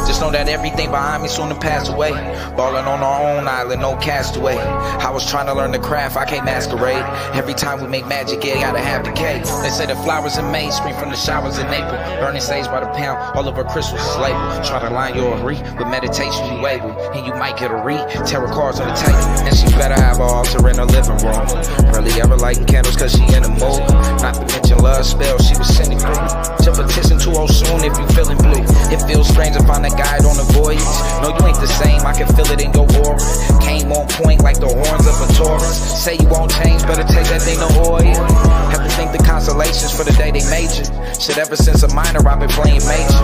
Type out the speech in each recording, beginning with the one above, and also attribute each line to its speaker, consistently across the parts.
Speaker 1: Just know that everything behind me soon to pass away. Ballin' on our own island, no castaway. I was trying to learn the craft, I can't masquerade. Every time we make magic, it gotta have decay. They say the flowers in May scream from the showers in April. Burning sage by the pound, all over crystals is labeled. Try to line your re with meditation you able, and you might get a read. Tarot cards on the table, and she better have her altar in her living room. Really ever lighting candles cause she in the mood. Not to mention love spells she was sending through. Tip a tissue too old soon if you feeling blue. It feels strange to find a guide on the voyage. No, you ain't the same, I can feel it in your aura. Came on point like the horns of a Taurus. Say you won't change, better take that thing to oil. Have to thank the constellations for the day they made you. Shit, ever since a minor, I've been playing major.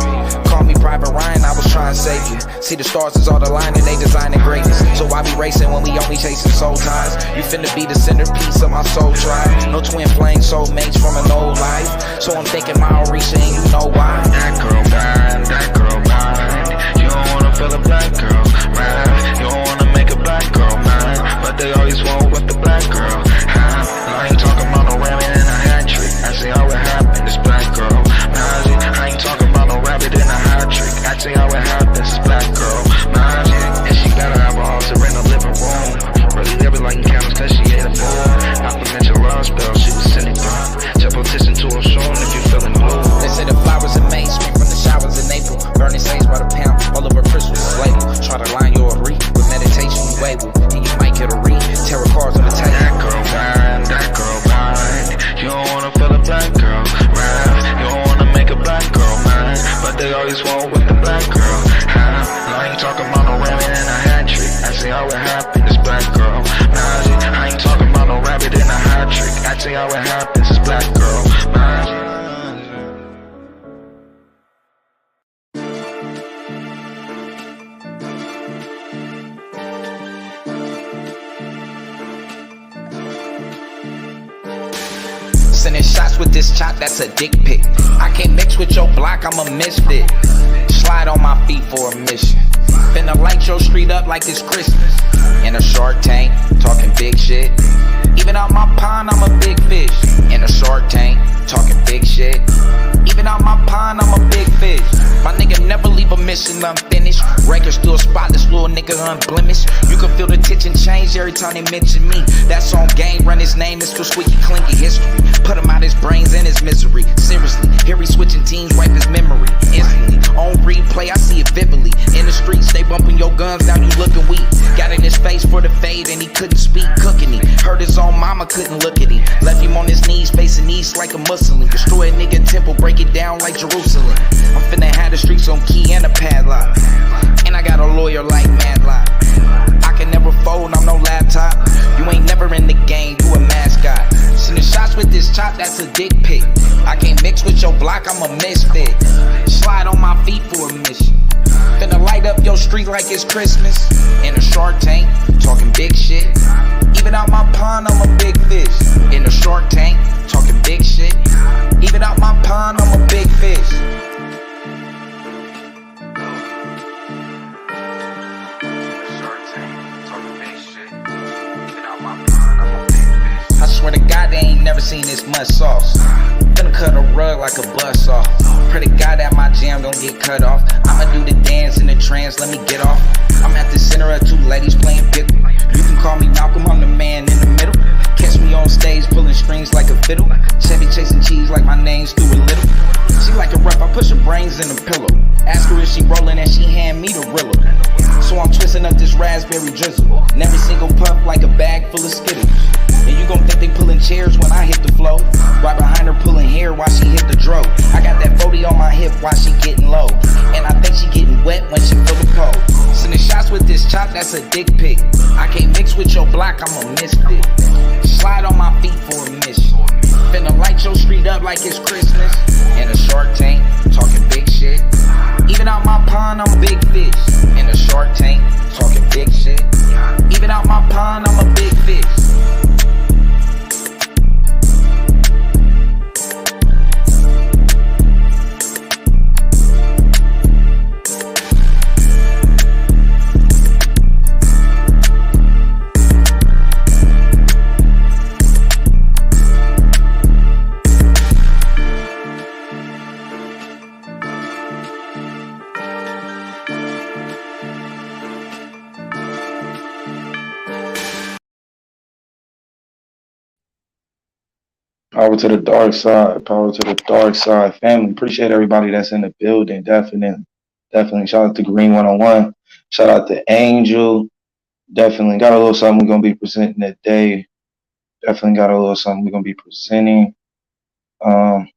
Speaker 1: Call me Private Ryan, I was trying to save you. See the stars is all the line and they designing greatness. So I be racing when we only chasing soul ties. You finna be the centerpiece of my soul tribe. No twin flame soulmates from an old life. So I'm thinking Maorisha and you know why.
Speaker 2: That girl mine, that girl mine. You don't wanna feel a black girl, right? You don't wanna make a black girl mine, but they always want with the black girl. I ain't talking about no rabbit in a hat trick. I say how it happened, this black girl. I ain't talking about no rabbit in a hat trick. I say how it happened, this black girl. And she gotta have a altar in the living room. Really never lighting candles cause she ain't a fool. Not to mention love spells she was sending through. Tip a tissue to her soon if you feeling blue.
Speaker 1: They say the flowers in May scream from the showers in April. Burning sage by the pound, all over crystals is labeled. Try to line your re with meditation you able, and you might get a read. Tarot cards on the table.
Speaker 2: That girl mine, that girl mine. You don't wanna feel a black girl, right? You don't wanna make a black girl mine, but they always want with the black girl. I ain't talking about no rabbit in a hat trick. I say how it happened, this black girl. I ain't talking about no rabbit in a hat trick. I say how it happened, this black girl.
Speaker 1: Sending shots with this chop, that's a dick pic. I can't mix with your block, I'm a misfit. Slide on my feet for a mission. Finna light your street up like it's Christmas. In a Shark Tank, talking big shit. Even out my pond, I'm a big fish. In a Shark Tank, talking big shit. Even out my pond, I'm a big fish. My nigga never leave a mission unfinished. Record still spotless, little nigga unblemished. You can feel the tension change every time they mention me. That song game, run his name, it's for squeaky clinky history. Put him out his brains and his misery. Seriously, here he switching teams, wipe his memory. Instantly, on replay, I see it vividly. In the streets, they bumping your guns, now you looking weak. Got in his face for the fade and he couldn't speak, cooking he. Heard his own mama couldn't look at him. Left him on his knees, facing east like a Muslim. Destroy a nigga temple, break it down like Jerusalem. I'm finna have the streets on key and a padlock. And I got a lawyer like Madlock. I can never fold, I'm no laptop. You ain't never in the game, you a mascot. Sending shots with this chop, that's a dick pic. I can't mix with your block, I'm a misfit. Slide on my feet for a mission. Finna light up your street like it's Christmas. In a Shark Tank, talking big shit. Even out my pond, I'm a big fish. In a Shark Tank, talking big shit. Even out my pond, I'm a big fish. I swear to God they ain't never seen this much sauce. Gonna cut a rug like a buzzsaw. Pray to God that my jam don't get cut off. I'ma do the dance in the trance, let me get off. I'm at the center of two ladies playing pickle. You can call me Malcolm, I'm the man in the middle. Catch me on stage pulling strings like a fiddle. Chevy chasing cheese like my name's Stuart Little. She like a rough, I push her brains in a pillow. Ask her if she rolling and she hand me the Rilla. So I'm twisting up this raspberry drizzle. And every single puff like a bag full of Skittles. And you gon' think they pulling chairs when I hit the flow. Right behind her pulling hair while she hit the dro. I got that 40 on my hip while she getting low. And I think she getting wet when she feel the cold. Sending shots with this chop, that's a dick pic. I can't mix with your block, I'm a misfit. Slide on my feet for a mission. Finna light your street up like it's Christmas. In a Shark Tank, talking big shit. Even out my pond, I'm a big fish. In a Shark Tank, talking big shit. Even out my pond, I'm a big fish.
Speaker 3: Power to the dark side. Power to the dark side. Family. Appreciate everybody that's in the building. Definitely. Definitely. Shout out to Green 101. Shout out to Angel. Definitely got a little something we're gonna be presenting today. Definitely got a little something we're gonna be presenting. Um,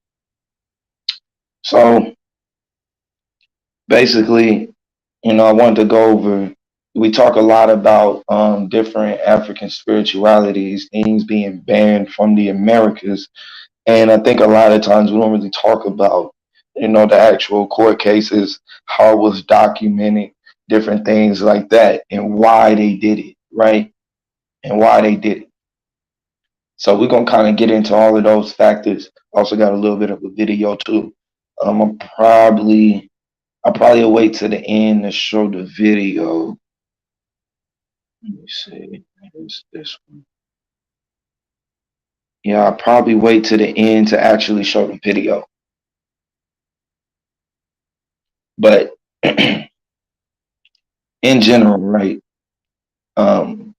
Speaker 3: so basically, I wanted to go over. We talk a lot about different African spiritualities, things being banned from the Americas, and I think a lot of times we don't really talk about, the actual court cases, how it was documented, different things like that, and why they did it, right? And why they did it. So we're gonna kind of get into all of those factors. Also got a little bit of a video too. I'll probably wait to the end to show the video. Let me see. It's this one. Yeah, I'll probably wait to the end to actually show the video. But in general, right? Um,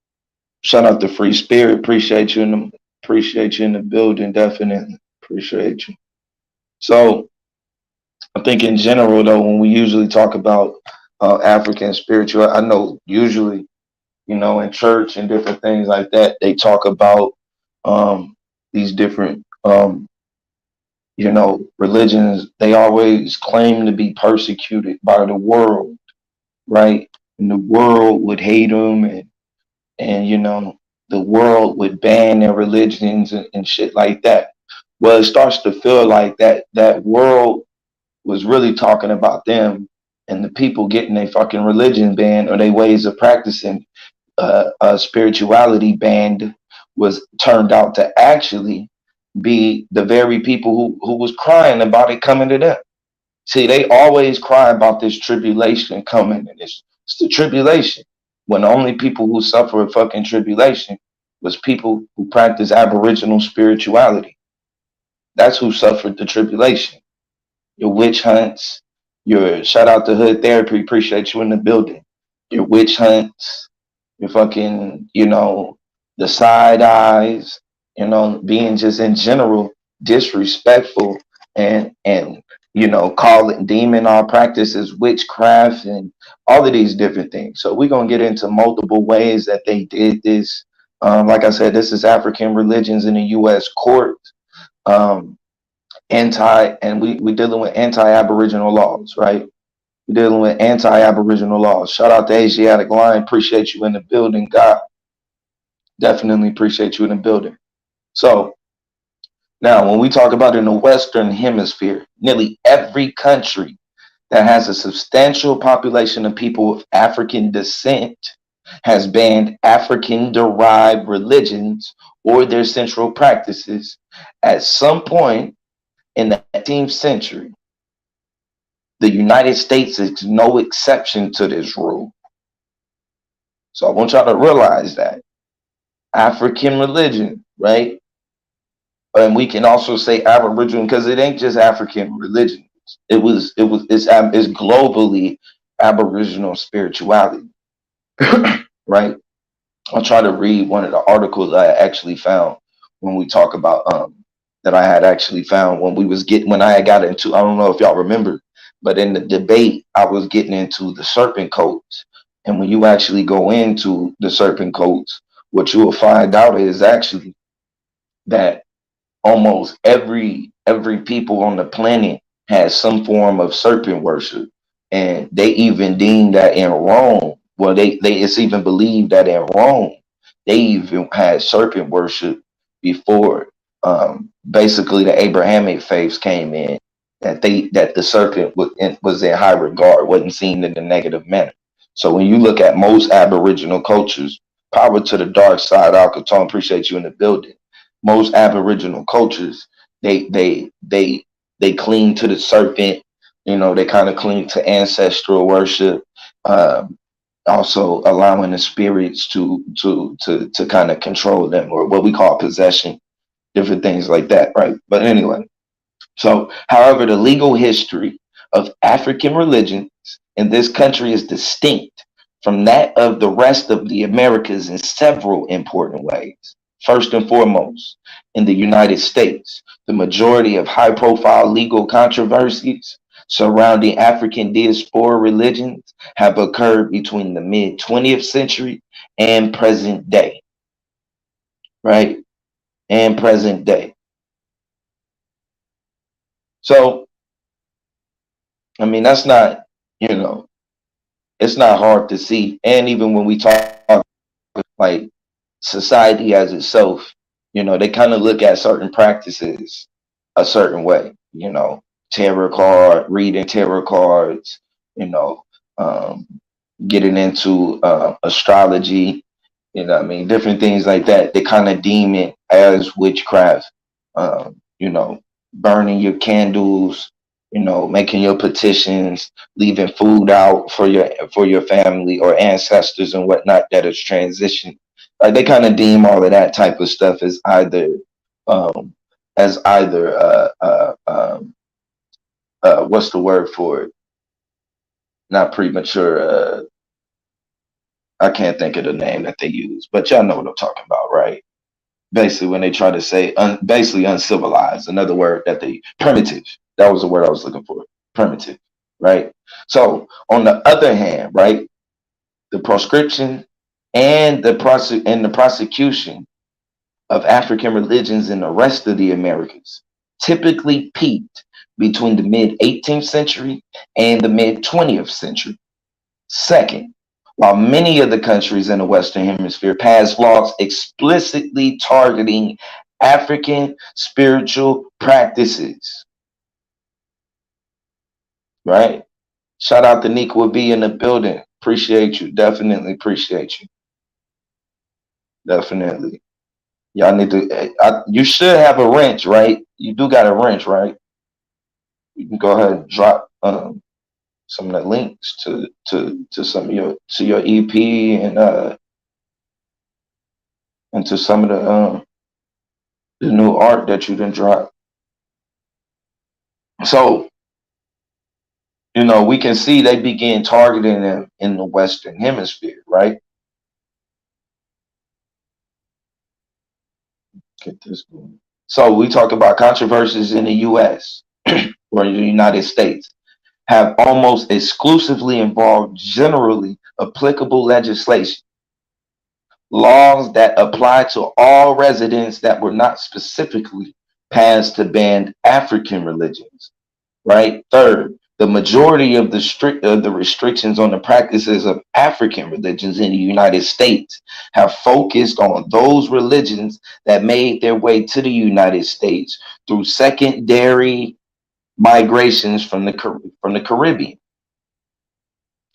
Speaker 3: Shout out to Free Spirit. Appreciate you in the building. Definitely appreciate you. So I think in general, though, when we usually talk about African spiritual, I know usually, in church and different things like that, they talk about these different, religions. They always claim to be persecuted by the world, right? And the world would hate them, and the world would ban their religions and shit like that. Well, it starts to feel like that world was really talking about them, and the people getting their fucking religion banned or their ways of practicing spirituality banned was turned out to actually be the very people who was crying about it coming to them. See, they always cry about this tribulation coming, and it's the tribulation. When the only people who suffer a fucking tribulation was people who practice aboriginal spirituality. That's who suffered the tribulation. Your witch hunts, your shout out to Hood Therapy, appreciate you in the building. Your witch hunts, your fucking, the side eyes, being just in general disrespectful and call it demon all practices witchcraft and all of these different things. So we're gonna get into multiple ways that they did this. Like I said, this is African religions in the US court. Um, and we dealing with anti-aboriginal laws, right? We're dealing with anti-aboriginal laws. Shout out to Asiatic Lion, appreciate you in the building. God, definitely appreciate you in the building. So now when we talk about in the Western hemisphere, nearly every country that has a substantial population of people of African descent has banned African derived religions or their central practices at some point in the 18th century. The United States is no exception to this rule. So I want y'all to realize that African religion, right? And we can also say Aboriginal because it ain't just African religion. It's globally Aboriginal spirituality, right? I'll try to read one of the articles I actually found when we talk about that I had actually found when I had got into, I don't know if y'all remember, but in the debate I was getting into the serpent codes. And when you actually go into the serpent codes, what you will find out is actually that almost every people on the planet has some form of serpent worship, and they even deem that in Rome. Well, they it's even believed that in Rome they even had serpent worship before basically the Abrahamic faiths came in. That the serpent was in high regard, wasn't seen in a negative manner. So when you look at most Aboriginal cultures, power to the dark side, Alcaton, appreciate you in the building. Most Aboriginal cultures, they cling to the serpent. They kind of cling to ancestral worship. Also allowing the spirits to kind of control them, or what we call possession, different things like that, right? But anyway, so however, the legal history of African religions in this country is distinct from that of the rest of the Americas in several important ways. First and foremost, in the United States, the majority of high profile legal controversies surrounding African diaspora religions have occurred between the mid 20th century and present day, right? And present day. So, I mean, that's not, you know, it's not hard to see. And even when we talk like society as itself, they kind of look at certain practices a certain way, tarot card, reading tarot cards, you know, um, getting into astrology, what I mean, different things like that. They kind of deem it as witchcraft, burning your candles, making your petitions, leaving food out for your family or ancestors and whatnot that is transitioned. Like they kind of deem all of that type of stuff um, as either what's the word for it? Not premature. I can't think of the name that they use, but y'all know what I'm talking about, right? Basically, when they try to say basically uncivilized, another word that they primitive. That was the word I was looking for. Primitive, right? So on the other hand, right, the proscription and the prosecution of African religions in the rest of the Americas typically peaked between the mid 18th century and the mid 20th century. Second, while many of the countries in the Western Hemisphere passed laws explicitly targeting African spiritual practices, right? Shout out to Nikwa B in the building. Appreciate you. Definitely appreciate you. Definitely. Y'all need to, you should have a wrench, right? You do got a wrench, right? You can go ahead and drop some of the links to some of your EP and to some of the new art that you done dropped. So, we can see they begin targeting them in the Western Hemisphere, right? Get this going. So we talk about controversies in the US or in the United States have almost exclusively involved generally applicable legislation, laws that apply to all residents that were not specifically passed to ban African religions, right? Third, the majority of the restrictions on the practices of African religions in the United States have focused on those religions that made their way to the United States through secondary migrations from the Caribbean,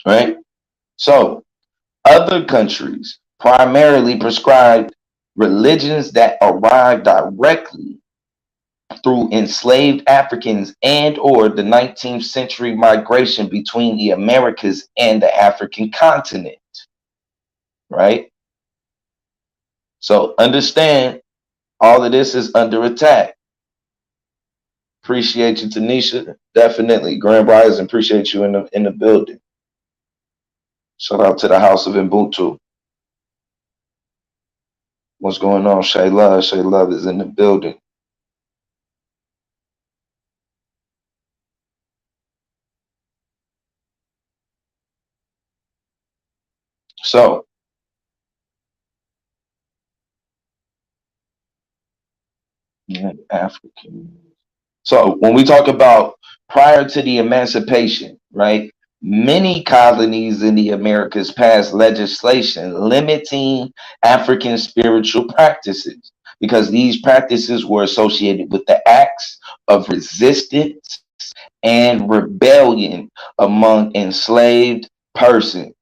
Speaker 3: right? So other countries primarily prescribed religions that arrived directly through enslaved Africans and or the 19th century migration between the Americas and the African continent, right? So understand all of this is under attack. Appreciate you, Tanisha. Definitely. Grand Rising, appreciate you in the building. Shout out to the House of Ubuntu. What's going on? Shay Love. Shay Love is in the building. So, African. So when we talk about prior to the emancipation, right? Many colonies in the Americas passed legislation limiting African spiritual practices because these practices were associated with the acts of resistance and rebellion among enslaved persons.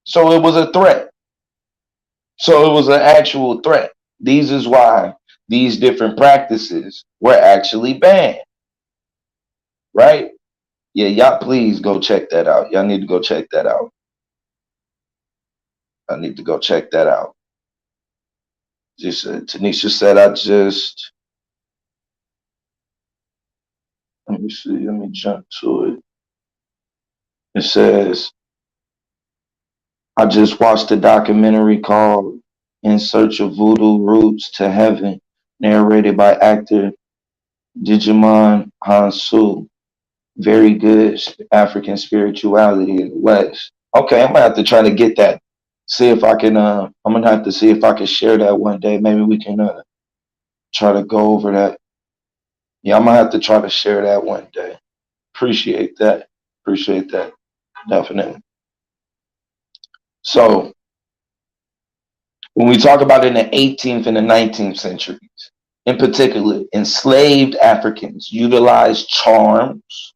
Speaker 3: So it was a threat. So it was an actual threat. These is why these different practices were actually banned, right? Yeah, y'all please go check that out. Y'all need to go check that out. I need to go check that out. Just Tanisha said let me see, let me jump to it. It says I just watched a documentary called In Search of Voodoo Roots to Heaven, narrated by actor Digimon Hansu. Very good African spirituality in the West. Okay, I'm gonna have to try to get that. See if I can. I'm gonna have to see if I can share that one day. Maybe we can try to go over that. Yeah, I'm gonna have to try to share that one day. Appreciate that. Appreciate that. Definitely. So when we talk about in the 18th and the 19th centuries, in particular, enslaved Africans utilized charms,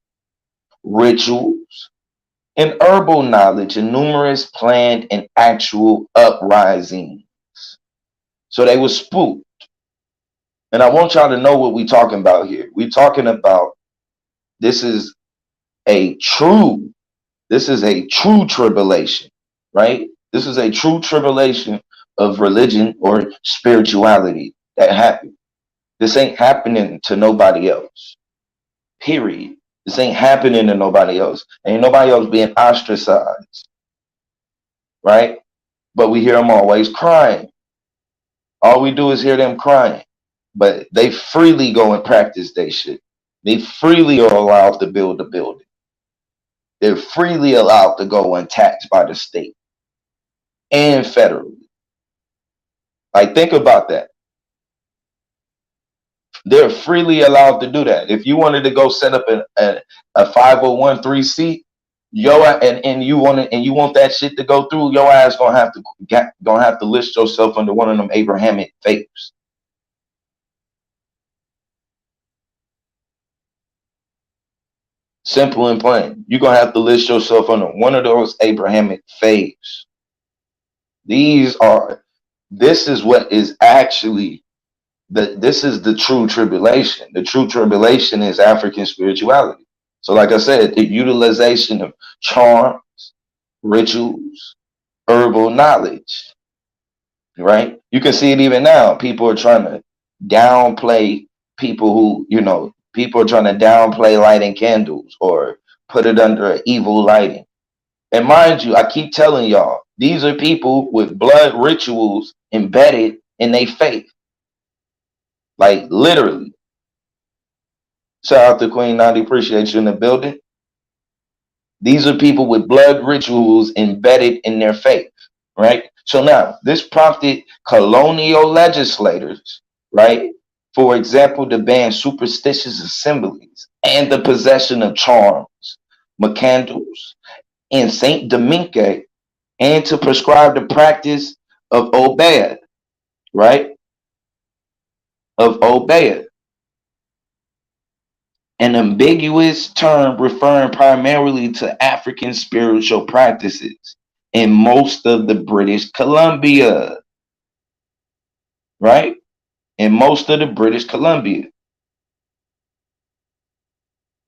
Speaker 3: rituals, and herbal knowledge in numerous planned and actual uprisings. So they were spooked. And I want y'all to know what we're talking about here. We're talking about this is a true, this is a true tribulation, right? This is a true tribulation of religion or spirituality that happened. This ain't happening to nobody else. Period. This ain't happening to nobody else. Ain't nobody else being ostracized, right? But we hear them always crying. All we do is hear them crying. But they freely go and practice their shit. They freely are allowed to build a building. They're freely allowed to go untaxed by the state and federally. Like, think about that. They're freely allowed to do that. If you wanted to go set up a 501(c), and you want that shit to go through, your ass gonna have to list yourself under one of them Abrahamic faiths. Simple and plain. You're gonna have to list yourself under one of those Abrahamic faiths. This is what is actually this is the true tribulation. The true tribulation is African spirituality. So like I said, the utilization of charms, rituals, herbal knowledge, right? You can see it even now. People are trying to downplay people people are trying to downplay lighting candles or put it under evil lighting. And mind you, I keep telling y'all, these are people with blood rituals embedded in their faith. Like, literally. Shout out to Queen Nandi, appreciate you in the building. These are people with blood rituals embedded in their faith, right? So now, this prompted colonial legislators, right? For example, to ban superstitious assemblies and the possession of charms, candles, and Saint Domingue, and to prescribe the practice of Obed, right? Of Obed, an ambiguous term referring primarily to African spiritual practices in most of the British Columbia, right? In most of the British Columbia.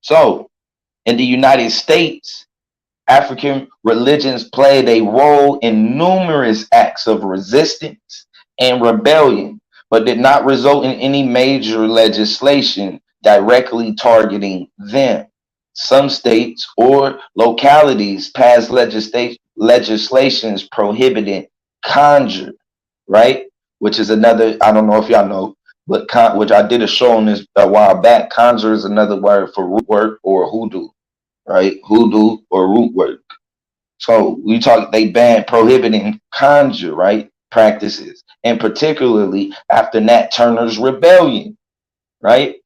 Speaker 3: So, in the United States, African religions played a role in numerous acts of resistance and rebellion, but did not result in any major legislation directly targeting them. Some states or localities passed legislations prohibiting conjure, right? Which is another, I don't know if y'all know, but which I did a show on this a while back. Conjure is another word for root work or hoodoo, right? Hoodoo or root work. So they banned prohibiting conjure, right? Practices, and particularly after Nat Turner's rebellion, right?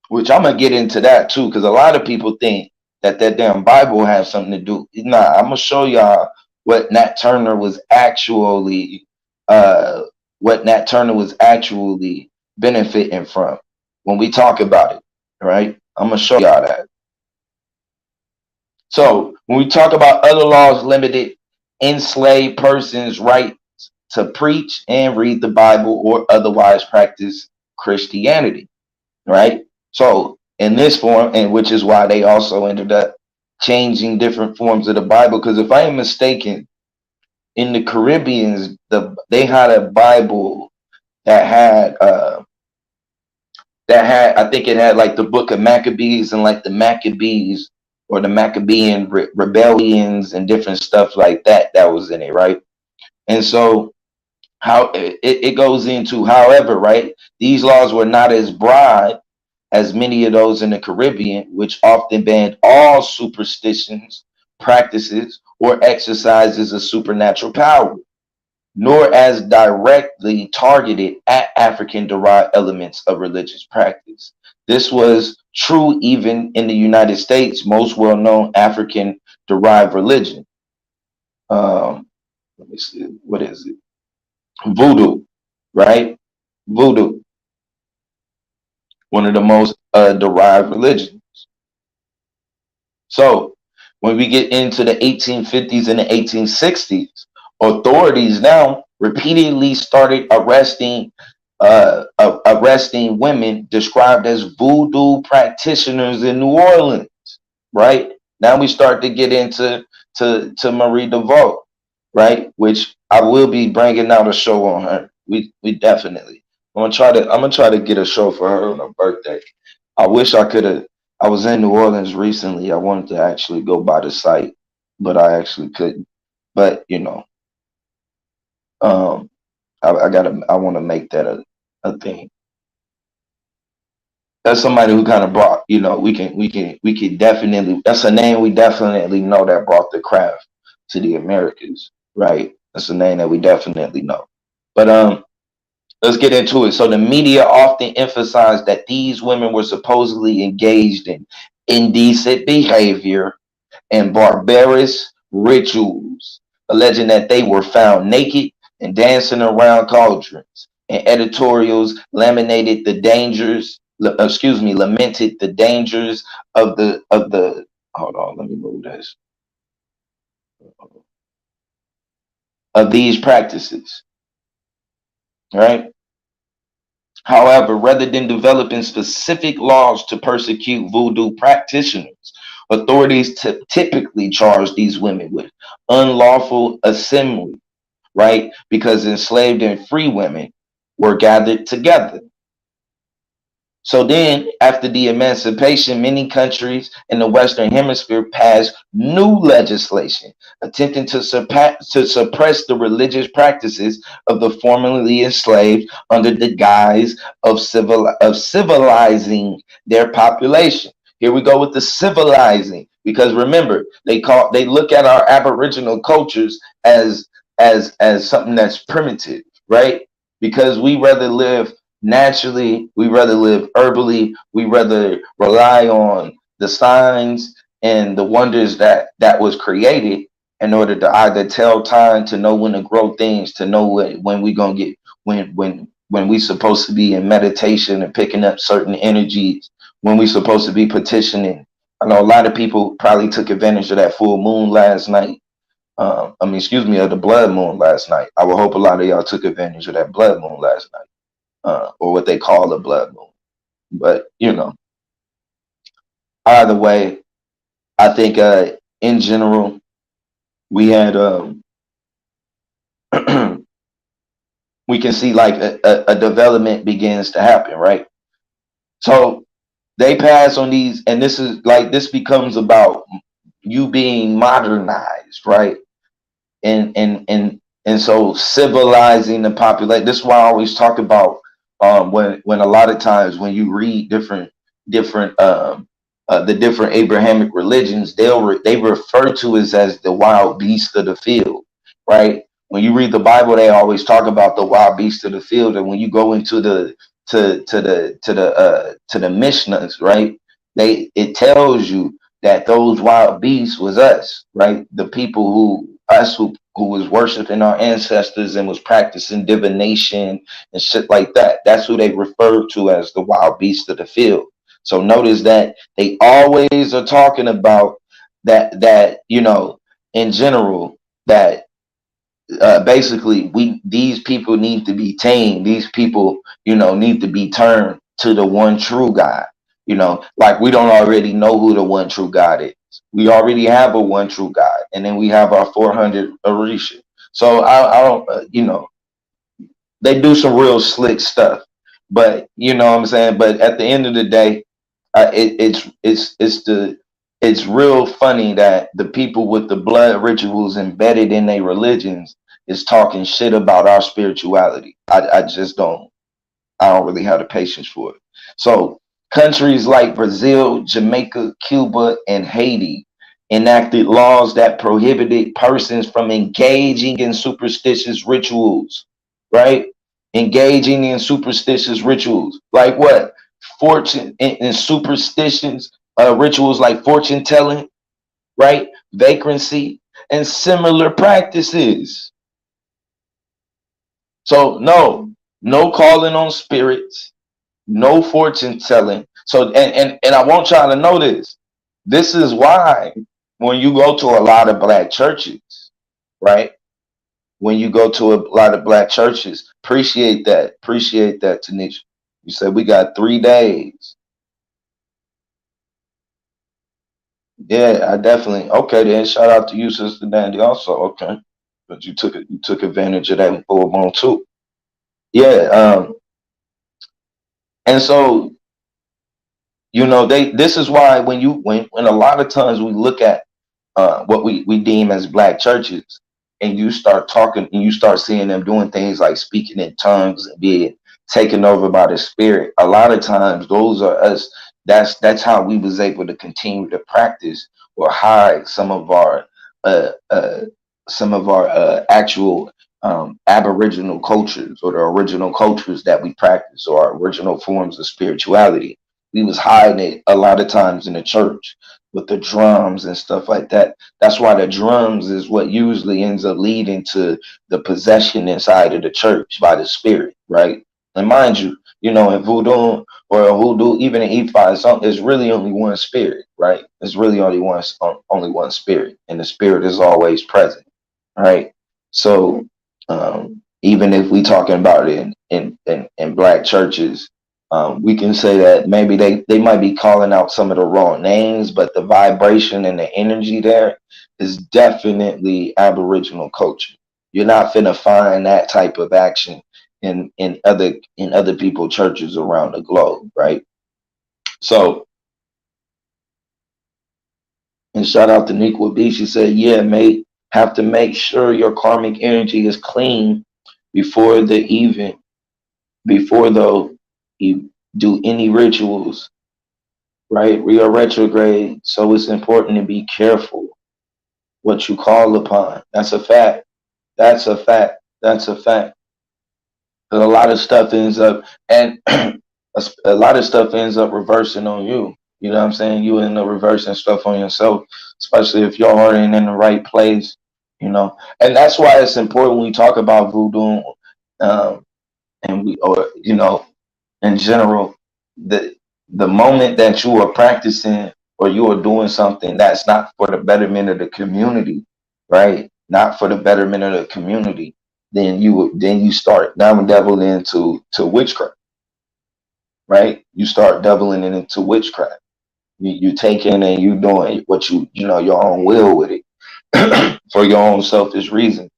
Speaker 3: Which I'm gonna get into that too, because a lot of people think that damn Bible has something to do. Nah, I'm gonna show y'all what Nat Turner was actually, benefiting from when we talk about it, right? I'm gonna show y'all that. So when we talk about other laws limited enslaved persons' rights to preach and read the Bible or otherwise practice Christianity, right? So in this form, and which is why they also ended up changing different forms of the Bible, because if I am mistaken, in the Caribbeans, they had a Bible that had I think it had like the book of Maccabees and like the Maccabees or the Maccabean rebellions and different stuff like that was in it, right? And so How it goes into, however, right? These laws were not as broad as many of those in the Caribbean, which often banned all superstitions, practices, or exercises of supernatural power, nor as directly targeted at African derived elements of religious practice. This was true even in the United States' most well known African derived religion. Um, let me see, what is it? Voodoo, right? Voodoo, one of the most derived religions. So when we get into the 1850s and the 1860s, authorities now repeatedly started arresting women described as voodoo practitioners in New Orleans. Right now, we start to get into to Marie DeVoe, right? Which I will be bringing out a show on her. We definitely. I'm gonna try to get a show for her on her birthday. I wish I could have. I was in New Orleans recently. I wanted to actually go by the site, but I actually couldn't. But um, I gotta. I want to make that a thing. That's somebody who kind of brought. We can definitely. That's a name we definitely know that brought the craft to the Americas, right? That's a name that we definitely know. But let's get into it. So the media often emphasized that these women were supposedly engaged in indecent behavior and barbarous rituals, alleging that they were found naked and dancing around cauldrons. And editorials lamented the dangers of the. Hold on, let me move this. Of these practices, right? However, rather than developing specific laws to persecute voodoo practitioners, authorities typically charge these women with unlawful assembly, right? Because enslaved and free women were gathered together. So then, after the emancipation, many countries in the Western Hemisphere passed new legislation attempting to suppress the religious practices of the formerly enslaved under the guise of civilizing their population. Here we go with the civilizing, because remember, they look at our Aboriginal cultures as something that's primitive, right? Because we rather live naturally, we rather live herbally, we rather rely on the signs and the wonders that was created in order to either tell time, to know when to grow things, to know when we gonna get when we supposed to be in meditation and picking up certain energies, when we supposed to be petitioning. I know a lot of people probably took advantage of that full moon last night. Excuse me, of the blood moon last night. I would hope a lot of y'all took advantage of that blood moon last night, or what they call a blood moon. But either way, I think in general we had we can see like a development begins to happen, right? So they pass on these, and this becomes about you being modernized, right? And so civilizing the population. This is why I always talk about when a lot of times when you read different the different Abrahamic religions, they refer to it as the wild beast of the field, right? When you read the Bible, they always talk about the wild beast of the field, and when you go into the Mishnahs, right? It tells you that those wild beasts was us, right? The people who was worshiping our ancestors and was practicing divination and shit like that. That's who they refer to as the wild beast of the field. So notice that they always are talking about that in general, that basically these people need to be tamed. These people need to be turned to the one true God. Like we don't already know who the one true God is. We already have a one true God, and then we have our 400 Orisha. So I don't they do some real slick stuff, but you know what I'm saying. But at the end of the day, it's real funny that the people with the blood rituals embedded in their religions is talking shit about our spirituality. I don't really have the patience for it. So countries like Brazil, Jamaica, Cuba, and Haiti enacted laws that prohibited persons from engaging in superstitious rituals, right? Engaging in superstitious rituals. Like what? Fortune in superstitions, rituals like fortune telling, right? Vagrancy and similar practices. So no calling on spirits, no fortune telling. So and I want y'all to know this. This is why when you go to a lot of black churches, right? When you go to a lot of black churches, appreciate that, Tanisha. You said we got 3 days. Yeah, I definitely. Okay, then shout out to you, Sister Dandy. Also, okay, but you took advantage of that full moon too. Yeah, and so they. This is why when a lot of times we look at what we deem as black churches, and you start talking and you start seeing them doing things like speaking in tongues and being taken over by the spirit. A lot of times those are us. That's how we was able to continue to practice or hide uh, uh, some of our actual aboriginal cultures, or the original cultures that we practice, or our original forms of spirituality. We was hiding it a lot of times in the church with the drums and stuff like that. That's why the drums is what usually ends up leading to the possession inside of the church by the spirit, right? And mind you, in voodoo or a hoodoo, even in E5, it's really only one spirit, right? It's really only one spirit, and the spirit is always present, right? So even if we talking about it in black churches, we can say that maybe they might be calling out some of the wrong names, but the vibration and the energy there is definitely Aboriginal culture. You're not finna find that type of action in other people churches around the globe, right? So, and shout out to Nikwa B. She said, "Yeah, mate, have to make sure your karmic energy is clean before before though you do any rituals, right? We are retrograde, so it's important to be careful what you call upon. That's a fact. That's a fact. That's a fact. 'Cause a lot of stuff ends up, and a lot of stuff ends up reversing on you. You know what I'm saying? You end up reversing stuff on yourself, especially if your heart ain't in the right place. And that's why it's important when we talk about voodoo, um, and in general, the the moment that you are practicing or you are doing something that's not for the betterment of the community, right? Not for the betterment of the community, then you start now doubling into witchcraft, right? You start doubling it into witchcraft. You taking and you doing what your own will with it for your own selfish reasons.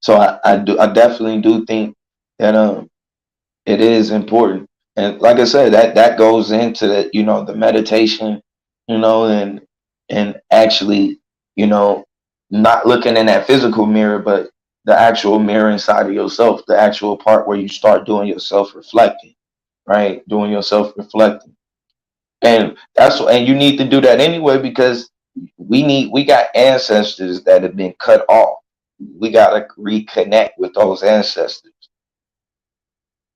Speaker 3: So I definitely do think that it is important. And like I said, that goes into the meditation, and actually, you know, not looking in that physical mirror, but the actual mirror inside of yourself, the actual part where you start doing your self reflecting, right? Doing your self reflecting. And you need to do that anyway, because we got ancestors that have been cut off. We gotta reconnect with those ancestors.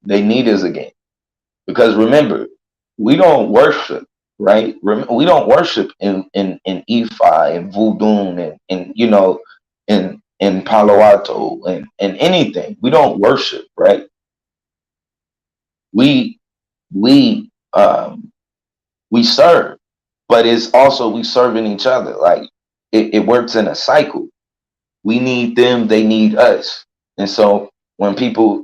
Speaker 3: They need us again. Because remember, we don't worship, right? We don't worship in Ifa and Voodoo and in Palo Alto and anything. We don't worship, right? We we we serve, but it's also we serving each other. Like it works in a cycle. We need them, they need us. And so when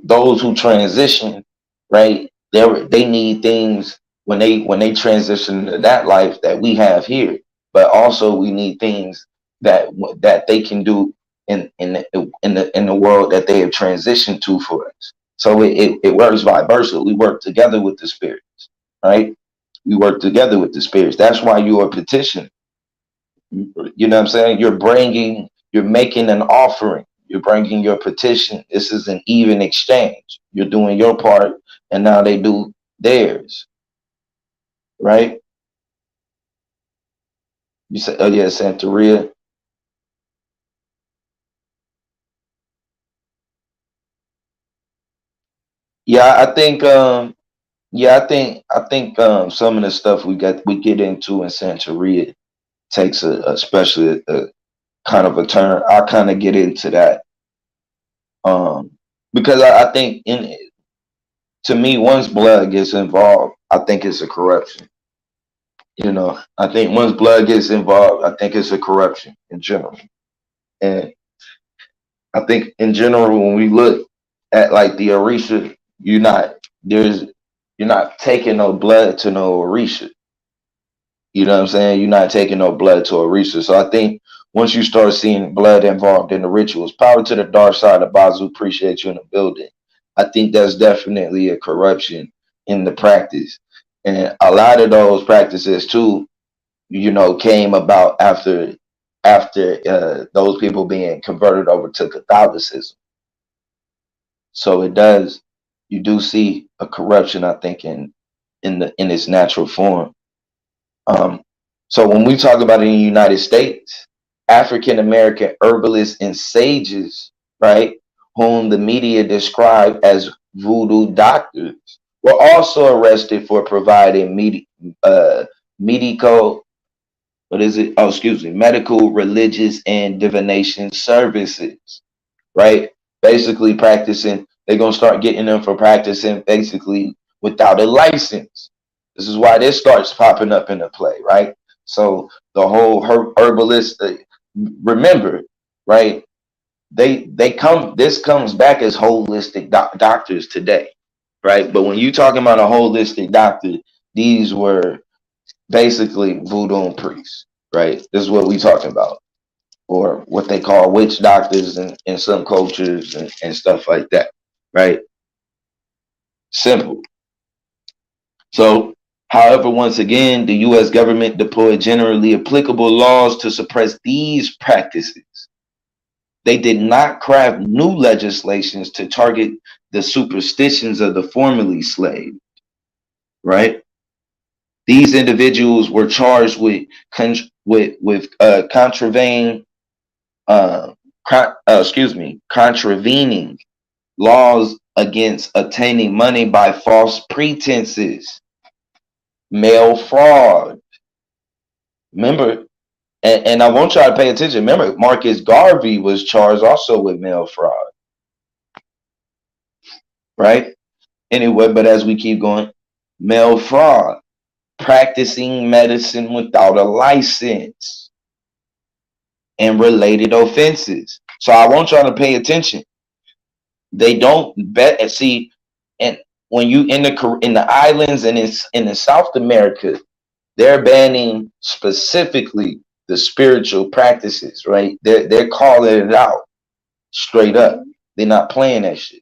Speaker 3: those who transition, right, they need things when they transition to that life that we have here, but also we need things that they can do in the world that they have transitioned to for us. So it works vice versa. We work together with the spirits, right? We work together with the spirits. That's why you are petitioning. You know what I'm saying? You're making an offering. You're bringing your petition. This is an even exchange. You're doing your part, and now they do theirs, right? You say, oh yeah, Santeria. Yeah, I think. Yeah, I think some of the stuff we get into in Santeria takes especially a kind of a turn. I kind of get into that um, because I think to me, once blood gets involved, I think it's a corruption. You know, I think once blood gets involved, I think it's a corruption in general. And I think in general, when we look at like the Orisha, there's you're not taking no blood to no Orisha. You know what I'm saying? You're not taking no blood to Orisha. So I think once you start seeing blood involved in the rituals, power to the dark side of Bazu, appreciate you in the building. I think that's definitely a corruption in the practice. And a lot of those practices too, you know, came about after those people being converted over to Catholicism. So you do see a corruption, I think, in its natural form. Um, so when we talk about it in the United States, African American herbalists and sages, right, whom the media described as voodoo doctors, were also arrested for providing medical, what is it? Oh, excuse me, medical, religious, and divination services, right? Basically practicing, they're gonna start getting them for practicing basically without a license. This is why this starts popping up into play, right? So the whole herbalist, remember, right? They come. This comes back as holistic doctors today, right? But when you talking about a holistic doctor, these were basically voodoo priests, right? This is what we talking about, or what they call witch doctors in some cultures and stuff like that, right? Simple. So, however, once again, the US government deployed generally applicable laws to suppress these practices. They did not craft new legislations to target the superstitions of the formerly slaves, right? These individuals were charged with contravening contravening laws against obtaining money by false pretenses, mail fraud. Remember, and I want y'all to pay attention. Remember, Marcus Garvey was charged also with mail fraud, right? Anyway, but as we keep going, mail fraud, practicing medicine without a license, and related offenses. So I want y'all to pay attention. They don't bet and see, and when you in the islands and in the South America, they're banning specifically the spiritual practices, right? They're calling it out straight up. They're not playing that shit.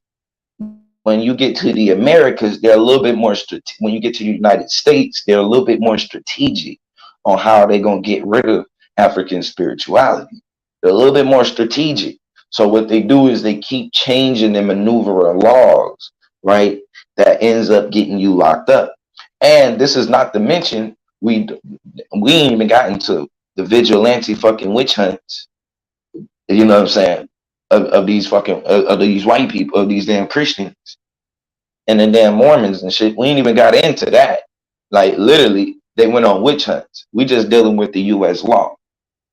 Speaker 3: When you get to the Americas, they're a little bit more when you get to the United States, they're a little bit more strategic on how they're gonna get rid of African spirituality. They're a little bit more strategic. So what they do is they keep changing and maneuvering laws, right? That ends up getting you locked up. And this is not to mention we ain't even gotten to the vigilante fucking witch hunts. You know what I'm saying? Of these fucking of these white people, of these damn Christians and the damn Mormons and shit. We ain't even got into that. Like literally, they went on witch hunts. We just dealing with the U.S. law,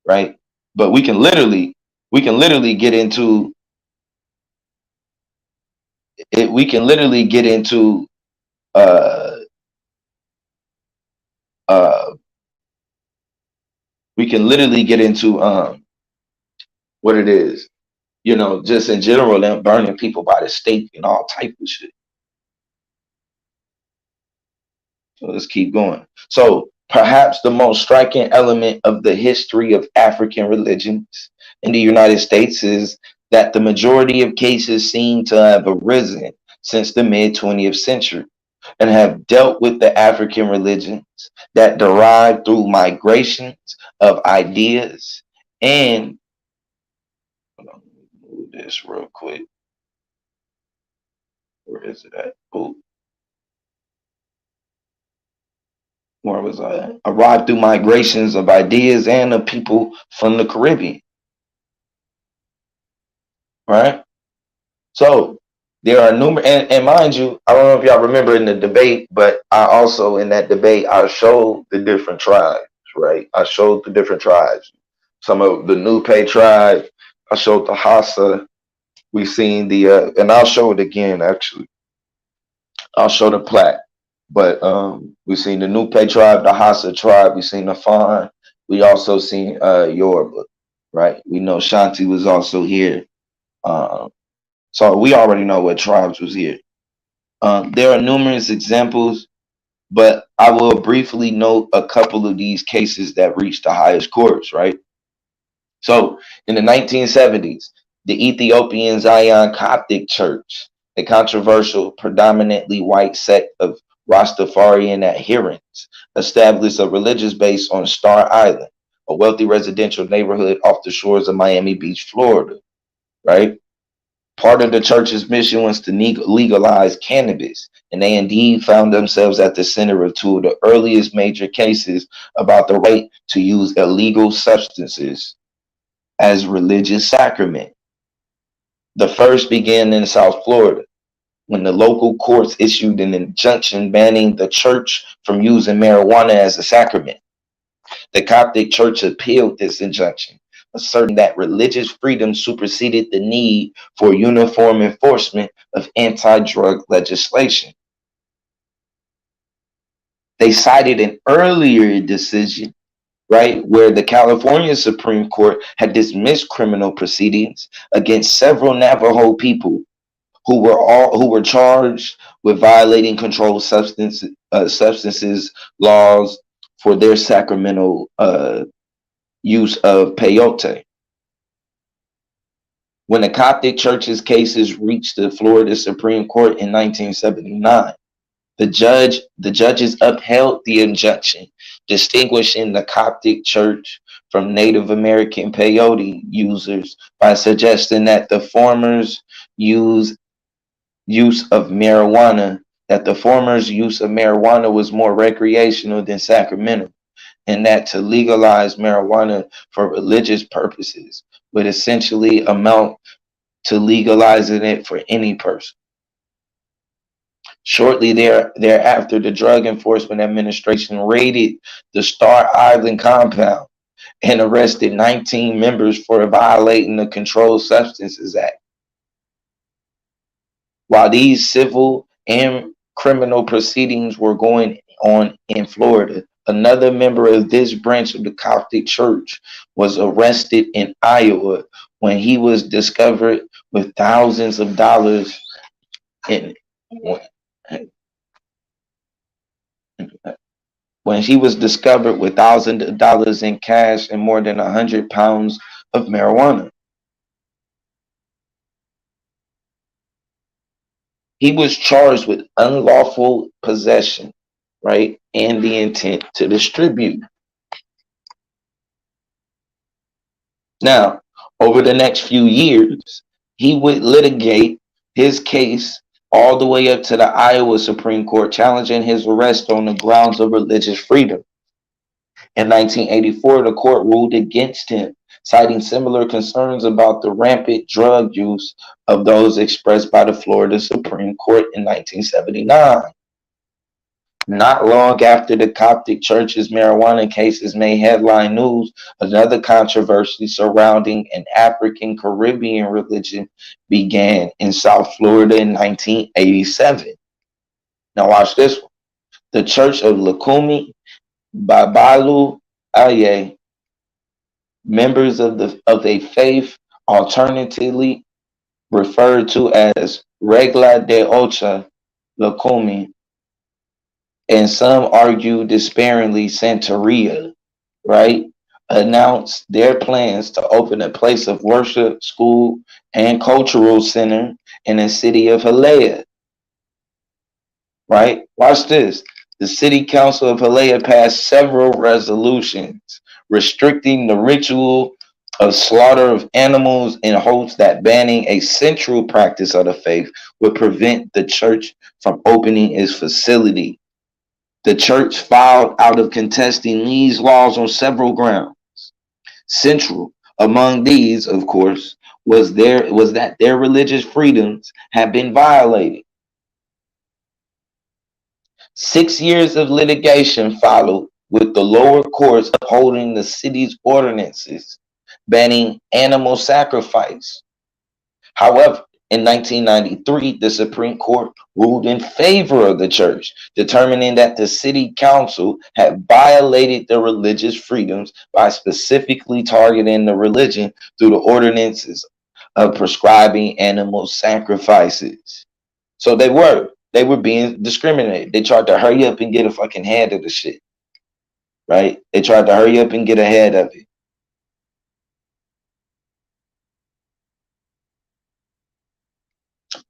Speaker 3: right? But we can literally get into it. We can literally get into uh uh we can literally get into what it is, you know, just in general, them burning people by the stake and all type of shit. So let's keep going. So perhaps the most striking element of the history of African religions in the United States is that the majority of cases seem to have arisen since the mid 20th century and have dealt with the African religions that derived through migrations of ideas and do this real quick. Where is it at? Oh, where was I at? Arrived through migrations of ideas and of people from the Caribbean, right? So there are numerous, and mind you, I don't know if y'all remember in the debate, but I also in that debate I showed the different tribes, right? I showed the different tribes. Some of the Nupe tribe. I showed the Hassa. We seen the and I'll show it again actually. I'll show the plaque. But we seen the Nupe tribe, the Hassa tribe, we seen the Fawn. We also seen Yoruba, right? We know Shanti was also here. Um, so we already know what tribes was here. There are numerous examples, but I will briefly note a couple of these cases that reached the highest courts, right? So in the 1970s, the Ethiopian Zion Coptic Church, a controversial, predominantly white sect of Rastafarian adherents, established a religious base on Star Island, a wealthy residential neighborhood off the shores of Miami Beach, Florida, right? Part of the church's mission was to legalize cannabis, and they indeed found themselves at the center of two of the earliest major cases about the right to use illegal substances as religious sacrament. The first began in South Florida when the local courts issued an injunction banning the church from using marijuana as a sacrament. The Coptic Church appealed this injunction, asserting that religious freedom superseded the need for uniform enforcement of anti-drug legislation. They cited an earlier decision, right, where the California Supreme Court had dismissed criminal proceedings against several Navajo people who were charged with violating controlled substances laws for their sacramental use of peyote. When the Coptic Church's cases reached the Florida Supreme Court in 1979, the judges upheld the injunction, distinguishing the Coptic Church from Native American peyote users by suggesting that the former's use of marijuana was more recreational than sacramental, and that to legalize marijuana for religious purposes would essentially amount to legalizing it for any person. Shortly thereafter, the Drug Enforcement Administration raided the Star Island compound and arrested 19 members for violating the Controlled Substances Act. While these civil and criminal proceedings were going on in Florida, another member of this branch of the Coptic Church was arrested in Iowa when he was discovered with thousands of dollars in when he was discovered with thousands of dollars in cash and more than 100 pounds of marijuana. He was charged with unlawful possession, right, and the intent to distribute. Now, over the next few years, he would litigate his case all the way up to the Iowa Supreme Court, challenging his arrest on the grounds of religious freedom. In 1984, the court ruled against him, citing similar concerns about the rampant drug use of those expressed by the Florida Supreme Court in 1979. Not long after the Coptic Church's marijuana cases made headline news, another controversy surrounding an African Caribbean religion began in South Florida in 1987. Now watch this one. The Church of Lukumi Babalu Aye, members of a faith alternatively referred to as Regla de Ocha Lukumi, and some argue despairingly Santeria, right, announced their plans to open a place of worship, school, and cultural center in the city of Hialeah, right? Watch this. The City Council of Hialeah passed several resolutions restricting the ritual of slaughter of animals in hopes that banning a central practice of the faith would prevent the church from opening its facility. The church filed out of contesting these laws on several grounds. Central among these, of course, was that their religious freedoms had been violated. 6 years of litigation followed, with the lower courts upholding the city's ordinances banning animal sacrifice. However, in 1993, the Supreme Court ruled in favor of the church, determining that the city council had violated the religious freedoms by specifically targeting the religion through the ordinances of prescribing animal sacrifices. So they were being discriminated. They tried to hurry up and get a fucking head of the shit, right? They tried to hurry up and get ahead of it.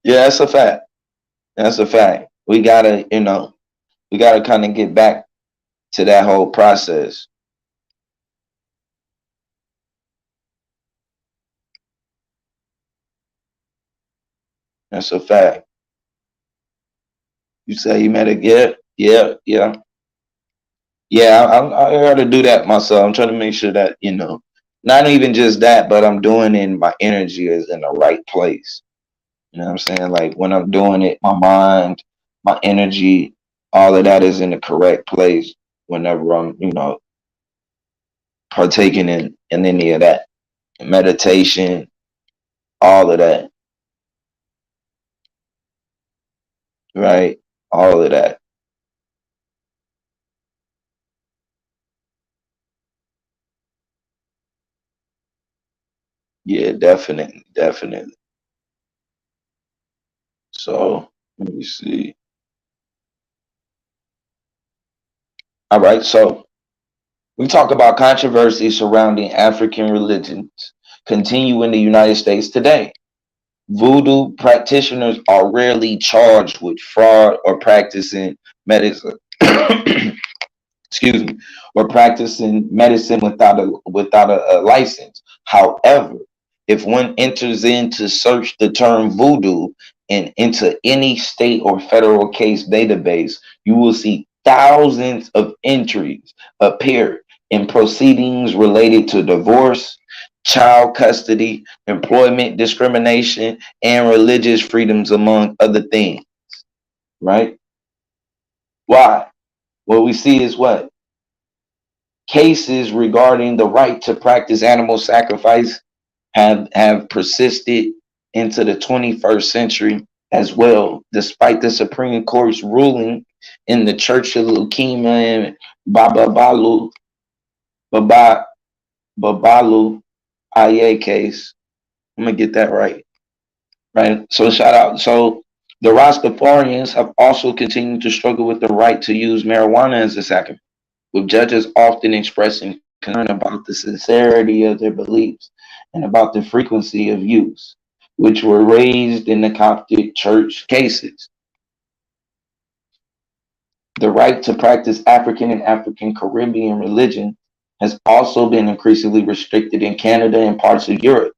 Speaker 3: Yeah, that's a fact. That's a fact. We gotta kind of get back to that whole process. That's a fact. You say you met a yeah. I got to do that myself. I'm trying to make sure that not even just that, but I'm doing it. My energy is in the right place. You know what I'm saying? Like when I'm doing it, my mind, my energy, all of that is in the correct place. Whenever I'm, partaking in any of that meditation, all of that, right? All of that. Yeah, definitely, definitely. So let me see. All right, so we talk about controversy surrounding African religions continue in the United States today. Voodoo practitioners are rarely charged with fraud or practicing medicine. Excuse me, or practicing medicine without a license. However, if one enters in to search the term voodoo and into any state or federal case database, you will see thousands of entries appear in proceedings related to divorce, child custody, employment discrimination, and religious freedoms, among other things. Right? Why? What we see is what? Cases regarding the right to practice animal sacrifice have persisted into the 21st century as well, despite the Supreme Court's ruling in the Church of Leukemia and Babalu Baba, Babalu Aye case. I'm gonna get that right. Right. So shout out. So the Rastafarians have also continued to struggle with the right to use marijuana as a sacrament, with judges often expressing concern about the sincerity of their beliefs and about the frequency of use, which were raised in the Coptic church cases. The right to practice African and African Caribbean religion has also been increasingly restricted in Canada and parts of Europe.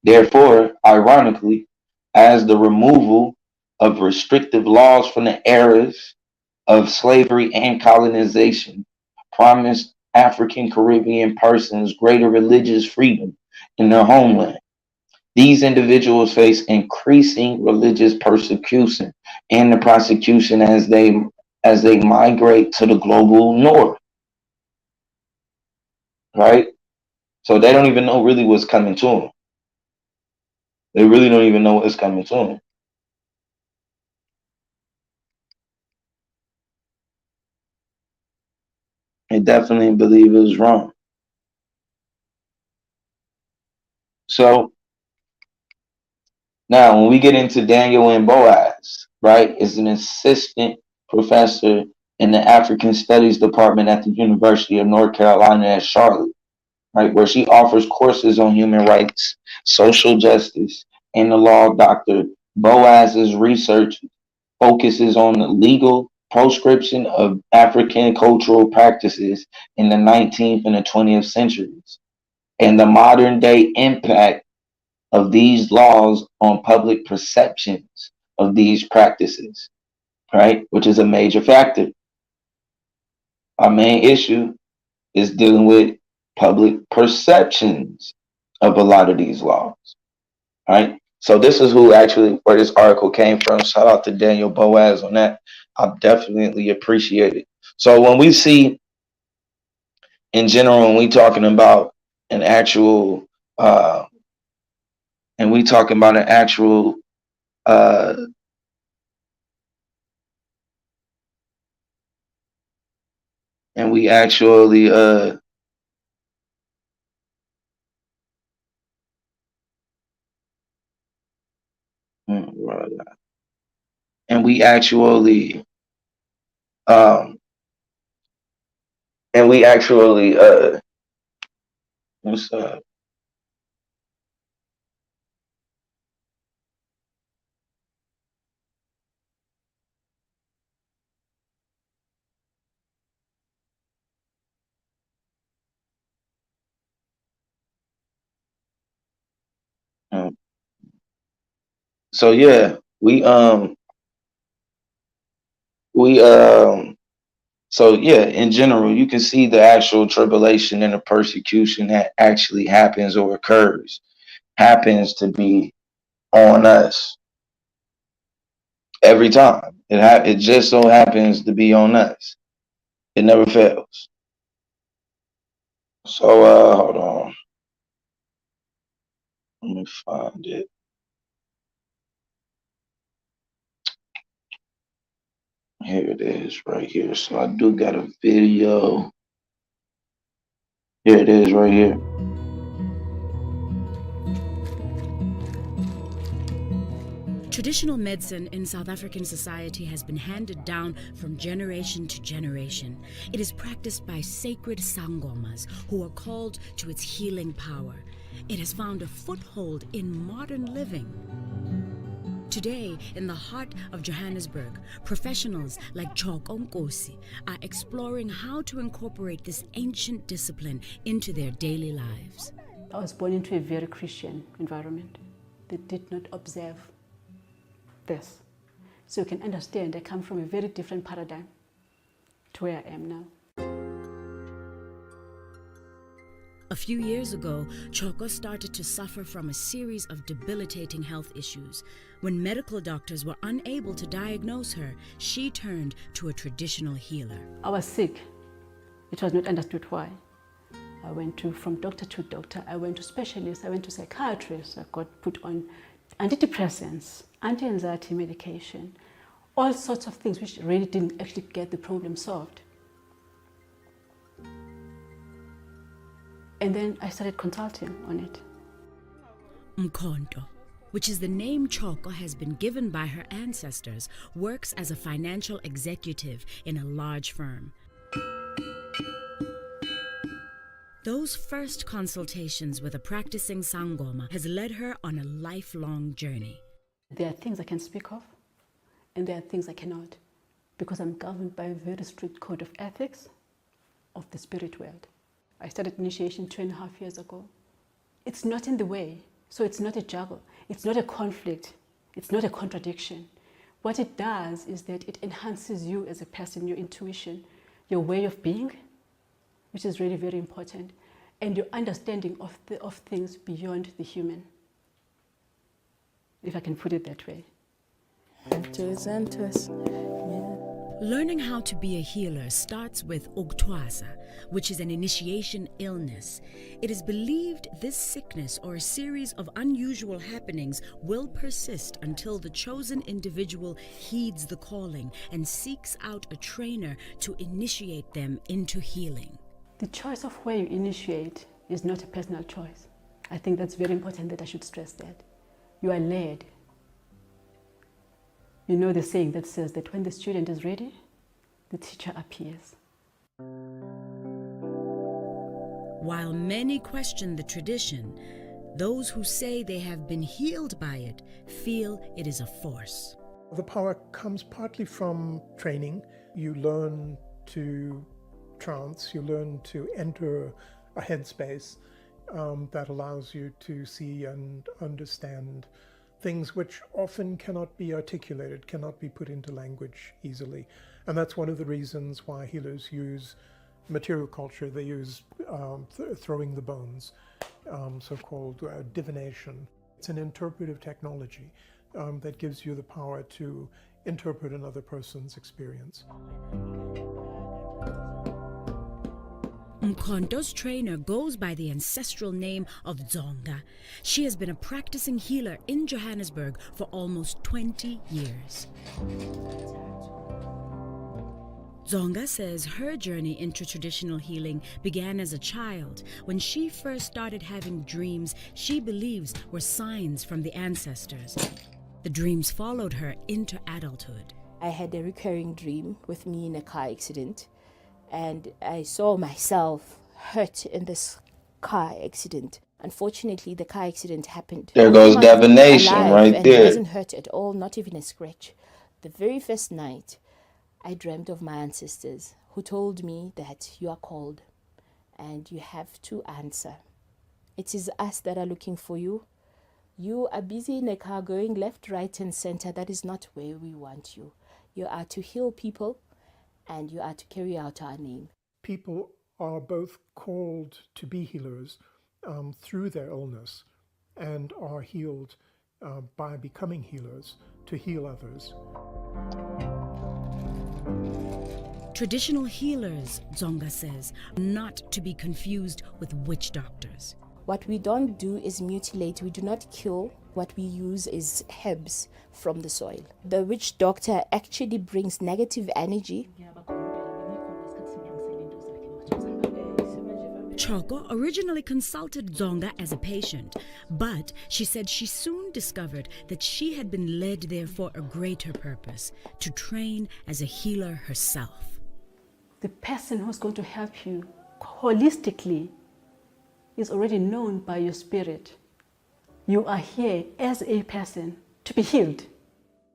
Speaker 3: Therefore, ironically, as the removal of restrictive laws from the eras of slavery and colonization promised African Caribbean persons greater religious freedom in their homeland. These individuals face increasing religious persecution and the prosecution as they migrate to the global north, right? So they don't even know really what's coming to them. They really don't even know what's coming to them. They definitely believe it was wrong. So now, when we get into Daniel and Boaz, right, is an assistant professor in the African Studies Department at the University of North Carolina at Charlotte, right, where she offers courses on human rights, social justice, and the law. Dr. Boaz's research focuses on the legal proscription of African cultural practices in the 19th and the 20th centuries. and the modern day impact of these laws on public perceptions of these practices, right? Which is a major factor. Our main issue is dealing with public perceptions of a lot of these laws, right? So this is who actually where this article came from. Shout out to Daniel Boaz on that. I definitely appreciate it. So when we see in general, when we talking about an actual and we talking about an actual uh and we actually and we actually um and we actually what's um, so yeah, we so yeah, in general, you can see the actual tribulation and the persecution that actually happens or occurs happens to be on us every time. It just so happens to be on us. It never fails. So hold on. Let me find it. Here it is right here. So I do got a video. Here it is right here.
Speaker 4: Traditional medicine in South African society has been handed down from generation to generation. It is practiced by sacred sangomas who are called to its healing power. It has found a foothold in modern living. Today, in the heart of Johannesburg, professionals like Chok Onkosi are exploring how to incorporate this ancient discipline into their daily lives.
Speaker 5: I was born into a very Christian environment. They did not observe this. So you can understand I come from a very different paradigm to where I am now.
Speaker 4: A few years ago, Choko started to suffer from a series of debilitating health issues. When medical doctors were unable to diagnose her, she turned to a traditional healer.
Speaker 5: I was sick. It was not understood why. I went from doctor to doctor. I went to specialists. I went to psychiatrists. I got put on antidepressants, anti-anxiety medication, all sorts of things which really didn't actually get the problem solved. And then I started consulting on it.
Speaker 4: Mkhonto, which is the name Choko has been given by her ancestors, works as a financial executive in a large firm. Those first consultations with a practicing Sangoma has led her on a lifelong journey.
Speaker 5: There are things I can speak of, and there are things I cannot, because I'm governed by a very strict code of ethics of the spirit world. I started initiation 2.5 years ago. It's not in the way, so it's not a juggle, it's not a conflict, it's not a contradiction. What it does is that it enhances you as a person, your intuition, your way of being, which is really very important, and your understanding of things beyond the human, if I can put it that way.
Speaker 4: Learning how to be a healer starts with Ugtwasa, which is an initiation illness. It is believed this sickness or a series of unusual happenings will persist until the chosen individual heeds the calling and seeks out a trainer to initiate them into healing.
Speaker 5: The choice of where you initiate is not a personal choice. I think that's very important that I should stress that. You are led. You know the saying that says that when the student is ready, the teacher appears.
Speaker 4: While many question the tradition, those who say they have been healed by it feel it is a force.
Speaker 6: The power comes partly from training. You learn to trance, you learn to enter a headspace, that allows you to see and understand things which often cannot be articulated, cannot be put into language easily. And that's one of the reasons why healers use material culture. They use throwing the bones, so-called divination. It's an interpretive technology that gives you the power to interpret another person's experience.
Speaker 4: Mkhonto's trainer goes by the ancestral name of Dzonga. She has been a practicing healer in Johannesburg for almost 20 years. Dzonga says her journey into traditional healing began as a child when she first started having dreams she believes were signs from the ancestors. The dreams followed her into adulthood.
Speaker 7: I had a recurring dream with me in a car accident, and I saw myself hurt in this car accident. Unfortunately, the car accident happened.
Speaker 3: There goes divination right
Speaker 7: and
Speaker 3: there.
Speaker 7: I wasn't hurt at all, not even a scratch. The very first night, I dreamt of my ancestors who told me that you are called and you have to answer. It is us that are looking for you. You are busy in a car going left, right, and center. That is not where we want you. You are to heal people and you are to carry out our name.
Speaker 6: People are both called to be healers through their illness and are healed by becoming healers to heal others.
Speaker 4: Traditional healers, Dzonga says, are not to be confused with witch doctors.
Speaker 7: What we don't do is mutilate. We do not kill. What we use is herbs from the soil. The witch doctor actually brings negative energy.
Speaker 4: Choko originally consulted Dzonga as a patient, but she said she soon discovered that she had been led there for a greater purpose, to train as a healer herself.
Speaker 5: The person who's going to help you holistically is already known by your spirit. You are here as a person to be healed.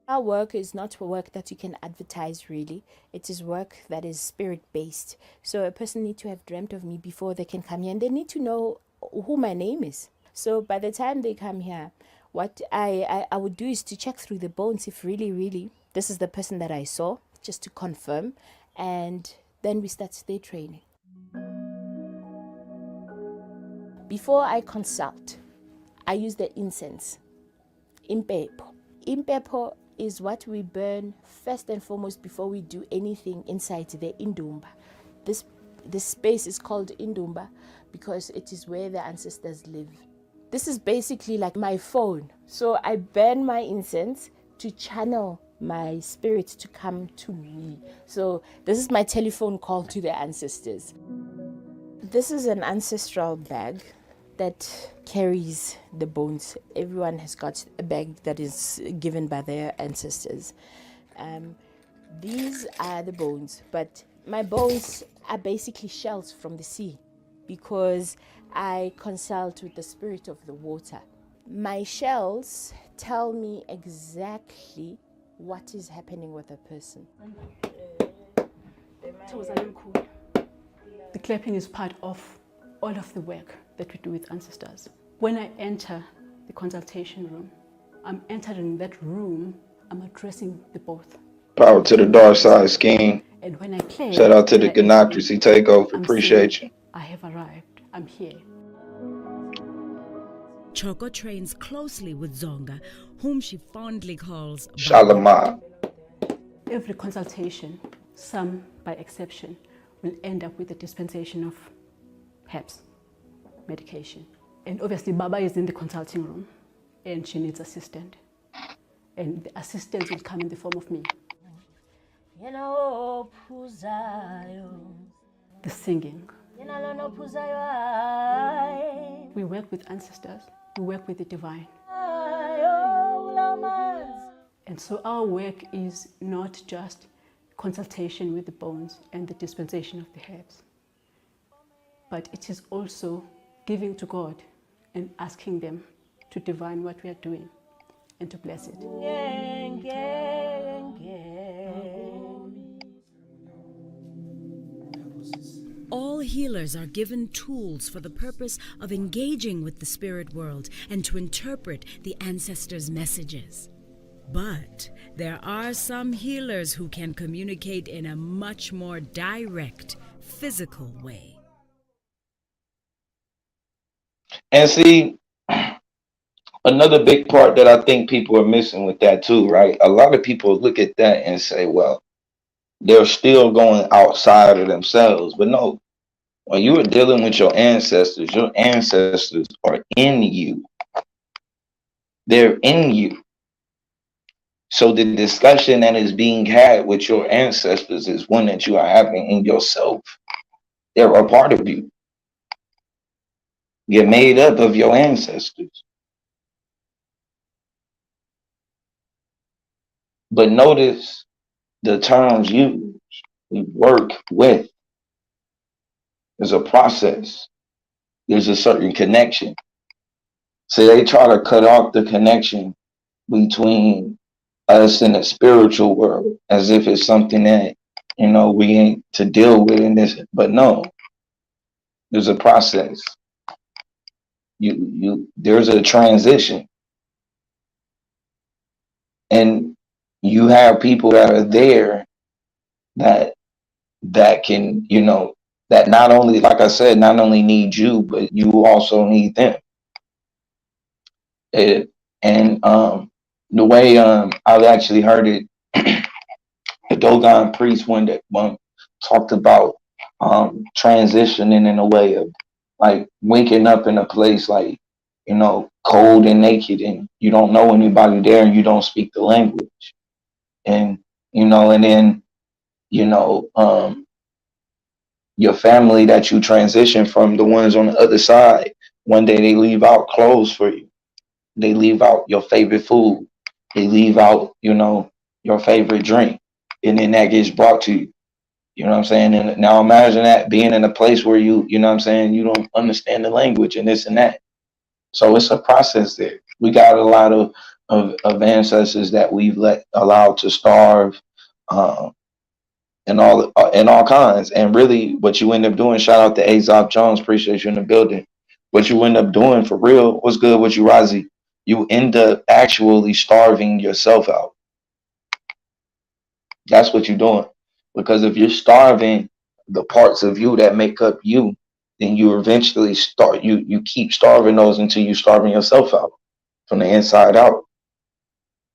Speaker 7: Our work is not work that you can advertise, really. It is work that is spirit-based. So a person needs to have dreamt of me before they can come here, and they need to know who my name is. So by the time they come here, what I would do is to check through the bones if really this is the person that I saw, just to confirm, and then we start their training. Before I consult, I use the incense, impepo. Impepo is what we burn first and foremost before we do anything inside the indumba. This space is called indumba because it is where the ancestors live. This is basically like my phone. So I burn my incense to channel my spirit to come to me. So this is my telephone call to the ancestors. This is an ancestral bag that carries the bones. Everyone has got a bag that is given by their ancestors. These are the bones, but my bones are basically shells from the sea because I consult with the spirit of the water. My shells tell me exactly what is happening with a person.
Speaker 5: The clapping is part of all of the work that we do with ancestors. When I enter the consultation room, I'm entering that room, I'm addressing the both.
Speaker 3: Power to the dark side scheme.
Speaker 5: And when I play,
Speaker 3: Shout out to the Ganocracy Takeover. Appreciate you.
Speaker 5: I have arrived, I'm here.
Speaker 4: Choko trains closely with Dzonga, whom she fondly calls
Speaker 3: Shalama.
Speaker 5: Every consultation, some by exception, will end up with a dispensation of herbs, medication. And obviously Baba is in the consulting room and she needs assistant. And the assistance will come in the form of me. The singing. We work with ancestors, we work with the divine. And so our work is not just consultation with the bones and the dispensation of the herbs, but it is also giving to God and asking them to divine what we are doing and to bless it.
Speaker 4: All healers are given tools for the purpose of engaging with the spirit world and to interpret the ancestors' messages. But there are some healers who can communicate in a much more direct, physical way.
Speaker 3: And see, another big part that I think people are missing with that too, right? A lot of people look at that and say, well, they're still going outside of themselves. But no, when you are dealing with your ancestors are in you. They're in you. So the discussion that is being had with your ancestors is one that you are having in yourself. They're a part of you. You're made up of your ancestors. But notice the terms used. We work with. There's a process. There's a certain connection. So they try to cut off the connection between us and the spiritual world as if it's something that, we ain't to deal with in this. But no, there's a process. There's a transition. And you have people that are there that can, that not only, like I said, not only need you, but you also need them. And the way I've actually heard it, the Dogon priest one talked about transitioning in a way of like waking up in a place like, cold and naked, and you don't know anybody there, and you don't speak the language, and and then your family that you transition from, the ones on the other side, one day they leave out clothes for you. They leave out your favorite food. They leave out, your favorite drink. And then that gets brought to you. You know what I'm saying? And now imagine that being in a place where you know what I'm saying, you don't understand the language and this and that. So it's a process there. We got a lot of ancestors that we've allowed to starve, and all kinds. And really what you end up doing, shout out to Azop Jones, appreciate you in the building. What you end up doing for real, what's good with you, Razi? You end up actually starving yourself out. That's what you're doing. Because if you're starving the parts of you that make up you, then you eventually you keep starving those until you're starving yourself out from the inside out.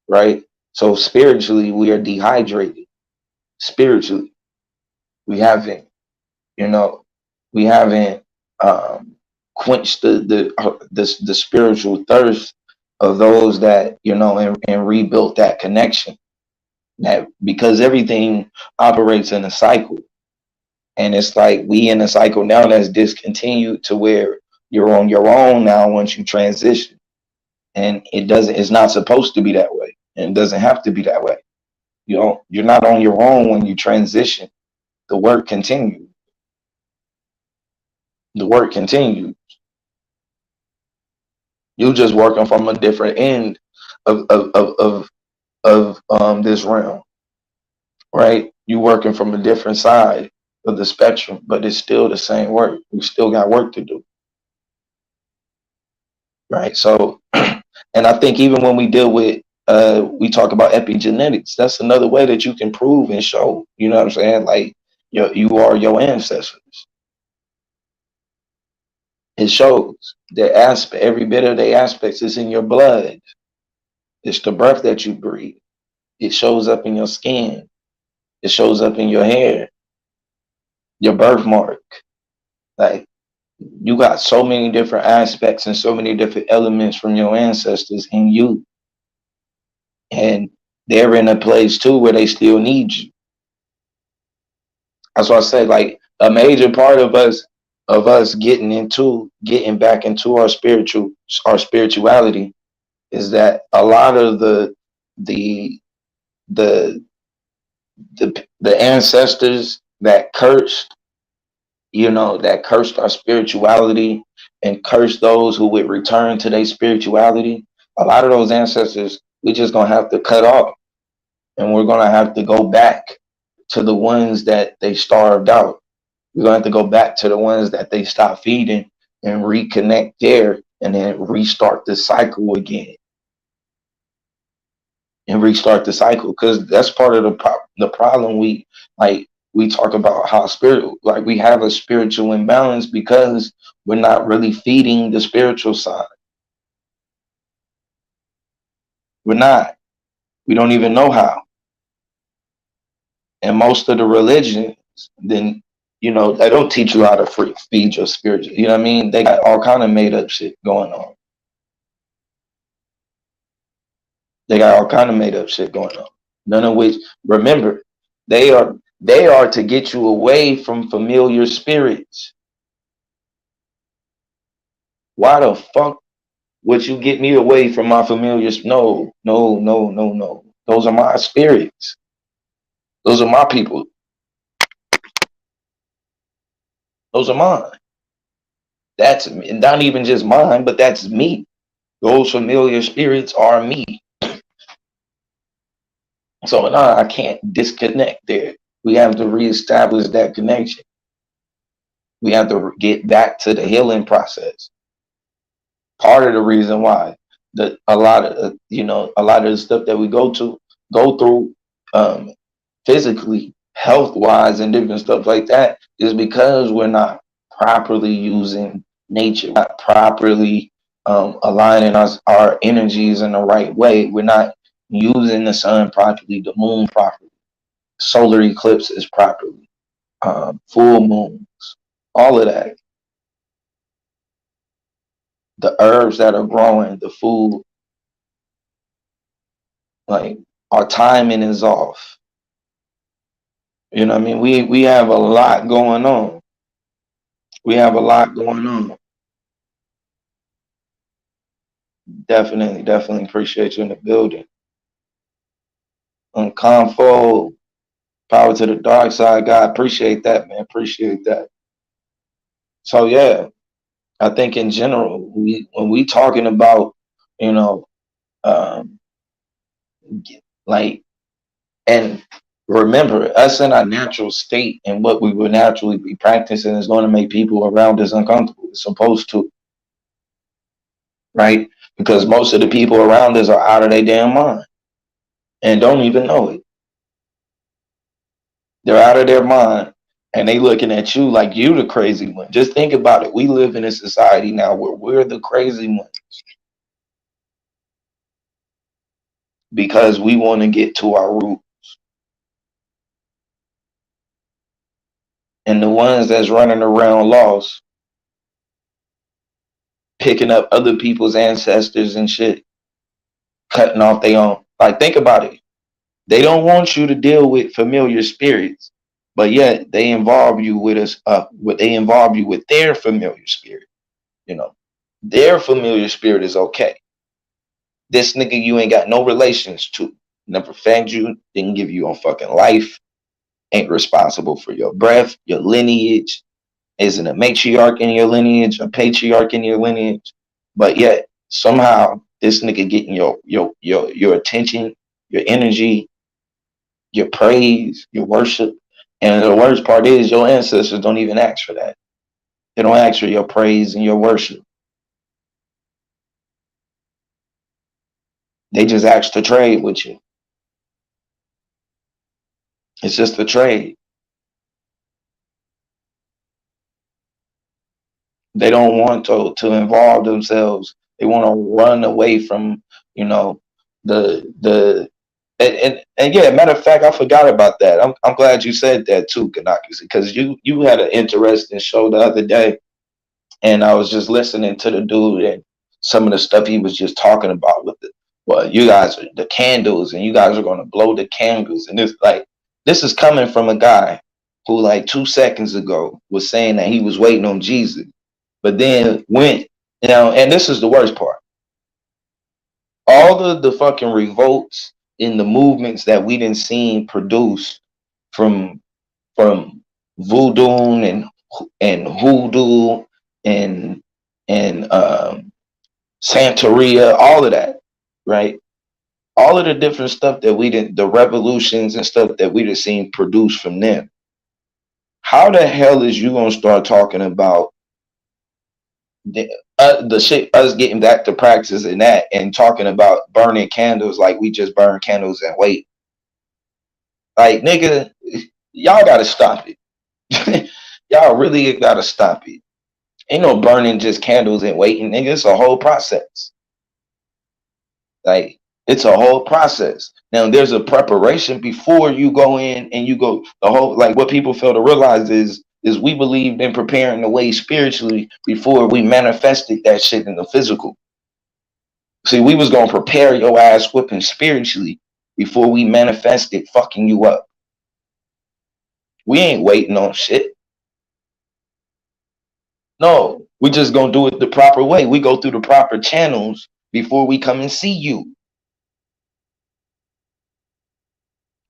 Speaker 3: Right? So spiritually, we are dehydrated. Spiritually. We haven't quenched the spiritual thirst of those that, and rebuilt that connection. That because everything operates in a cycle, and it's like we in a cycle now that's discontinued to where you're on your own now once you transition, and it's not supposed to be that way, and it doesn't have to be that way. You're not on your own when you transition. The work continues. The work continues. You're just working from a different end of this realm, right? You working from a different side of the spectrum, but it's still the same work. We still got work to do, right? So, and I think even when we deal with, we talk about epigenetics, that's another way that you can prove and show, you know what I'm saying? Like, you are your ancestors. It shows their aspect, every bit of their aspects is in your blood. It's the breath that you breathe. It shows up in your skin. It shows up in your hair, your birthmark. Like, you got so many different aspects and so many different elements from your ancestors in you. And they're in a place too where they still need you. That's why I say, like, a major part of us getting back into our spirituality is that a lot of the ancestors that cursed, that cursed our spirituality and cursed those who would return to their spirituality, a lot of those ancestors we just gonna have to cut off, and we're gonna have to go back to the ones that they starved out. We're gonna have to go back to the ones that they stopped feeding and reconnect there, and then restart the cycle again, and restart the cycle, because that's part of the problem. We talk about how like we have a spiritual imbalance because we're not really feeding the spiritual side. We're not. We don't even know how. And most of the religions, then, they don't teach you how to feed your spiritual. You know what I mean? They got all kind of made up shit going on. They got all kind of made up shit going on. None of which, remember, they are to get you away from familiar spirits. Why the fuck would you get me away from my familiar? No, no, no, no, no. Those are my spirits. Those are my people. Those are mine. That's not even just mine, but that's me. Those familiar spirits are me. So no, I can't disconnect there. We have to reestablish that connection. We have to get back to the healing process. Part of the reason why a lot of the stuff that we go through physically, health wise, and different stuff like that is because we're not properly using nature, not properly aligning our energies in the right way. We're not using the sun properly, the moon properly, solar eclipses properly, full moons, all of that. The herbs that are growing, the food, like our timing is off. You know what I mean? We have a lot going on. We have a lot going on. Definitely appreciate you in the building. Confold, power to the dark side, God. Appreciate that, man. Appreciate that. So yeah, I think in general, when we talking about, like, and remember, us in our natural state and what we would naturally be practicing is going to make people around us uncomfortable. It's supposed to, right? Because most of the people around us are out of their damn mind and don't even know it. They're out of their mind and they looking at you like you the crazy one. Just think about it. We live in a society now where we're the crazy ones because we want to get to our root. And the ones that's running around lost, picking up other people's ancestors and shit, cutting off their own. Like, think about it. They don't want you to deal with familiar spirits, but yet they involve you with they involve you with their familiar spirit. Their familiar spirit is okay. This nigga you ain't got no relations to, never fed you, didn't give you a fucking life, ain't responsible for your breath, your lineage, isn't a matriarch in your lineage, a patriarch in your lineage, but yet somehow this nigga getting your attention, your energy, your praise, your worship. And the worst part is your ancestors don't even ask for that. They don't ask for your praise and your worship. They just ask to trade with you. It's just a trade. They don't want to involve themselves. They want to run away from, the and yeah, matter of fact, I forgot about that. I'm glad you said that too, Kanaki, because you had an interesting show the other day, and I was just listening to the dude and some of the stuff he was just talking about with you guys are the candles, and you guys are going to blow the candles, and this is coming from a guy who like 2 seconds ago was saying that he was waiting on Jesus, but then went, and this is the worst part. All of the fucking revolts in the movements that we didn't see produced from voodoo and hoodoo and Santeria, all of that, right? All of the different stuff that the revolutions and stuff that we done seen produced from them. How the hell is you gonna start talking about the shit, us getting back to practice and that, and talking about burning candles like we just burn candles and wait? Like, nigga, y'all gotta stop it. Y'all really gotta stop it. Ain't no burning just candles and waiting, nigga. It's a whole process. Like, it's a whole process. Now, there's a preparation before you go in and you go the whole, like, what people fail to realize is we believed in preparing the way spiritually before we manifested that shit in the physical. See, we was gonna prepare your ass whipping spiritually before we manifested fucking you up. We ain't waiting on shit. No, we just gonna do it the proper way. We go through the proper channels before we come and see you.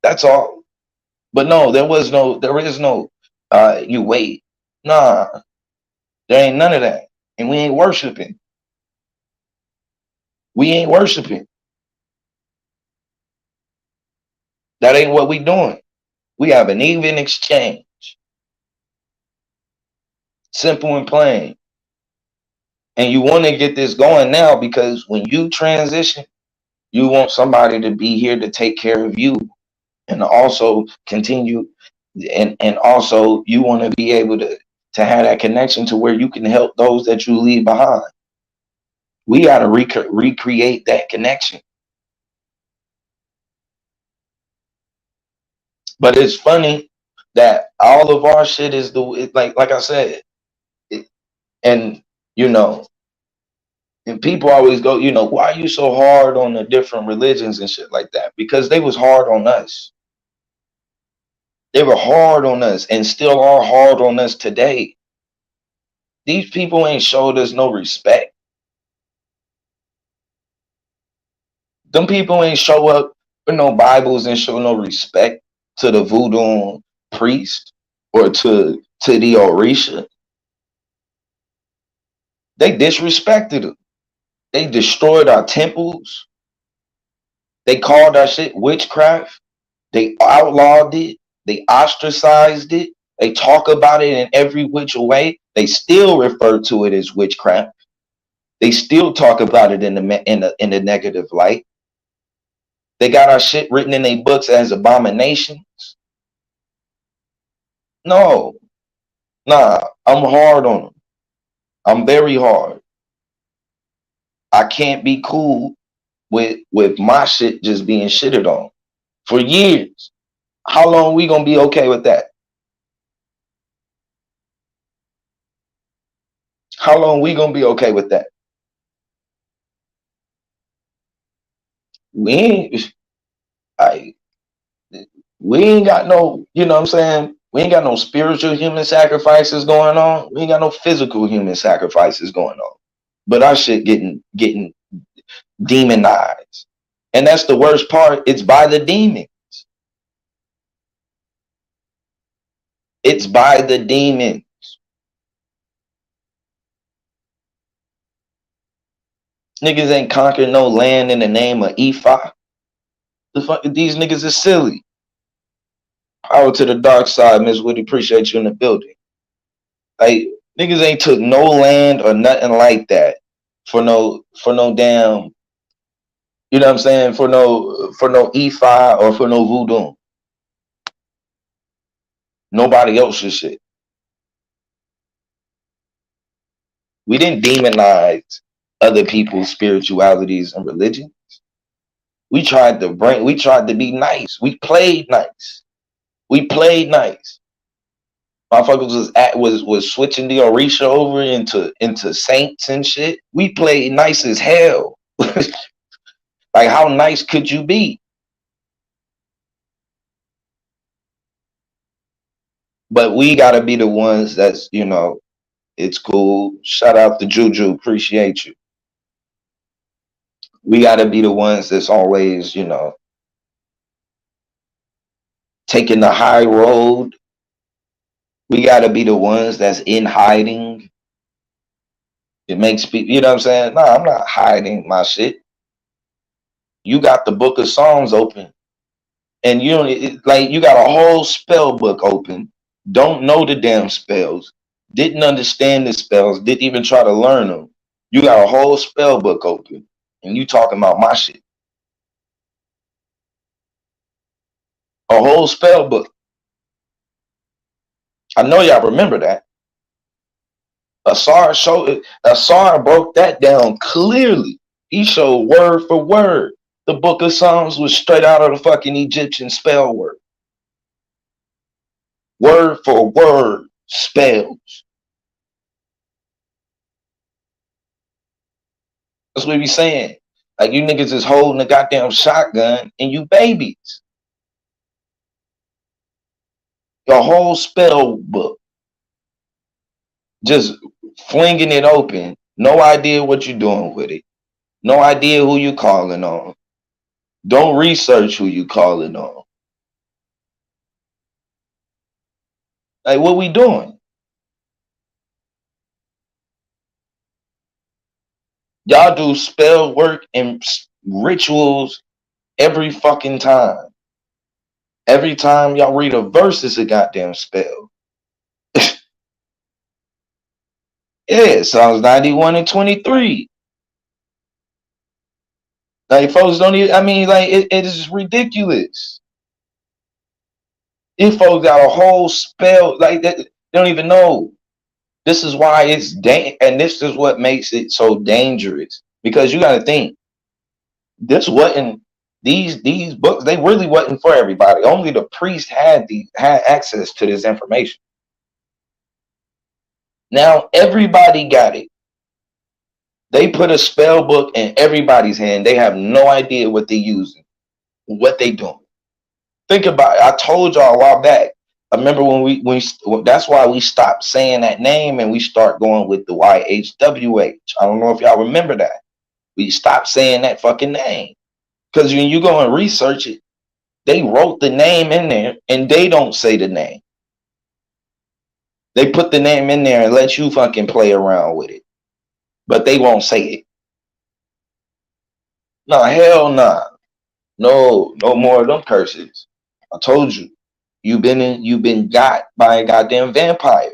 Speaker 3: That's all. But no, there is no you wait. Nah, there ain't none of that. And we ain't worshiping. We ain't worshiping. That ain't what we doing. We have an even exchange. Simple and plain. And you want to get this going now because when you transition, you want somebody to be here to take care of you and also continue, and also you want to be able to have that connection to where you can help those that you leave behind. We got to recreate that connection. But it's funny that all of our shit is like I said, and you know, and people always go, you know, why are you so hard on the different religions and shit like that? Because they was hard on us. They were hard on us and still are hard on us today. These people ain't showed us no respect. Them people ain't show up with no Bibles and show no respect to the Voodoo priest or to the Orisha. They disrespected them. They destroyed our temples. They called our shit witchcraft. They outlawed it. They ostracized it. They talk about it in every which way. They still refer to it as witchcraft. They still talk about it in the negative light. They got our shit written in their books as abominations. No, nah, I'm hard on them. I'm very hard. I can't be cool with my shit just being shitted on for years. How long we gonna be okay with that? How long we gonna be okay with that? We ain't got no, you know what I'm saying? We ain't got no spiritual human sacrifices going on. We ain't got no physical human sacrifices going on. But our shit getting demonized. And that's the worst part. It's by the demons. It's by the demons. Niggas ain't conquered no land in the name of Ifa. The fuck, these niggas is silly. Power to the dark side, Miss Woody. Appreciate you in the building. Like, niggas ain't took no land or nothing like that for no damn, you know what I'm saying, for no Ifa or for no voodoo. Nobody else's shit. We didn't demonize other people's spiritualities and religions. We tried to be nice. We played nice. We played nice. Motherfuckers was switching the Orisha over into saints and shit. We played nice as hell. Like, how nice could you be? But we gotta be the ones that's, you know, it's cool. Shout out to Juju, appreciate you. We gotta be the ones that's always, you know, taking the high road. We gotta be the ones that's in hiding. It makes people, you know what I'm saying? No, I'm not hiding my shit. You got the book of Psalms open, and you don't like, you got a whole spell book open, don't know the damn spells, didn't understand the spells, didn't even try to learn them. You got a whole spell book open, and you talking about my shit. A whole spell book. I know y'all remember that. Asar broke that down clearly. He showed word for word. The book of Psalms was straight out of the fucking Egyptian spell word. Word for word spells. That's what we saying. Like, you niggas is holding a goddamn shotgun and you babies. Your whole spell book. Just flinging it open. No idea what you're doing with it. No idea who you calling on. Don't research who you calling on. Like, what we doing? Y'all do spell work and rituals every fucking time. Every time y'all read a verse, it's a goddamn spell. Yeah, Psalms 91 and 23. Like, folks don't even, I mean, like, it is ridiculous. These folks got a whole spell, like, they don't even know. This is why it's and this is what makes it so dangerous. Because you got to think, this wasn't, these books, they really wasn't for everybody. Only the priest had access to this information. Now everybody got it. They put a spell book in everybody's hand. They have no idea what they're using, what they doing. Think about it. I told y'all a while back. I remember when that's why we stopped saying that name and we start going with the YHWH. I don't know if y'all remember that. We stopped saying that fucking name. Because when you go and research it, they wrote the name in there and they don't say the name. They put the name in there and let you fucking play around with it. But they won't say it. No, hell nah. No more of them curses. I told you. You've been got by a goddamn vampire.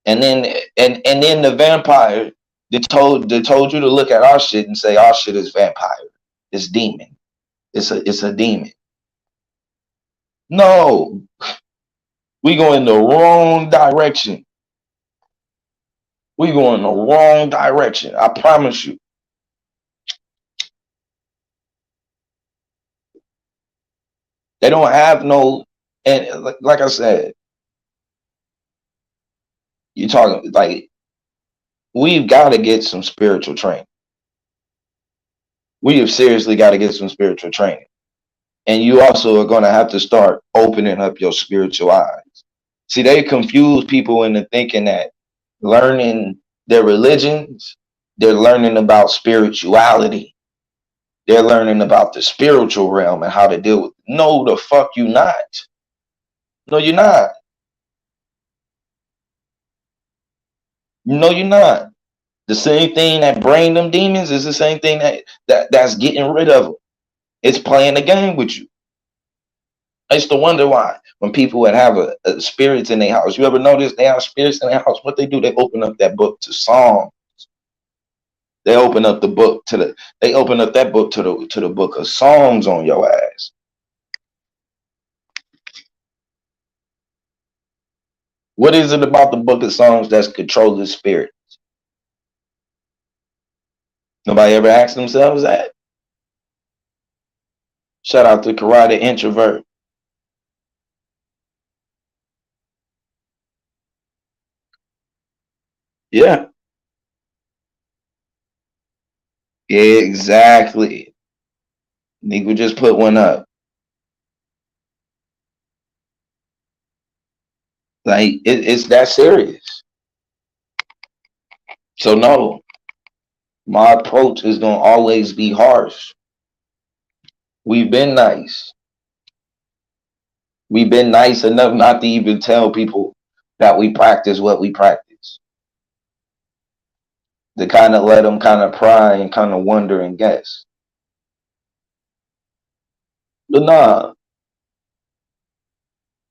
Speaker 3: And then the vampire they told you to look at our shit and say our shit is vampire. It's demon. It's a demon. No. We go in the wrong direction. We go in the wrong direction. I promise you. They don't have no, and like I said, you're talking like we've got to get some spiritual training. We have seriously got to get some spiritual training. And you also are going to have to start opening up your spiritual eyes. See, they confuse people into thinking that learning their religions, they're learning about spirituality. They're learning about the spiritual realm and how to deal with it. No, the fuck you not. No, you're not. No, you're not. The same thing that bring them demons is the same thing that's getting rid of them. It's playing the game with you. I used to wonder why when people would have a spirits in their house. You ever notice they have spirits in their house? What they do, they open up that book to Psalms. They open up the book to the. They open up that book to the book of Psalms on your ass. What is it about the book of Psalms that's controlling spirit? Nobody ever asked themselves that? Shout out to Karate Introvert. Yeah. Yeah, exactly. Nigga just put one up. Like, it's that serious. So no, my approach is going to always be harsh. We've been nice. We've been nice enough not to even tell people that we practice what we practice. To kind of let them kind of pry and kind of wonder and guess. But nah.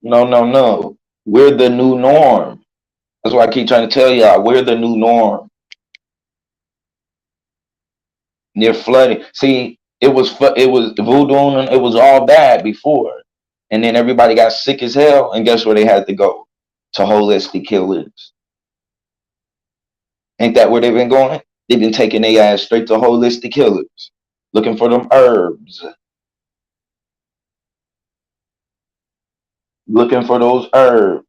Speaker 3: No. We're the new norm. That's why I keep trying to tell y'all, we're the new norm. Near flooding. See, it was voodoo and it was all bad before. And then everybody got sick as hell, and guess where they had to go? To holistic killers. Ain't that where they've been going? They've been taking their ass straight to holistic killers, looking for them herbs, looking for those herbs.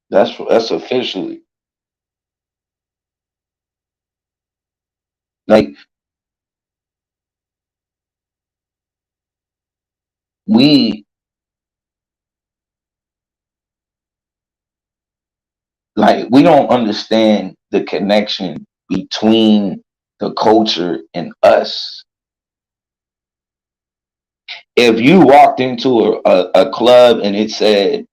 Speaker 3: That's officially like we we don't understand the connection between the culture and us. If you walked into a club and it said,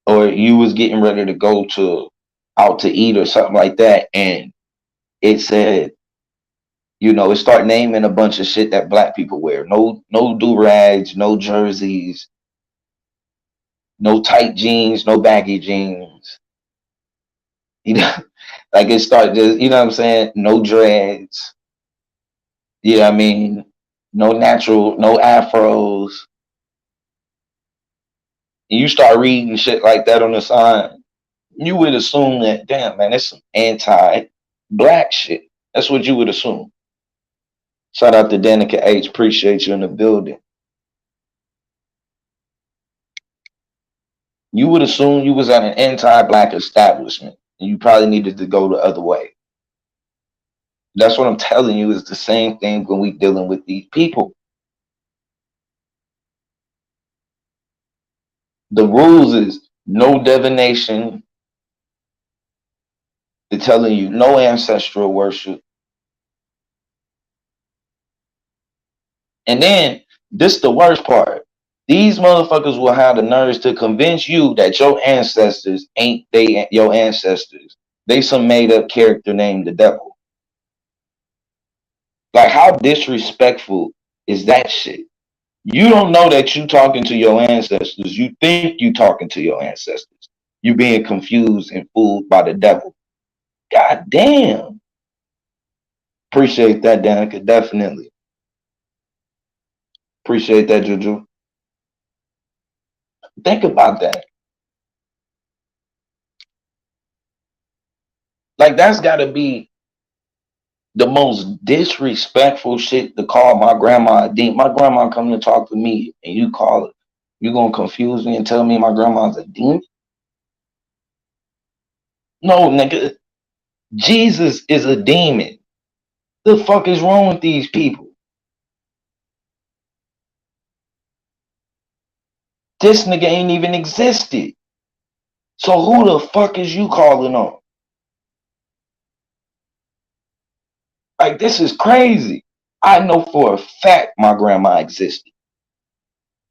Speaker 3: or you was getting ready to go to out to eat or something like that, and it said, it start naming a bunch of shit that black people wear. No do rags, no jerseys, no tight jeans, no baggy jeans. You know, like it start just, you know what I'm saying? No dreads. You know what I mean? No natural, no afros. And you start reading shit like that on the sign, you would assume that, damn, man, that's some anti-black shit. That's what you would assume. Shout out to Danica H. Appreciate you in the building. You would assume you was at an anti-black establishment, and you probably needed to go the other way. That's what I'm telling you is the same thing when we dealing with these people. The rules is no divination. They're telling you no ancestral worship. And then this the worst part. These motherfuckers will have the nerves to convince you that your ancestors ain't your ancestors. They some made up character named the devil. Like, how disrespectful is that shit? You don't know that you talking to your ancestors. You think you talking to your ancestors. You being confused and fooled by the devil. God damn. Appreciate that, Danica. Definitely. Appreciate that, Juju. Think about that. Like, that's got to be the most disrespectful shit to call my grandma a demon. My grandma come to talk to me, and you call it. You gonna confuse me and tell me my grandma's a demon? No, nigga. Jesus is a demon. The fuck is wrong with these people? This nigga ain't even existed. So who the fuck is you calling on? Like, this is crazy. I know for a fact my grandma existed.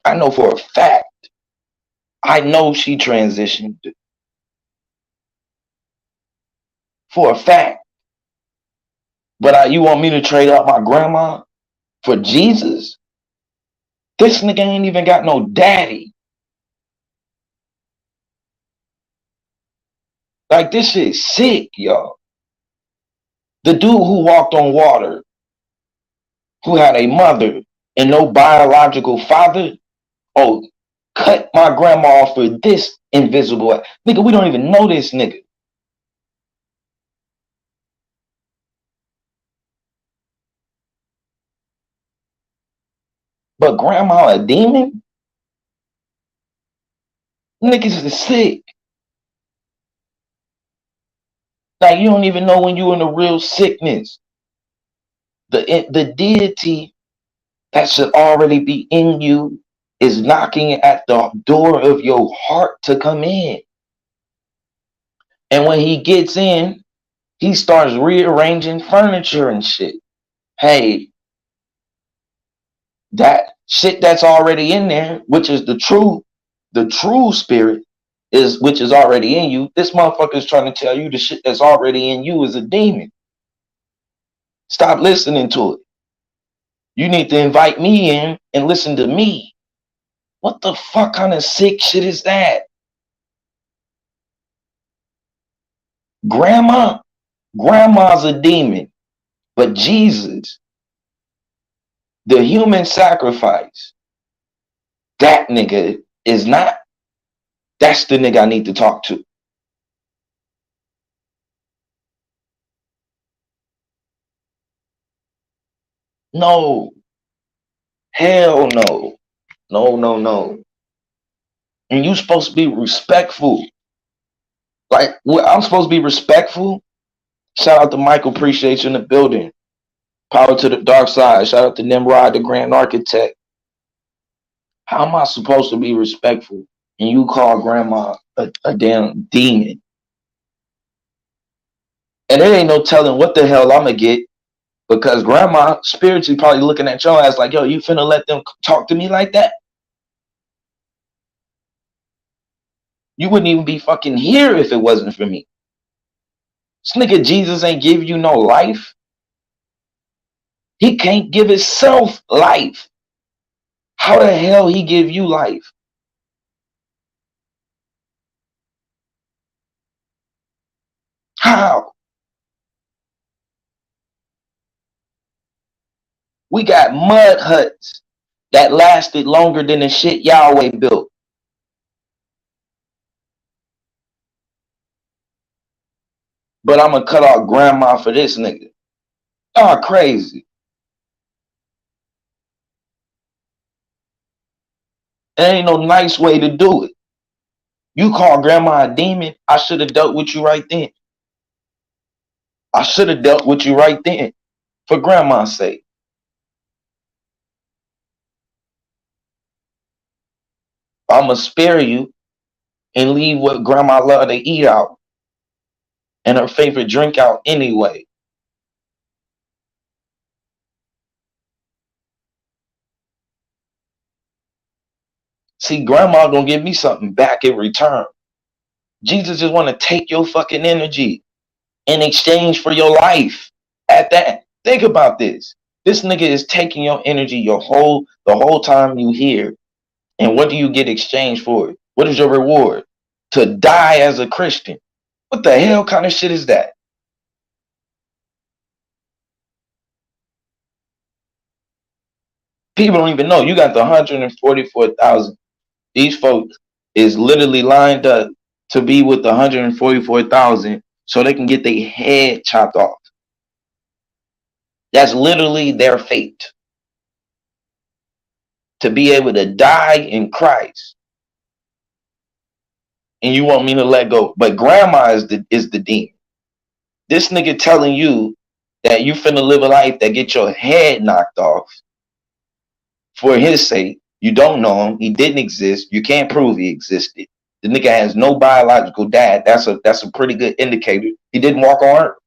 Speaker 3: I know for a fact. I know she transitioned. For a fact. But you want me to trade up my grandma for Jesus? This nigga ain't even got no daddy. Like, this shit sick, y'all. The dude who walked on water, who had a mother and no biological father, oh, cut my grandma off for this invisible act. Nigga, we don't even know this nigga. But grandma a demon? Niggas is sick. Like, you don't even know when you in a real sickness. The deity that should already be in you is knocking at the door of your heart to come in. And when he gets in, he starts rearranging furniture and shit. Hey, that shit that's already in there, which is the true spirit, which is already in you. This motherfucker is trying to tell you the shit that's already in you is a demon. Stop listening to it. You need to invite me in and listen to me. What the fuck kind of sick shit is that? Grandma's a demon, but Jesus, the human sacrifice, that nigga is not. That's the nigga I need to talk to. No. Hell no. No. And you supposed to be respectful. Like, I'm supposed to be respectful. Shout out to Michael, appreciate you in the building. Power to the dark side. Shout out to Nimrod, the grand architect. How am I supposed to be respectful and you call grandma a damn demon? And there ain't no telling what the hell I'm gonna get, because grandma spiritually probably looking at your ass like, yo, you finna let them talk to me like that? You wouldn't even be fucking here if it wasn't for me. This nigga Jesus ain't give you no life. He can't give himself life. How the hell he give you life? How? We got mud huts that lasted longer than the shit Yahweh built. But I'm gonna cut off grandma for this nigga. Oh, crazy. There ain't no nice way to do it. You call grandma a demon, I should have dealt with you right then. I should have dealt with you right then, for grandma's sake. I'ma spare you and leave what grandma loved to eat out and her favorite drink out anyway. See, grandma gonna give me something back in return. Jesus just wanna take your fucking energy in exchange for your life. At that, think about this. This nigga is taking your energy the whole time you here. And what do you get exchanged for it? What is your reward? To die as a Christian. What the hell kind of shit is that? People don't even know. You got the 144,000. These folks is literally lined up to be with the 144,000 so they can get their head chopped off. That's literally their fate. To be able to die in Christ. And you want me to let go. But grandma is the demon. This nigga telling you that you finna live a life that get your head knocked off for his sake. You don't know him. He didn't exist. You can't prove he existed. The nigga has no biological dad. That's a pretty good indicator. He didn't walk on earth.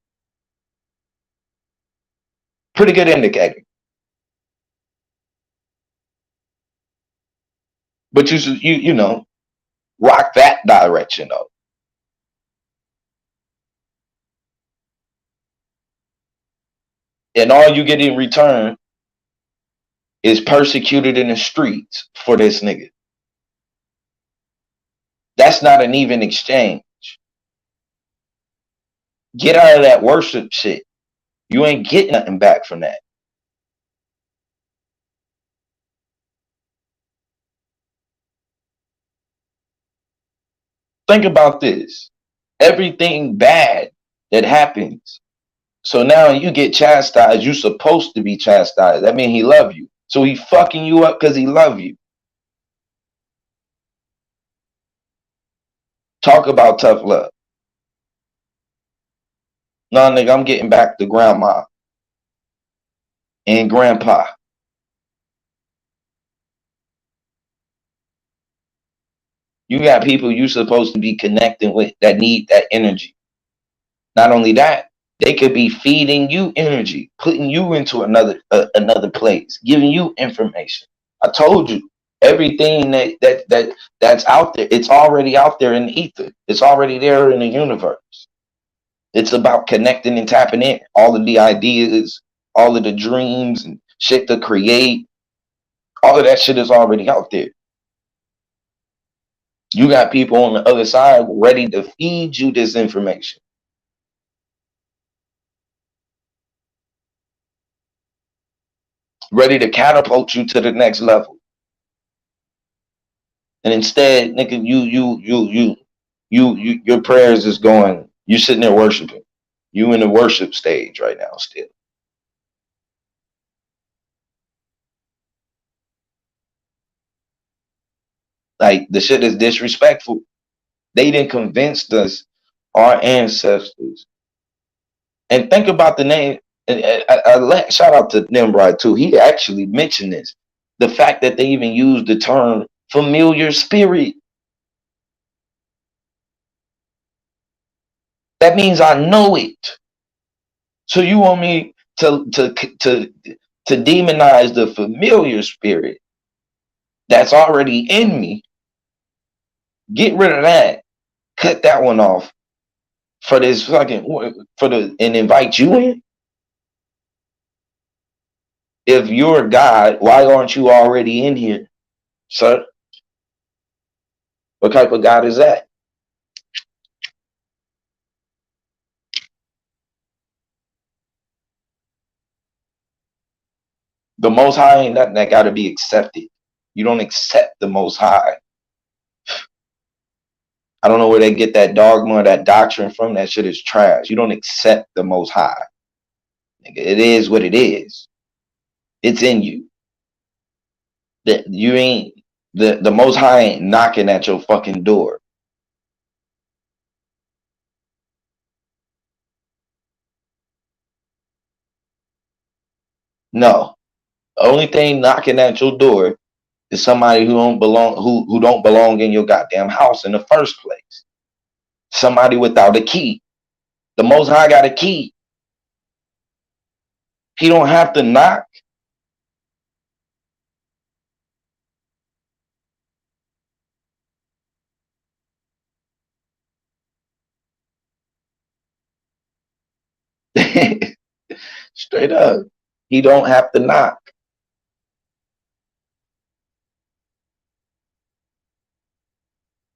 Speaker 3: Pretty good indicator. But you should, you know, rock that direction though. And all you get in return is persecuted in the streets for this nigga. That's not an even exchange. Get out of that worship shit. You ain't getting nothing back from that. Think about this. Everything bad that happens. So now you get chastised. You're supposed to be chastised. That means he love you. So he fucking you up because he love you. Talk about tough love. No, nigga, I'm getting back to grandma and grandpa. You got people you supposed to be connecting with that need that energy. Not only that, they could be feeding you energy, putting you into another place, giving you information. I told you, everything that's out there, it's already out there in the ether. It's already there in the universe. It's about connecting and tapping in. All of the ideas, all of the dreams and shit to create, all of that shit is already out there. You got people on the other side ready to feed you this information. Ready to catapult you to the next level. And instead, nigga, your prayers is going, you sitting there worshiping. You in the worship stage right now still. Like, the shit is disrespectful. They didn't convince us, our ancestors. And think about the name. And shout out to Nimrod too. He actually mentioned this. The fact that they even used the term familiar spirit. That means I know it. So you want me to demonize the familiar spirit that's already in me? Get rid of that. Cut that one off for this fucking and invite you in. If you're God, why aren't you already in here, sir? What type of God is that? The Most High ain't nothing that got to be accepted. You don't accept the Most High. I don't know where they get that dogma or that doctrine from. That shit is trash. You don't accept the Most High. It is what it is. It's in you. That you ain't the Most High ain't knocking at your fucking door. No. The only thing knocking at your door is somebody who don't belong, who don't belong in your goddamn house in the first place. Somebody without a key. The Most High got a key. He don't have to knock. Straight up. He don't have to knock.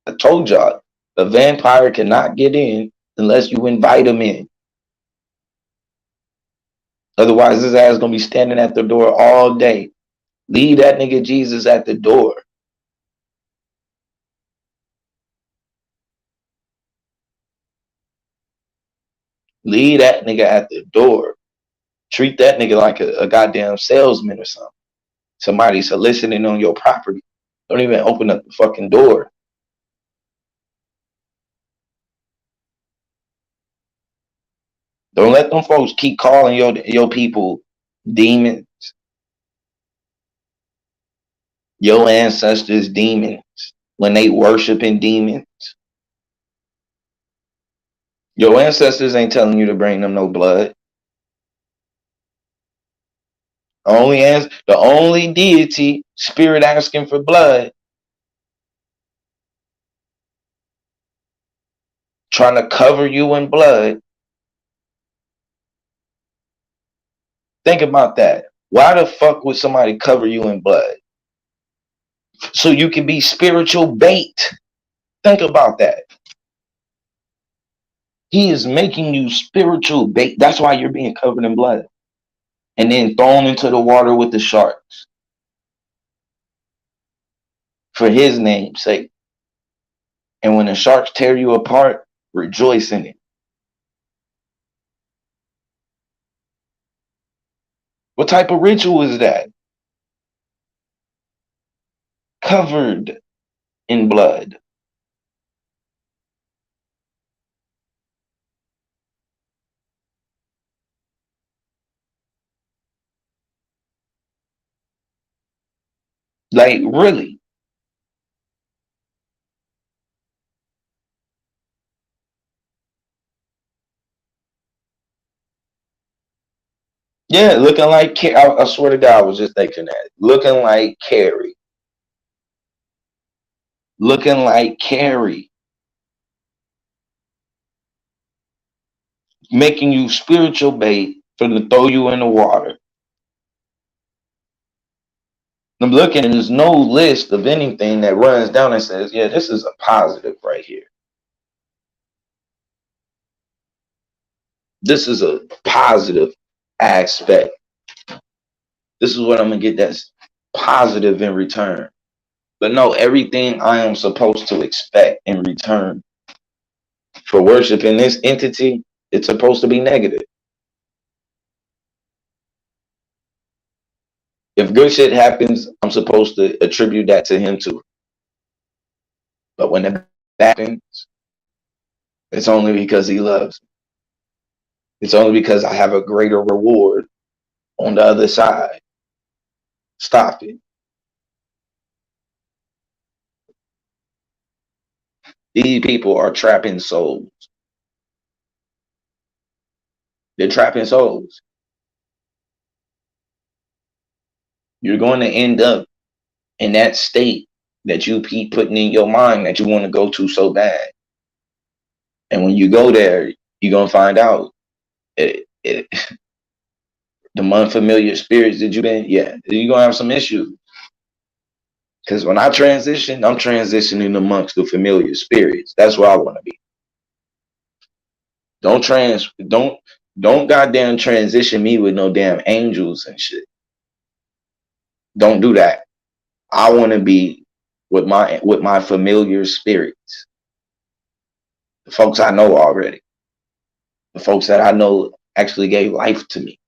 Speaker 3: I told y'all, a vampire cannot get in unless you invite him in. Otherwise, his ass gonna be standing at the door all day. Leave that nigga Jesus at the door. Leave that nigga at the door. Treat that nigga like a goddamn salesman or something. Somebody soliciting on your property. Don't even open up the fucking door. Don't let them folks keep calling your people demons. Your ancestors demons when they worshiping demons. Your ancestors ain't telling you to bring them no blood. The only deity, spirit asking for blood, trying to cover you in blood. Think about that. Why the fuck would somebody cover you in blood? So you can be spiritual bait. Think about that. He is making you spiritual bait. That's why you're being covered in blood. And then thrown into the water with the sharks. For his name's sake. And when the sharks tear you apart, rejoice in it. What type of ritual is that? Covered in blood. Like, really? Yeah, looking like I swear to God, I was just thinking that. Looking like Carrie. Looking like Carrie. Making you spiritual bait to throw you in the water. I'm looking and there's no list of anything that runs down and says, yeah, this is a positive right here. This is a positive aspect. This is what I'm going to get that's positive in return. But no, everything I am supposed to expect in return for worshiping this entity, it's supposed to be negative. If good shit happens, I'm supposed to attribute that to him too. But when it happens, it's only because he loves me. It's only because I have a greater reward on the other side. Stop it. These people are trapping souls. They're trapping souls. You're going to end up in that state that you keep putting in your mind that you want to go to so bad. And when you go there, you're going to find out the unfamiliar spirits that you've been, yeah, you're going to have some issues. Because when I transition, I'm transitioning amongst the familiar spirits. That's where I want to be. Don't goddamn transition me with no damn angels and shit. Don't do that. I want to be with my familiar spirits. The folks I know already. The folks that I know actually gave life to me.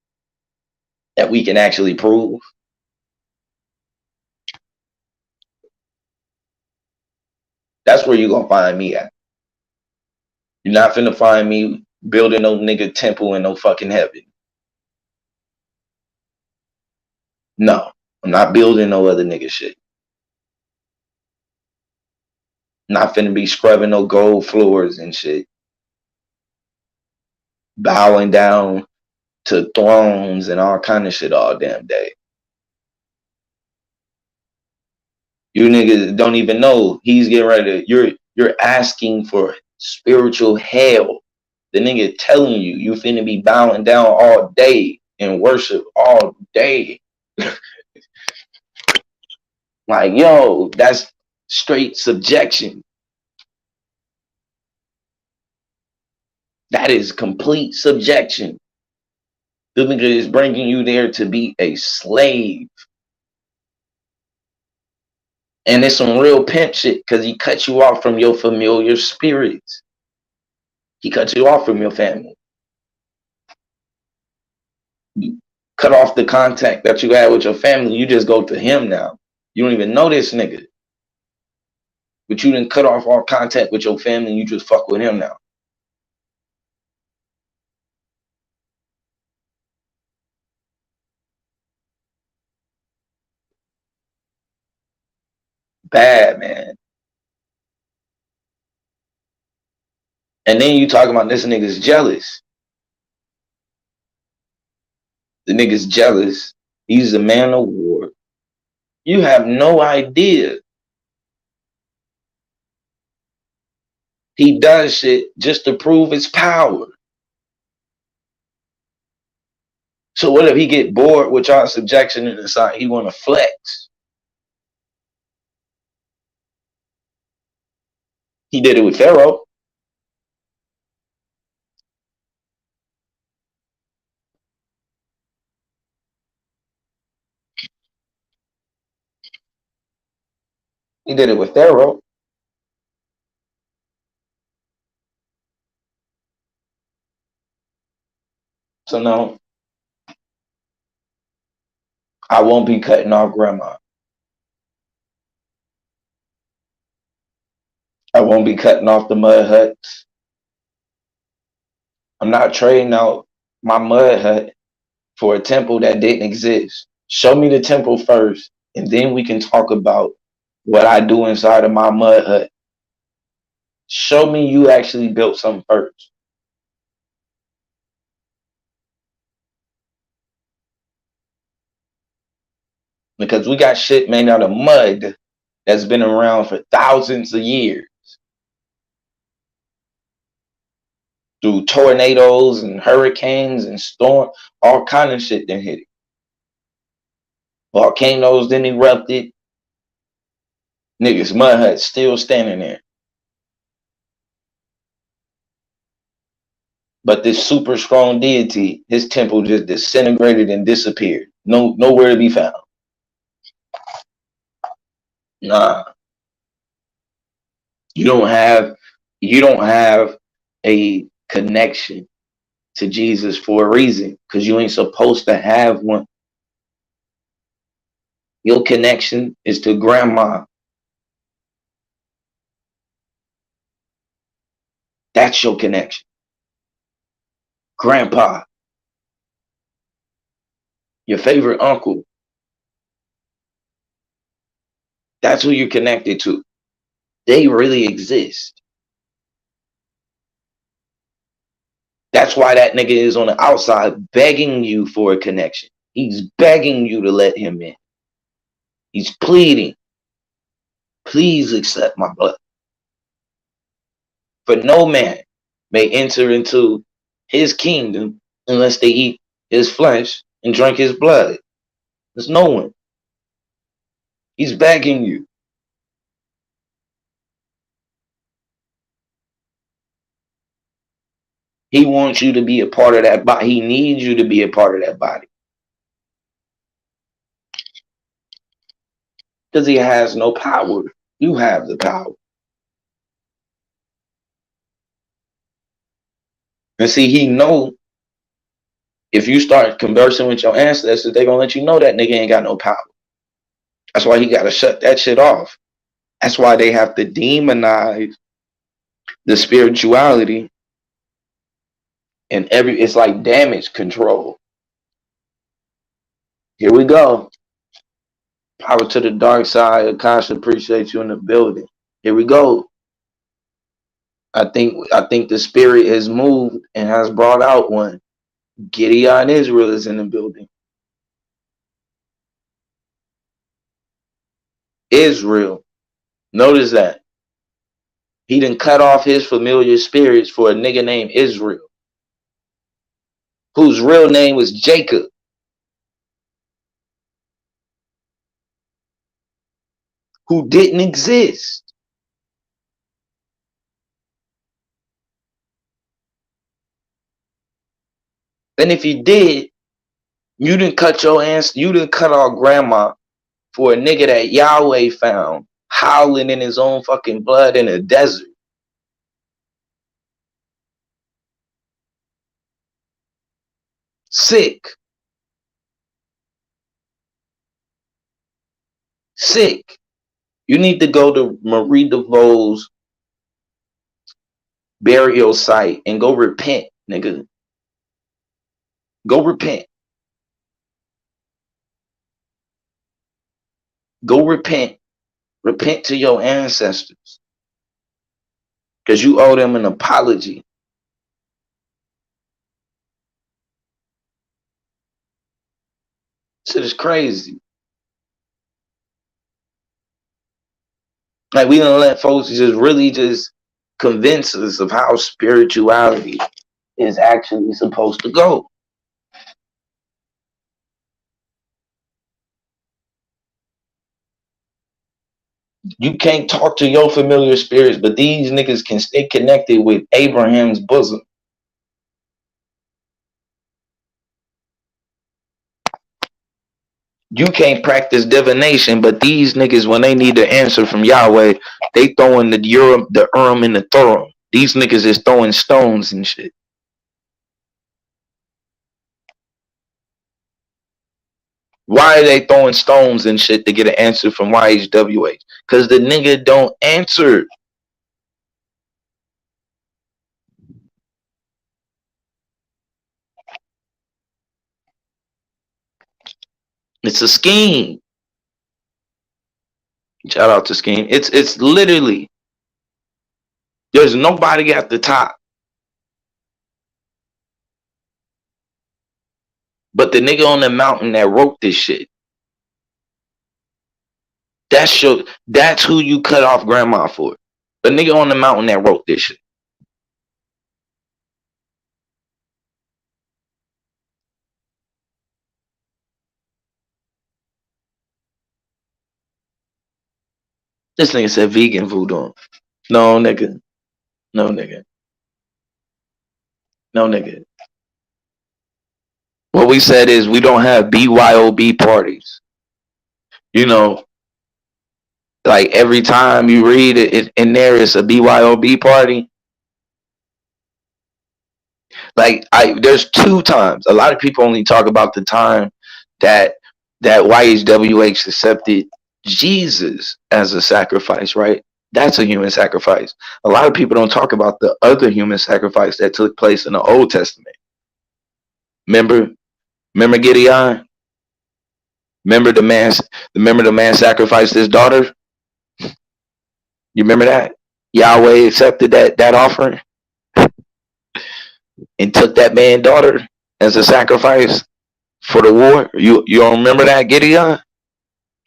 Speaker 3: That we can actually prove. That's where you're going to find me at. You're not finna find me building no nigga temple in no fucking heaven. No, I'm not building no other nigga shit. Not finna be scrubbing no gold floors and shit. Bowing down to thrones and all kind of shit all damn day. You niggas don't even know he's getting ready to, you're asking for spiritual hell. The nigga telling you finna be bowing down all day and worship all day. Like, yo, that's straight subjection. That is complete subjection. The nigga is bringing you there to be a slave. And it's some real pimp shit because he cut you off from your familiar spirits. He cut you off from your family. You cut off the contact that you had with your family. You just go to him now. You don't even know this nigga. But you didn't cut off all contact with your family. You just fuck with him now. Bad, man. And then you talking about this nigga's jealous. The nigga's jealous. He's a man of war. You have no idea. He does shit just to prove his power. So what if he get bored with y'all subjection and decide he want to flex? He did it with Pharaoh. He did it with Pharaoh. So no, I won't be cutting off grandma. I won't be cutting off the mud huts. I'm not trading out my mud hut for a temple that didn't exist. Show me the temple first, and then we can talk about what I do inside of my mud hut. Show me you actually built something first. Because we got shit made out of mud that's been around for thousands of years. through tornadoes and hurricanes and storm, all kind of shit that hit it. Volcanoes then erupted. Niggas, mud huts still standing there. But this super strong deity, his temple just disintegrated and disappeared. Nowhere to be found. Nah. You don't have a connection to Jesus for a reason, because you ain't supposed to have one. Your connection is to grandma. That's your connection. Grandpa. Your favorite uncle. That's who you're connected to. They really exist. That's why that nigga is on the outside begging you for a connection. He's begging you to let him in. He's pleading. Please accept my blood. For no man may enter into his kingdom unless they eat his flesh and drink his blood. There's no one. He's begging you. He wants you to be a part of that body. He needs you to be a part of that body. Because he has no power. You have the power. And see, he know if you start conversing with your ancestors, they're going to let you know that nigga ain't got no power. That's why he got to shut that shit off. That's why they have to demonize the spirituality. And it's like damage control. Here we go. Power to the dark side. Akash, appreciate you in the building. Here we go. I think the spirit has moved and has brought out one. Gideon Israel is in the building. Israel. Notice that. He done cut off his familiar spirits for a nigga named Israel, whose real name was Jacob. Who didn't exist. And if you did, you didn't cut off grandma for a nigga that Yahweh found howling in his own fucking blood in a desert. Sick. You need to go to Marie DeVoe's burial site and go repent, nigga. Go repent. Go repent. Repent to your ancestors. Because you owe them an apology. Shit is crazy. Like, we don't let folks just convince us of how spirituality is actually supposed to go. You can't talk to your familiar spirits, but these niggas can stay connected with Abraham's bosom. You can't practice divination, but these niggas, when they need the answer from Yahweh, they throwing the Urim and the Thummim. These niggas is throwing stones and shit. Why are they throwing stones and shit to get an answer from YHWH? Because the nigga don't answer. It's a scheme. Shout out to scheme. It's literally, there's nobody at the top. But the nigga on the mountain that wrote this shit. That's who you cut off grandma for. The nigga on the mountain that wrote this shit. This nigga said vegan voodoo. No, nigga. No, nigga. No, nigga. What we said is we don't have BYOB parties. You know, like every time you read it in there, it's a BYOB party. Like there's two times. A lot of people only talk about the time that YHWH accepted Jesus as a sacrifice, right? That's a human sacrifice. A lot of people don't talk about the other human sacrifice that took place in the Old Testament. Remember Gideon? Remember the man sacrificed his daughter? You remember that? Yahweh accepted that offering and took that man's daughter as a sacrifice for the war. You don't remember that, Gideon?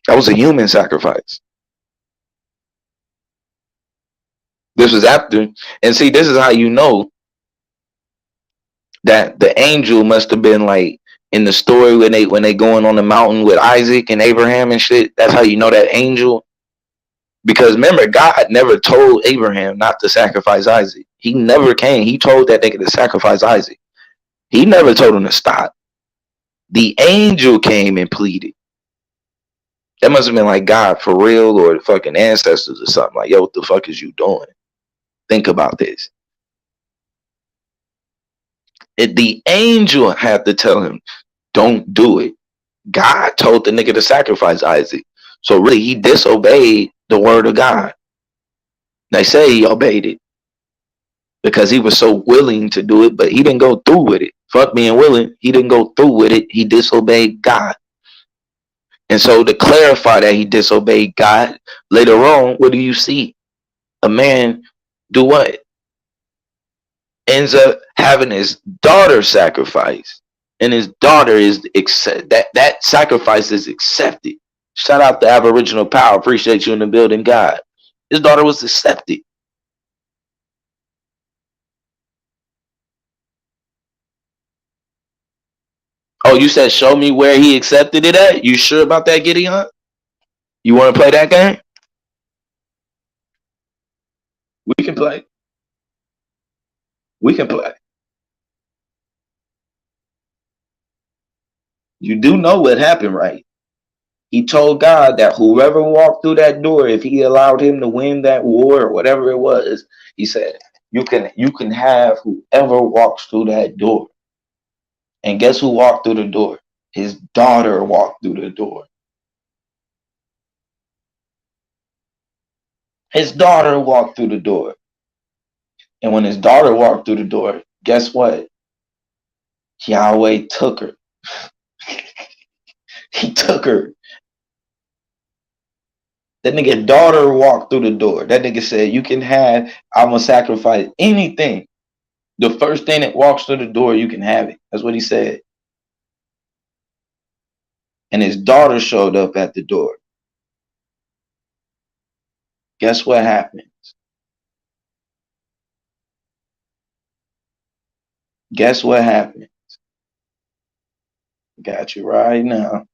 Speaker 3: That was a human sacrifice. This was after, and see, this is how you know that the angel must have been like in the story when they going on the mountain with Isaac and Abraham and shit. That's how you know that angel. Because remember, God never told Abraham not to sacrifice Isaac. He never came. He told that nigga to sacrifice Isaac. He never told him to stop. The angel came and pleaded. That must have been like God for real, or the fucking ancestors or something. Like, yo, what the fuck is you doing? Think about this. The angel had to tell him, don't do it. God told the nigga to sacrifice Isaac. So really, he disobeyed the word of God. They say he obeyed it because he was so willing to do it, but he didn't go through with it. Fuck being willing. He didn't go through with it. He disobeyed God. And so to clarify that he disobeyed God, later on, what do you see? A man do what? Ends up having his daughter sacrificed. And his daughter is that sacrifice is accepted. Shout out to Aboriginal Power. Appreciate you in the building, God. His daughter was accepted. Oh, you said show me where he accepted it at? You sure about that, Gideon? You want to play that game? We can play. We can play. You do know what happened, right? He told God that whoever walked through that door, if he allowed him to win that war or whatever it was, he said, you can have whoever walks through that door. And guess who walked through the door? His daughter walked through the door. His daughter walked through the door. And when his daughter walked through the door, guess what? Yahweh took her. He took her. That nigga daughter walked through the door. That nigga said, you can have, I'm going to sacrifice anything. The first thing that walks through the door, you can have it. That's what he said. And his daughter showed up at the door. Guess what happened? Guess what happened? Got you right now.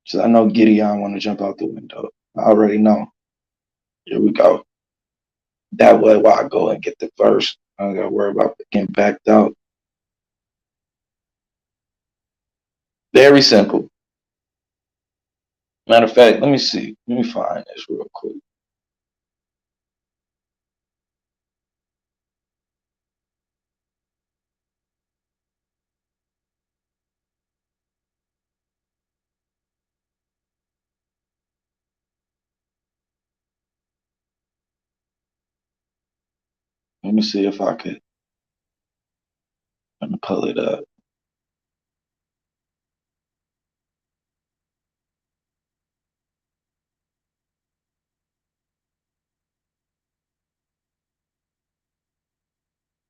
Speaker 3: So I know Gideon want to jump out the window. I already know. Here we go. That way while I go and get the verse, I don't gotta worry about getting backed out. Very simple. Matter of fact, let me see. Let me find this real quick. Let me see if I could. Let me pull it up.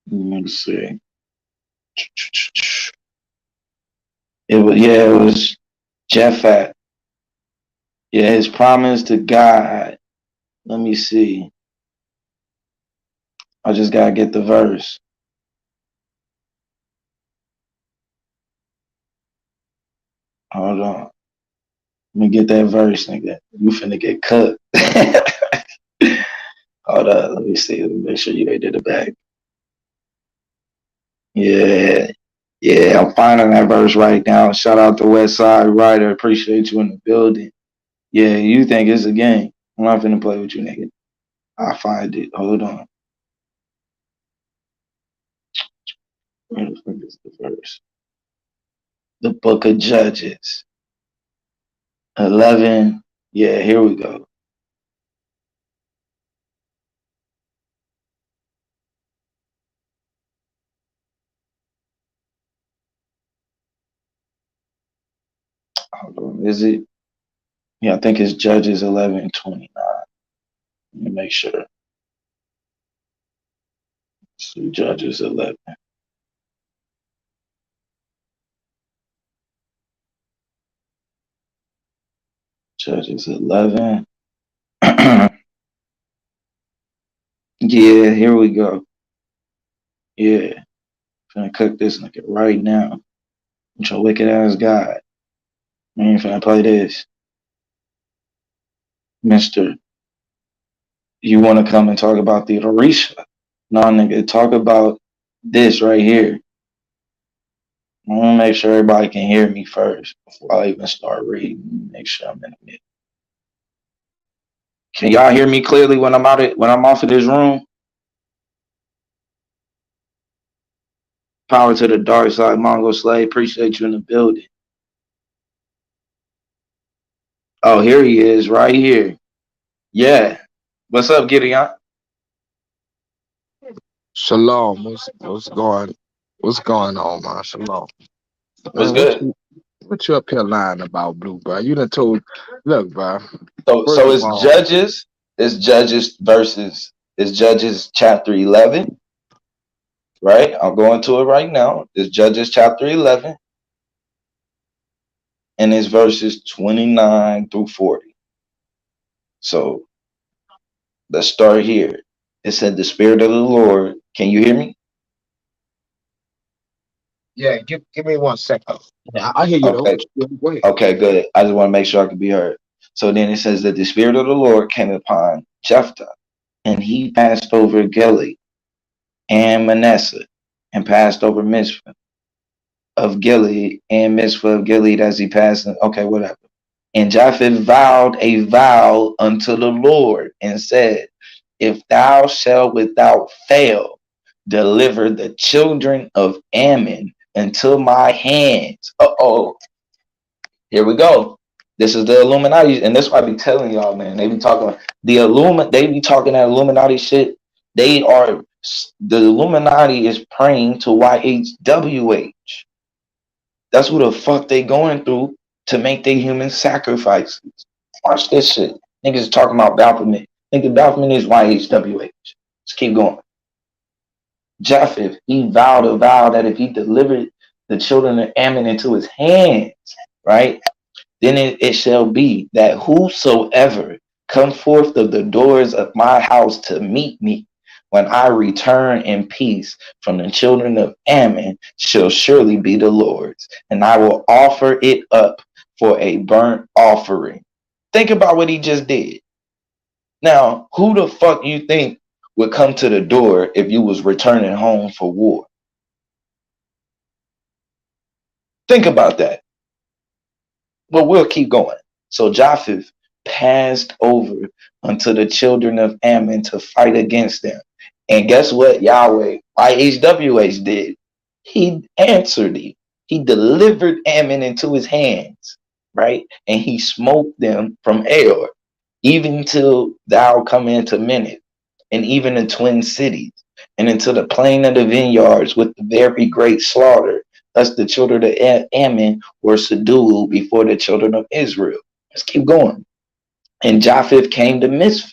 Speaker 3: Let me see. It was Jephthah. Yeah, his promise to God. Let me see. I just gotta get the verse. Hold on. Let me get that verse, nigga. You finna get cooked. Hold up, let me see. Let me make sure you ain't in the back. Yeah. Yeah, I'm finding that verse right now. Shout out to West Side Writer. Appreciate you in the building. Yeah, you think it's a game. I'm not finna play with you, nigga. I'll find it. Hold on. Where the fuck is the verse? The Book of Judges. 11. Yeah, here we go. Hold on. Is it? Yeah, I think it's Judges 11:29. Let me make sure. So Judges 11. Judges 11. Yeah, here we go. Yeah, finna cook this nigga right now. With your wicked ass God. I ain't finna play this. Mister, you wanna come and talk about the Orisha? No, nigga, talk about this right here. I wanna make sure everybody can hear me first before I even start reading. Make sure I'm in the middle. Can y'all hear me clearly when I'm off of this room? Power to the dark side, Mongol slave. Appreciate you in the building. Oh, here he is, right here. Yeah. What's up, Gideon?
Speaker 8: Shalom. What's going on, man? Shalom.
Speaker 3: What's
Speaker 8: Man,
Speaker 3: good?
Speaker 8: what you up here lying about, Blue, bro? You done told look, bro. First
Speaker 3: So
Speaker 8: of all,
Speaker 3: it's Judges chapter 11, right? I'll go into it right now. It's Judges chapter 11, and it's verses 29 through 40. So let's start here. It said, "The Spirit of the Lord." Can you hear me?
Speaker 8: yeah, give me 1 second. Yeah, I hear you though.
Speaker 3: Okay.
Speaker 8: Yeah, go ahead.
Speaker 3: Okay, good. I just want to make sure I can be heard. So then it says that the Spirit of the Lord came upon Jephthah, and he passed over Gilead and Manasseh, and passed over Mizpah of Gilead and Mizpah of Gilead as he passed. Okay, whatever. And Jephthah vowed a vow unto the Lord and said, "If thou shalt without fail deliver the children of Ammon into my hands." Here we go. This is the Illuminati, and that's why I be telling y'all, man. They be talking They be talking that Illuminati shit. The Illuminati is praying to YHWH. That's what the fuck they going through to make their human sacrifices. Watch this shit. Niggas talking about Baphomet. Nigga, Baphomet is YHWH. Let's keep going. Jephthah, he vowed a vow that if he delivered the children of Ammon into his hands, right? Then it shall be that whosoever come forth of the doors of my house to meet me when I return in peace from the children of Ammon shall surely be the Lord's, and I will offer it up for a burnt offering. Think about what he just did. Now, who the fuck you think would come to the door if you was returning home for war? Think about that. But we'll keep going. So Jephthah passed over unto the children of Ammon to fight against them. And guess what Yahweh, YHWH did? He answered him. He delivered Ammon into his hands, right? And he smote them from Aor, even till thou come into Minit, and even the twin cities, and into the plain of the vineyards with the very great slaughter. Thus the children of Ammon were subdued before the children of Israel. Let's keep going. And Japheth came to Mizpah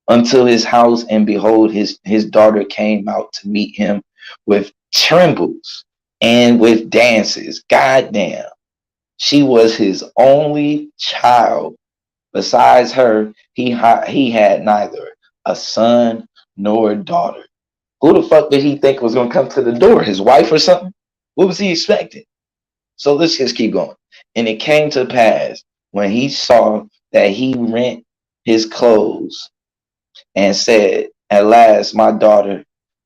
Speaker 3: unto his house, and behold, his daughter came out to meet him with trembles and with dances. Goddamn. She was his only child. Besides her, he had neither a son nor a daughter. Who the fuck did he think was gonna come to the door? His wife or something? What was he expecting? So let's just keep going. And it came to pass when he saw that he rent his clothes and said, "At last, my daughter,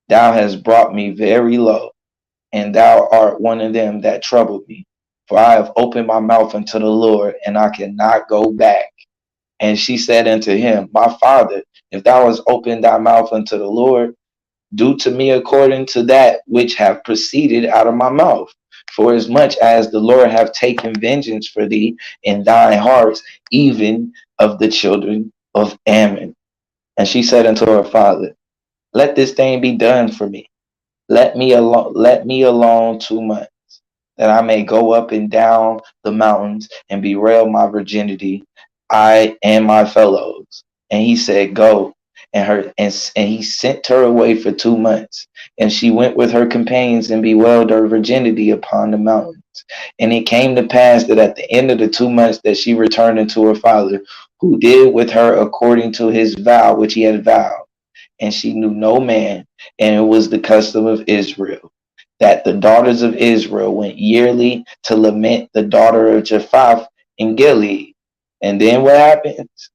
Speaker 3: thou hast brought me very low, and thou art one of them that troubled me. For I have opened my mouth unto the Lord, and I cannot go back." And she said unto him, "My father, if thou hast opened thy mouth unto the Lord, do to me according to that which have proceeded out of my mouth. For as much as the Lord have taken vengeance for thee in thine hearts, even of the children of Ammon." And she said unto her father, "Let this thing be done for me. Let me alone 2 months, that I may go up and down the mountains and bewail my virginity, I and my fellows." And he said, "Go." And he sent her away for 2 months. And she went with her companions and bewailed her virginity upon the mountains. And it came to pass that at the end of the 2 months that she returned unto her father, who did with her according to his vow which he had vowed. And she knew no man, and it was the custom of Israel that the daughters of Israel went yearly to lament the daughter of Jephthah in Gilead. And then what happens?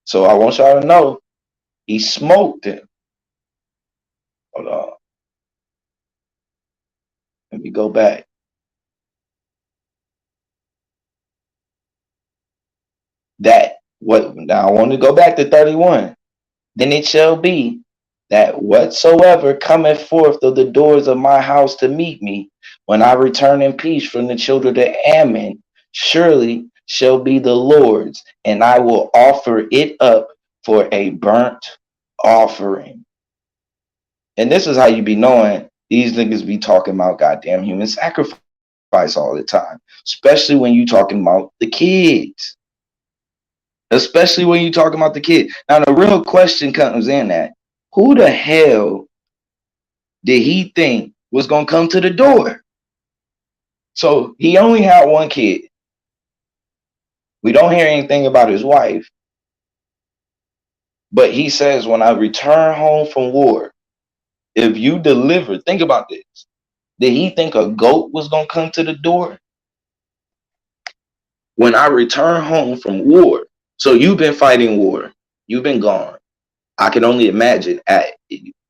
Speaker 3: So I want y'all to know, he smoked him. Hold on. Let me go back. That what now I want to go back to 31. Then it shall be that whatsoever cometh forth of the doors of my house to meet me, when I return in peace from the children of Ammon, surely shall be the Lord's, and I will offer it up for a burnt offering. And this is how you be knowing these niggas be talking about goddamn human sacrifice all the time, especially when you talking about the kids. Especially when you talking about the kid. Now the real question comes in that who the hell did he think was gonna come to the door? So he only had one kid. We don't hear anything about his wife. But he says, when I return home from war, if you deliver, think about this. Did he think a goat was gonna come to the door? When I return home from war. So you've been fighting war. You've been gone. I can only imagine at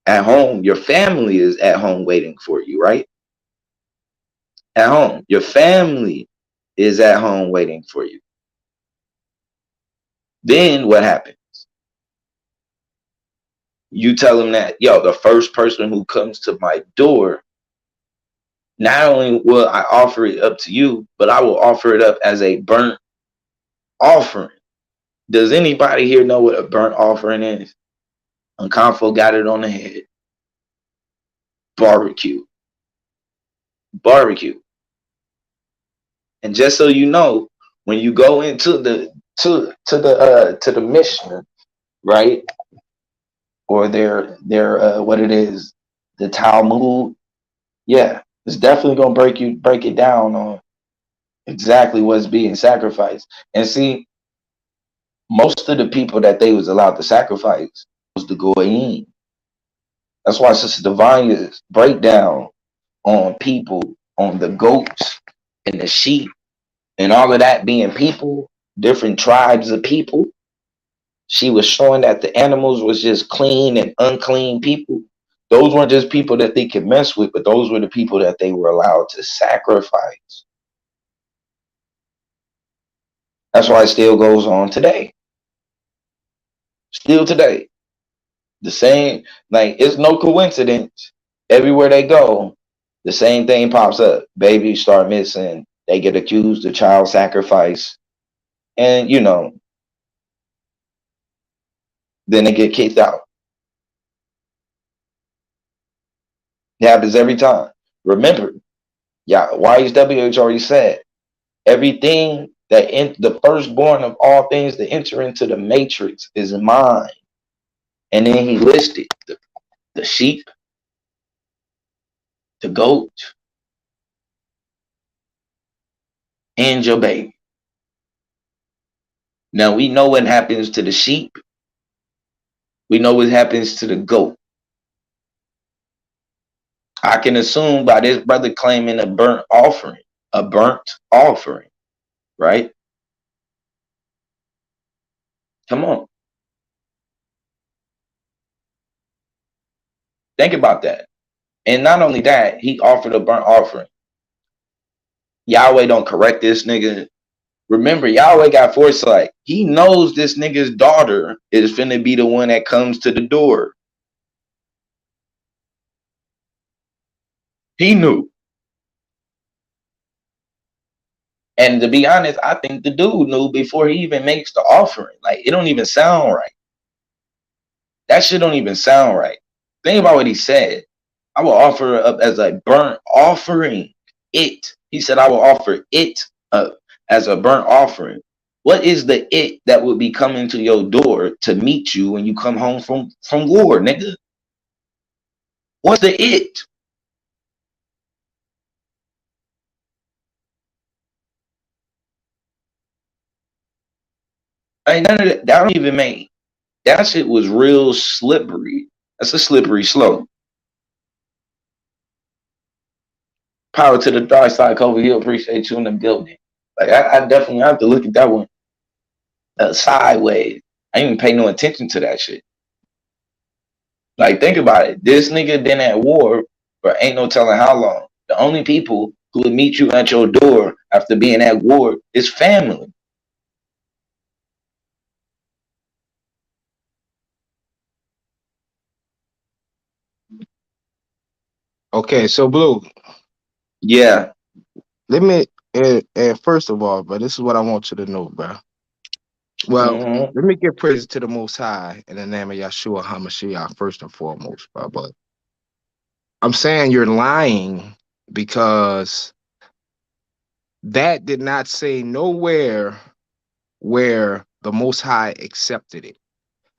Speaker 3: home, your family is at home waiting for you, right? At home, your family is at home waiting for you. Then what happens? You tell them that, yo, the first person who comes to my door, not only will I offer it up to you, but I will offer it up as a burnt offering. Does anybody here know what a burnt offering is? Uncomfort got it on the head. Barbecue. Barbecue. And just so you know, when you go into the Mishnah, right? Or their what it is, the Talmud, yeah, it's definitely gonna break it down on exactly what's being sacrificed. And see, most of the people that they was allowed to sacrifice was the Goyim. That's why Sister Divina's breakdown on people, on the goats and the sheep and all of that being people, different tribes of people. She was showing that the animals was just clean and unclean people. Those weren't just people that they could mess with, but those were the people that they were allowed to sacrifice. That's why it still goes on today. Still today. The same, like, it's no coincidence. Everywhere they go, the same thing pops up. Babies start missing. They get accused of child sacrifice. And, you know, then they get kicked out. It happens every time. Remember, yeah, YHWH already said, everything that the firstborn of all things that enter into the matrix is mine. And then he listed the sheep, the goat, and your baby. Now we know what happens to the sheep. We know what happens to the goat. I can assume by this brother claiming a burnt offering, right? Come on. Think about that. And not only that, he offered a burnt offering. Yahweh don't correct this nigga. Remember, Yahweh got foresight. He knows this nigga's daughter is finna be the one that comes to the door. He knew. And to be honest, I think the dude knew before he even makes the offering. Like, it don't even sound right. That shit don't even sound right. Think about what he said. I will offer up as a burnt offering. He said, I will offer it up as a burnt offering. What is the it that would be coming to your door to meet you when you come home from war, nigga? What's the it? Ain't none of that. That don't even make. That shit was real slippery. That's a slippery slope. Power to the dark side, Kobe Hill. Appreciate you in the building. Like I definitely have to look at that one sideways. I didn't even pay no attention to that shit. Like, think about it. This nigga been at war for ain't no telling how long. The only people who would meet you at your door after being at war is family.
Speaker 8: Okay, so Blue,
Speaker 3: Yeah.
Speaker 8: let me and first of all, bro, this is what I want you to know, bro. Well, let me give praise to the Most High in the name of Yeshua HaMashiach first and foremost, bro. But I'm saying you're lying because that did not say nowhere where the Most High accepted it.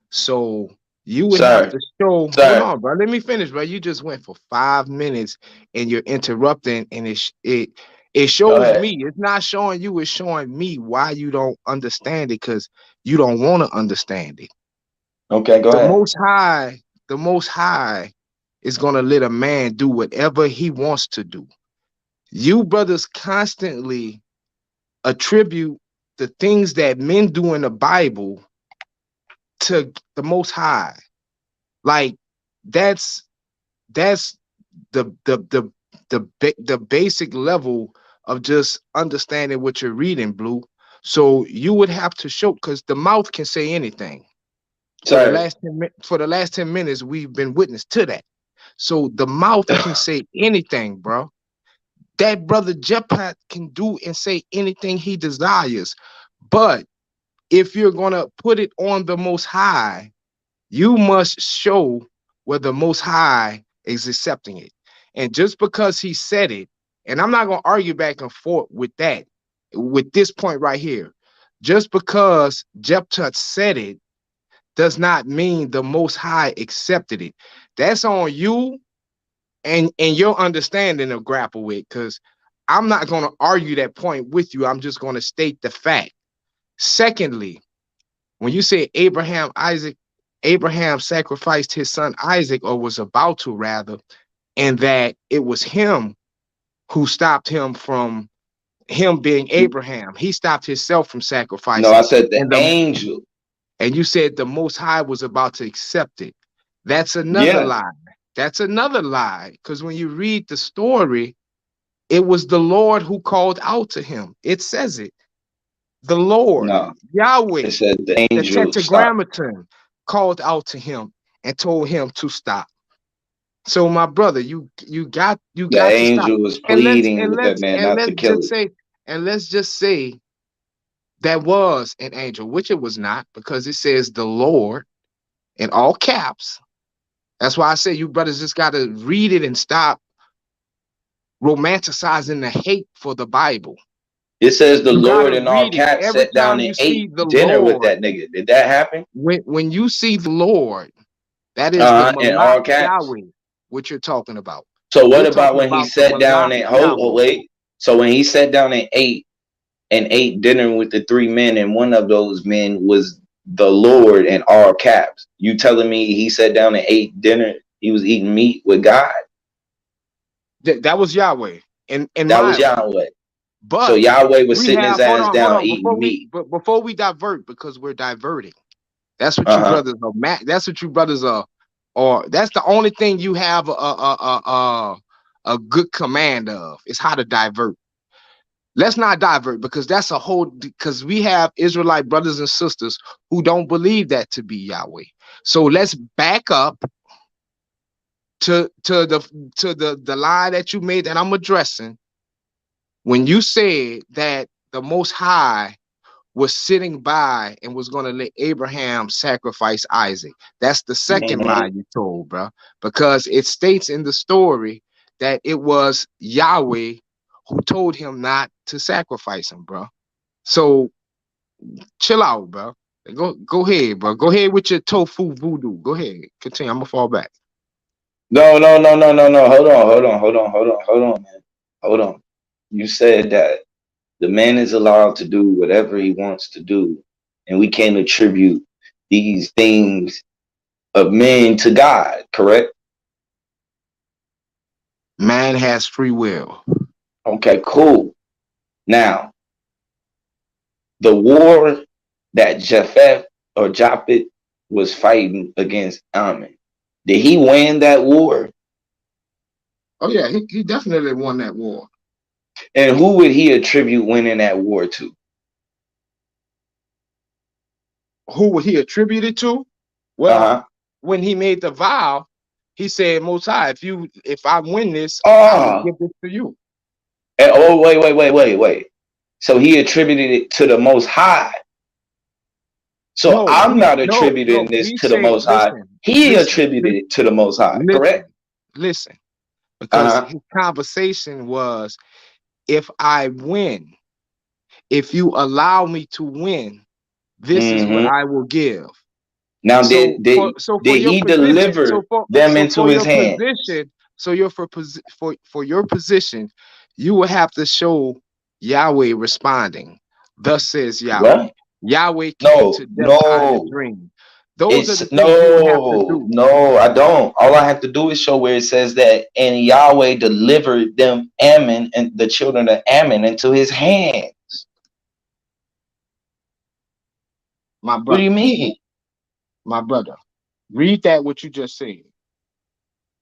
Speaker 8: So you would have to show. Hold on, bro. Let me finish, bro. You just went for 5 minutes and you're interrupting, and it shows me. It's not showing you. It's showing me why you don't understand it, because you don't want to understand it.
Speaker 3: Okay, go ahead.
Speaker 8: The Most High is gonna let a man do whatever he wants to do. You brothers constantly attribute the things that men do in the Bible to the Most High. Like that's the basic level of just understanding what you're reading, Blue. So you would have to show, because the mouth can say anything. For the last 10 minutes, we've been witness to that. So the mouth can say anything, bro. That brother Jephthah can do and say anything he desires. But if you're gonna put it on the Most High, you must show where the Most High is accepting it. And just because he said it, and I'm not going to argue back and forth with that, with this point right here, just because Jephthah said it does not mean the Most High accepted it. That's on you and your understanding of grapple with, because I'm not going to argue that point with you. I'm just going to state the fact. Secondly, when you say Abraham sacrificed his son Isaac, or was about to rather, and that it was him who stopped him from him being Abraham. He stopped himself from sacrificing.
Speaker 3: No, I said the angel.
Speaker 8: And you said the Most High was about to accept it. That's another lie. That's another lie. Because when you read the story, it was the Lord who called out to him. It says it. The Lord, Yahweh,
Speaker 3: it said the angel,
Speaker 8: Tetragrammaton, called out to him and told him to stop. So, my brother, you got to stop.
Speaker 3: The angel was pleading with that man not to kill it.
Speaker 8: And let's just say that was an angel, which it was not, because it says the Lord in all caps. That's why I say you brothers just got to read it and stop romanticizing the hate for the Bible.
Speaker 3: It says the Lord in all caps sat down and ate dinner with that nigga. Did that happen?
Speaker 8: When you see the Lord, that is the Malak Yahweh, what you're talking about.
Speaker 3: So what about when he sat down and wait? So when he sat down and ate dinner with the 3 men, and one of those men was the Lord in all caps, you telling me he sat down and ate dinner? He was eating meat with God?
Speaker 8: That was Yahweh. And
Speaker 3: that was Yahweh.
Speaker 8: But
Speaker 3: so Yahweh was sitting his ass down eating meat.
Speaker 8: But before we divert, because we're diverting, That's what you brothers are. That's what you brothers are. Or that's the only thing you have a good command of is how to divert. Let's not divert because that's a whole. Because we have Israelite brothers and sisters who don't believe that to be Yahweh. So let's back up to the line that you made that I'm addressing when you said that the Most High was sitting by and was going to let Abraham sacrifice Isaac. That's the second lie you told, bro, because it states in the story that it was Yahweh who told him not to sacrifice him, bro. So chill out, bro. Go ahead, bro. Go ahead with your tofu voodoo. Go ahead. Continue. I'm gonna fall back.
Speaker 3: No. Hold on, man. Hold on. You said that the man is allowed to do whatever he wants to do, and we can't attribute these things of men to God, correct?
Speaker 8: Man has free will.
Speaker 3: Okay, cool. Now, the war that Japheth was fighting against Ammon, did he win that war?
Speaker 8: Oh yeah, he definitely won that war.
Speaker 3: And who would he attribute winning that war to?
Speaker 8: Who would he attribute it to? Well, when he made the vow, he said, Most High, if I win this, I will give this to you.
Speaker 3: And wait. So he attributed it to the Most High. So no, I'm not attributing this to the Most High. He attributed it to the Most High, correct?
Speaker 8: Listen, because his conversation was, if I win, if you allow me to win, this is what I will give.
Speaker 3: Now, did he deliver them into his hand?
Speaker 8: For your position, you will have to show Yahweh responding. Thus says Yahweh.
Speaker 3: What?
Speaker 8: Yahweh came to them out of a dream. Those are the things you would have to do.
Speaker 3: No, I don't. All I have to do is show where it says that, and Yahweh delivered them Ammon and the children of Ammon into his hands.
Speaker 8: My brother.
Speaker 3: What do you mean?
Speaker 8: My brother, read that what you just said.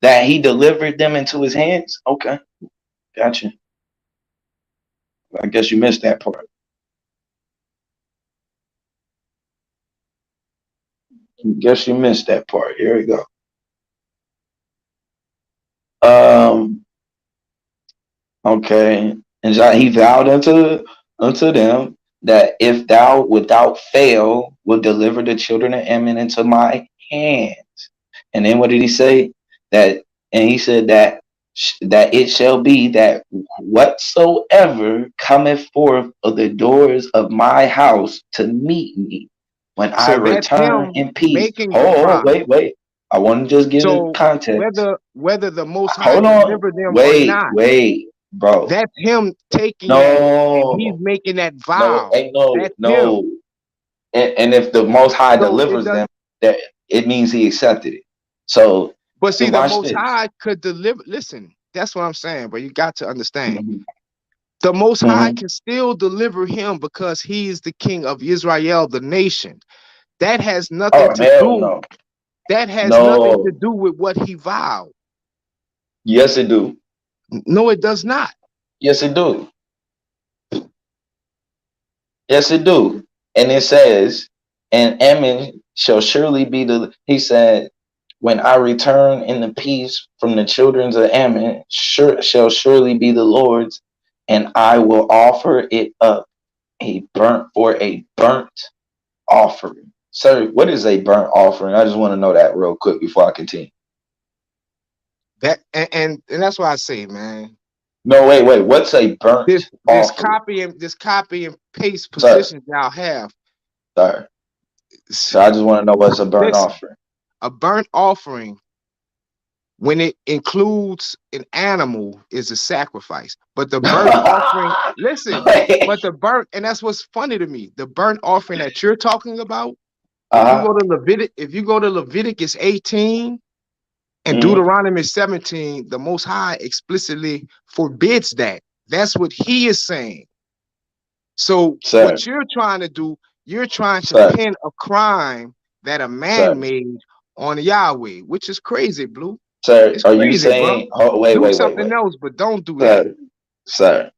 Speaker 3: That he delivered them into his hands? Okay. Gotcha. I guess you missed that part. Guess you missed that part. Here we go. Okay. And he vowed unto them that if thou without fail will deliver the children of Ammon into my hands. And then what did he say? And he said that it shall be that whatsoever cometh forth of the doors of my house to meet me when I return in peace. Oh, wait. I want to just give the context.
Speaker 8: Whether the Most High deliver them or not.
Speaker 3: Wait, bro.
Speaker 8: That's him taking that, and he's making that vow.
Speaker 3: No. And if the Most High delivers them, that it means he accepted it. So,
Speaker 8: but see, the Most High could deliver. Listen, that's what I'm saying. But you got to understand, the Most High can still deliver him because he is the King of Israel, the nation. That has nothing to do.
Speaker 3: No.
Speaker 8: That has nothing to do with what he vowed.
Speaker 3: Yes, it do.
Speaker 8: No, it does not.
Speaker 3: Yes, it do. Yes, it do. And it says, and Ammon shall surely be he said, when I return in the peace from the children of Ammon, shall surely be the Lord's, and I will offer it up a burnt offering. Sir, what is a burnt offering? I just want to know that real quick before I continue.
Speaker 8: That and that's why I say, man.
Speaker 3: No, wait. What's a burnt
Speaker 8: offering? This copy and paste position y'all have.
Speaker 3: Sorry. So I just want to know what's a burnt offering.
Speaker 8: A burnt offering, when it includes an animal, is a sacrifice. But the burnt offering, and that's what's funny to me. The burnt offering that you're talking about, if you go to Leviticus 18 and Deuteronomy 17, the Most High explicitly forbids that. That's what he is saying. So what you're trying to do, you're trying to pin a crime that a
Speaker 3: Sir,
Speaker 8: man made on Yahweh, which is crazy, Blue.
Speaker 3: sir,
Speaker 8: It's
Speaker 3: are you
Speaker 8: crazy, bro.
Speaker 3: saying, oh, wait,
Speaker 8: Do
Speaker 3: wait, wait,
Speaker 8: something
Speaker 3: wait.
Speaker 8: else, but don't do that.
Speaker 3: Sir,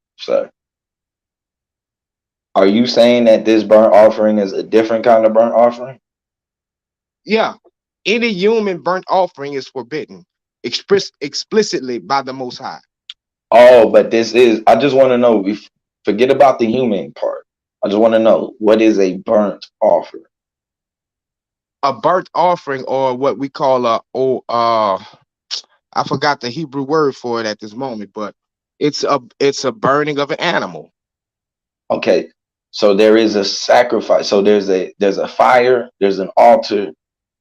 Speaker 3: are you saying that this burnt offering is a different kind of burnt offering?
Speaker 8: Yeah, any human burnt offering is forbidden, expressed explicitly by the Most High.
Speaker 3: Oh, but this is, I just want to know, forget about the human part. I just want to know, what is a burnt offering?
Speaker 8: A burnt offering, or what we call I forgot the Hebrew word for it at this moment, but it's a burning of an animal.
Speaker 3: Okay, so there is a sacrifice. So there's a fire, there's an altar,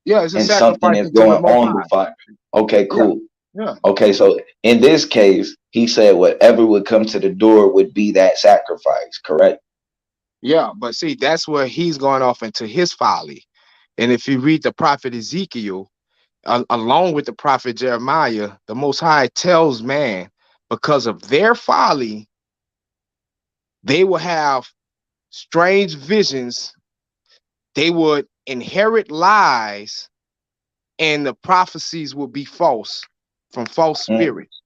Speaker 8: Yeah, it's a
Speaker 3: and something
Speaker 8: sacrifice
Speaker 3: is
Speaker 8: unto the
Speaker 3: going
Speaker 8: Most
Speaker 3: on the
Speaker 8: High.
Speaker 3: fire. Okay,
Speaker 8: Yeah,
Speaker 3: cool.
Speaker 8: yeah,
Speaker 3: Okay, so in this case, he said whatever would come to the door would be that sacrifice, correct?
Speaker 8: yeah. But see, that's where he's going off into his folly. And if you read the prophet Ezekiel, along with the prophet Jeremiah, the Most High tells man, because of their folly, they will have strange visions, they would inherit lies, and the prophecies will be false from false
Speaker 3: Mm.
Speaker 8: spirits.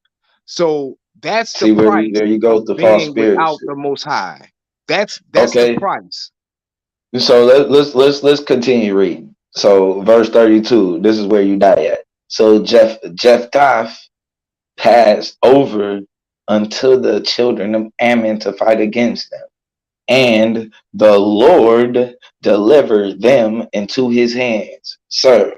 Speaker 8: So that's the
Speaker 3: See where
Speaker 8: price
Speaker 3: there you go
Speaker 8: of
Speaker 3: with the false
Speaker 8: being
Speaker 3: spirits.
Speaker 8: without the Most High. That's the
Speaker 3: Okay,
Speaker 8: price.
Speaker 3: so let's continue reading. So verse 32, this is where you die at. So Jephthah passed over unto the children of Ammon to fight against them, and the Lord delivered them into his hands. Sir,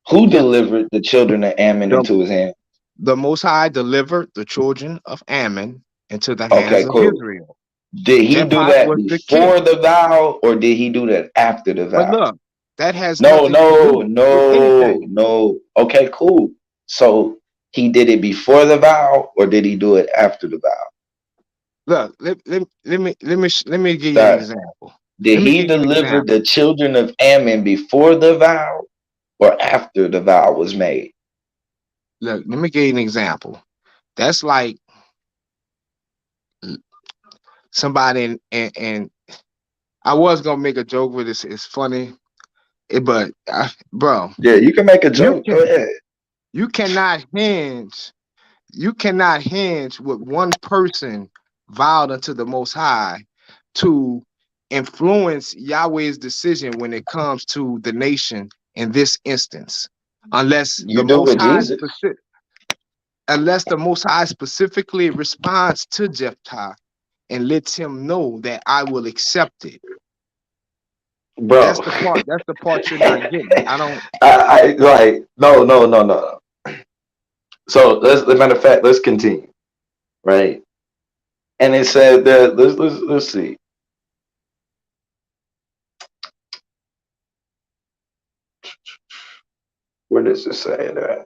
Speaker 3: who
Speaker 8: Yeah,
Speaker 3: delivered the children of Ammon
Speaker 8: the,
Speaker 3: into his hands?
Speaker 8: the Most High delivered the children of Ammon into the hands
Speaker 3: Okay,
Speaker 8: of
Speaker 3: cool.
Speaker 8: Israel.
Speaker 3: Did he do
Speaker 8: Jephthah
Speaker 3: that
Speaker 8: was the king.
Speaker 3: before the vow or did he do that after the
Speaker 8: But
Speaker 3: vow?
Speaker 8: look, that has
Speaker 3: No,
Speaker 8: nothing to
Speaker 3: no,
Speaker 8: do with
Speaker 3: no,
Speaker 8: anything.
Speaker 3: no. Okay, cool. So he did it before the vow or did he do it after the vow?
Speaker 8: Look, let me give you an
Speaker 3: Sir,
Speaker 8: example.
Speaker 3: did
Speaker 8: Let me
Speaker 3: he
Speaker 8: give you an
Speaker 3: deliver the
Speaker 8: example.
Speaker 3: children of Ammon before the vow or after the vow was made?
Speaker 8: Look, let me give you an example. That's like somebody and I was gonna make a joke with this. It's funny, but bro,
Speaker 3: Yeah, you can make a
Speaker 8: you
Speaker 3: joke. Go
Speaker 8: can
Speaker 3: ahead.
Speaker 8: you cannot hinge. You cannot hinge with one person vowed unto the Most High to influence Yahweh's decision when it comes to the nation in this instance, unless
Speaker 3: You
Speaker 8: the
Speaker 3: do
Speaker 8: Most
Speaker 3: with
Speaker 8: High
Speaker 3: Jesus.
Speaker 8: specifically responds to Jephthah and lets him know that I will accept it.
Speaker 3: Bro.
Speaker 8: That's the part. That's the part you're not getting. I don't.
Speaker 3: I like no, no, no, no. So let's, as a matter of fact, let's continue. Right. And it said that let's see. Where does it say that?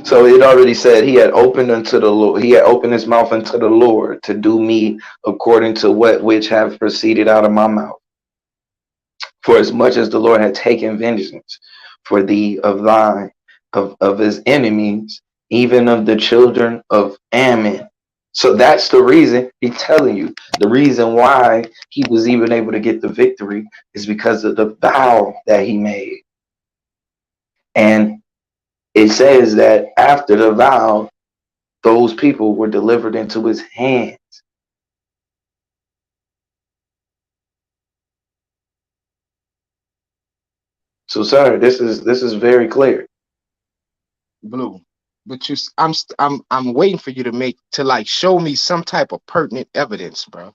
Speaker 3: So it already said he had opened unto the Lord, he had opened his mouth unto the Lord to do me according to what which have proceeded out of my mouth. For as much as the Lord had taken vengeance for thee of thine, of his enemies, even of the children of Ammon. So that's the reason he's telling you. The reason why he was even able to get the victory is because of the vow that he made. And it says that after the vow, those people were delivered into his hand. So, sir, this is very clear.
Speaker 8: Blue. But I'm waiting for you to like show me some type of pertinent evidence, bro.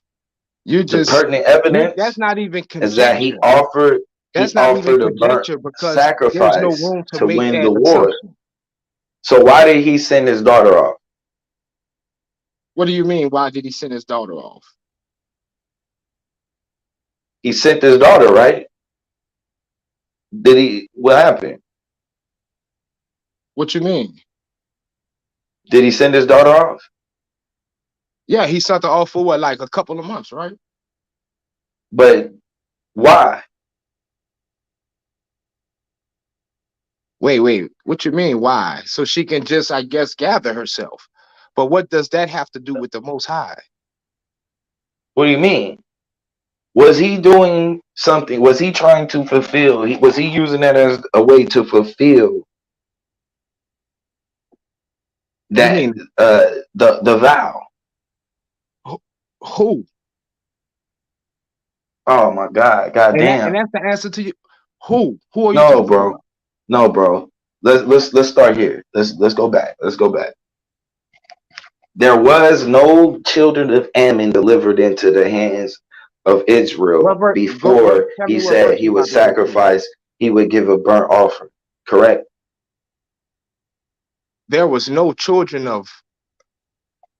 Speaker 8: You
Speaker 3: The
Speaker 8: just
Speaker 3: pertinent
Speaker 8: that's
Speaker 3: evidence
Speaker 8: not even
Speaker 3: is that
Speaker 8: conjecture.
Speaker 3: he
Speaker 8: That's not even
Speaker 3: offered a burnt
Speaker 8: conjecture because there's no
Speaker 3: sacrifice
Speaker 8: room to
Speaker 3: to
Speaker 8: make
Speaker 3: win the
Speaker 8: that
Speaker 3: war.
Speaker 8: assumption.
Speaker 3: So why did he send his daughter off?
Speaker 8: What do you mean? Why did he send his daughter off?
Speaker 3: He sent his daughter, right? Did he? What happened?
Speaker 8: What you mean?
Speaker 3: Did he send his daughter off?
Speaker 8: Yeah, he sent her off for what, like a couple of months, right?
Speaker 3: But why?
Speaker 8: Wait. What you mean? Why? So she can just, I guess, gather herself. But what does that have to do with the Most High?
Speaker 3: What do you mean? Was he doing something? Was he trying to fulfill? Was he using that as a way to fulfill
Speaker 8: You
Speaker 3: that
Speaker 8: mean
Speaker 3: the vow?
Speaker 8: who?
Speaker 3: Oh my God, God
Speaker 8: And
Speaker 3: damn.
Speaker 8: that's the answer to you. Who? Who are you
Speaker 3: No,
Speaker 8: talking
Speaker 3: bro.
Speaker 8: about?
Speaker 3: No, bro. Let's start here. Let's go back. Let's go back. There was no children of Ammon delivered into the hands of
Speaker 8: What
Speaker 3: Israel
Speaker 8: verse?
Speaker 3: before
Speaker 8: Tell me
Speaker 3: he
Speaker 8: what verse
Speaker 3: said
Speaker 8: you
Speaker 3: he would
Speaker 8: about to go to.
Speaker 3: sacrifice, he would give a burnt offering. Correct?
Speaker 8: There was no children of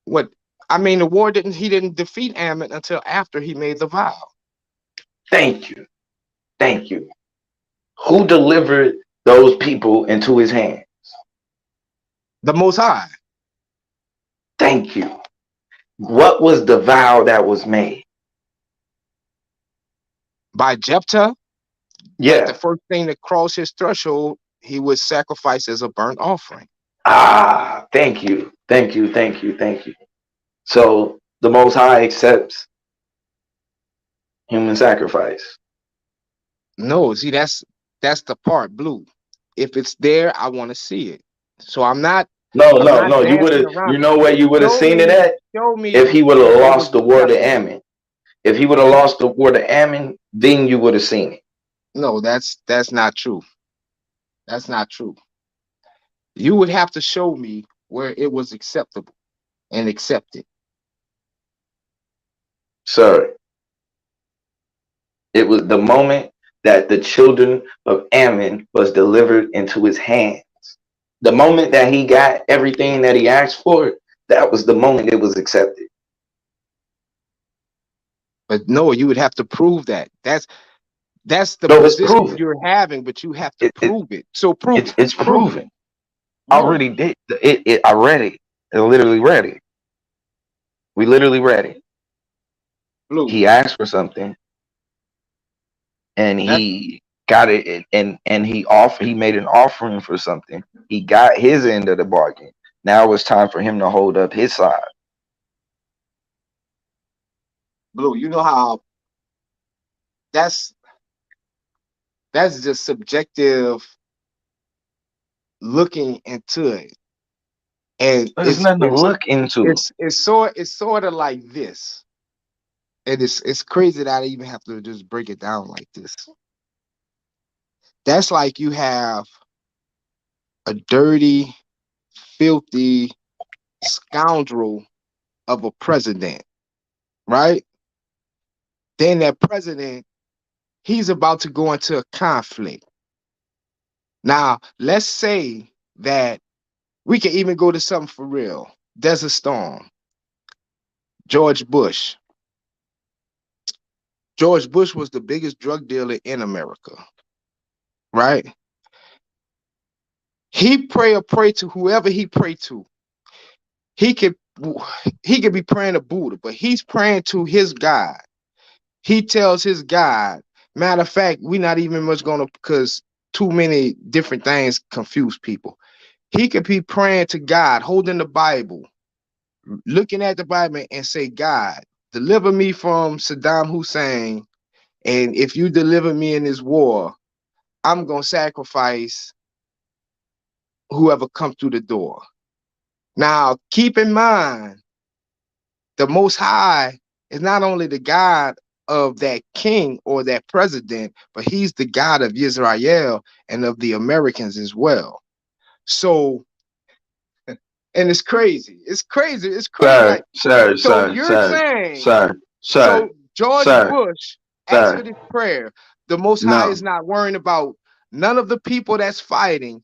Speaker 8: what? I mean, the war didn't. He didn't defeat Ammon until after he made the vow.
Speaker 3: Thank you. Thank you. Who delivered those people into his hand?
Speaker 8: The Most High.
Speaker 3: Thank you. What was the vow that was made?
Speaker 8: By Jephthah, that the
Speaker 3: Yeah.
Speaker 8: first thing that crossed his threshold, he would sacrifice as a burnt offering.
Speaker 3: Ah, thank you. Thank you. Thank you. Thank you. So the Most High accepts human sacrifice.
Speaker 8: No, see, that's the part, Blue. If it's there, I want to see it. So I'm not
Speaker 3: No,
Speaker 8: I'm
Speaker 3: no,
Speaker 8: not
Speaker 3: no. You would
Speaker 8: dancing
Speaker 3: have,
Speaker 8: around.
Speaker 3: you know where you would have seen it at?
Speaker 8: Show
Speaker 3: If
Speaker 8: me
Speaker 3: he would have
Speaker 8: where it was
Speaker 3: lost the war to
Speaker 8: acceptable.
Speaker 3: Ammon. If he would have lost the war to Ammon, then you would have seen it.
Speaker 8: No, that's not true. That's not true. You would have to show me where it was acceptable and accepted.
Speaker 3: Sir, it was the moment that the children of Ammon was delivered into his hands. The moment that he got everything that he asked for, that was the moment it was accepted.
Speaker 8: But no, you would have to prove that. That's the
Speaker 3: No, it's
Speaker 8: position
Speaker 3: proven.
Speaker 8: you're having, but you have to
Speaker 3: It, it,
Speaker 8: prove it. So prove it.
Speaker 3: it's
Speaker 8: Prove it.
Speaker 3: proven. I
Speaker 8: No,
Speaker 3: already did. I read it. I literally read it. We literally read it.
Speaker 8: Blue.
Speaker 3: He asked for something and
Speaker 8: That
Speaker 3: he got it, and he made an offering for something. He got his end of the bargain. Now it's time for him to hold up his side.
Speaker 8: Blue, you know how that's just subjective looking into it. And
Speaker 3: There's nothing to look into.
Speaker 8: it's sort of like this. And it's crazy that I even have to just break it down like this. That's like you have a dirty, filthy scoundrel of a president, right? Then that president, he's about to go into a conflict. Now, let's say that we can even go to something for real. Desert Storm, George Bush. George Bush was the biggest drug dealer in America, right? He pray to whoever he pray to. He could be praying to Buddha, but he's praying to his God. He tells his God, matter of fact, we're not even much gonna, because too many different things confuse people. He could be praying to God, holding the Bible, looking at the Bible and say, God, deliver me from Saddam Hussein. And if you deliver me in this war, I'm gonna sacrifice whoever come through the door. Now, keep in mind, the Most High is not only the God of that king or that president, but he's the God of Israel and of the Americans as well. So, and it's crazy. It's crazy. It's crazy.
Speaker 3: Sir,
Speaker 8: Like,
Speaker 3: sir,
Speaker 8: so
Speaker 3: sir,
Speaker 8: you're
Speaker 3: sir,
Speaker 8: saying,
Speaker 3: sir, sir,
Speaker 8: so George
Speaker 3: sir,
Speaker 8: Bush asked for
Speaker 3: sir.
Speaker 8: this prayer. The Most High
Speaker 3: No,
Speaker 8: is not worrying about none of the people that's fighting,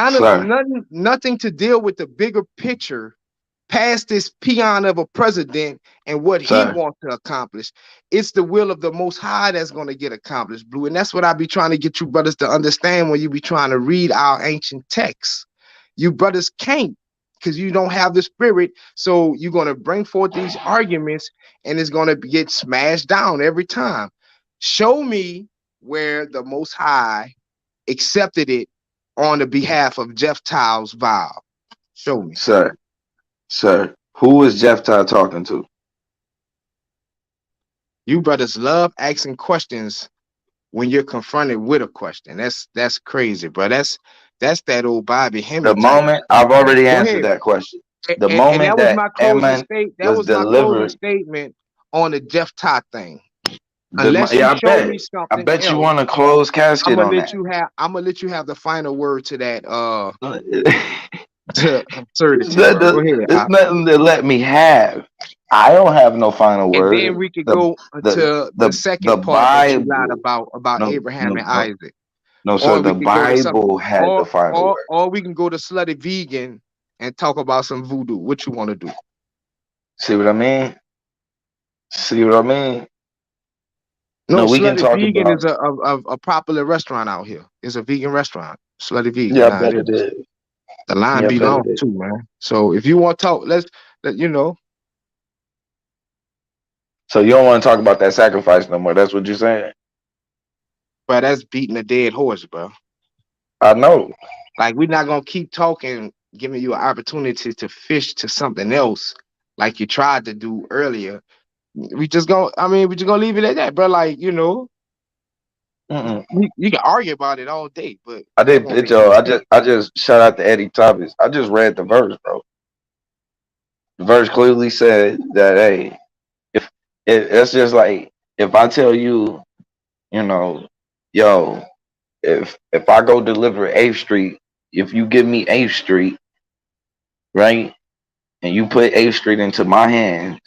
Speaker 3: sir,
Speaker 8: nothing to deal with the bigger picture past this peon of a president and what he
Speaker 3: sir,
Speaker 8: wants to accomplish. It's the will of the Most High that's going to get accomplished, Blue. And that's what I be trying to get you brothers to understand when you be trying to read our ancient texts. You brothers can't, because you don't have the spirit. So you're going to bring forth these arguments and it's going to get smashed down every time. Show me where the Most High accepted it on the behalf of Jephthah's vow. Show me.
Speaker 3: sir. Sir, who was Jephthah talking to?
Speaker 8: You brothers love asking questions when you're confronted with a question. That's crazy, bro. That's that old Bobby
Speaker 3: The
Speaker 8: Hemmy type.
Speaker 3: moment I've already
Speaker 8: Go
Speaker 3: answered
Speaker 8: ahead.
Speaker 3: that question. The
Speaker 8: And
Speaker 3: moment
Speaker 8: that was
Speaker 3: that
Speaker 8: my closing
Speaker 3: Ammon
Speaker 8: state. That
Speaker 3: was
Speaker 8: was my closing
Speaker 3: delivered,
Speaker 8: statement on the Jephthah thing. Unless you
Speaker 3: yeah,
Speaker 8: show me
Speaker 3: I
Speaker 8: something
Speaker 3: bet you
Speaker 8: else,
Speaker 3: want a closed
Speaker 8: I'm
Speaker 3: casket
Speaker 8: gonna
Speaker 3: on
Speaker 8: let
Speaker 3: that.
Speaker 8: you have. I'm gonna let you have the final word to that
Speaker 3: It's
Speaker 8: absurdity, bro. Go
Speaker 3: nothing,
Speaker 8: ahead.
Speaker 3: it's nothing to let me have. I don't have no final
Speaker 8: And
Speaker 3: word.
Speaker 8: then we could
Speaker 3: The
Speaker 8: go
Speaker 3: the
Speaker 8: to the
Speaker 3: the
Speaker 8: second part that you lied
Speaker 3: Bible.
Speaker 8: about
Speaker 3: No,
Speaker 8: Abraham
Speaker 3: no,
Speaker 8: and
Speaker 3: no,
Speaker 8: Isaac.
Speaker 3: no, sir.
Speaker 8: Or we
Speaker 3: The
Speaker 8: could go to some,
Speaker 3: Bible had the final word.
Speaker 8: or we can go to Slutty Vegan and talk about some voodoo. What you want to do?
Speaker 3: See what I mean? See what I mean?
Speaker 8: No,
Speaker 3: No, we can
Speaker 8: Slutty
Speaker 3: talk
Speaker 8: Vegan
Speaker 3: about.
Speaker 8: is a popular restaurant out here. It's a vegan restaurant. Slutty Vegan.
Speaker 3: Yeah, I
Speaker 8: Nah, it
Speaker 3: bet it
Speaker 8: is.
Speaker 3: is.
Speaker 8: The line
Speaker 3: Yeah, I
Speaker 8: be
Speaker 3: bet
Speaker 8: long
Speaker 3: it is.
Speaker 8: too, man. So if you want to talk, you know,
Speaker 3: So you don't want to talk about that sacrifice no more. That's what you're saying.
Speaker 8: but that's beating a dead horse, bro.
Speaker 3: I know.
Speaker 8: Like we're not gonna keep talking, giving you an opportunity to fish to something else, like you tried to do earlier. We just gonna leave it at that, bro. Like, you know,
Speaker 3: Mm-mm.
Speaker 8: you can argue about it all day, but
Speaker 3: I
Speaker 8: that
Speaker 3: did,
Speaker 8: won't make
Speaker 3: Joe.
Speaker 8: no sense.
Speaker 3: I just shout out to Eddie Thomas. I just read the verse, bro. The verse clearly said that, hey, if it's just like if I tell you, you know, yo, if I go deliver 8th Street, if you give me 8th Street, right, and you put 8th Street into my hands,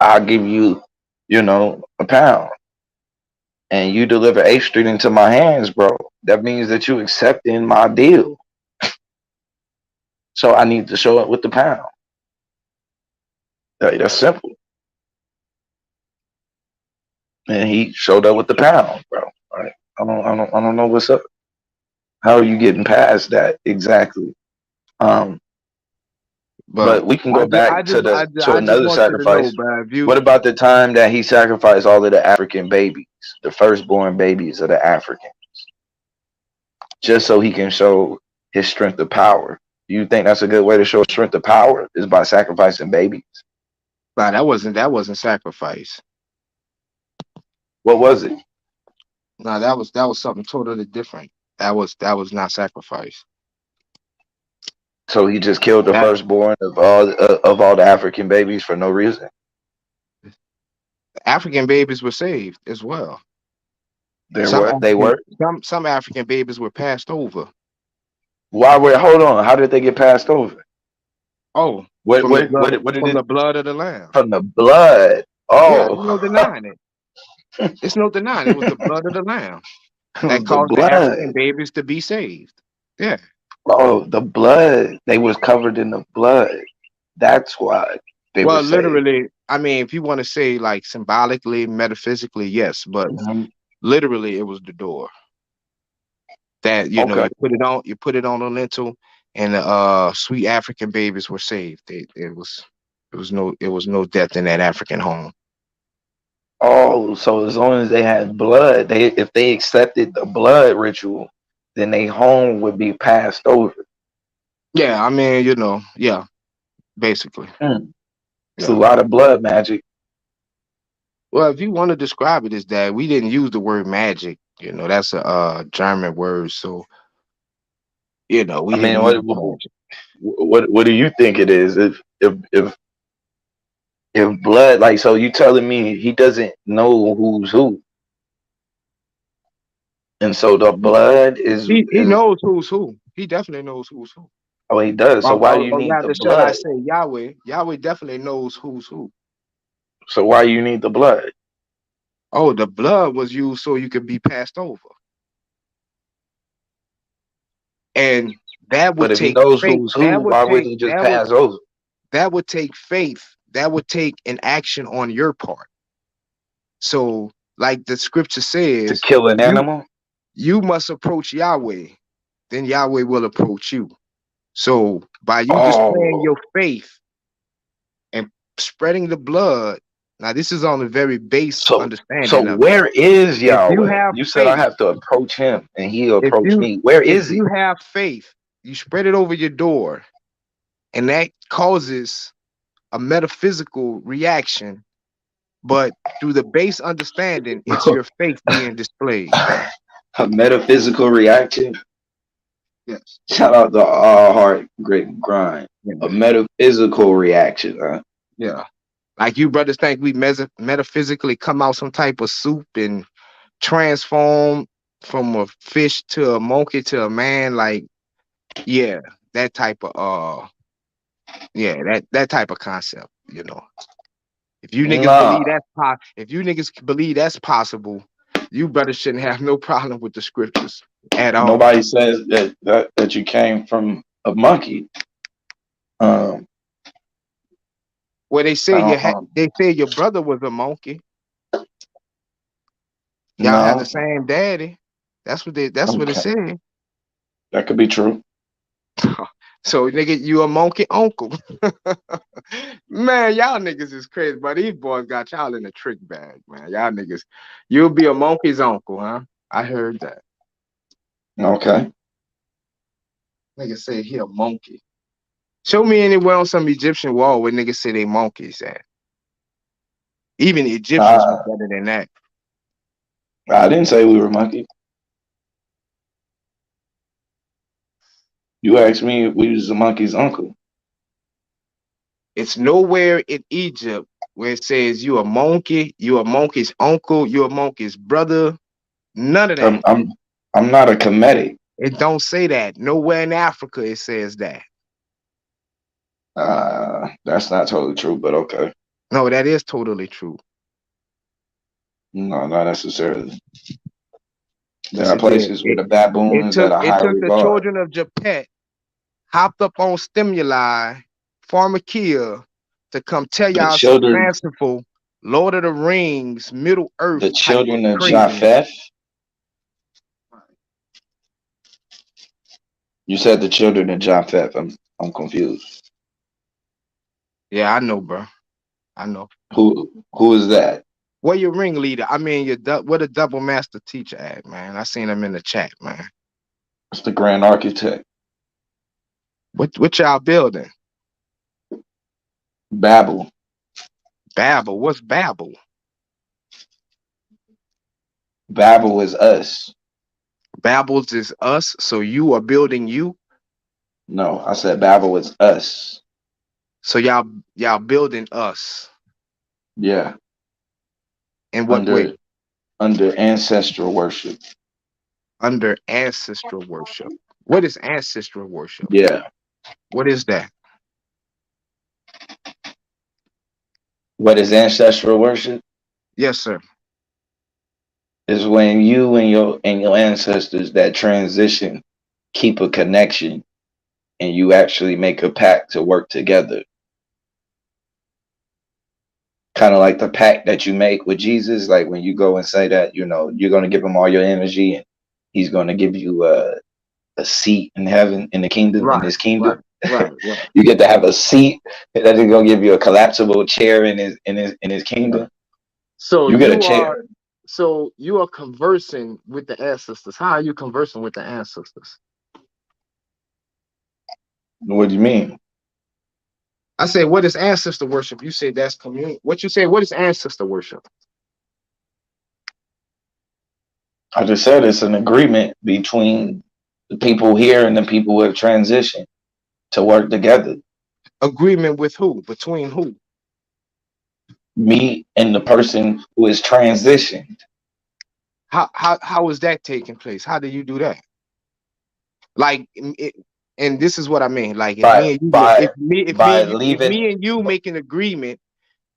Speaker 3: I'll give you, a pound. And you deliver 8th Street into my hands, bro. That means that you accepting my deal. So I need to show up with the pound. Like, that's simple. And he showed up with the pound, bro. Right? I don't know what's up. How are you getting past that exactly? Um,
Speaker 8: But
Speaker 3: but we can go back to
Speaker 8: I just
Speaker 3: another
Speaker 8: want you to know,
Speaker 3: sacrifice.
Speaker 8: bro.
Speaker 3: What about the time that he sacrificed all of the African babies, the firstborn babies of the Africans, just so he can show his strength of power? Do you think that's a good way to show strength of power? Is by sacrificing babies?
Speaker 8: Nah, that wasn't sacrifice.
Speaker 3: What was it?
Speaker 8: No, that was something totally different. That was not sacrifice.
Speaker 3: So he just killed the
Speaker 8: That
Speaker 3: firstborn of all the African babies for no reason.
Speaker 8: African babies were saved as well.
Speaker 3: They were.
Speaker 8: Some African babies were passed over.
Speaker 3: Why were? Hold on. How did they get passed over?
Speaker 8: Oh,
Speaker 3: What did
Speaker 8: from
Speaker 3: it?
Speaker 8: the blood of the lamb.
Speaker 3: From the blood.
Speaker 8: Yeah, there's no
Speaker 3: Oh,
Speaker 8: denying it. It's no denying it was the blood of the lamb that
Speaker 3: the
Speaker 8: caused the African
Speaker 3: blood.
Speaker 8: babies to be saved. Yeah.
Speaker 3: Oh, the blood. They was covered in the blood. That's why they were
Speaker 8: Well,
Speaker 3: saved.
Speaker 8: literally, I mean, if you want to say like symbolically, metaphysically, yes, but
Speaker 3: Mhm.
Speaker 8: literally it was the door that, you know,
Speaker 3: Okay.
Speaker 8: you put it on a lintel and the sweet African babies were saved. It was no death in that African home.
Speaker 3: Oh, so as long as they had blood, if they accepted the blood ritual, then their home would be passed over.
Speaker 8: Yeah, I mean, you know, yeah, basically.
Speaker 3: Mm. It's a
Speaker 8: Yeah.
Speaker 3: lot of blood magic.
Speaker 8: Well, if you want to describe it as that, we didn't use the word magic. You know, that's a German word, so you know, we
Speaker 3: I
Speaker 8: didn't
Speaker 3: mean,
Speaker 8: use magic.
Speaker 3: what do you think it is? If blood, like, so you telling me he doesn't know who's who, and so the blood
Speaker 8: He
Speaker 3: is
Speaker 8: knows who's who. He definitely knows who's who.
Speaker 3: oh, he does. So why do you
Speaker 8: Or
Speaker 3: need the
Speaker 8: rather, should I
Speaker 3: blood?
Speaker 8: say Yahweh? Yahweh definitely knows who's who.
Speaker 3: So why you need the blood?
Speaker 8: Oh, the blood was used so you could be passed over, and that
Speaker 3: But
Speaker 8: would
Speaker 3: if he
Speaker 8: take
Speaker 3: knows
Speaker 8: faith.
Speaker 3: who's who, why wouldn't he just pass over
Speaker 8: That would take faith. That would take an action on your part. So, like the scripture
Speaker 3: to
Speaker 8: says,
Speaker 3: kill an animal?
Speaker 8: you must approach Yahweh, then Yahweh will approach you. So by you displaying
Speaker 3: Oh,
Speaker 8: your faith and spreading the blood, now this is on a very base
Speaker 3: so
Speaker 8: understanding of it.
Speaker 3: where is
Speaker 8: If you
Speaker 3: Yahweh?
Speaker 8: have
Speaker 3: You said I
Speaker 8: faith,
Speaker 3: have to approach him, and he'll approach me. Where
Speaker 8: if
Speaker 3: is he?
Speaker 8: you have faith, you spread it over your door and that causes a metaphysical reaction. But through the base understanding, it's your faith being displayed.
Speaker 3: A metaphysical reaction.
Speaker 8: Yes.
Speaker 3: Shout out to All Heart Grit and Grind.
Speaker 8: Yeah.
Speaker 3: A metaphysical reaction, huh?
Speaker 8: Yeah. Like you brothers think we metaphysically come out some type of soup and transform from a fish to a monkey to a man. Like, yeah, that type of that type of concept, you know. If you niggas believe
Speaker 3: Nah,
Speaker 8: if you niggas believe that's possible, you brothers shouldn't have no problem with the scriptures at all.
Speaker 3: nobody says that you came from a monkey. Um,
Speaker 8: Well, they say
Speaker 3: um,
Speaker 8: they say your brother was a monkey. Y'all had the
Speaker 3: no,
Speaker 8: same daddy. That's what it
Speaker 3: okay,
Speaker 8: said.
Speaker 3: that could be true.
Speaker 8: So nigga, you a monkey uncle. Man, y'all niggas is crazy, but these boys got y'all in a trick bag, man. Y'all niggas, you'll be a monkey's uncle, huh? I heard that.
Speaker 3: Okay.
Speaker 8: Nigga say he a monkey. Show me anywhere on some Egyptian wall where niggas say they monkeys at. Even the Egyptians was better than that.
Speaker 3: I didn't say we were monkey. You asked me if we was a monkey's uncle.
Speaker 8: It's nowhere in Egypt where it says you a monkey, you a monkey's uncle, you a monkey's brother. None of that.
Speaker 3: I'm not a Kemetic.
Speaker 8: It don't say that. Nowhere in Africa it says that.
Speaker 3: That's not totally true, but okay.
Speaker 8: No, that is totally true.
Speaker 3: No, not necessarily. There
Speaker 8: Yes,
Speaker 3: are
Speaker 8: it did.
Speaker 3: places where the baboons that are
Speaker 8: It
Speaker 3: high
Speaker 8: took the
Speaker 3: regard.
Speaker 8: children of Jephthah hopped up on stimuli, pharmakia, to come tell
Speaker 3: The
Speaker 8: y'all some
Speaker 3: children,
Speaker 8: fanciful Lord of the Rings, Middle Earth
Speaker 3: the
Speaker 8: type of
Speaker 3: children of
Speaker 8: craziness.
Speaker 3: Japheth. You said the children of Japheth. I'm confused.
Speaker 8: Yeah, I know, bro. I know.
Speaker 3: Who is that?
Speaker 8: Where your ringleader? I mean, where the double master teacher at, man? I seen him in the chat, man.
Speaker 3: It's the Grand Architect.
Speaker 8: What y'all building?
Speaker 3: Babel.
Speaker 8: Babel. What's Babel?
Speaker 3: Babel is us.
Speaker 8: Babel's is us. So you are building you.
Speaker 3: No, I said Babel is us.
Speaker 8: So y'all building us.
Speaker 3: Yeah.
Speaker 8: In what way?
Speaker 3: Under ancestral worship.
Speaker 8: Under ancestral worship. What is ancestral worship?
Speaker 3: Yeah.
Speaker 8: What is that?
Speaker 3: What is ancestral worship?
Speaker 8: Yes, sir.
Speaker 3: Is when you and your ancestors that transition keep a connection and you actually make a pact to work together. Kind of like the pact that you make with Jesus, like when you go and say that, you're going to give him all your energy and he's going to give you a seat in heaven, in the kingdom, in his kingdom.
Speaker 8: Right.
Speaker 3: You get to have a seat that is going to give you a collapsible chair in his kingdom.
Speaker 8: So
Speaker 3: you get a chair.
Speaker 8: So you are conversing with the ancestors. How are you conversing with the ancestors?
Speaker 3: What do you mean?
Speaker 8: I said, what is ancestor worship? You said that's community. What you say? What is ancestor worship?
Speaker 3: I just said it's an agreement between the people here and the people who have transitioned to work together.
Speaker 8: Agreement with who? Between who?
Speaker 3: Me and the person who is transitioned.
Speaker 8: How is that taking place? How do you do that? Like, and this is what I mean. Like, if me and you make an agreement,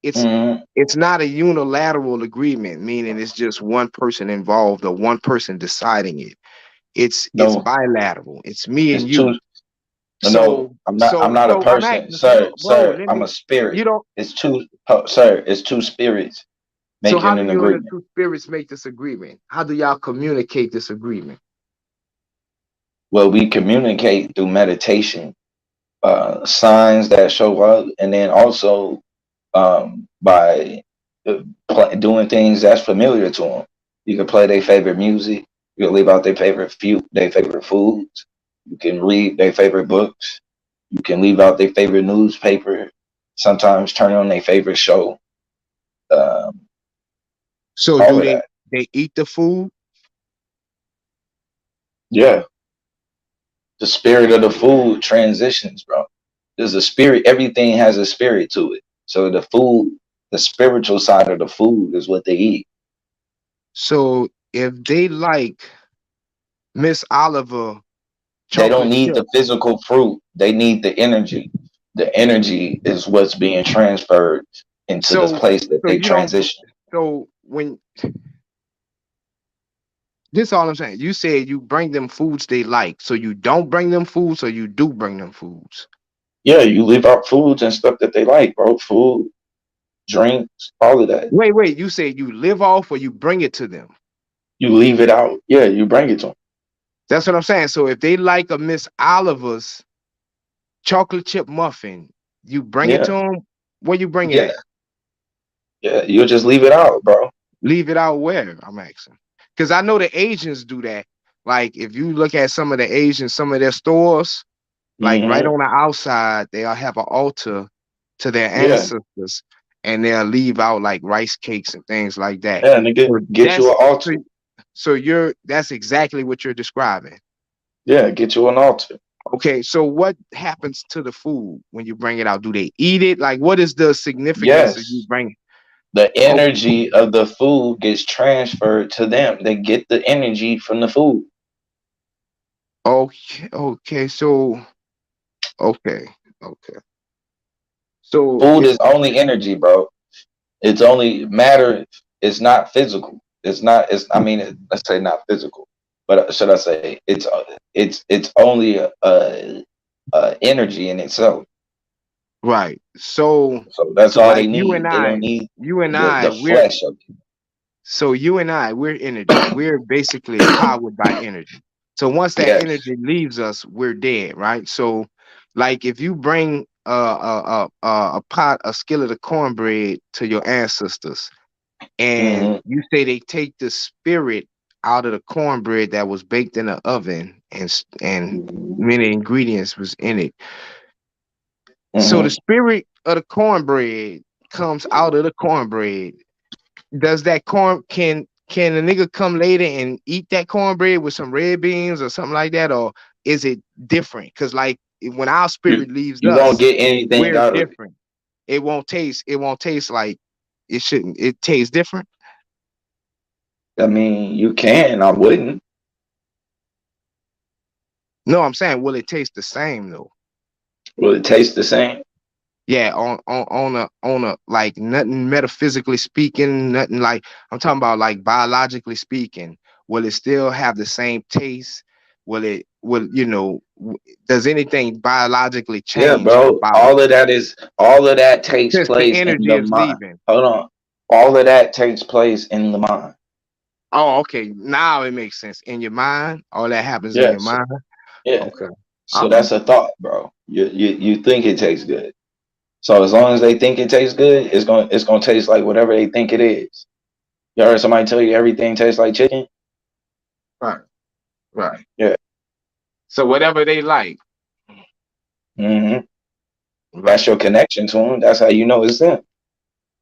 Speaker 8: it's not a unilateral agreement, meaning it's just one person involved or one person deciding it. It's bilateral. It's me and you.
Speaker 3: I'm not a person, sir. I'm a spirit. It's two spirits making
Speaker 8: so how do
Speaker 3: an
Speaker 8: you
Speaker 3: agreement.
Speaker 8: and the two spirits make this agreement? How do y'all communicate this agreement?
Speaker 3: Well, we communicate through meditation, signs that show up, and then also by doing things that's familiar to them. You can play their favorite music. You can leave out their favorite foods. You can read their favorite books. You can leave out their favorite newspaper. Sometimes turn on their favorite show.
Speaker 8: So
Speaker 3: All
Speaker 8: do
Speaker 3: of that.
Speaker 8: they eat the food?
Speaker 3: Yeah. The spirit of the food transitions, bro. There's a spirit. Everything has a spirit to it. So the food, the spiritual side of the food is what they eat.
Speaker 8: So if they like Miss Oliver
Speaker 3: They don't
Speaker 8: chocolate
Speaker 3: need
Speaker 8: chip,
Speaker 3: the physical fruit. They need the energy. The energy is what's being transferred into this
Speaker 8: so
Speaker 3: place that
Speaker 8: so
Speaker 3: they
Speaker 8: you don't
Speaker 3: transition.
Speaker 8: so when this all I'm saying, you said you bring them foods they like. So you don't bring them foods or you do bring them foods.
Speaker 3: Yeah, you leave out foods and stuff that they like, bro. Food, drinks, all of that.
Speaker 8: Wait, you said you live off or you bring it to them.
Speaker 3: You leave it out. Yeah, you bring it to them.
Speaker 8: That's what I'm saying. So if they like a Miss Oliver's chocolate chip muffin, you bring it to
Speaker 3: Yeah,
Speaker 8: them. Where you bring it
Speaker 3: yeah,
Speaker 8: at?
Speaker 3: yeah. You'll just leave it out, bro.
Speaker 8: Leave it out where? I'm asking. Because I know the Asians do that. Like if you look at some of the Asians, some of their stores, like right
Speaker 3: Hmm.
Speaker 8: on the outside, they'll have an altar to their
Speaker 3: Yeah,
Speaker 8: ancestors, and they'll leave out like rice cakes and things like that.
Speaker 3: yeah, nigga.
Speaker 8: So
Speaker 3: Get you
Speaker 8: that's
Speaker 3: an
Speaker 8: so,
Speaker 3: altar.
Speaker 8: so you're that's exactly what you're describing.
Speaker 3: Yeah, get you an altar.
Speaker 8: Okay, so what happens to the food when you bring it out? Do they eat it? Like, what is the significance of you
Speaker 3: Yes.
Speaker 8: bring?
Speaker 3: The
Speaker 8: Okay,
Speaker 3: energy of the food gets transferred to them. They get the energy from the food.
Speaker 8: okay. So, okay, okay. So
Speaker 3: Food
Speaker 8: if
Speaker 3: is only energy, bro. It's only matter. It's not physical. It's not. It's. I mean, let's say not physical, but should I say it's only a energy in itself.
Speaker 8: right, so
Speaker 3: So that's all
Speaker 8: like
Speaker 3: they need. They don't need
Speaker 8: you and
Speaker 3: the
Speaker 8: I, we're
Speaker 3: flesh of it.
Speaker 8: so you and I, we're energy. We're basically powered by energy. So once that
Speaker 3: Yes.
Speaker 8: energy leaves us, we're dead, right? So, like if you bring a pot, a skillet of cornbread to your ancestors, and
Speaker 3: Hmm.
Speaker 8: you say they take the spirit out of the cornbread that was baked in the oven, and many ingredients was in it. So the
Speaker 3: Hmm.
Speaker 8: spirit of the cornbread comes out of the cornbread. Does that corn can a nigga come later and eat that cornbread with some red beans or something like that, or is it different? Because like when our
Speaker 3: You
Speaker 8: spirit leaves
Speaker 3: you won't
Speaker 8: us,
Speaker 3: get anything
Speaker 8: we're
Speaker 3: out of it.
Speaker 8: different. It won't taste like it shouldn't. It tastes different.
Speaker 3: I mean, you can. I wouldn't.
Speaker 8: No, I'm saying, will it taste the same though?
Speaker 3: Will it taste the same?
Speaker 8: Yeah, on a like nothing metaphysically speaking, nothing like I'm talking about like biologically speaking. Will it still have the same taste? Will does anything biologically
Speaker 3: Yeah,
Speaker 8: change
Speaker 3: bro.
Speaker 8: about it?
Speaker 3: All of that takes
Speaker 8: Since the
Speaker 3: place in
Speaker 8: energy
Speaker 3: the
Speaker 8: is
Speaker 3: mind.
Speaker 8: leaving.
Speaker 3: Hold on. All of that takes place in the mind.
Speaker 8: Oh, okay. Now it makes sense. In your mind, all that happens in your
Speaker 3: Yes.
Speaker 8: mind.
Speaker 3: Yeah.
Speaker 8: Okay.
Speaker 3: So
Speaker 8: All right.
Speaker 3: that's a thought, bro. You think it tastes good. So as long as they think it tastes good, it's gonna taste like whatever they think it is. You heard somebody tell you everything tastes like chicken?
Speaker 8: Right. Right.
Speaker 3: Yeah.
Speaker 8: So whatever they like.
Speaker 3: Hmm. That's
Speaker 8: Right.
Speaker 3: your connection to them. That's how you know it's them.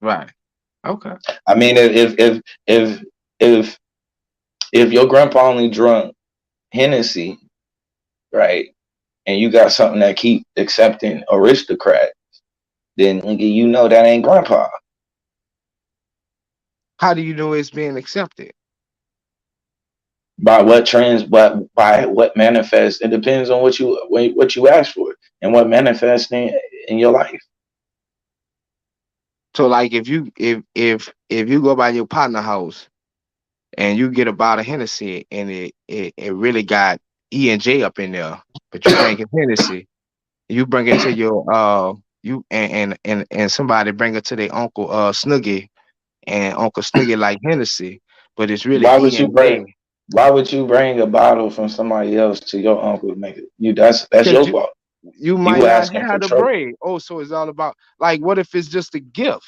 Speaker 8: Right. Okay.
Speaker 3: I mean, if if if your grandpa only drunk Hennessy, right, and you got something that keep accepting aristocrat, then nigga, you know that ain't grandpa.
Speaker 8: How do you know it's being accepted?
Speaker 3: By what trends, but by what manifests. It depends on what you ask for and what manifests in your life.
Speaker 8: So like if you go by your partner house and you get a bottle of Hennessy and it really got E and J up in there, but you think it's Hennessy, you bring it to your you and somebody bring it to their uncle Snoogie, and Uncle Snoogie like Hennessy, but it's really
Speaker 3: Why
Speaker 8: E
Speaker 3: would you
Speaker 8: and
Speaker 3: bring?
Speaker 8: J.
Speaker 3: Why would you bring a bottle from somebody else to your uncle, nigga? That's
Speaker 8: Because
Speaker 3: your fault.
Speaker 8: you might
Speaker 3: You
Speaker 8: not
Speaker 3: asking for
Speaker 8: have the
Speaker 3: trouble.
Speaker 8: bread. Oh, so it's all about like what if it's just a gift?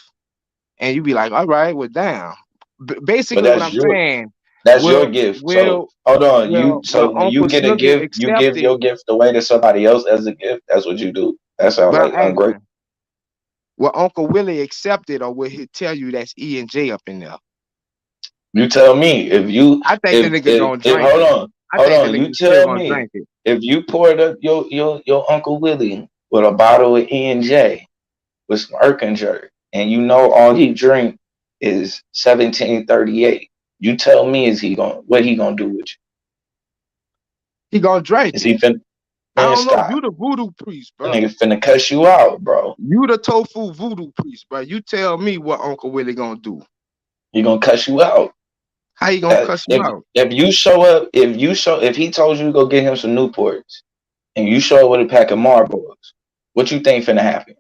Speaker 8: And you be like, all right, well, damn.
Speaker 3: But
Speaker 8: Basically, what
Speaker 3: that's
Speaker 8: I'm
Speaker 3: your
Speaker 8: saying.
Speaker 3: That's your
Speaker 8: Will
Speaker 3: gift. So
Speaker 8: will
Speaker 3: hold on.
Speaker 8: will
Speaker 3: When you
Speaker 8: Uncle
Speaker 3: get a
Speaker 8: Snooker
Speaker 3: gift, you
Speaker 8: accept
Speaker 3: give
Speaker 8: it?
Speaker 3: your gift away to somebody else as a gift. That's what you do. That sounds
Speaker 8: But
Speaker 3: like
Speaker 8: I'm
Speaker 3: ungrateful.
Speaker 8: asking, will Uncle Willie accept it, or will he tell you that's E and J up in there?
Speaker 3: You tell me if you
Speaker 8: I think the nigga gonna
Speaker 3: if
Speaker 8: drink
Speaker 3: hold
Speaker 8: it.
Speaker 3: on,
Speaker 8: I
Speaker 3: hold
Speaker 8: think the
Speaker 3: on. You
Speaker 8: nigga still
Speaker 3: tell
Speaker 8: gonna
Speaker 3: me
Speaker 8: drink it.
Speaker 3: if you poured up your Uncle Willie with a bottle of E and J with some Erkinger, and you know all he drink is 1738. You tell me what he gonna do with you?
Speaker 8: He gonna drink
Speaker 3: Is
Speaker 8: it.
Speaker 3: he finna
Speaker 8: I
Speaker 3: man
Speaker 8: don't know.
Speaker 3: stop?
Speaker 8: You the voodoo priest,
Speaker 3: That
Speaker 8: bro.
Speaker 3: nigga finna cuss you out, bro.
Speaker 8: You the tofu voodoo priest, bro. You tell me what Uncle Willie gonna do.
Speaker 3: He gonna cuss you out.
Speaker 8: How he gonna cuss you out?
Speaker 3: If he told you to go get him some Newports and you show up with a pack of Marlboros, what you think finna happen?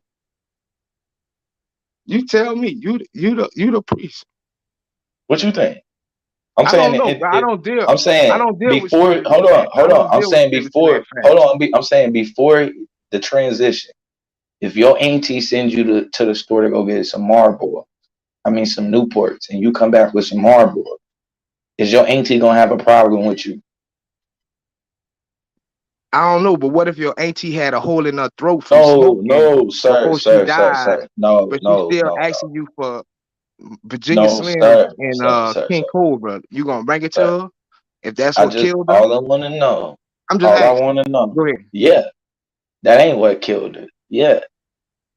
Speaker 8: You tell me. You the priest.
Speaker 3: What you think? I'm
Speaker 8: I
Speaker 3: saying
Speaker 8: don't know, bro.
Speaker 3: I'm
Speaker 8: I
Speaker 3: sayon
Speaker 8: don't deal with
Speaker 3: before.
Speaker 8: spirits in that. I
Speaker 3: Hold on.
Speaker 8: don't deal with spirits in that
Speaker 3: Hold
Speaker 8: fashion.
Speaker 3: on. I'm saying before the transition. If your auntie sends you to the store to go get some Marlboro, some Newports, and you come back with some Marlboro, is your auntie gonna have a problem with you?
Speaker 8: I don't know, but what if your auntie had a hole in her throat from
Speaker 3: No,
Speaker 8: smoking
Speaker 3: no, sir,
Speaker 8: before she
Speaker 3: sir, sir,
Speaker 8: died,
Speaker 3: sir. No,
Speaker 8: but she's
Speaker 3: no,
Speaker 8: still
Speaker 3: no, no,
Speaker 8: asking you for Virginia
Speaker 3: no,
Speaker 8: Slims
Speaker 3: sir,
Speaker 8: and
Speaker 3: sir, sir,
Speaker 8: King
Speaker 3: sir,
Speaker 8: Cobra? You gonna bring it to
Speaker 3: sir.
Speaker 8: her if that's
Speaker 3: I
Speaker 8: what
Speaker 3: just
Speaker 8: killed her?
Speaker 3: all I want to know.
Speaker 8: I'm just
Speaker 3: All I
Speaker 8: asking.
Speaker 3: want to know.
Speaker 8: Go ahead.
Speaker 3: Yeah, that ain't what killed her. Yeah,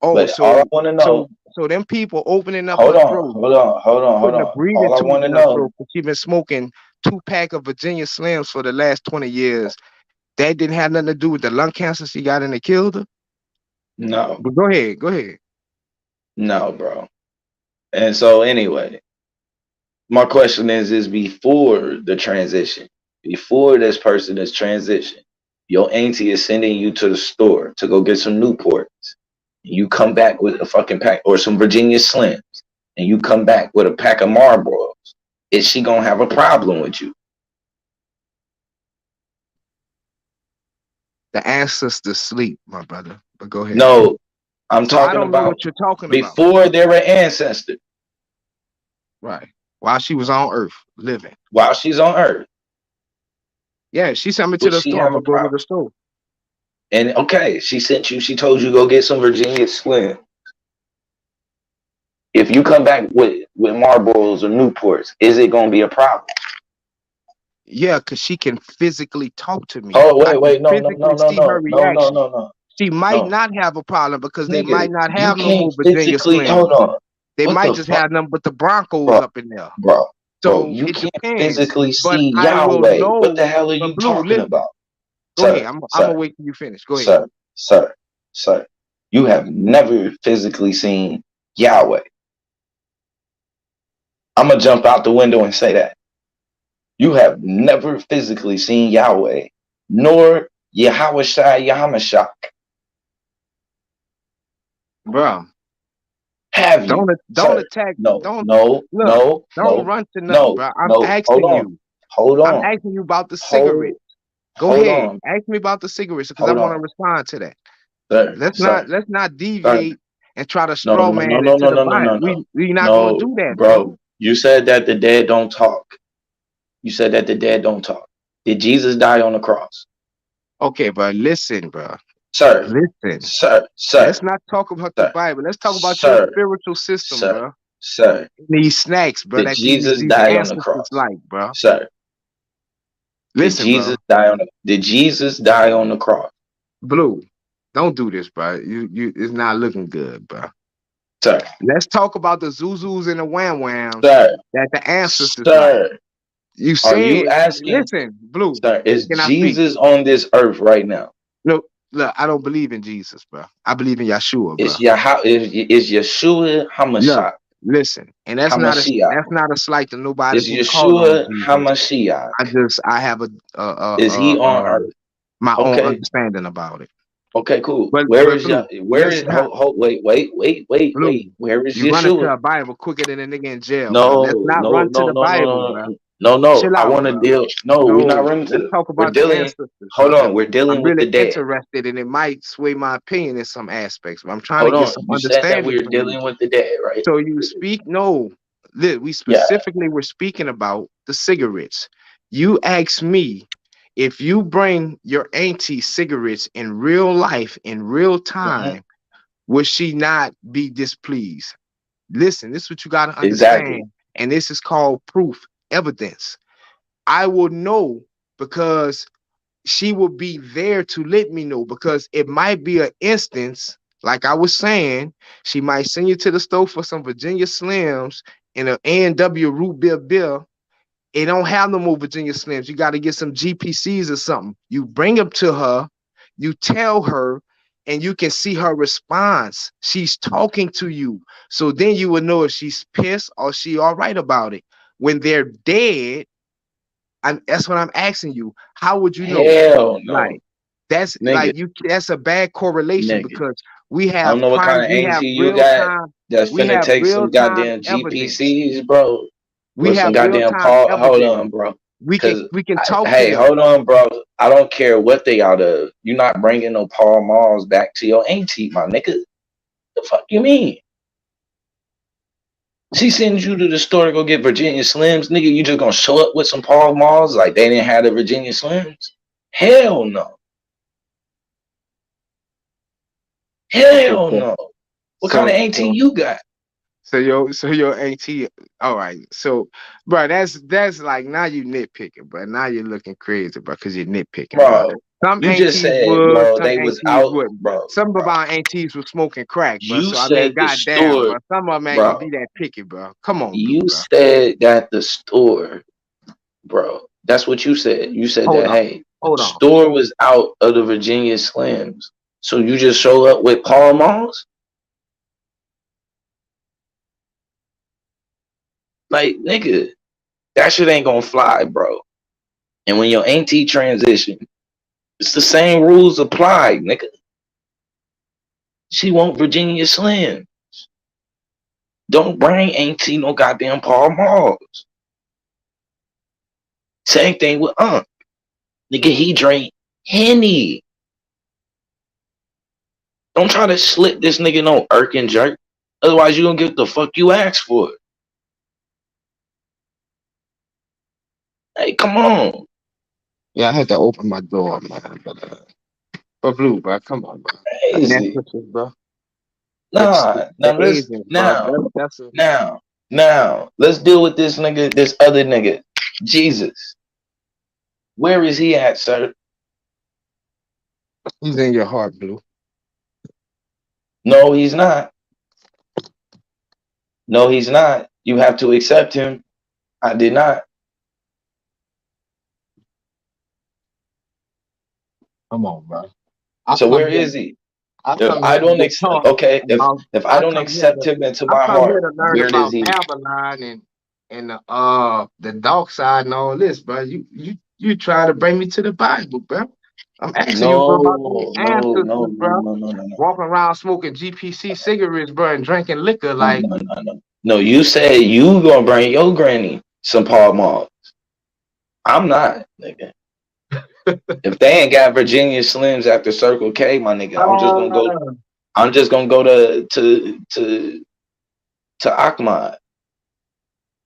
Speaker 8: Oh,
Speaker 3: but all I
Speaker 8: so
Speaker 3: want to know.
Speaker 8: so so them people opening up
Speaker 3: Hold
Speaker 8: her
Speaker 3: on,
Speaker 8: throat,
Speaker 3: hold on, hold on, hold
Speaker 8: putting a
Speaker 3: on.
Speaker 8: breathing
Speaker 3: All I
Speaker 8: tube
Speaker 3: want to
Speaker 8: in her
Speaker 3: know.
Speaker 8: throat because she been smoking 2 pack of Virginia Slims for the last 20 years. That didn't have nothing to do with the lung cancer she got and it killed her.
Speaker 3: No,
Speaker 8: But go ahead, go ahead.
Speaker 3: no, bro. And so anyway, my question is before the transition, before this person is transition, your auntie is sending you to the store to go get some Newports. You come back with a fucking pack or some Virginia Slims, and you come back with a pack of Marlboros. Is she gonna have a problem with you?
Speaker 8: The ancestors sleep, my brother. But go ahead.
Speaker 3: No, I'm
Speaker 8: So I
Speaker 3: talking
Speaker 8: don't know
Speaker 3: about
Speaker 8: what you're talking about.
Speaker 3: before they were ancestors,
Speaker 8: Right. While she was on Earth living.
Speaker 3: while she's on Earth.
Speaker 8: Yeah, she sent me to
Speaker 3: Would
Speaker 8: the
Speaker 3: she
Speaker 8: store. I'm
Speaker 3: have a
Speaker 8: gonna go to
Speaker 3: problem?
Speaker 8: the store.
Speaker 3: And okay, she told you go get some Virginia Slim. If you come back with Marlboros or Newports, is it gonna be a problem?
Speaker 8: Yeah, because she can physically talk to me.
Speaker 3: Oh
Speaker 8: I
Speaker 3: wait,
Speaker 8: can
Speaker 3: wait, no, no, no,
Speaker 8: physically
Speaker 3: no,
Speaker 8: see her
Speaker 3: no, no, no,
Speaker 8: reaction.
Speaker 3: no, no,
Speaker 8: She might
Speaker 3: no,
Speaker 8: not have a problem because they
Speaker 3: nigga,
Speaker 8: might not
Speaker 3: you
Speaker 8: have no
Speaker 3: can't
Speaker 8: more Virginia
Speaker 3: physically hold
Speaker 8: Slims.
Speaker 3: on.
Speaker 8: They
Speaker 3: What
Speaker 8: might
Speaker 3: the
Speaker 8: just
Speaker 3: fuck,
Speaker 8: have them but the Broncos
Speaker 3: bro,
Speaker 8: up in there.
Speaker 3: bro, bro?
Speaker 8: So
Speaker 3: You
Speaker 8: it
Speaker 3: can't
Speaker 8: depends.
Speaker 3: physically
Speaker 8: But
Speaker 3: see
Speaker 8: I will
Speaker 3: Yahweh. What the
Speaker 8: know.
Speaker 3: hell are
Speaker 8: But
Speaker 3: you
Speaker 8: Blue,
Speaker 3: talking
Speaker 8: listen.
Speaker 3: about,
Speaker 8: Go ahead.
Speaker 3: sir,
Speaker 8: I'm gonna
Speaker 3: sir,
Speaker 8: wait till you finish. Go ahead.
Speaker 3: sir, sir, sir? You have never physically seen Yahweh. I'm gonna jump out the window and say that. You have never physically seen Yahweh, nor Yahweh Shai Yahamashak.
Speaker 8: Bro,
Speaker 3: Have you,
Speaker 8: don't
Speaker 3: sir?
Speaker 8: attack.
Speaker 3: No,
Speaker 8: Don't
Speaker 3: no,
Speaker 8: look.
Speaker 3: no,
Speaker 8: Don't
Speaker 3: no,
Speaker 8: run to nothing,
Speaker 3: no,
Speaker 8: bro. I'm
Speaker 3: no. Hold
Speaker 8: asking
Speaker 3: on,
Speaker 8: you.
Speaker 3: hold
Speaker 8: I'm
Speaker 3: on,
Speaker 8: asking you about the
Speaker 3: hold,
Speaker 8: cigarette. Go
Speaker 3: hold
Speaker 8: ahead.
Speaker 3: on,
Speaker 8: Ask me about the cigarettes because I
Speaker 3: hold
Speaker 8: want to
Speaker 3: on,
Speaker 8: respond to that.
Speaker 3: sir, sir,
Speaker 8: Let's not
Speaker 3: sir.
Speaker 8: deviate and try to
Speaker 3: No,
Speaker 8: straw
Speaker 3: no, no,
Speaker 8: man
Speaker 3: no,
Speaker 8: into
Speaker 3: no,
Speaker 8: the
Speaker 3: no, no,
Speaker 8: Bible.
Speaker 3: no, no.
Speaker 8: We not gonna
Speaker 3: No,
Speaker 8: do that, bro.
Speaker 3: bro. You said that the dead don't talk. You said that the dead don't talk. Did Jesus die on the cross,
Speaker 8: Okay, bro. Listen, bro.
Speaker 3: sir,
Speaker 8: Listen.
Speaker 3: sir,
Speaker 8: Let's
Speaker 3: sir,
Speaker 8: not talk about the
Speaker 3: sir,
Speaker 8: Bible. Let's talk about your
Speaker 3: sir,
Speaker 8: spiritual system,
Speaker 3: sir,
Speaker 8: bro.
Speaker 3: sir?
Speaker 8: These snacks, bro.
Speaker 3: Did
Speaker 8: That
Speaker 3: Jesus
Speaker 8: these
Speaker 3: die on the
Speaker 8: ancestors
Speaker 3: cross,
Speaker 8: like, bro.
Speaker 3: sir?
Speaker 8: Listen, bro.
Speaker 3: Did Jesus die on the cross,
Speaker 8: Blue. Don't do this, bro. You. It's not looking good, bro.
Speaker 3: sir?
Speaker 8: Let's talk about the Zuzus and the Wham Whams
Speaker 3: Sir,
Speaker 8: that the ancestors like.
Speaker 3: sir,
Speaker 8: You
Speaker 3: are you
Speaker 8: said,
Speaker 3: asking,
Speaker 8: listen, Blue.
Speaker 3: sir, is
Speaker 8: Can I speak?
Speaker 3: Jesus on this earth right now?
Speaker 8: No, look, I don't believe in Jesus, bro. I believe in Yeshua, bro.
Speaker 3: Is Yeshua
Speaker 8: Look,
Speaker 3: Hamashiach?
Speaker 8: listen, and
Speaker 3: Hamashiach.
Speaker 8: that's not a slight to nobody
Speaker 3: Is
Speaker 8: who called on
Speaker 3: Yeshua
Speaker 8: Jesus.
Speaker 3: Hamashiach?
Speaker 8: I have
Speaker 3: Is he on earth?
Speaker 8: my own
Speaker 3: Okay,
Speaker 8: understanding about it.
Speaker 3: okay, cool.
Speaker 8: But
Speaker 3: Where is
Speaker 8: Blue,
Speaker 3: where
Speaker 8: let's
Speaker 3: is
Speaker 8: not
Speaker 3: wait.
Speaker 8: Blue.
Speaker 3: Where is
Speaker 8: You run into
Speaker 3: Yeshua?
Speaker 8: a Bible quicker than a nigga in jail, bro. Let's
Speaker 3: No,
Speaker 8: not
Speaker 3: no,
Speaker 8: run to
Speaker 3: no,
Speaker 8: the
Speaker 3: no, no,
Speaker 8: Bible,
Speaker 3: no,
Speaker 8: bro.
Speaker 3: no, no.
Speaker 8: Chill
Speaker 3: I
Speaker 8: out,
Speaker 3: want to
Speaker 8: bro.
Speaker 3: deal. No, we're not
Speaker 8: No,
Speaker 3: running
Speaker 8: let's
Speaker 3: to.
Speaker 8: talk
Speaker 3: We're
Speaker 8: about the
Speaker 3: dealing.
Speaker 8: ancestors,
Speaker 3: Hold
Speaker 8: bro.
Speaker 3: on, we're
Speaker 8: I'm
Speaker 3: dealing with
Speaker 8: really
Speaker 3: the dead.
Speaker 8: interested, and it might sway my opinion in some aspects, but I'm trying to
Speaker 3: Hold
Speaker 8: get
Speaker 3: on.
Speaker 8: some
Speaker 3: You said that we
Speaker 8: understanding
Speaker 3: are
Speaker 8: from you.
Speaker 3: dealing with the dead, right?
Speaker 8: So you speak, no. we specifically were speaking about the cigarettes. You asked me if you bring your auntie cigarettes in real life, in real time, would she not be displeased? Listen, this is what you got to
Speaker 3: Exactly.
Speaker 8: understand. And this is called proof, evidence. I will know because she will be there to let me know, because it might be an instance, like I was saying, she might send you to the store for some Virginia Slims and an A&W root beer beer. It don't have no more Virginia Slims. You got to get some GPCs or something. You bring them to her, you tell her, and you can see her response. She's talking to you. So then you will know if she's pissed or she all right about it. When they're dead, that's what I'm asking you. How would you know?
Speaker 3: Hell no.
Speaker 8: Like, that's
Speaker 3: Nigga,
Speaker 8: that's a bad correlation,
Speaker 3: nigga.
Speaker 8: because we
Speaker 3: I don't
Speaker 8: have
Speaker 3: know what kind of
Speaker 8: we have
Speaker 3: auntie you
Speaker 8: real
Speaker 3: got
Speaker 8: time,
Speaker 3: that's
Speaker 8: we
Speaker 3: finna
Speaker 8: have
Speaker 3: take
Speaker 8: real
Speaker 3: some
Speaker 8: time
Speaker 3: goddamn
Speaker 8: evidence.
Speaker 3: GPCs, bro.
Speaker 8: We
Speaker 3: With some
Speaker 8: have real
Speaker 3: goddamn
Speaker 8: time
Speaker 3: Paul. Hold
Speaker 8: evidence.
Speaker 3: on, bro. Cause
Speaker 8: We can talk to
Speaker 3: hey,
Speaker 8: them.
Speaker 3: hold on, bro. I don't care what they out of. You're not bringing no Paul Malls back to your auntie, my nigga. The fuck you mean? She sends you to the store to go get Virginia Slims, nigga. You just gonna show up with some Paul Malls like they didn't have the Virginia Slims? Hell no.
Speaker 8: Okay,
Speaker 3: Hell no. What kind of
Speaker 8: so
Speaker 3: auntie
Speaker 8: so
Speaker 3: you got?
Speaker 8: so your auntie, all right. So, bro, that's like, now you nitpicking, bro. Now you're looking crazy, bro, because you're nitpicking, bro.
Speaker 3: Bro,
Speaker 8: Some
Speaker 3: you just
Speaker 8: aunties
Speaker 3: said,
Speaker 8: would,
Speaker 3: bro,
Speaker 8: some
Speaker 3: they was
Speaker 8: aunties
Speaker 3: out,
Speaker 8: wouldn't.
Speaker 3: bro.
Speaker 8: Some of our aunties were smoking crack, bro.
Speaker 3: You
Speaker 8: So I mean,
Speaker 3: said the
Speaker 8: goddamn,
Speaker 3: store,
Speaker 8: bro. Some of them ain't gonna
Speaker 3: bro.
Speaker 8: be that picky, bro. Come on, Blue,
Speaker 3: You
Speaker 8: bro.
Speaker 3: said that the store, bro. That's what you said. You said
Speaker 8: Hold
Speaker 3: that,
Speaker 8: on,
Speaker 3: hey,
Speaker 8: hold
Speaker 3: the
Speaker 8: on.
Speaker 3: store was out of the Virginia Slims. So you just show up with Paul Malls? Like, nigga, that shit ain't gonna fly, bro. And when your auntie transition, it's the same rules apply, nigga. She want Virginia Slim. Don't bring auntie no goddamn Paul Malls. Same thing with Unc. Nigga, he drink Henny. Don't try to slip this nigga no irk and jerk. Otherwise, you gonna get the fuck you asked for. Hey, come on.
Speaker 8: Yeah, I had to open my door, man. But Blue, bro, come on, bro.
Speaker 3: Crazy.
Speaker 8: Bro.
Speaker 3: Nah,
Speaker 8: The
Speaker 3: now let's
Speaker 8: Asians, bro.
Speaker 3: now,
Speaker 8: That's a,
Speaker 3: now, now, let's deal with this nigga, this other nigga. Jesus. Where is he at, sir?
Speaker 8: he's in your heart, Blue.
Speaker 3: No, he's not. No, he's not. You have to accept him. I did not.
Speaker 8: Come on, bro. I
Speaker 3: So
Speaker 8: come
Speaker 3: where
Speaker 8: here.
Speaker 3: is he?
Speaker 8: I
Speaker 3: If
Speaker 8: come
Speaker 3: I
Speaker 8: here to
Speaker 3: don't
Speaker 8: get
Speaker 3: accept,
Speaker 8: taught
Speaker 3: okay,
Speaker 8: about.
Speaker 3: if I don't accept him into
Speaker 8: I
Speaker 3: my
Speaker 8: come here
Speaker 3: heart,
Speaker 8: to learn
Speaker 3: where does
Speaker 8: about
Speaker 3: he?
Speaker 8: Babylon and the dark side and all this, bro. You try to bring me to the Bible, bro. I'm asking you, bro, about the
Speaker 3: No, no, no,
Speaker 8: ancestors,
Speaker 3: no,
Speaker 8: bro.
Speaker 3: no, no, no, no,
Speaker 8: Walking around smoking GPC cigarettes, bro, and drinking liquor,
Speaker 3: no,
Speaker 8: like,
Speaker 3: no, no, no. No, you said you gonna bring your granny some Paul Mall. I'm not, nigga. If they ain't got Virginia Slims after Circle K, my nigga, I'm just gonna go.
Speaker 8: uh,
Speaker 3: I'm just gonna go to Ahmad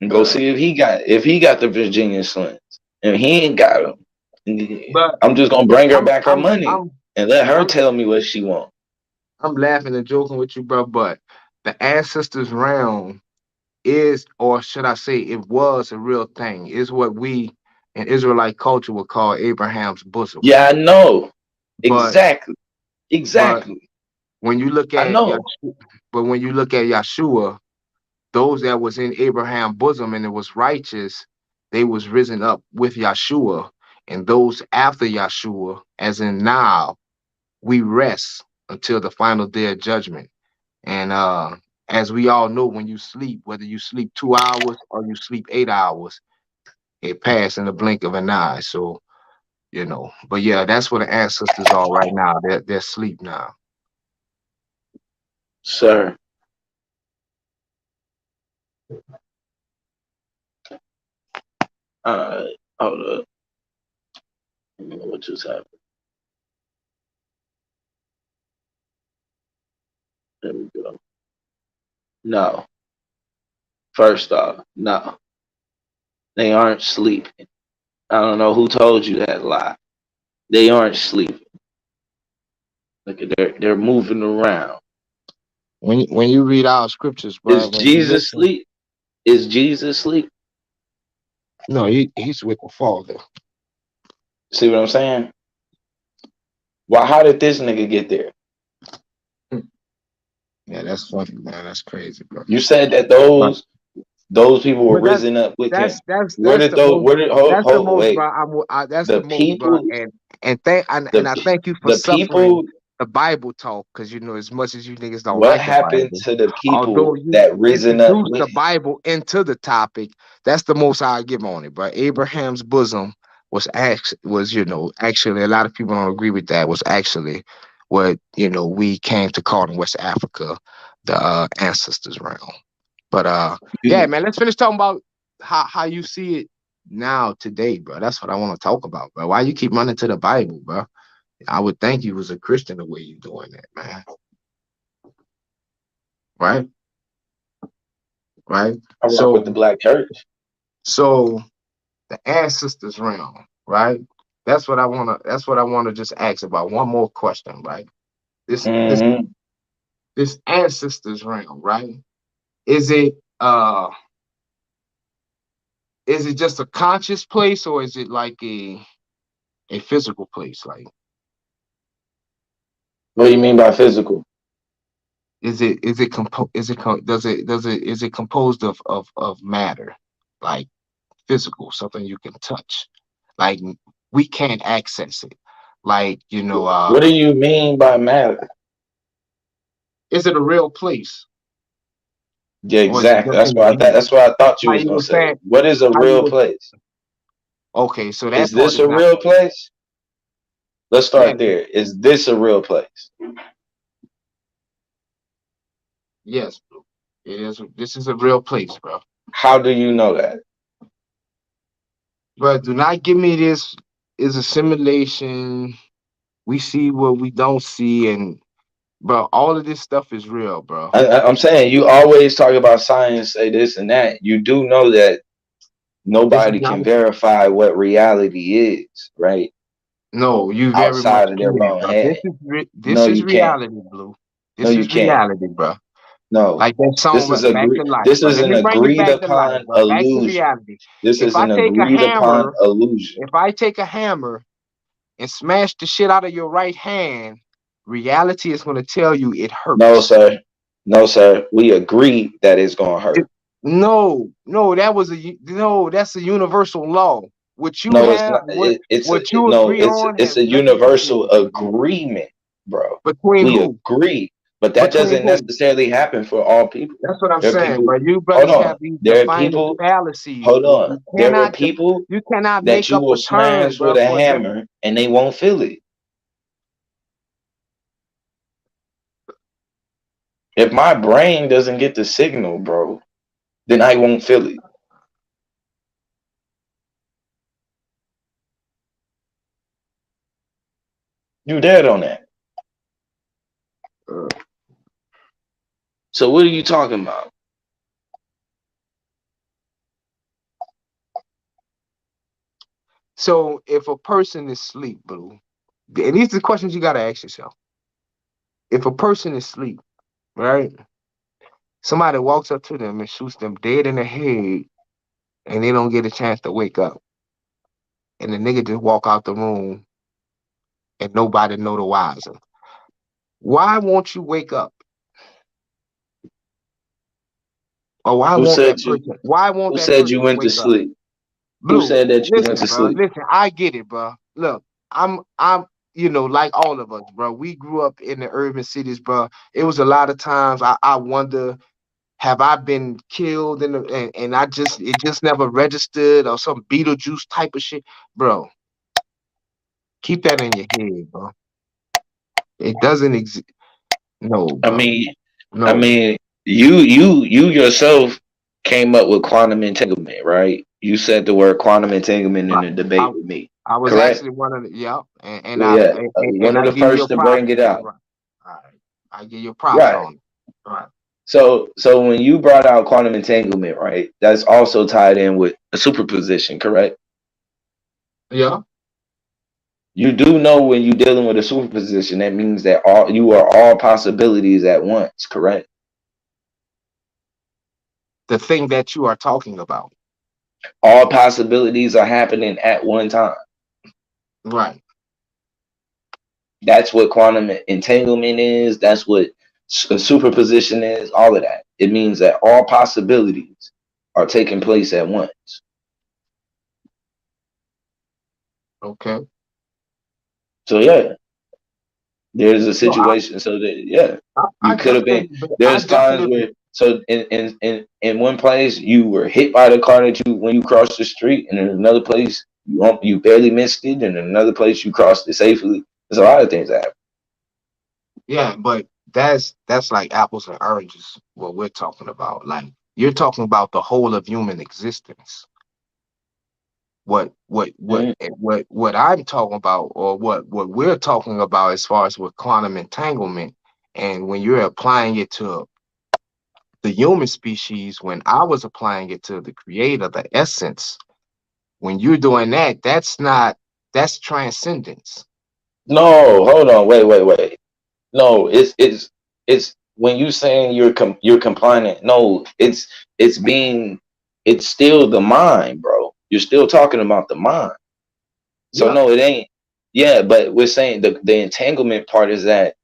Speaker 3: and go see if he got the Virginia Slims. If he ain't got them,
Speaker 8: but
Speaker 3: I'm just gonna bring her
Speaker 8: I'm
Speaker 3: back her
Speaker 8: I'm
Speaker 3: money
Speaker 8: I'm
Speaker 3: and let her
Speaker 8: I'm
Speaker 3: tell me what she want.
Speaker 8: I'm laughing and joking with you, bro. But the ancestors realm is, or should I say, it was a real thing. Is what we in Israelite culture would call Abraham's bosom.
Speaker 3: Yeah, I know.
Speaker 8: But
Speaker 3: Exactly.
Speaker 8: but
Speaker 3: Exactly.
Speaker 8: when you look
Speaker 3: I
Speaker 8: at
Speaker 3: know.
Speaker 8: but when you look at Yeshua, those that was in Abraham's bosom and it was righteous, they was risen up with Yeshua, and those after Yeshua, as in now, we rest until the final day of judgment. And as we all know, when you sleep, whether you sleep 2 hours or you sleep 8 hours, it passed in the blink of an eye. So, but yeah, that's where the ancestors are right now. They're asleep now.
Speaker 3: Sir. Hold up. I don't know what just happened. There we go. No. First off, no, they aren't sleeping. I don't know who told you that lie. They aren't sleeping. Look at they're moving around.
Speaker 8: When you read our scriptures, bro,
Speaker 3: Is
Speaker 8: when you
Speaker 3: Jesus
Speaker 8: listen,
Speaker 3: sleep? Is Jesus sleep?
Speaker 8: no, he's with the Father.
Speaker 3: See what I'm saying? Why? How did this nigga get there?
Speaker 8: Yeah, that's funny, man. That's crazy, bro.
Speaker 3: You said that
Speaker 8: But
Speaker 3: those people were
Speaker 8: but that's
Speaker 3: risen up with him.
Speaker 8: that's that's
Speaker 3: Where
Speaker 8: that's
Speaker 3: did
Speaker 8: the
Speaker 3: those?
Speaker 8: most
Speaker 3: Where did? Hold,
Speaker 8: that's the
Speaker 3: hold,
Speaker 8: most,
Speaker 3: wait.
Speaker 8: bro. That's the
Speaker 3: The
Speaker 8: most, bro.
Speaker 3: people.
Speaker 8: And
Speaker 3: The
Speaker 8: I thank you for
Speaker 3: the
Speaker 8: suffering
Speaker 3: people.
Speaker 8: the Bible talk, because you know as much as you niggas don't
Speaker 3: What
Speaker 8: like the
Speaker 3: happened
Speaker 8: Bible,
Speaker 3: to the
Speaker 8: although
Speaker 3: people
Speaker 8: you
Speaker 3: that risen up
Speaker 8: introduced
Speaker 3: with
Speaker 8: the
Speaker 3: him?
Speaker 8: Bible into the topic, that's the most I give on it, bro. Abraham's bosom was actually a lot of people don't agree with that, was actually what we came to call in West Africa the ancestors realm. But yeah,
Speaker 3: You,
Speaker 8: man, let's finish talking about how you see it now today, bro. That's what I want to talk about, bro. Why you keep running to the Bible, bro? I would think you was a Christian the way you doing that, man. Right? Right?
Speaker 3: I rock with the
Speaker 8: So
Speaker 3: Black Church.
Speaker 8: so the ancestors realm, right? That's what I wanna just ask about. One more question, right? This this
Speaker 3: Hmm.
Speaker 8: this ancestors realm, right? Is it uh is it just a conscious place, or is it like a physical place? Like,
Speaker 3: What do you mean by physical?
Speaker 8: is it composed of matter, like physical, something you can touch, like we can't access it, like
Speaker 3: What do you mean by matter?
Speaker 8: is it a real place,
Speaker 3: Yeah,
Speaker 8: or is it
Speaker 3: exactly.
Speaker 8: just
Speaker 3: That's
Speaker 8: in
Speaker 3: what
Speaker 8: your
Speaker 3: I thought.
Speaker 8: head?
Speaker 3: That's what I thought you
Speaker 8: How
Speaker 3: was
Speaker 8: you
Speaker 3: gonna
Speaker 8: were
Speaker 3: say.
Speaker 8: saying,
Speaker 3: What is a
Speaker 8: how you
Speaker 3: real
Speaker 8: were
Speaker 3: place?
Speaker 8: okay, so
Speaker 3: Is
Speaker 8: that part
Speaker 3: this
Speaker 8: is
Speaker 3: a
Speaker 8: not.
Speaker 3: real place? Let's
Speaker 8: Yeah,
Speaker 3: start there. Is this a real place?
Speaker 8: yes, bro. It is. This is a real place, bro.
Speaker 3: How do you know that?
Speaker 8: But do not give me this is a simulation. We see what we don't see, and bro, all of this stuff is real, bro.
Speaker 3: I'm saying you always talk about science, say this and that. You do know that
Speaker 8: This is
Speaker 3: nobody
Speaker 8: not.
Speaker 3: can verify what reality is, right?
Speaker 8: No, you very much
Speaker 3: Outside of their
Speaker 8: can,
Speaker 3: own
Speaker 8: bro.
Speaker 3: head.
Speaker 8: This
Speaker 3: No,
Speaker 8: is
Speaker 3: you can't.
Speaker 8: reality, Blue.
Speaker 3: No,
Speaker 8: This
Speaker 3: you
Speaker 8: is
Speaker 3: can't.
Speaker 8: reality, bro.
Speaker 3: No.
Speaker 8: Like that song,
Speaker 3: This is
Speaker 8: Back to Life,
Speaker 3: this
Speaker 8: bro.
Speaker 3: is
Speaker 8: Let
Speaker 3: an
Speaker 8: me bring you
Speaker 3: agreed
Speaker 8: back to life,
Speaker 3: upon
Speaker 8: bro. Back to
Speaker 3: illusion.
Speaker 8: reality.
Speaker 3: This
Speaker 8: If
Speaker 3: is
Speaker 8: I
Speaker 3: an
Speaker 8: take a
Speaker 3: agreed upon
Speaker 8: hammer,
Speaker 3: illusion.
Speaker 8: if I take a hammer and smash the shit out of your right hand, reality is going to tell you it
Speaker 3: No,
Speaker 8: hurts.
Speaker 3: sir. No, sir. We agree that it's gonna hurt.
Speaker 8: No, that's a universal law. What you
Speaker 3: No, it's
Speaker 8: have,
Speaker 3: not.
Speaker 8: what you
Speaker 3: No.
Speaker 8: agree on has
Speaker 3: It's a
Speaker 8: nothing to do
Speaker 3: universal
Speaker 8: with it.
Speaker 3: agreement, bro.
Speaker 8: Between
Speaker 3: We
Speaker 8: who?
Speaker 3: agree, but that
Speaker 8: Between
Speaker 3: doesn't
Speaker 8: who?
Speaker 3: necessarily happen for all people.
Speaker 8: That's what I'm
Speaker 3: There are
Speaker 8: saying,
Speaker 3: people.
Speaker 8: but you
Speaker 3: Hold
Speaker 8: brothers
Speaker 3: on.
Speaker 8: have these
Speaker 3: There are
Speaker 8: defining
Speaker 3: people.
Speaker 8: fallacies,
Speaker 3: Hold
Speaker 8: bro.
Speaker 3: on. There are people
Speaker 8: You cannot
Speaker 3: that
Speaker 8: make
Speaker 3: you
Speaker 8: up
Speaker 3: will
Speaker 8: a term,
Speaker 3: smash
Speaker 8: bro,
Speaker 3: with a
Speaker 8: for a
Speaker 3: hammer and they won't feel it. If my brain doesn't get the signal, bro, then I won't feel it. You dead on that. So what are you talking about?
Speaker 8: So if a person is asleep, Blue, and these are the questions you gotta ask yourself. If a person is asleep, right? Somebody walks up to them and shoots them dead in the head, and they don't get a chance to wake up, and the nigga just walk out the room, and nobody know the wiser. Why won't you wake up? Or why
Speaker 3: Who
Speaker 8: won't
Speaker 3: said
Speaker 8: that
Speaker 3: you
Speaker 8: person? Why won't
Speaker 3: who
Speaker 8: that
Speaker 3: said you
Speaker 8: person
Speaker 3: went to
Speaker 8: wake up?
Speaker 3: sleep? Who
Speaker 8: Blue,
Speaker 3: said that you went
Speaker 8: listen,
Speaker 3: to
Speaker 8: bro.
Speaker 3: sleep?
Speaker 8: Listen, I get it, bro. Look, I'm, like all of us, bro. We grew up in the urban cities, bro. It was a lot of times I wonder, have I been killed and it just never registered, or some Beetlejuice type of shit, bro. Keep that in your head, bro. It doesn't exist. No,
Speaker 3: I
Speaker 8: bro.
Speaker 3: mean, I
Speaker 8: No.
Speaker 3: mean, you yourself came up with quantum entanglement, right? You said the word quantum entanglement in
Speaker 8: I,
Speaker 3: a
Speaker 8: I,
Speaker 3: debate with me,
Speaker 8: I was
Speaker 3: correct?
Speaker 8: actually one of the yeah,
Speaker 3: Yeah,
Speaker 8: and
Speaker 3: one of
Speaker 8: I
Speaker 3: the
Speaker 8: give you
Speaker 3: first
Speaker 8: your
Speaker 3: to bring
Speaker 8: props.
Speaker 3: it out,
Speaker 8: Right. All right. I give you props
Speaker 3: right?
Speaker 8: on it. Right.
Speaker 3: So when you brought out quantum entanglement, right? That's also tied in with a superposition, correct?
Speaker 8: Yeah.
Speaker 3: You do know when you're dealing with a superposition, that means that you are all possibilities at once, correct?
Speaker 8: The thing that you are talking about.
Speaker 3: All possibilities are happening at one time.
Speaker 8: Right.
Speaker 3: That's what quantum entanglement is. That's what superposition is. All of that. It means that all possibilities are taking place at once.
Speaker 8: Okay.
Speaker 3: So yeah, there's a
Speaker 8: No,
Speaker 3: situation. So that yeah,
Speaker 8: I
Speaker 3: you could have been.
Speaker 8: definitely, I
Speaker 3: There's times
Speaker 8: definitely,
Speaker 3: where so in one place you were hit by the car that you when you crossed the street, and in another place you barely missed it, and in another place you crossed it safely. There's a lot of things that happen.
Speaker 8: yeah, but that's like apples and oranges. What we're talking about, like you're talking about the whole of human existence.
Speaker 3: Mhm.
Speaker 8: What I'm talking about, or what we're talking about, as far as with quantum entanglement, and when you're applying it to the human species, when I was applying it to the creator, the essence, when you're doing that, that's transcendence.
Speaker 3: No, hold on, wait. No, it's when you saying you're compliant. No, it's being it's still the mind, bro. You're still talking about the mind. So
Speaker 8: Yeah,
Speaker 3: no, it ain't. Yeah, but we're saying the entanglement part is that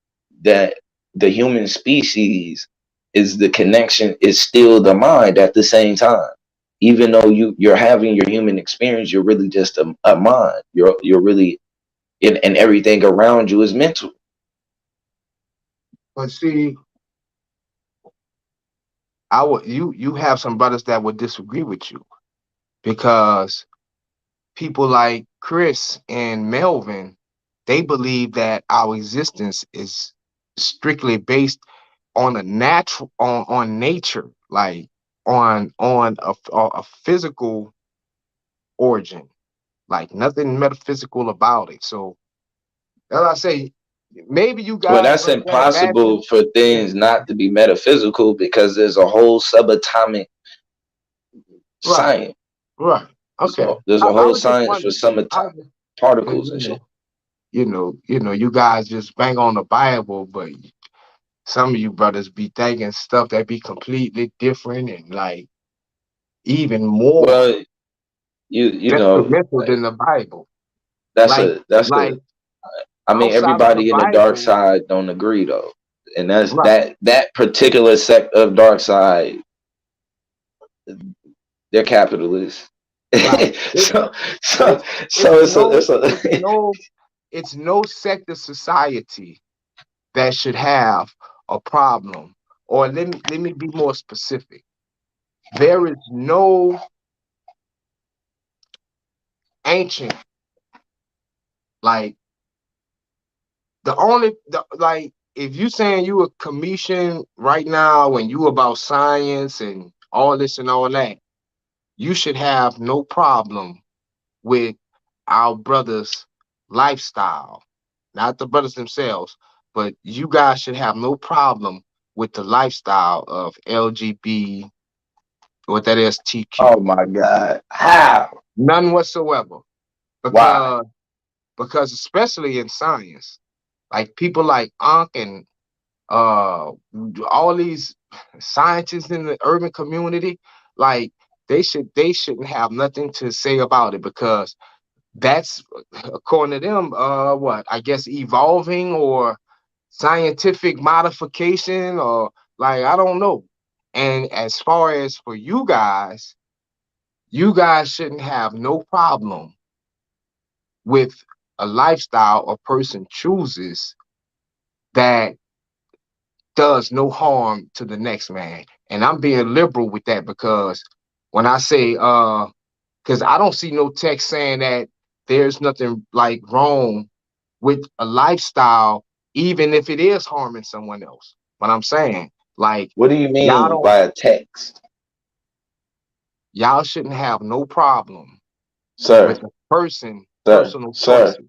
Speaker 3: the human species is the connection is still the mind at the same time. Even though you're having your human experience, you're really just a mind. You're really and everything around you is mental.
Speaker 8: but see, I would you have some brothers that would disagree with you because people like Chris and Melvin, they believe that our existence is strictly based on a natural on nature, like on a physical origin, like nothing metaphysical about it. So as I say, maybe you
Speaker 3: Well,
Speaker 8: guys
Speaker 3: that's
Speaker 8: look at
Speaker 3: impossible
Speaker 8: imagine,
Speaker 3: for
Speaker 8: yeah,
Speaker 3: things not to be metaphysical because there's a whole subatomic
Speaker 8: right,
Speaker 3: science.
Speaker 8: right, okay.
Speaker 3: There's a
Speaker 8: I
Speaker 3: whole
Speaker 8: was just
Speaker 3: science for
Speaker 8: wondering. I
Speaker 3: subatomic
Speaker 8: was just,
Speaker 3: particles
Speaker 8: you
Speaker 3: and shit.
Speaker 8: know, you guys just bang on the Bible, but some of you brothers be thinking stuff that be completely different and like even more
Speaker 3: Well, you know,
Speaker 8: detrimental
Speaker 3: like
Speaker 8: than the Bible.
Speaker 3: that's
Speaker 8: Like
Speaker 3: a.
Speaker 8: like
Speaker 3: I mean,
Speaker 8: outside of the
Speaker 3: everybody in the dark
Speaker 8: Bible,
Speaker 3: side don't agree though, and that's
Speaker 8: right,
Speaker 3: that particular sect of dark side. They're capitalists.
Speaker 8: right.
Speaker 3: so so
Speaker 8: It's
Speaker 3: so it's a
Speaker 8: it's no sect of society that should have a problem. Or let me be more specific. There is no ancient, like like if you saying you a commission right now and you about science and all this and all that, you should have no problem with our brothers' lifestyle. Not the brothers themselves, but you guys should have no problem with the lifestyle of LGBT, what that is, TQ.
Speaker 3: oh my god, how?
Speaker 8: None whatsoever.
Speaker 3: Why?
Speaker 8: Because especially in science, like people like Ankh and uh all these scientists in the urban community, like they shouldn't have nothing to say about it because that's according to them what I guess evolving or scientific modification or like I don't know. And as far as for you guys shouldn't have no problem with a lifestyle a person chooses that does no harm to the next man. And I'm being liberal with that because when I say because I don't see no text saying that there's nothing like wrong with a lifestyle, even if it is harming someone else. But I'm saying, like,
Speaker 3: What do you
Speaker 8: y'all
Speaker 3: mean
Speaker 8: don't,
Speaker 3: by a text,
Speaker 8: y'all shouldn't have no problem with
Speaker 3: sir?
Speaker 8: a person
Speaker 3: Sir,
Speaker 8: personal
Speaker 3: sir,
Speaker 8: choices,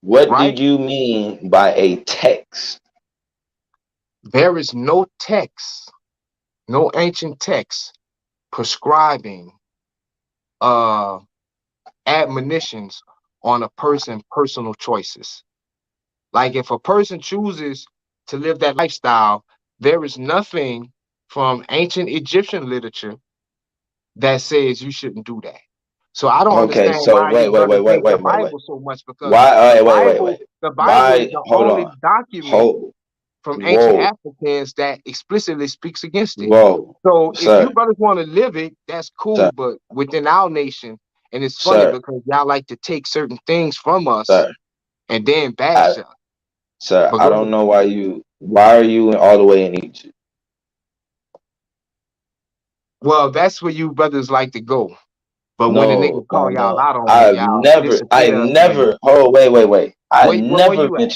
Speaker 3: what do
Speaker 8: right?
Speaker 3: you mean by a text?
Speaker 8: There is no text no ancient text prescribing admonitions on a person's personal choices. Like if a person chooses to live that lifestyle, there is nothing from ancient Egyptian literature that says you shouldn't do that. So I don't
Speaker 3: Okay,
Speaker 8: understand
Speaker 3: so
Speaker 8: why you brothers hate the
Speaker 3: wait.
Speaker 8: Bible so much, because
Speaker 3: Why?
Speaker 8: the
Speaker 3: Wait.
Speaker 8: Bible, the Bible is
Speaker 3: Why?
Speaker 8: the
Speaker 3: Hold
Speaker 8: only
Speaker 3: on.
Speaker 8: document
Speaker 3: Hold.
Speaker 8: from ancient
Speaker 3: Whoa.
Speaker 8: Africans that explicitly speaks against it.
Speaker 3: Whoa.
Speaker 8: So if you
Speaker 3: Sir.
Speaker 8: brothers want to live it, that's cool.
Speaker 3: Sir.
Speaker 8: But within our nation, and it's funny
Speaker 3: Sir.
Speaker 8: because y'all like to take certain things from us
Speaker 3: Sir.
Speaker 8: and then
Speaker 3: I,
Speaker 8: bash us.
Speaker 3: sir.
Speaker 8: But
Speaker 3: I
Speaker 8: go
Speaker 3: don't
Speaker 8: ahead.
Speaker 3: know why you. Why are you all the way in Egypt?
Speaker 8: Well, that's where you brothers like to go. But when the
Speaker 3: No.
Speaker 8: niggas call y'all
Speaker 3: No.
Speaker 8: out on it, y'all
Speaker 3: I
Speaker 8: disappear. And
Speaker 3: never. Oh, wait.
Speaker 8: where you at?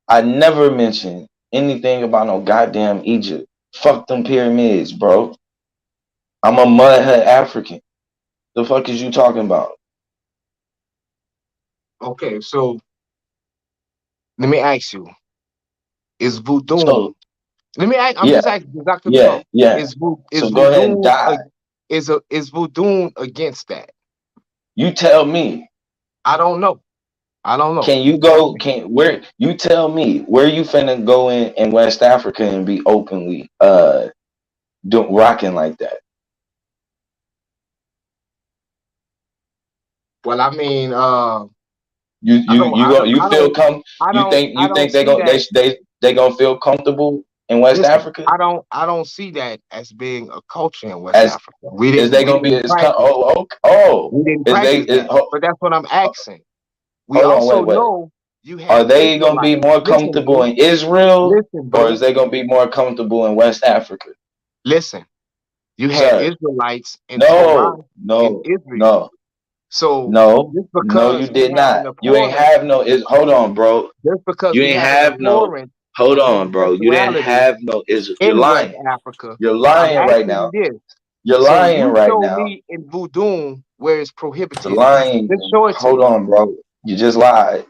Speaker 3: I never mentioned anything about no goddamn Egypt. Fuck them pyramids, bro. I'm a mud hut African. The fuck is you talking about?
Speaker 8: Okay, so let me ask you: Is voodoo?
Speaker 3: So
Speaker 8: Let me ask. I'm
Speaker 3: yeah,
Speaker 8: just asking because I could be wrong.
Speaker 3: yeah.
Speaker 8: Is
Speaker 3: So go ahead and
Speaker 8: voodoo
Speaker 3: die.
Speaker 8: is voodoo against that?
Speaker 3: You tell me.
Speaker 8: I don't know. I don't know.
Speaker 3: Can you go? Can where? You tell me where you finna go in West Africa and be openly rocking like that?
Speaker 8: Well, I mean,
Speaker 3: You feel
Speaker 8: I
Speaker 3: you
Speaker 8: don't
Speaker 3: think they
Speaker 8: see
Speaker 3: go
Speaker 8: that.
Speaker 3: they gonna feel comfortable in West
Speaker 8: Listen,
Speaker 3: Africa?
Speaker 8: I don't see that as being a culture in West
Speaker 3: As
Speaker 8: Africa.
Speaker 3: is they
Speaker 8: We
Speaker 3: gonna be
Speaker 8: didn't
Speaker 3: as
Speaker 8: practice. We didn't
Speaker 3: is they
Speaker 8: practice that. But that's what I'm asking. We
Speaker 3: hold on,
Speaker 8: also
Speaker 3: wait.
Speaker 8: know you
Speaker 3: Are
Speaker 8: had
Speaker 3: they gonna be
Speaker 8: Israelites.
Speaker 3: more
Speaker 8: Listen,
Speaker 3: comfortable
Speaker 8: Blue.
Speaker 3: in Israel,
Speaker 8: Listen,
Speaker 3: or
Speaker 8: Blue.
Speaker 3: is they gonna be more comfortable in West Africa?
Speaker 8: Listen. You had
Speaker 3: Sir,
Speaker 8: Israelites in Torah
Speaker 3: no,
Speaker 8: in
Speaker 3: no,
Speaker 8: Israel.
Speaker 3: no,
Speaker 8: So
Speaker 3: no,
Speaker 8: just
Speaker 3: no, you
Speaker 8: because we
Speaker 3: did
Speaker 8: had
Speaker 3: not.
Speaker 8: an
Speaker 3: You ain't
Speaker 8: abhorrence,
Speaker 3: have no is hold on, bro.
Speaker 8: just because
Speaker 3: You
Speaker 8: we
Speaker 3: ain't
Speaker 8: had an
Speaker 3: have no
Speaker 8: abhorrence
Speaker 3: hold
Speaker 8: of
Speaker 3: on, bro. You didn't
Speaker 8: homosexuality
Speaker 3: have no is you're
Speaker 8: in West
Speaker 3: lying.
Speaker 8: Africa,
Speaker 3: You're
Speaker 8: I'm
Speaker 3: lying right
Speaker 8: asking
Speaker 3: now.
Speaker 8: you this.
Speaker 3: You're
Speaker 8: So
Speaker 3: lying
Speaker 8: you
Speaker 3: right
Speaker 8: show
Speaker 3: now.
Speaker 8: me in voodoo where it's
Speaker 3: You're
Speaker 8: prohibited.
Speaker 3: lying.
Speaker 8: Just show it to
Speaker 3: Hold
Speaker 8: me.
Speaker 3: on, bro. You just lied.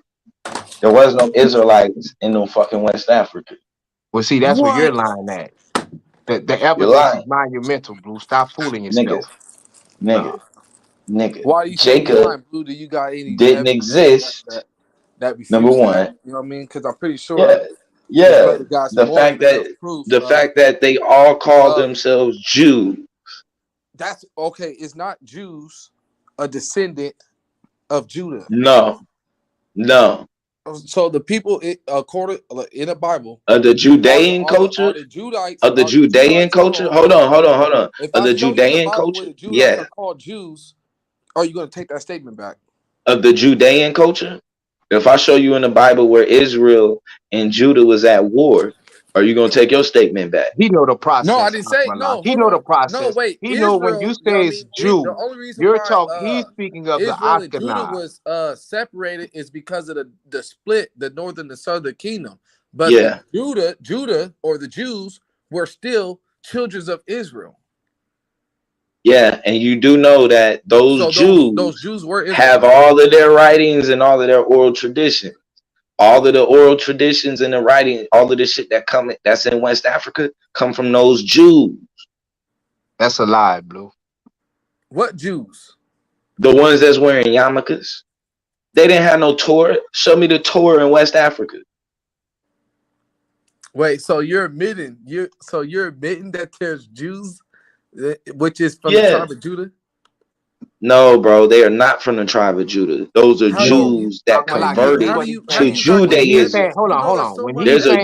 Speaker 3: There was no Israelites in no fucking West Africa.
Speaker 8: Well, see, that's where you're
Speaker 7: What?
Speaker 8: lying at. The
Speaker 3: You're
Speaker 8: evidence is
Speaker 3: lying.
Speaker 8: monumental, Blue. Stop fooling
Speaker 3: Nigga,
Speaker 8: yourself.
Speaker 3: nigga, nigga.
Speaker 9: Why do you say he's
Speaker 3: Jacob
Speaker 9: lying, Blue? Do you got any
Speaker 3: didn't
Speaker 9: evidence
Speaker 3: exist.
Speaker 9: that
Speaker 3: Number
Speaker 9: refutes that?
Speaker 3: one.
Speaker 9: You know what I mean? Because I'm pretty
Speaker 3: Yeah,
Speaker 9: sure this
Speaker 3: yeah.
Speaker 9: brother got some
Speaker 3: The
Speaker 9: more
Speaker 3: fact
Speaker 9: than enough
Speaker 3: that
Speaker 9: proof
Speaker 3: the fact that they all call
Speaker 9: of
Speaker 3: themselves Jews.
Speaker 9: that's okay. Is not Jews a descendant of Judah?
Speaker 3: No, no.
Speaker 9: So the people, according in the Bible,
Speaker 3: Of the Judean
Speaker 9: are
Speaker 3: culture,
Speaker 9: the Judites?
Speaker 3: of the
Speaker 9: Are the
Speaker 3: Judean
Speaker 9: Judites?
Speaker 3: culture.
Speaker 9: Hold on.
Speaker 3: Hold on.
Speaker 9: If
Speaker 3: Of
Speaker 9: I
Speaker 3: the
Speaker 9: show you in the
Speaker 3: Judean
Speaker 9: Bible where
Speaker 3: culture,
Speaker 9: the Judites
Speaker 3: yeah.
Speaker 9: are called Jews, are you going to take that statement back?
Speaker 3: Of the Judean culture. If I show you in the Bible where Israel and Judah was at war, are you gonna take your statement back?
Speaker 8: He know the
Speaker 9: No, I
Speaker 8: process,
Speaker 9: didn't say
Speaker 8: Akmalak.
Speaker 9: no.
Speaker 8: He
Speaker 9: Hold
Speaker 8: know the
Speaker 9: on. No,
Speaker 8: process.
Speaker 9: wait.
Speaker 8: He know when you
Speaker 9: Israel, you know what
Speaker 8: say
Speaker 9: I
Speaker 8: it's
Speaker 9: mean? The
Speaker 8: Jew,
Speaker 9: only reason why
Speaker 8: he's speaking of the
Speaker 9: Israel and Judah
Speaker 8: Ashkenaz.
Speaker 9: was separated is because of the split, the northern and southern kingdom. But the
Speaker 3: Yeah,
Speaker 9: Judah or the Jews were still children of Israel.
Speaker 3: yeah. And you do know that those
Speaker 9: So those
Speaker 3: Jews
Speaker 9: Jews were
Speaker 3: have
Speaker 9: Israelites.
Speaker 3: all of their writings and all of their oral tradition. All of the oral traditions and the writing, all of the shit that's in West Africa come from those Jews.
Speaker 8: That's a lie, Blue.
Speaker 9: What Jews?
Speaker 3: The ones that's wearing yarmulkes. They didn't have no Torah. Show me the Torah in West Africa.
Speaker 9: Wait, so you're admitting that there's Jews, which is from the
Speaker 3: Yeah.
Speaker 9: tribe of Judah?
Speaker 3: No, bro, they are not from the tribe of Judah. Those are
Speaker 9: How do you
Speaker 3: Jews that
Speaker 8: Akmalak, you see
Speaker 3: converted
Speaker 8: what he's
Speaker 9: how do
Speaker 3: to
Speaker 8: saying.
Speaker 9: you not
Speaker 8: When
Speaker 9: get
Speaker 8: he's
Speaker 9: that?
Speaker 3: Judaism.
Speaker 8: saying, hold
Speaker 9: You
Speaker 8: on,
Speaker 9: know,
Speaker 8: hold
Speaker 9: there's
Speaker 8: on.
Speaker 9: so much
Speaker 3: There's a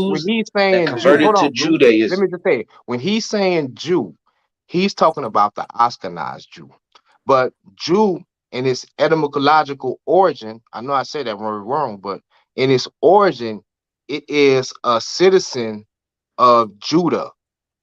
Speaker 8: When
Speaker 3: Jews
Speaker 8: he's
Speaker 3: that
Speaker 8: saying Jew, hold
Speaker 3: converted to
Speaker 8: on, Blue. Let
Speaker 3: Judaism.
Speaker 8: me just say, when he's saying Jew, he's talking about the Ashkenaz Jew. But Jew in its etymological origin, I know I said that word wrong, but in its origin, it is a citizen of Judah,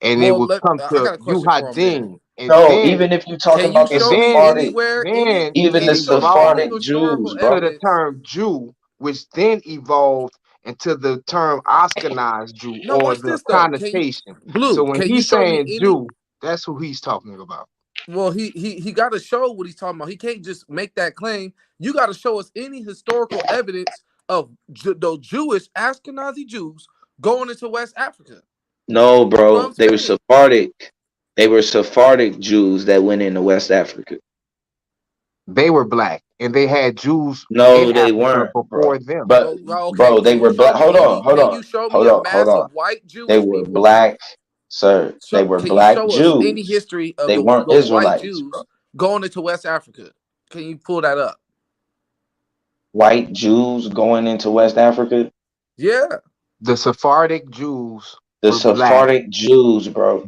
Speaker 8: and it
Speaker 9: Well,
Speaker 8: would come
Speaker 9: I
Speaker 8: to
Speaker 9: got a question for him then.
Speaker 8: Yuhadin, and
Speaker 3: No,
Speaker 8: then
Speaker 3: even if you're talking
Speaker 9: Can you
Speaker 3: about the
Speaker 9: show me
Speaker 3: Sephardic,
Speaker 9: anywhere
Speaker 3: even
Speaker 9: can
Speaker 3: the
Speaker 9: you show me any
Speaker 3: Sephardic
Speaker 8: evolved
Speaker 3: Jews,
Speaker 9: historical
Speaker 3: bro.
Speaker 8: to the
Speaker 9: evidence?
Speaker 8: term Jew, which then evolved into the term Ashkenaz Jew,
Speaker 9: No,
Speaker 8: or
Speaker 9: watch
Speaker 8: the
Speaker 9: this though.
Speaker 8: connotation. So
Speaker 9: Blue,
Speaker 8: when
Speaker 9: can you
Speaker 8: he's
Speaker 9: show me
Speaker 8: saying
Speaker 9: any?
Speaker 8: Jew, that's who he's talking about.
Speaker 9: Well, he got to show what he's talking about. He can't just make that claim. You got to show us any historical evidence of those Jewish Ashkenazi Jews going into West Africa.
Speaker 3: No,
Speaker 9: That's what
Speaker 3: bro.
Speaker 9: I'm
Speaker 3: They were
Speaker 9: saying.
Speaker 3: Sephardic. They were Sephardic Jews that went into West Africa.
Speaker 8: They were black, and they had Jews in
Speaker 3: No, they
Speaker 8: Africa
Speaker 3: weren't,
Speaker 8: before
Speaker 3: bro.
Speaker 8: them.
Speaker 3: But
Speaker 9: Well, okay,
Speaker 3: bro,
Speaker 9: can
Speaker 3: they
Speaker 9: you
Speaker 3: were
Speaker 9: show
Speaker 3: black.
Speaker 9: me
Speaker 3: Hold on,
Speaker 9: any?
Speaker 3: hold
Speaker 9: Can
Speaker 3: on,
Speaker 9: you show me
Speaker 3: hold
Speaker 9: a
Speaker 3: on, hold
Speaker 9: mass of
Speaker 3: on.
Speaker 9: white
Speaker 3: They
Speaker 9: Jewish
Speaker 3: were
Speaker 9: people?
Speaker 3: black, sir. They
Speaker 9: So,
Speaker 3: were
Speaker 9: can you
Speaker 3: black
Speaker 9: show us any
Speaker 3: Jews.
Speaker 9: history of
Speaker 3: They weren't
Speaker 9: those white
Speaker 3: Israelites, bro.
Speaker 9: Jews going into West Africa? Can you pull that up?
Speaker 3: White Jews going into West Africa.
Speaker 9: Yeah.
Speaker 8: The Sephardic Jews
Speaker 3: The
Speaker 8: were black,
Speaker 3: Sephardic Jews, bro.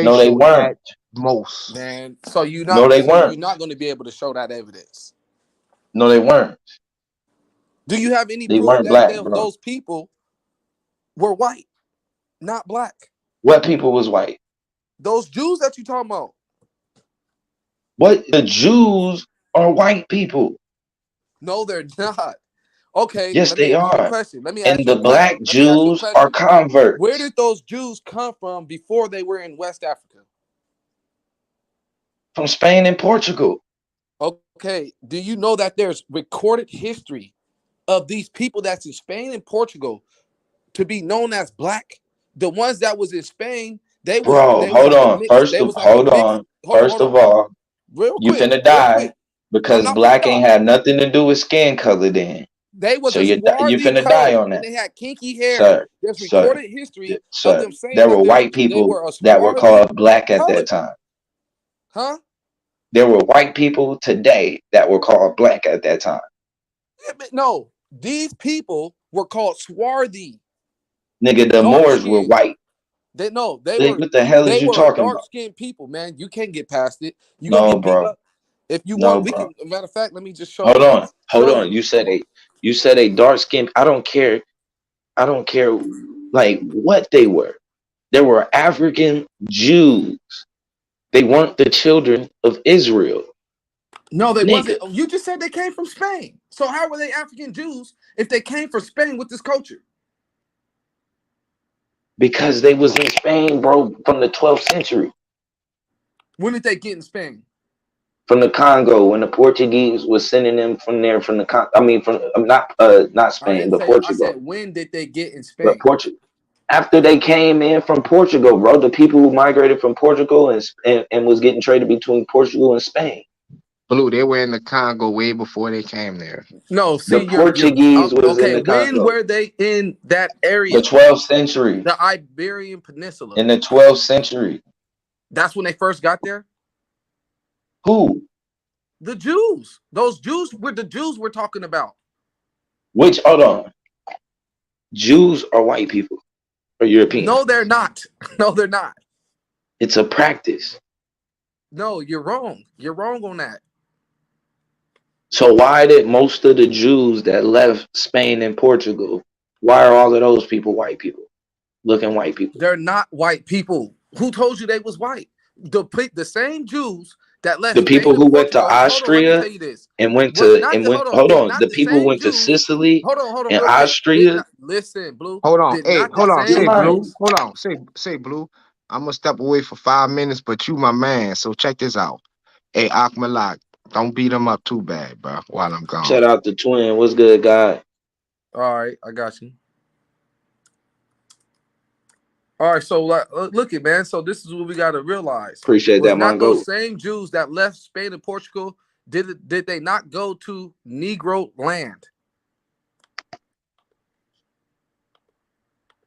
Speaker 3: No, they
Speaker 8: biracial
Speaker 3: weren't.
Speaker 8: at most.
Speaker 9: Man, so
Speaker 3: No, they
Speaker 9: you're
Speaker 3: weren't.
Speaker 9: not going to be able to show that evidence.
Speaker 3: No, they weren't.
Speaker 9: Do you have any
Speaker 3: They
Speaker 9: proof
Speaker 3: weren't
Speaker 9: that
Speaker 3: black, bro.
Speaker 9: those people were white, not black?
Speaker 3: What people was white?
Speaker 9: Those Jews that you talking about?
Speaker 3: What? The Jews are white people.
Speaker 9: No, they're not. Okay,
Speaker 3: Yes,
Speaker 9: let me
Speaker 3: they
Speaker 9: ask you a
Speaker 3: are.
Speaker 9: question. Let me
Speaker 3: And
Speaker 9: ask you
Speaker 3: the
Speaker 9: a question.
Speaker 3: black
Speaker 9: Let me ask you a
Speaker 3: Jews are
Speaker 9: question. Where
Speaker 3: converts
Speaker 9: did those Jews come from before they were in West Africa?
Speaker 3: from Spain and Portugal.
Speaker 9: Okay, do you know that there's recorded history of these people that's in Spain and Portugal to be known as black? The ones that was in Spain,
Speaker 3: Bro,
Speaker 9: they was
Speaker 3: hold
Speaker 9: like a
Speaker 3: on.
Speaker 9: mix. They was like a
Speaker 3: Hold
Speaker 9: mix.
Speaker 3: on.
Speaker 9: Hold
Speaker 3: First of
Speaker 9: on.
Speaker 3: all,
Speaker 9: Real
Speaker 3: you
Speaker 9: quick,
Speaker 3: finna
Speaker 9: real
Speaker 3: die
Speaker 9: quick. I'm
Speaker 3: because
Speaker 9: not finna
Speaker 3: black ain't
Speaker 9: die.
Speaker 3: had nothing to do with skin color then.
Speaker 9: They was
Speaker 3: So
Speaker 9: a
Speaker 3: you
Speaker 9: swarthy
Speaker 3: finna die
Speaker 9: color
Speaker 3: on
Speaker 9: and
Speaker 3: that.
Speaker 9: they had kinky hair.
Speaker 3: Sir,
Speaker 9: There's
Speaker 3: sir,
Speaker 9: recorded history of
Speaker 3: sir.
Speaker 9: them saying
Speaker 3: There
Speaker 9: that
Speaker 3: were white
Speaker 9: they
Speaker 3: people
Speaker 9: were a
Speaker 3: that were
Speaker 9: swarthy
Speaker 3: called black at that
Speaker 9: color.
Speaker 3: time.
Speaker 9: Huh?
Speaker 3: There were white people today that were called black at that time.
Speaker 9: Yeah, but no, these people were called swarthy,
Speaker 3: Nigga, the
Speaker 9: dark
Speaker 3: Moors were
Speaker 9: skinned.
Speaker 3: White. What the hell is
Speaker 9: They
Speaker 3: you
Speaker 9: were
Speaker 3: talking
Speaker 9: dark
Speaker 3: about?
Speaker 9: skinned people, man. You can't get past it. You're gonna
Speaker 3: No,
Speaker 9: get beat
Speaker 3: bro.
Speaker 9: up. If you
Speaker 3: No,
Speaker 9: want, we
Speaker 3: bro.
Speaker 9: can. Matter of fact, let me just
Speaker 3: Hold on. Hold
Speaker 9: show
Speaker 3: on.
Speaker 9: you.
Speaker 3: You said a dark skin. I don't care. I don't care like what they were. They were African Jews. They weren't the children of Israel.
Speaker 9: No, they
Speaker 3: Nigga.
Speaker 9: wasn't. You just said they came from Spain. So how were they African Jews if they came from Spain with this culture?
Speaker 3: Because they was in Spain, bro, from the 12th century.
Speaker 9: When did they get in Spain?
Speaker 3: From the Congo, when the Portuguese was sending them from there, from the from not
Speaker 9: I
Speaker 3: Spain,
Speaker 9: didn't
Speaker 3: but
Speaker 9: say. I
Speaker 3: Portugal.
Speaker 9: said when did they get in
Speaker 3: But
Speaker 9: Spain?
Speaker 3: Portugal. After they came in from Portugal, bro, the people who migrated from Portugal and was getting traded between Portugal and Spain.
Speaker 8: Blue, they were in the Congo way before they came there.
Speaker 9: No, see,
Speaker 3: The
Speaker 9: you're
Speaker 3: Portuguese was in
Speaker 9: okay.
Speaker 3: the
Speaker 9: When
Speaker 3: Congo.
Speaker 9: were they in that
Speaker 3: The
Speaker 9: area,
Speaker 3: 12th century.
Speaker 9: the Iberian Peninsula?
Speaker 3: In the 12th century.
Speaker 9: That's when they first got there.
Speaker 3: Who?
Speaker 9: The Jews. Those Jews were the Jews we're talking about.
Speaker 3: Which, hold on. Jews are white people or European.
Speaker 9: No, they're not. No, they're not.
Speaker 3: It's a practice.
Speaker 9: No, you're wrong. You're wrong on that.
Speaker 3: So why did most of the Jews that left Spain and Portugal, why are all of those people white people? Looking white people.
Speaker 9: They're not white people. Who told you they was white? The same Jews that left
Speaker 3: The people
Speaker 9: Spain and
Speaker 3: who went to
Speaker 9: Portugal. Hold on, let me
Speaker 3: Austria
Speaker 9: tell you this.
Speaker 3: and went
Speaker 9: Was
Speaker 3: to
Speaker 9: not
Speaker 3: and
Speaker 9: the
Speaker 3: went
Speaker 9: hold on.
Speaker 3: hold
Speaker 9: Did
Speaker 3: on.
Speaker 9: not
Speaker 3: The
Speaker 9: the
Speaker 3: people who
Speaker 9: same
Speaker 3: went to
Speaker 9: Jews?
Speaker 3: Sicily
Speaker 9: Hold on,
Speaker 3: and
Speaker 9: real quick. Did
Speaker 3: Austria.
Speaker 9: not listen, Blue.
Speaker 8: Hold on.
Speaker 9: Did
Speaker 8: Hey,
Speaker 9: not the
Speaker 8: hold on.
Speaker 3: You're
Speaker 8: Say
Speaker 9: same
Speaker 3: lying.
Speaker 8: Blue.
Speaker 9: Jews?
Speaker 8: Hold on. Say Blue. I'm gonna step away for 5 minutes, but you my man. So check this out. Hey, Akmalak, don't beat him up too bad, bro, while I'm gone.
Speaker 3: Shout out the twin. What's good, God?
Speaker 9: All right, I got you. All right, so look it, man. So this is what we got to realize:
Speaker 3: Appreciate
Speaker 9: was
Speaker 3: that,
Speaker 9: not those
Speaker 3: Mongo.
Speaker 9: same Jews that left Spain and Portugal? Did they not go to Negro land?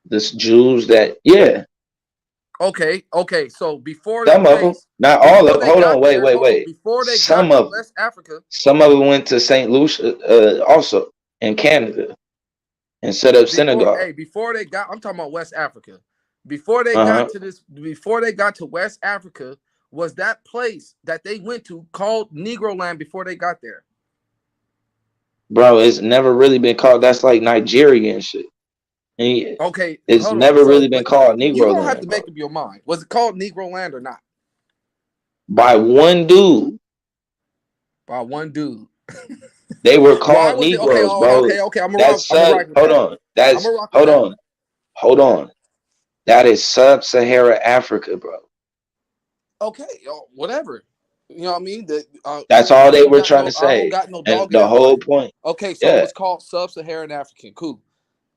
Speaker 3: This Jews that
Speaker 9: Okay. So before
Speaker 3: some of them, not all of them. Hold on, wait.
Speaker 9: before they got
Speaker 3: Some
Speaker 9: to
Speaker 3: of
Speaker 9: West Africa,
Speaker 3: some of them went to St. Lucia, also in Canada, and set up synagogue.
Speaker 9: before they got, I'm talking about West Africa. Before they
Speaker 3: Uh-huh.
Speaker 9: got to before they got to West Africa, was that place that they went to called Negro land before they got there?
Speaker 3: Bro, it's never really been called. That's like Nigeria and shit.
Speaker 9: Okay,
Speaker 3: It's
Speaker 9: hold on.
Speaker 3: never
Speaker 9: So,
Speaker 3: really been
Speaker 9: but
Speaker 3: called
Speaker 9: you
Speaker 3: Negro
Speaker 9: gonna have
Speaker 3: land,
Speaker 9: to
Speaker 3: bro.
Speaker 9: make up your mind. Was it called Negro land or not?
Speaker 3: By one dude.
Speaker 9: By one dude.
Speaker 3: They were
Speaker 9: Why
Speaker 3: called
Speaker 9: was it? Okay,
Speaker 3: Negroes, bro.
Speaker 9: okay. I'm
Speaker 3: That's
Speaker 9: gonna
Speaker 3: sub.
Speaker 9: rock with
Speaker 3: Hold
Speaker 9: that.
Speaker 3: on.
Speaker 9: I'm
Speaker 3: That's
Speaker 9: gonna rock with that.
Speaker 3: hold on. That is sub-Sahara Africa, bro.
Speaker 9: Okay, whatever. You know what I mean?
Speaker 3: That's all
Speaker 9: I
Speaker 3: they
Speaker 9: ain't
Speaker 3: were
Speaker 9: got
Speaker 3: trying to
Speaker 9: I don't
Speaker 3: say.
Speaker 9: got no
Speaker 3: And
Speaker 9: dog in
Speaker 3: the
Speaker 9: that
Speaker 3: whole
Speaker 9: fight.
Speaker 3: point.
Speaker 9: Okay, so it
Speaker 3: Yeah.
Speaker 9: was called Sub-Saharan African. Cool.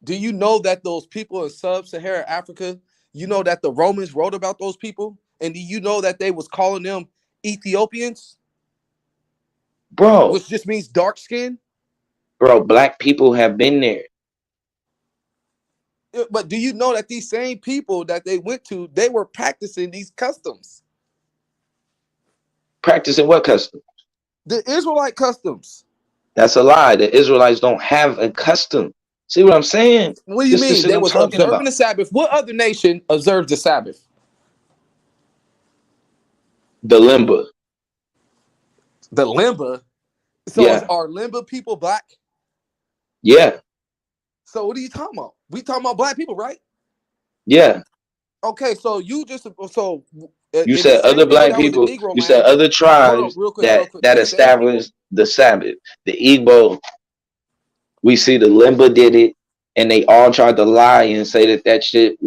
Speaker 9: Do you know that those people in Sub-Saharan Africa, you know that the Romans wrote about those people? And do you know that they was calling them Ethiopians,
Speaker 3: Bro,
Speaker 9: which just means dark skin?
Speaker 3: black people have been there.
Speaker 9: But do you know that these same people that they went to, they were practicing these customs?
Speaker 3: Practicing what custom?
Speaker 9: The Israelite customs.
Speaker 3: That's a lie. The Israelites don't have a custom. See what I'm saying?
Speaker 9: What do you
Speaker 3: This the
Speaker 9: mean?
Speaker 3: shit
Speaker 9: They
Speaker 3: I'm
Speaker 9: was
Speaker 3: talking
Speaker 9: observing
Speaker 3: about.
Speaker 9: the Sabbath. What other nation observes the Sabbath?
Speaker 3: The Limba.
Speaker 9: The Limba. So
Speaker 3: Yeah.
Speaker 9: are Limba people black?
Speaker 3: Yeah.
Speaker 9: So what are you talking about? We talking about black people, right?
Speaker 3: Yeah.
Speaker 9: Okay, so you just
Speaker 3: You
Speaker 9: and the
Speaker 3: said
Speaker 9: same
Speaker 3: other
Speaker 9: people
Speaker 3: black
Speaker 9: that was in
Speaker 3: people.
Speaker 9: Negro
Speaker 3: You said
Speaker 9: land.
Speaker 3: other
Speaker 9: Hold on,
Speaker 3: tribes
Speaker 9: real quick, real
Speaker 3: that
Speaker 9: quick.
Speaker 3: that
Speaker 9: The same people.
Speaker 3: established the Sabbath. The Igbo, we see the Limba did it, and they all tried to lie and say that shit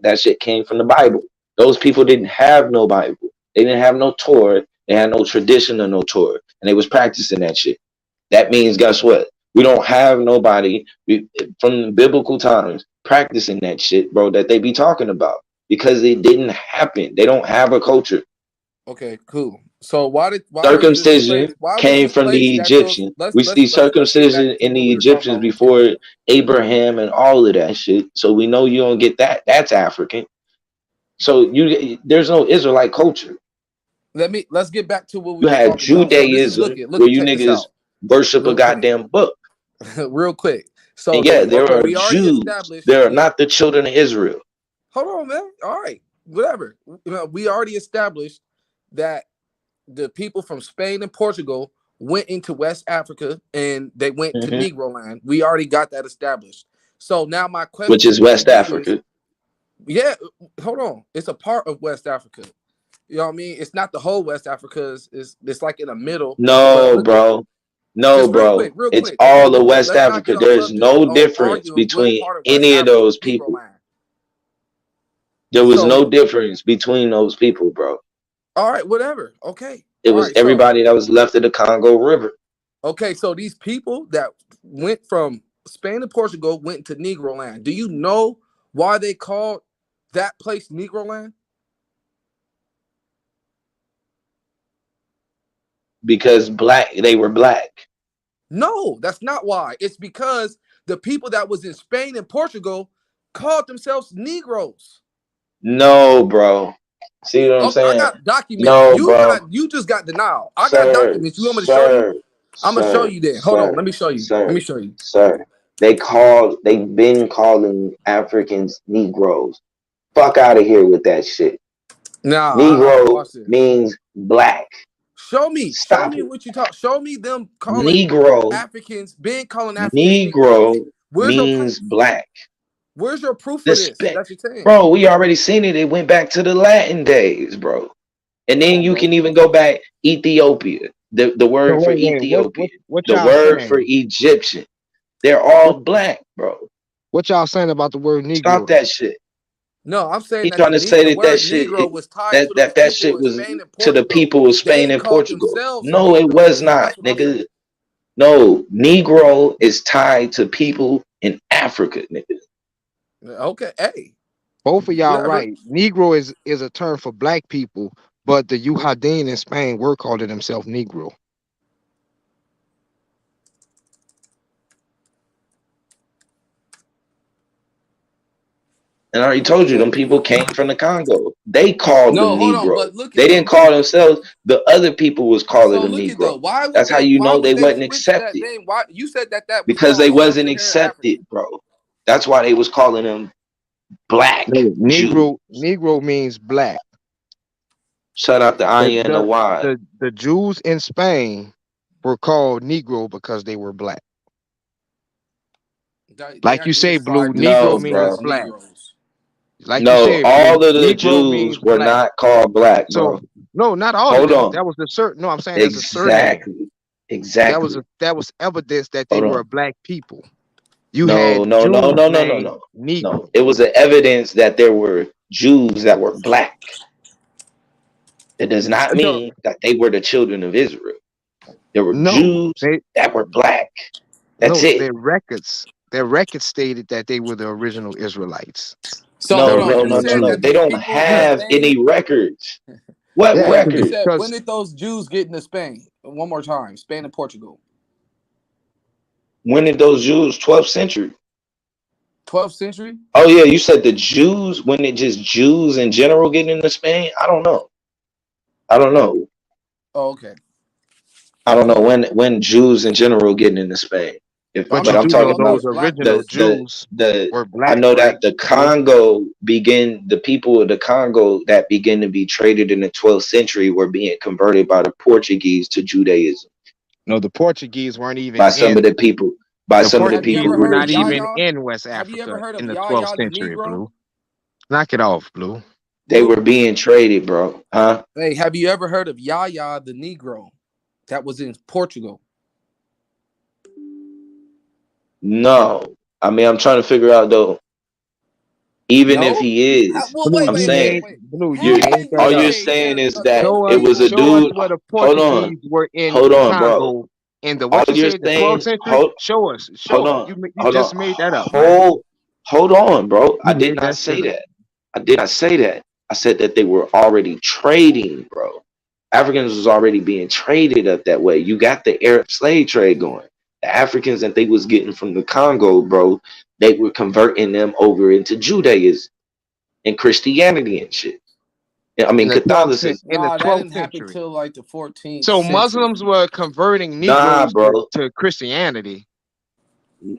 Speaker 3: that shit came from the Bible. Those people didn't have no Bible. They didn't have no Torah. They had no tradition of no Torah, and they was practicing that shit. That means, guess what? We don't have nobody from the biblical times practicing that shit, bro, that they be talking about, because it didn't happen. They don't have a culture.
Speaker 9: Okay, cool. So why was this place?
Speaker 3: Circumcision
Speaker 9: Why was
Speaker 3: came
Speaker 9: this
Speaker 3: from
Speaker 9: place
Speaker 3: the
Speaker 9: that those?
Speaker 3: Egyptians. We see
Speaker 9: Let's get back
Speaker 3: circumcision
Speaker 9: to
Speaker 3: in
Speaker 9: what
Speaker 3: the
Speaker 9: we were talking
Speaker 3: Egyptians
Speaker 9: about real quick.
Speaker 3: before Abraham and all of that shit. So we know you don't get that. That's African. So there's no Israelite culture.
Speaker 9: Let's get back to what we
Speaker 3: You
Speaker 9: were
Speaker 3: had
Speaker 9: talking about. So this is
Speaker 3: Judaism
Speaker 9: look
Speaker 3: where
Speaker 9: at
Speaker 3: you
Speaker 9: check this
Speaker 3: niggas
Speaker 9: out
Speaker 3: worship a
Speaker 9: real quick.
Speaker 3: goddamn book.
Speaker 9: Real quick. So
Speaker 3: And yeah, there
Speaker 9: okay,
Speaker 3: are
Speaker 9: we already
Speaker 3: Jews.
Speaker 9: established.
Speaker 3: They are not the children of Israel.
Speaker 9: Hold on, man. All right, whatever. We already established that the people from Spain and Portugal went into West Africa and they went to Negro land. We already got that established. So now my
Speaker 3: Which
Speaker 9: question
Speaker 3: is West
Speaker 9: to you is,
Speaker 3: Africa.
Speaker 9: yeah, hold on. It's a part of West Africa. You know what I mean? It's not the whole West Africa. It's like in the middle. But
Speaker 3: No,
Speaker 9: look at
Speaker 3: bro. No,
Speaker 9: just
Speaker 3: bro.
Speaker 9: real
Speaker 3: It's
Speaker 9: quick. Hold on,
Speaker 3: all
Speaker 9: real
Speaker 3: of
Speaker 9: quick.
Speaker 3: West
Speaker 9: Let's not
Speaker 3: Africa.
Speaker 9: get off
Speaker 3: There's
Speaker 9: subject
Speaker 3: no
Speaker 9: on
Speaker 3: difference
Speaker 9: arguing what
Speaker 3: between
Speaker 9: part of West
Speaker 3: any of
Speaker 9: Africa
Speaker 3: those
Speaker 9: is Negro
Speaker 3: people.
Speaker 9: land.
Speaker 3: There was
Speaker 9: So,
Speaker 3: no difference between those people, bro.
Speaker 9: all right, whatever. Okay.
Speaker 3: It
Speaker 9: All
Speaker 3: was
Speaker 9: right.
Speaker 3: everybody that was left of the Congo River.
Speaker 9: Okay, so these people that went from Spain and Portugal went to Negro land. Do you know why they called that place Negro land?
Speaker 3: Because they were black.
Speaker 9: No, that's not why. It's because the people that was in Spain and Portugal called themselves Negroes.
Speaker 3: No, bro. See what I'm
Speaker 9: Okay, I
Speaker 3: saying?
Speaker 9: got documents.
Speaker 3: No, bro.
Speaker 9: You just got denial. I got
Speaker 3: Sir,
Speaker 9: documents. You want me to show you?
Speaker 3: sir,
Speaker 9: I'm gonna show
Speaker 3: sir,
Speaker 9: you then. Hold on,
Speaker 3: sir,
Speaker 9: let me show you. Let me
Speaker 3: sir,
Speaker 9: show you.
Speaker 3: sir. They've been calling Africans Negroes. Fuck out of here with that shit.
Speaker 9: Nah,
Speaker 3: Negro
Speaker 9: watch this.
Speaker 3: means black.
Speaker 9: Show me
Speaker 3: Stop it.
Speaker 9: what you talk. Show me them calling
Speaker 3: Negro,
Speaker 9: Africans, been calling Africans Negroes.
Speaker 3: Negro
Speaker 9: Where's your
Speaker 3: means
Speaker 9: proof?
Speaker 3: black.
Speaker 9: Where's your proof
Speaker 3: The
Speaker 9: for this?
Speaker 3: spec,
Speaker 9: That's your saying.
Speaker 3: bro. We already seen it. It went back to the Latin days, bro. And
Speaker 9: Come
Speaker 3: then
Speaker 9: on,
Speaker 3: you
Speaker 9: bro.
Speaker 3: can even go back Ethiopia. The
Speaker 8: So
Speaker 3: word for
Speaker 8: wait,
Speaker 3: Ethiopian.
Speaker 8: what
Speaker 3: The
Speaker 8: y'all
Speaker 3: word for
Speaker 8: saying?
Speaker 3: Egyptian. They're
Speaker 8: What
Speaker 3: all black, bro.
Speaker 8: what y'all saying about the word
Speaker 3: Stop
Speaker 8: Negro though?
Speaker 3: that shit.
Speaker 9: No, I'm saying
Speaker 3: He
Speaker 9: that
Speaker 3: trying to say
Speaker 9: the
Speaker 3: that
Speaker 9: word
Speaker 3: shit
Speaker 9: Negro was tied to those
Speaker 3: that
Speaker 9: people
Speaker 3: shit
Speaker 9: in
Speaker 3: was
Speaker 9: Spain and
Speaker 3: to the
Speaker 9: Portugal.
Speaker 3: people of Spain
Speaker 9: They
Speaker 3: and
Speaker 9: called
Speaker 3: Portugal.
Speaker 9: themselves
Speaker 3: No, it was
Speaker 9: Negroes.
Speaker 3: not,
Speaker 9: That's what I'm saying.
Speaker 3: nigga. No, Negro is tied to people in Africa, nigga.
Speaker 9: Okay, hey,
Speaker 8: Both of y'all
Speaker 9: whatever.
Speaker 8: right. Negro is a term for black people, but the Yuhadin in Spain were calling themselves Negro.
Speaker 3: And I already told you, them people came from the Congo. They called
Speaker 9: No,
Speaker 3: them
Speaker 9: hold on,
Speaker 3: Negro.
Speaker 9: but look
Speaker 3: They
Speaker 9: at though.
Speaker 3: didn't call themselves. The other people was calling
Speaker 9: So
Speaker 3: them
Speaker 9: look at though.
Speaker 3: Negro. That's how you
Speaker 9: Why
Speaker 3: know
Speaker 9: would
Speaker 3: they
Speaker 9: they
Speaker 3: wasn't
Speaker 9: switch that
Speaker 3: accepted,
Speaker 9: name? Why you said that was
Speaker 3: because
Speaker 9: called
Speaker 3: they wasn't
Speaker 9: sub-Saharan Africa?
Speaker 3: accepted, bro. That's why they was calling them black
Speaker 8: No,
Speaker 3: Jews.
Speaker 8: Negro means black.
Speaker 3: Shout out to
Speaker 8: The,
Speaker 3: Aya and the
Speaker 8: the
Speaker 3: Y.
Speaker 8: the Jews in Spain were called Negro because they were black.
Speaker 9: They
Speaker 8: Like you
Speaker 9: actually
Speaker 8: say, Blue,
Speaker 9: described
Speaker 3: No,
Speaker 8: Negro
Speaker 9: themselves
Speaker 8: means
Speaker 9: as
Speaker 3: bro.
Speaker 8: black.
Speaker 9: Negroes.
Speaker 8: Like you
Speaker 3: No,
Speaker 8: said, Blue,
Speaker 3: all of the
Speaker 8: Negro means
Speaker 3: Jews were
Speaker 8: black.
Speaker 3: not called black, bro.
Speaker 8: So no, not all of
Speaker 3: Hold
Speaker 8: them.
Speaker 3: on.
Speaker 8: That was a certain. No, I'm saying there's a certain.
Speaker 3: Exactly. Exactly.
Speaker 8: That was evidence that they
Speaker 3: Hold
Speaker 8: were
Speaker 3: on.
Speaker 8: a black people. You
Speaker 3: No,
Speaker 8: had
Speaker 3: no, no,
Speaker 8: Jews
Speaker 3: no, no, no,
Speaker 8: named
Speaker 3: no. No.
Speaker 8: Negro.
Speaker 3: It was an evidence that there were Jews that were black. It does not
Speaker 9: No,
Speaker 3: mean that they were the children of Israel. There were
Speaker 8: No,
Speaker 3: Jews
Speaker 8: they
Speaker 3: that were black. That's
Speaker 8: no
Speaker 3: it.
Speaker 8: their records. Their records stated that they were the original Israelites.
Speaker 9: So
Speaker 3: No,
Speaker 9: hold on.
Speaker 3: no,
Speaker 9: You
Speaker 3: no, no,
Speaker 9: said
Speaker 3: no.
Speaker 9: that
Speaker 3: They
Speaker 9: these
Speaker 3: don't
Speaker 9: people in
Speaker 3: have
Speaker 9: Spain.
Speaker 3: any records. What
Speaker 8: Yeah,
Speaker 9: When you
Speaker 3: record?
Speaker 9: said when
Speaker 8: because
Speaker 9: did those Jews get into Spain? One more time. Spain and Portugal.
Speaker 3: When did those Jews? 12th century.
Speaker 9: 12th century.
Speaker 3: Oh yeah, you said the Jews. When did just Jews in general get into Spain? I don't know. I don't know.
Speaker 9: Oh, okay.
Speaker 3: I don't know when Jews in general getting into Spain. If,
Speaker 9: I'm
Speaker 8: but you
Speaker 3: but
Speaker 9: not
Speaker 3: I'm
Speaker 8: do
Speaker 9: talking
Speaker 8: know
Speaker 3: talking
Speaker 9: about
Speaker 3: about
Speaker 8: those
Speaker 9: black
Speaker 8: original
Speaker 9: Jews.
Speaker 8: Jews
Speaker 3: the.
Speaker 8: were
Speaker 3: I
Speaker 8: black
Speaker 3: know that
Speaker 8: race,
Speaker 3: the
Speaker 8: Blue.
Speaker 3: Congo the people of the Congo that begin to be traded in the 12th century were being converted by the Portuguese to Judaism
Speaker 8: No, the Portuguese weren't even
Speaker 3: by some of
Speaker 8: in.
Speaker 3: the people. By
Speaker 8: The
Speaker 3: some of the
Speaker 9: Have you
Speaker 8: Portuguese
Speaker 3: people
Speaker 9: ever
Speaker 3: who
Speaker 8: were
Speaker 9: heard
Speaker 3: were
Speaker 9: of
Speaker 8: not
Speaker 3: Jews.
Speaker 8: even
Speaker 9: Yahya?
Speaker 8: in West
Speaker 9: Have you ever
Speaker 8: Africa
Speaker 9: heard of
Speaker 8: in the 12th
Speaker 9: Yahya the
Speaker 8: century,
Speaker 9: Negro?
Speaker 8: Blue. Knock it off, Blue.
Speaker 3: They
Speaker 9: Blue.
Speaker 3: were being traded, bro. Huh?
Speaker 9: Hey, have you ever heard of Yahya the Negro? That was in Portugal.
Speaker 3: No. I mean, I'm trying to figure out though. Even if
Speaker 9: No?
Speaker 3: he is,
Speaker 9: Well,
Speaker 8: Blue,
Speaker 9: wait,
Speaker 3: I'm
Speaker 8: you
Speaker 9: wait, wait,
Speaker 3: saying
Speaker 9: wait,
Speaker 8: made
Speaker 9: wait.
Speaker 8: Blue, you
Speaker 3: you
Speaker 9: How
Speaker 8: made
Speaker 9: can you
Speaker 8: that
Speaker 3: all you're
Speaker 8: up.
Speaker 9: say
Speaker 3: saying
Speaker 9: that
Speaker 3: is that
Speaker 8: Show
Speaker 3: it
Speaker 8: us,
Speaker 3: was
Speaker 9: people
Speaker 3: a
Speaker 8: show us
Speaker 3: dude.
Speaker 8: where the
Speaker 3: Hold on,
Speaker 8: Portuguese were in
Speaker 3: hold on, bro.
Speaker 8: Congo in the
Speaker 3: All
Speaker 8: what you
Speaker 3: you're
Speaker 8: said, the 12th
Speaker 3: saying,
Speaker 8: century. Show us,
Speaker 3: hold
Speaker 8: show us.
Speaker 3: on,
Speaker 8: You
Speaker 3: hold on,
Speaker 8: just made that up, man.
Speaker 3: hold on, bro. I
Speaker 8: You
Speaker 3: did
Speaker 8: made
Speaker 3: not
Speaker 8: that
Speaker 3: say
Speaker 8: shit up.
Speaker 3: that. I did not say that. I said that they were already trading, bro. Africans was already being traded up that way. You got the Arab slave trade going. The Africans that they was getting from the Congo, bro, they were converting them over into Judaism and Christianity and shit. I
Speaker 8: In
Speaker 3: mean,
Speaker 8: the 12th
Speaker 3: Catholicism.
Speaker 8: in the
Speaker 9: Nah, that
Speaker 8: 12th
Speaker 9: didn't happen
Speaker 8: century.
Speaker 9: till like the 14th
Speaker 8: So
Speaker 9: century.
Speaker 8: Muslims were converting
Speaker 3: Nah,
Speaker 8: Negroes
Speaker 3: bro.
Speaker 8: to Christianity.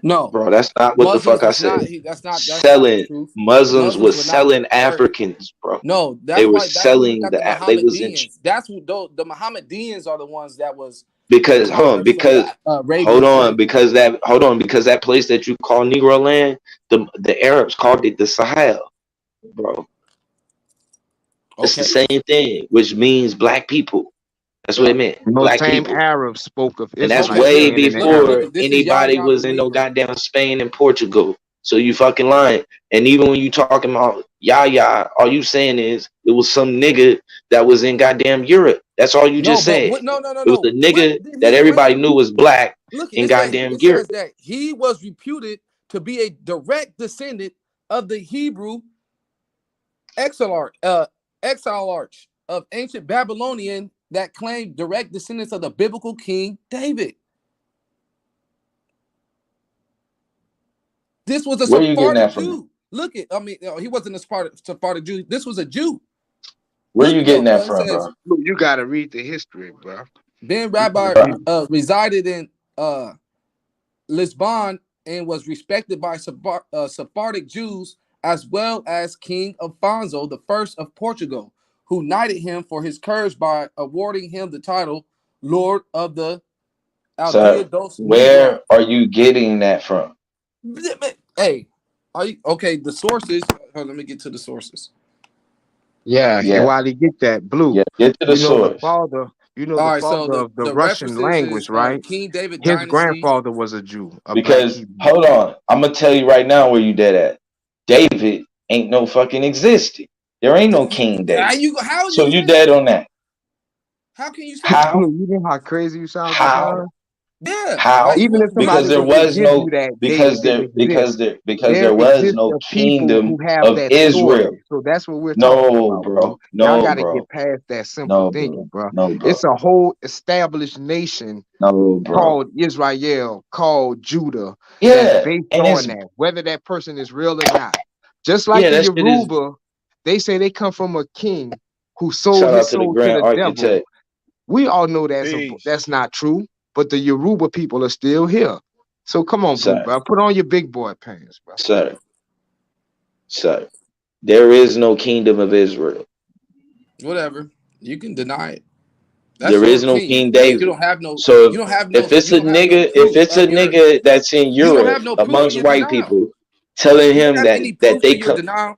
Speaker 9: No,
Speaker 3: Bro, that's not what the
Speaker 9: Muslims
Speaker 3: fuck I
Speaker 9: was
Speaker 3: said.
Speaker 9: not. That's not the
Speaker 3: Selling
Speaker 9: truth.
Speaker 3: Muslims
Speaker 9: Muslims
Speaker 3: was
Speaker 9: were not
Speaker 3: selling
Speaker 9: converting.
Speaker 3: Africans, bro.
Speaker 9: No,
Speaker 3: They were
Speaker 9: that's when we
Speaker 3: selling
Speaker 9: got the
Speaker 3: they was in
Speaker 9: Mohammedans. That's what the Mohammedans are the ones that was
Speaker 3: because
Speaker 9: conquered from the Arabian trade.
Speaker 3: because that place that you call Negro land, the Arabs called it the Sahel, bro. It's the
Speaker 9: Okay.
Speaker 3: same thing, which means black people. That's what it meant,
Speaker 8: Those
Speaker 3: black
Speaker 8: same
Speaker 3: people.
Speaker 8: Arabs spoke of
Speaker 3: And that's
Speaker 9: Okay,
Speaker 8: Israelites
Speaker 3: way
Speaker 9: look,
Speaker 8: being in the
Speaker 9: look, look
Speaker 3: before
Speaker 8: area.
Speaker 9: at this is
Speaker 3: anybody
Speaker 9: Yahya the
Speaker 3: was in no
Speaker 9: Negro.
Speaker 3: goddamn Spain and Portugal. So you fucking lying. And even when you talking about Yahya, all you saying is it was some nigga that was in goddamn Europe. That's all you
Speaker 9: No,
Speaker 3: just
Speaker 9: but
Speaker 3: said.
Speaker 9: what? No, no, no,
Speaker 3: It was
Speaker 9: no.
Speaker 3: the
Speaker 9: What
Speaker 3: nigga
Speaker 9: did
Speaker 3: that
Speaker 9: he
Speaker 3: everybody
Speaker 9: claim?
Speaker 3: knew was black
Speaker 9: Look,
Speaker 3: in
Speaker 9: it say
Speaker 3: goddamn
Speaker 9: it
Speaker 3: Europe.
Speaker 9: says that he was reputed to be a direct descendant of the Hebrew exilarch of ancient Babylonian that claimed direct descendants of the biblical King David. This was a
Speaker 3: Where are you getting
Speaker 9: Sephardic
Speaker 3: that from?
Speaker 9: Jew. Look at, I mean, he wasn't a Sephardic Jew. This was a Jew.
Speaker 3: Where are
Speaker 9: Look
Speaker 3: you
Speaker 9: it
Speaker 3: getting
Speaker 9: up.
Speaker 3: that
Speaker 9: It
Speaker 3: from,
Speaker 9: says
Speaker 3: bro?
Speaker 8: You gotta read the history, bro.
Speaker 9: Ben
Speaker 8: You gotta
Speaker 9: Rabbi
Speaker 8: read it.
Speaker 9: resided in Lisbon and was respected by Sephardic Jews as well as King Alfonso I of Portugal, who knighted him for his courage by awarding him the title Lord of the Aldea
Speaker 3: Sir,
Speaker 9: dos Negros.
Speaker 3: where are you getting that from?
Speaker 9: Hey, are you okay? The sources. Let me get to the sources.
Speaker 8: Yeah, and
Speaker 3: Yeah,
Speaker 8: while he get that, Blue,
Speaker 3: yeah. Get to the source.
Speaker 8: you know
Speaker 9: All
Speaker 8: the
Speaker 9: right, so
Speaker 8: father
Speaker 9: the
Speaker 8: of the
Speaker 9: the
Speaker 8: Russian
Speaker 9: references
Speaker 8: language,
Speaker 9: is
Speaker 8: right?
Speaker 9: King David
Speaker 8: His
Speaker 9: dynasty.
Speaker 8: grandfather was a Jew, a black
Speaker 3: Because
Speaker 8: Hebrew.
Speaker 3: hold on, I'm gonna tell you right now where you dead at. David ain't no fucking existed. There ain't no King David.
Speaker 9: How
Speaker 3: So
Speaker 9: you
Speaker 3: you
Speaker 9: say
Speaker 3: dead
Speaker 9: that?
Speaker 3: on that.
Speaker 9: How can you say that?
Speaker 3: How?
Speaker 8: Blue, you know how crazy you sound
Speaker 3: How?
Speaker 8: sometimes?
Speaker 9: Yeah,
Speaker 3: How?
Speaker 9: like
Speaker 8: Even if
Speaker 9: what
Speaker 3: Because
Speaker 8: somebody
Speaker 9: is
Speaker 3: there
Speaker 8: was
Speaker 9: it?
Speaker 8: to
Speaker 3: was
Speaker 8: give you
Speaker 3: no
Speaker 8: that David didn't exist,
Speaker 3: because
Speaker 8: there
Speaker 3: there was
Speaker 8: exists
Speaker 3: no
Speaker 8: a people who
Speaker 3: kingdom
Speaker 8: have
Speaker 3: of
Speaker 8: that
Speaker 3: Israel.
Speaker 8: story. So that's what we're talking
Speaker 3: No,
Speaker 8: about, bro.
Speaker 3: bro.
Speaker 8: Y'all
Speaker 3: No,
Speaker 8: got to
Speaker 3: bro.
Speaker 8: get past that simple
Speaker 3: No,
Speaker 8: thinking,
Speaker 3: bro.
Speaker 8: bro.
Speaker 3: No, bro.
Speaker 8: It's a whole established nation
Speaker 3: No, bro.
Speaker 8: called Israel, called Judah, that's
Speaker 3: Yeah,
Speaker 8: based
Speaker 3: and
Speaker 8: on
Speaker 3: it's
Speaker 8: that, whether that person is real or not. Just like
Speaker 3: yeah,
Speaker 8: the
Speaker 3: that shit is.
Speaker 8: Yoruba, they say they come from a king who sold
Speaker 3: Shout
Speaker 8: his
Speaker 3: out to the
Speaker 8: soul to
Speaker 3: grand
Speaker 8: the devil.
Speaker 3: architect,
Speaker 8: We all know
Speaker 10: Peace.
Speaker 8: that's not true, but the Yoruba people are still here. So come on, Blue,
Speaker 3: sir,
Speaker 8: bro. Put on your big boy pants, bro.
Speaker 3: sir, sir. There is no kingdom of Israel.
Speaker 9: Whatever. You can deny it. That's
Speaker 3: There
Speaker 9: your
Speaker 3: is no
Speaker 9: opinion.
Speaker 3: King
Speaker 9: But you
Speaker 3: David.
Speaker 9: don't have no.
Speaker 3: So
Speaker 9: You don't have
Speaker 3: if
Speaker 9: no.
Speaker 3: it's
Speaker 9: You
Speaker 3: a
Speaker 9: don't have no
Speaker 3: nigga, if
Speaker 9: proof
Speaker 3: it's a
Speaker 9: of your.
Speaker 3: nigga that's in
Speaker 9: You don't
Speaker 3: Europe
Speaker 9: have no proof of
Speaker 3: amongst
Speaker 9: your
Speaker 3: white
Speaker 9: denial.
Speaker 3: people telling
Speaker 9: Do you
Speaker 3: him
Speaker 9: have any
Speaker 3: that
Speaker 9: proof
Speaker 3: they
Speaker 9: of your
Speaker 3: come
Speaker 9: denial?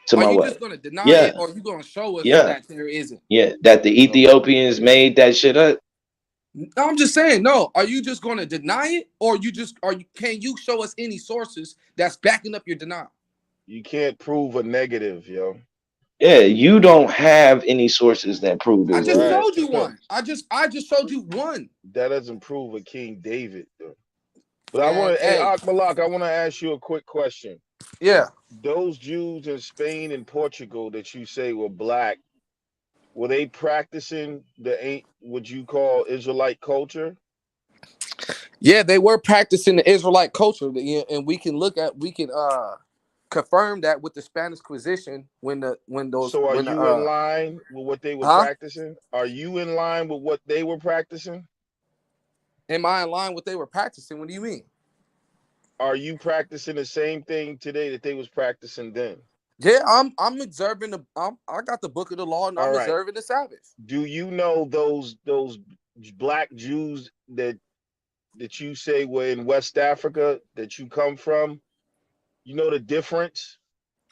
Speaker 3: to
Speaker 9: Are
Speaker 3: my
Speaker 9: you
Speaker 3: what?
Speaker 9: just gonna deny
Speaker 3: Yeah,
Speaker 9: it, or are you gonna show us
Speaker 3: yeah,
Speaker 9: that there isn't?
Speaker 3: yeah. That the Ethiopians made that shit up.
Speaker 9: No, I'm just saying. No. Are you just gonna deny it, or you just are you? Can you show us any sources that's backing up your denial?
Speaker 10: You can't prove a negative, yo.
Speaker 3: Yeah, you don't have any sources that prove
Speaker 9: I
Speaker 3: there's
Speaker 9: just
Speaker 10: Right.
Speaker 3: negative.
Speaker 9: showed you one. I just showed you one.
Speaker 10: That doesn't prove a King David, though. But I
Speaker 9: Man,
Speaker 10: want to, hey,
Speaker 9: hey,
Speaker 10: Akmalak, I want to ask you a quick question.
Speaker 9: Yeah.
Speaker 10: Those Jews in Spain and Portugal that you say were black, were they practicing what you call Israelite culture?
Speaker 9: Yeah, they were practicing the Israelite culture, and we can confirm that with the Spanish Inquisition
Speaker 10: So are you in line with what they were
Speaker 9: huh?
Speaker 10: practicing? Are you in line with what they were practicing?
Speaker 9: Am I in line with what they were practicing? What do you mean?
Speaker 10: Are you practicing the same thing today that they was practicing then?
Speaker 9: Yeah, I'm observing I got the book of the law and
Speaker 10: All
Speaker 9: I'm
Speaker 10: right.
Speaker 9: observing the Sabbath.
Speaker 10: Do you know those black Jews that you say were in West Africa that you come from? You know the difference?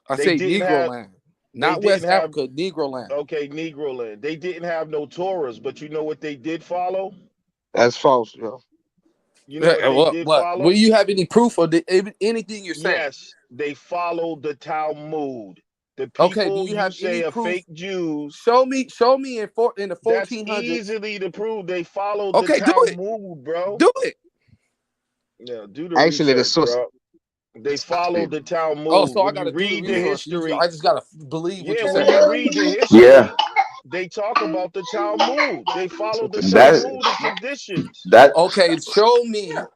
Speaker 9: I
Speaker 10: They
Speaker 9: say
Speaker 10: didn't
Speaker 9: Negro
Speaker 10: have
Speaker 9: land,
Speaker 10: they
Speaker 9: not
Speaker 10: didn't
Speaker 9: West
Speaker 10: have
Speaker 9: Africa, Negro land.
Speaker 10: okay, Negro land. They didn't have no Torahs, but you know what they did follow?
Speaker 8: That's false, yo.
Speaker 10: You know what they did
Speaker 9: What? Will
Speaker 10: follow?
Speaker 9: you have any proof of anything you're saying?
Speaker 10: Yes, they followed the Talmud. The
Speaker 9: Okay, do
Speaker 10: people
Speaker 9: you
Speaker 10: you
Speaker 9: have
Speaker 10: say
Speaker 9: any
Speaker 10: are
Speaker 9: proof?
Speaker 10: fake Jews,
Speaker 9: Show me in the
Speaker 10: that's
Speaker 9: 1400s.
Speaker 10: easily to prove. They followed the
Speaker 9: Okay, do it.
Speaker 10: Talmud, bro.
Speaker 9: Do it.
Speaker 10: Yeah, do the
Speaker 8: Actually, the
Speaker 10: research,
Speaker 8: source.
Speaker 10: bro. They followed the
Speaker 9: Oh,
Speaker 10: Talmud.
Speaker 9: so I
Speaker 10: When
Speaker 9: got
Speaker 10: you
Speaker 9: to do the
Speaker 10: read the
Speaker 9: resource.
Speaker 10: history,
Speaker 9: I just got to believe what
Speaker 10: yeah,
Speaker 9: you
Speaker 10: when
Speaker 9: say.
Speaker 10: you read the
Speaker 3: Yeah,
Speaker 10: history, they talk about the Talmud. They follow the
Speaker 3: that's
Speaker 10: Talmudic traditions.
Speaker 3: that.
Speaker 9: Okay, show me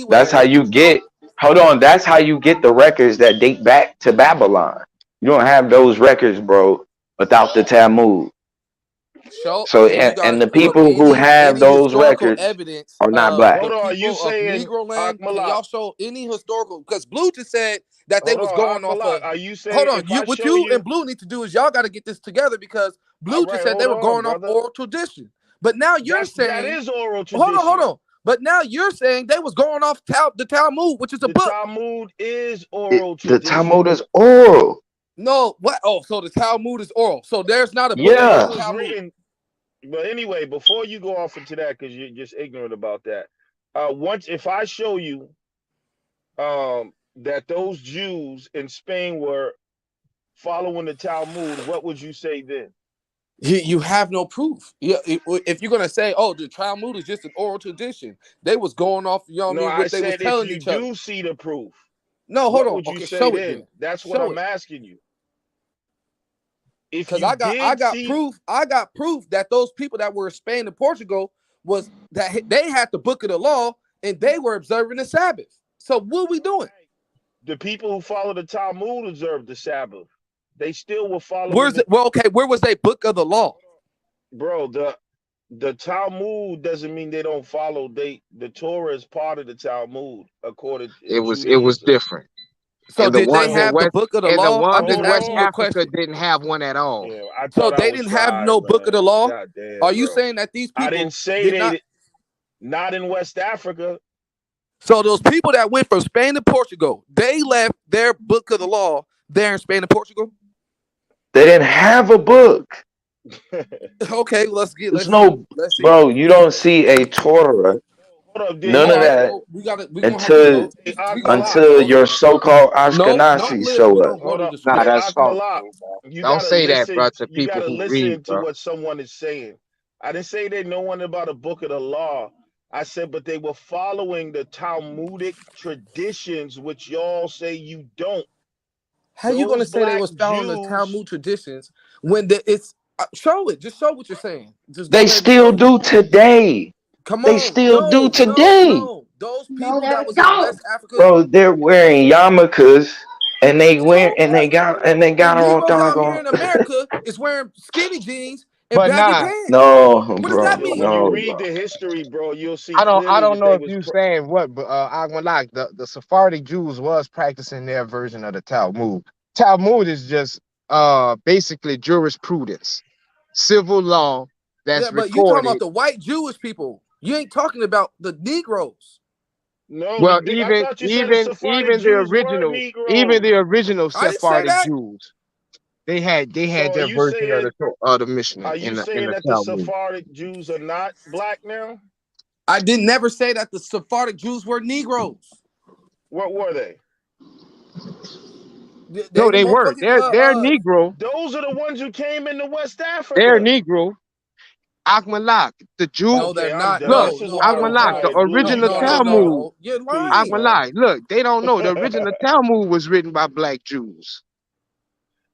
Speaker 3: That's how
Speaker 9: anywhere.
Speaker 3: you get. Hold on. That's how you get the records that date back to Babylon. You don't have those records, bro, without the Talmud. So,
Speaker 9: Okay, you got
Speaker 3: and
Speaker 9: to
Speaker 3: the
Speaker 9: pull up
Speaker 3: people who have
Speaker 9: any
Speaker 3: those
Speaker 9: historical
Speaker 3: records
Speaker 9: evidence
Speaker 3: are not
Speaker 9: of
Speaker 3: black.
Speaker 9: the
Speaker 10: Hold on, are you
Speaker 9: people of
Speaker 10: saying
Speaker 9: Negro land. Can
Speaker 10: Akmalak?
Speaker 9: y'all show any historical? Because Blue just said that they
Speaker 10: Hold
Speaker 9: was
Speaker 10: on,
Speaker 9: going off
Speaker 10: Akmalak.
Speaker 9: of.
Speaker 10: Are you
Speaker 9: Hold
Speaker 10: saying
Speaker 9: on,
Speaker 10: if I
Speaker 9: what
Speaker 10: show
Speaker 9: you
Speaker 10: you?
Speaker 9: and Blue need to do is y'all got to get this together because
Speaker 10: All
Speaker 9: Blue just
Speaker 10: right,
Speaker 9: said they
Speaker 10: hold
Speaker 9: were
Speaker 10: on,
Speaker 9: going off
Speaker 10: brother.
Speaker 9: oral tradition. But now you're
Speaker 10: That
Speaker 9: saying,
Speaker 10: is oral
Speaker 9: hold on, hold
Speaker 10: tradition.
Speaker 9: on. But now you're saying they was going off the Talmud, which is a
Speaker 10: The
Speaker 9: book.
Speaker 10: Talmud is oral
Speaker 3: The Talmud
Speaker 10: tradition.
Speaker 3: is oral.
Speaker 9: No, what? Oh, so the Talmud is oral. So there's not a book
Speaker 10: Yeah,
Speaker 9: called
Speaker 10: it
Speaker 3: Yeah,
Speaker 9: the
Speaker 10: was
Speaker 9: Talmud.
Speaker 10: written. But anyway, before you go off into that, because you're just ignorant about that. If I show you that those Jews in Spain were following the Talmud, what would you say then?
Speaker 9: You have no proof. Yeah, if you're gonna say, "Oh, the Talmud is just an oral tradition," they was going off. You know what I
Speaker 10: No,
Speaker 9: mean?
Speaker 10: I
Speaker 9: What they was
Speaker 10: said if
Speaker 9: telling
Speaker 10: you
Speaker 9: each other.
Speaker 10: do see the proof,
Speaker 9: No, hold
Speaker 10: what
Speaker 9: on.
Speaker 10: would you
Speaker 9: Okay,
Speaker 10: say
Speaker 9: show it
Speaker 10: then?
Speaker 9: then.
Speaker 10: That's what
Speaker 9: Show
Speaker 10: I'm
Speaker 9: it,
Speaker 10: asking you. If
Speaker 9: because
Speaker 10: you
Speaker 9: I
Speaker 10: did
Speaker 9: got
Speaker 10: see,
Speaker 9: proof. I got proof that those people that were in Spain and Portugal was that they had the book of the law and they were observing the Sabbath. So what are we doing?
Speaker 10: the people who follow the Talmud observed the Sabbath. They still were following
Speaker 9: Where's
Speaker 10: the
Speaker 9: it? Well, okay, where was a book of the law?
Speaker 10: bro. The Talmud doesn't mean they don't follow. The Torah is part of the Talmud according
Speaker 8: It
Speaker 10: in
Speaker 8: was
Speaker 10: Judaism.
Speaker 8: different.
Speaker 9: So
Speaker 8: And the
Speaker 9: did they
Speaker 8: ones in
Speaker 10: So
Speaker 9: have the
Speaker 8: West
Speaker 9: book of the
Speaker 8: and the
Speaker 9: law? I'm
Speaker 8: ones
Speaker 9: just
Speaker 8: in
Speaker 10: hold
Speaker 8: West
Speaker 9: asking you a
Speaker 10: on.
Speaker 8: Africa
Speaker 9: question.
Speaker 8: didn't have one at all.
Speaker 10: Yeah, I
Speaker 9: So
Speaker 10: thought I
Speaker 9: they
Speaker 10: was
Speaker 9: didn't have
Speaker 10: fried,
Speaker 9: no book of the
Speaker 10: man.
Speaker 9: law.
Speaker 10: God damn,
Speaker 9: Are you
Speaker 10: bro.
Speaker 9: saying that these
Speaker 10: I didn't
Speaker 9: people
Speaker 10: say
Speaker 9: did not?
Speaker 10: not in West Africa.
Speaker 9: So those people that went from Spain to Portugal, they left their book of the law there in Spain and Portugal.
Speaker 3: they didn't have a book.
Speaker 9: Okay,
Speaker 3: It's
Speaker 9: let's see.
Speaker 3: no,
Speaker 9: Let's see.
Speaker 3: bro. You don't see a Torah.
Speaker 10: Hold up,
Speaker 3: None
Speaker 10: did
Speaker 9: All
Speaker 3: of
Speaker 9: right,
Speaker 3: that
Speaker 9: well, we're gonna have to
Speaker 3: until
Speaker 9: go.
Speaker 10: hey
Speaker 9: We're gonna have to
Speaker 10: Akmalak?
Speaker 9: go.
Speaker 3: your so-called
Speaker 9: No,
Speaker 3: Ashkenazis
Speaker 9: Liv,
Speaker 3: show
Speaker 9: we
Speaker 3: up.
Speaker 9: don't go
Speaker 10: Hold
Speaker 9: to
Speaker 10: up.
Speaker 9: the
Speaker 8: Nah,
Speaker 10: Hey
Speaker 9: scripture.
Speaker 8: that's false,
Speaker 10: Akmalak,
Speaker 8: bro, bro.
Speaker 10: you
Speaker 8: Don't
Speaker 10: gotta
Speaker 8: say that, bro,
Speaker 10: listen.
Speaker 8: to
Speaker 10: You
Speaker 8: people
Speaker 10: gotta
Speaker 8: who read,
Speaker 10: listen to
Speaker 8: bro.
Speaker 10: what someone is saying. I didn't say they know one about a book of the law. I said, but they were following the Talmudic traditions, which y'all say you don't.
Speaker 9: How you gonna
Speaker 10: Those
Speaker 9: say they
Speaker 10: black
Speaker 9: was following the
Speaker 10: Jews,
Speaker 9: Talmud traditions when it's show it? Just show what you're saying. Just
Speaker 3: They
Speaker 9: go ahead and
Speaker 3: still
Speaker 9: show it.
Speaker 3: do today.
Speaker 9: Come
Speaker 3: They
Speaker 9: on,
Speaker 3: still do
Speaker 9: no, no,
Speaker 3: today,
Speaker 9: no. Those people that was in West Africa.
Speaker 3: bro. They're wearing yarmulkes and
Speaker 9: So what?
Speaker 3: they
Speaker 9: The
Speaker 3: got all
Speaker 9: Negroes out here
Speaker 3: doggone.
Speaker 9: in America is wearing skinny jeans and
Speaker 8: But
Speaker 9: baggy
Speaker 8: nah,
Speaker 9: pants.
Speaker 3: No,
Speaker 9: What does that
Speaker 3: bro.
Speaker 10: when
Speaker 9: mean?
Speaker 10: you
Speaker 3: No,
Speaker 10: read
Speaker 3: bro.
Speaker 10: the history, bro, you'll see
Speaker 8: I
Speaker 10: clearly
Speaker 8: don't
Speaker 10: that
Speaker 8: know
Speaker 10: they
Speaker 8: if
Speaker 10: was
Speaker 8: you saying what, but I gonna lie, the Sephardic Jews was practicing their version of the Talmud. Talmud is just basically jurisprudence, civil law
Speaker 9: Yeah,
Speaker 8: that's
Speaker 9: but you talking about
Speaker 8: recorded.
Speaker 9: the white Jewish people. You ain't talking about the Negroes.
Speaker 10: no.
Speaker 8: Well,
Speaker 10: I thought you said the Sephardic Jews were
Speaker 8: even
Speaker 10: Negroes.
Speaker 8: the original
Speaker 9: I didn't say
Speaker 8: Sephardic
Speaker 9: that.
Speaker 8: Jews, they had
Speaker 10: So
Speaker 8: their version of the Mishnah
Speaker 10: are
Speaker 8: in
Speaker 10: you saying
Speaker 8: the
Speaker 10: that the
Speaker 8: Talmud.
Speaker 10: Sephardic Jews are not black now?
Speaker 9: I did never say that the Sephardic Jews were Negroes.
Speaker 10: What were they?
Speaker 9: They
Speaker 8: No,
Speaker 9: the
Speaker 8: they were.
Speaker 9: motherfucking
Speaker 8: They're Negro.
Speaker 10: Those are the ones who came into West
Speaker 8: They're
Speaker 10: Africa.
Speaker 8: Negro. Akmalak, the Jew.
Speaker 9: No, they're
Speaker 10: Okay, I'm
Speaker 9: not.
Speaker 10: done.
Speaker 8: Look,
Speaker 10: This
Speaker 9: No,
Speaker 10: is
Speaker 9: no,
Speaker 10: why I
Speaker 9: bro.
Speaker 10: was
Speaker 8: Akmalak, the
Speaker 9: No,
Speaker 10: quiet. Blue,
Speaker 9: no,
Speaker 8: original
Speaker 10: you
Speaker 9: no, no,
Speaker 10: got it,
Speaker 9: no,
Speaker 8: Talmud.
Speaker 10: bro.
Speaker 9: bro. You're
Speaker 10: Peace,
Speaker 9: lying.
Speaker 10: man.
Speaker 8: Akmalak, look, they don't know the original Talmud was written by black Jews.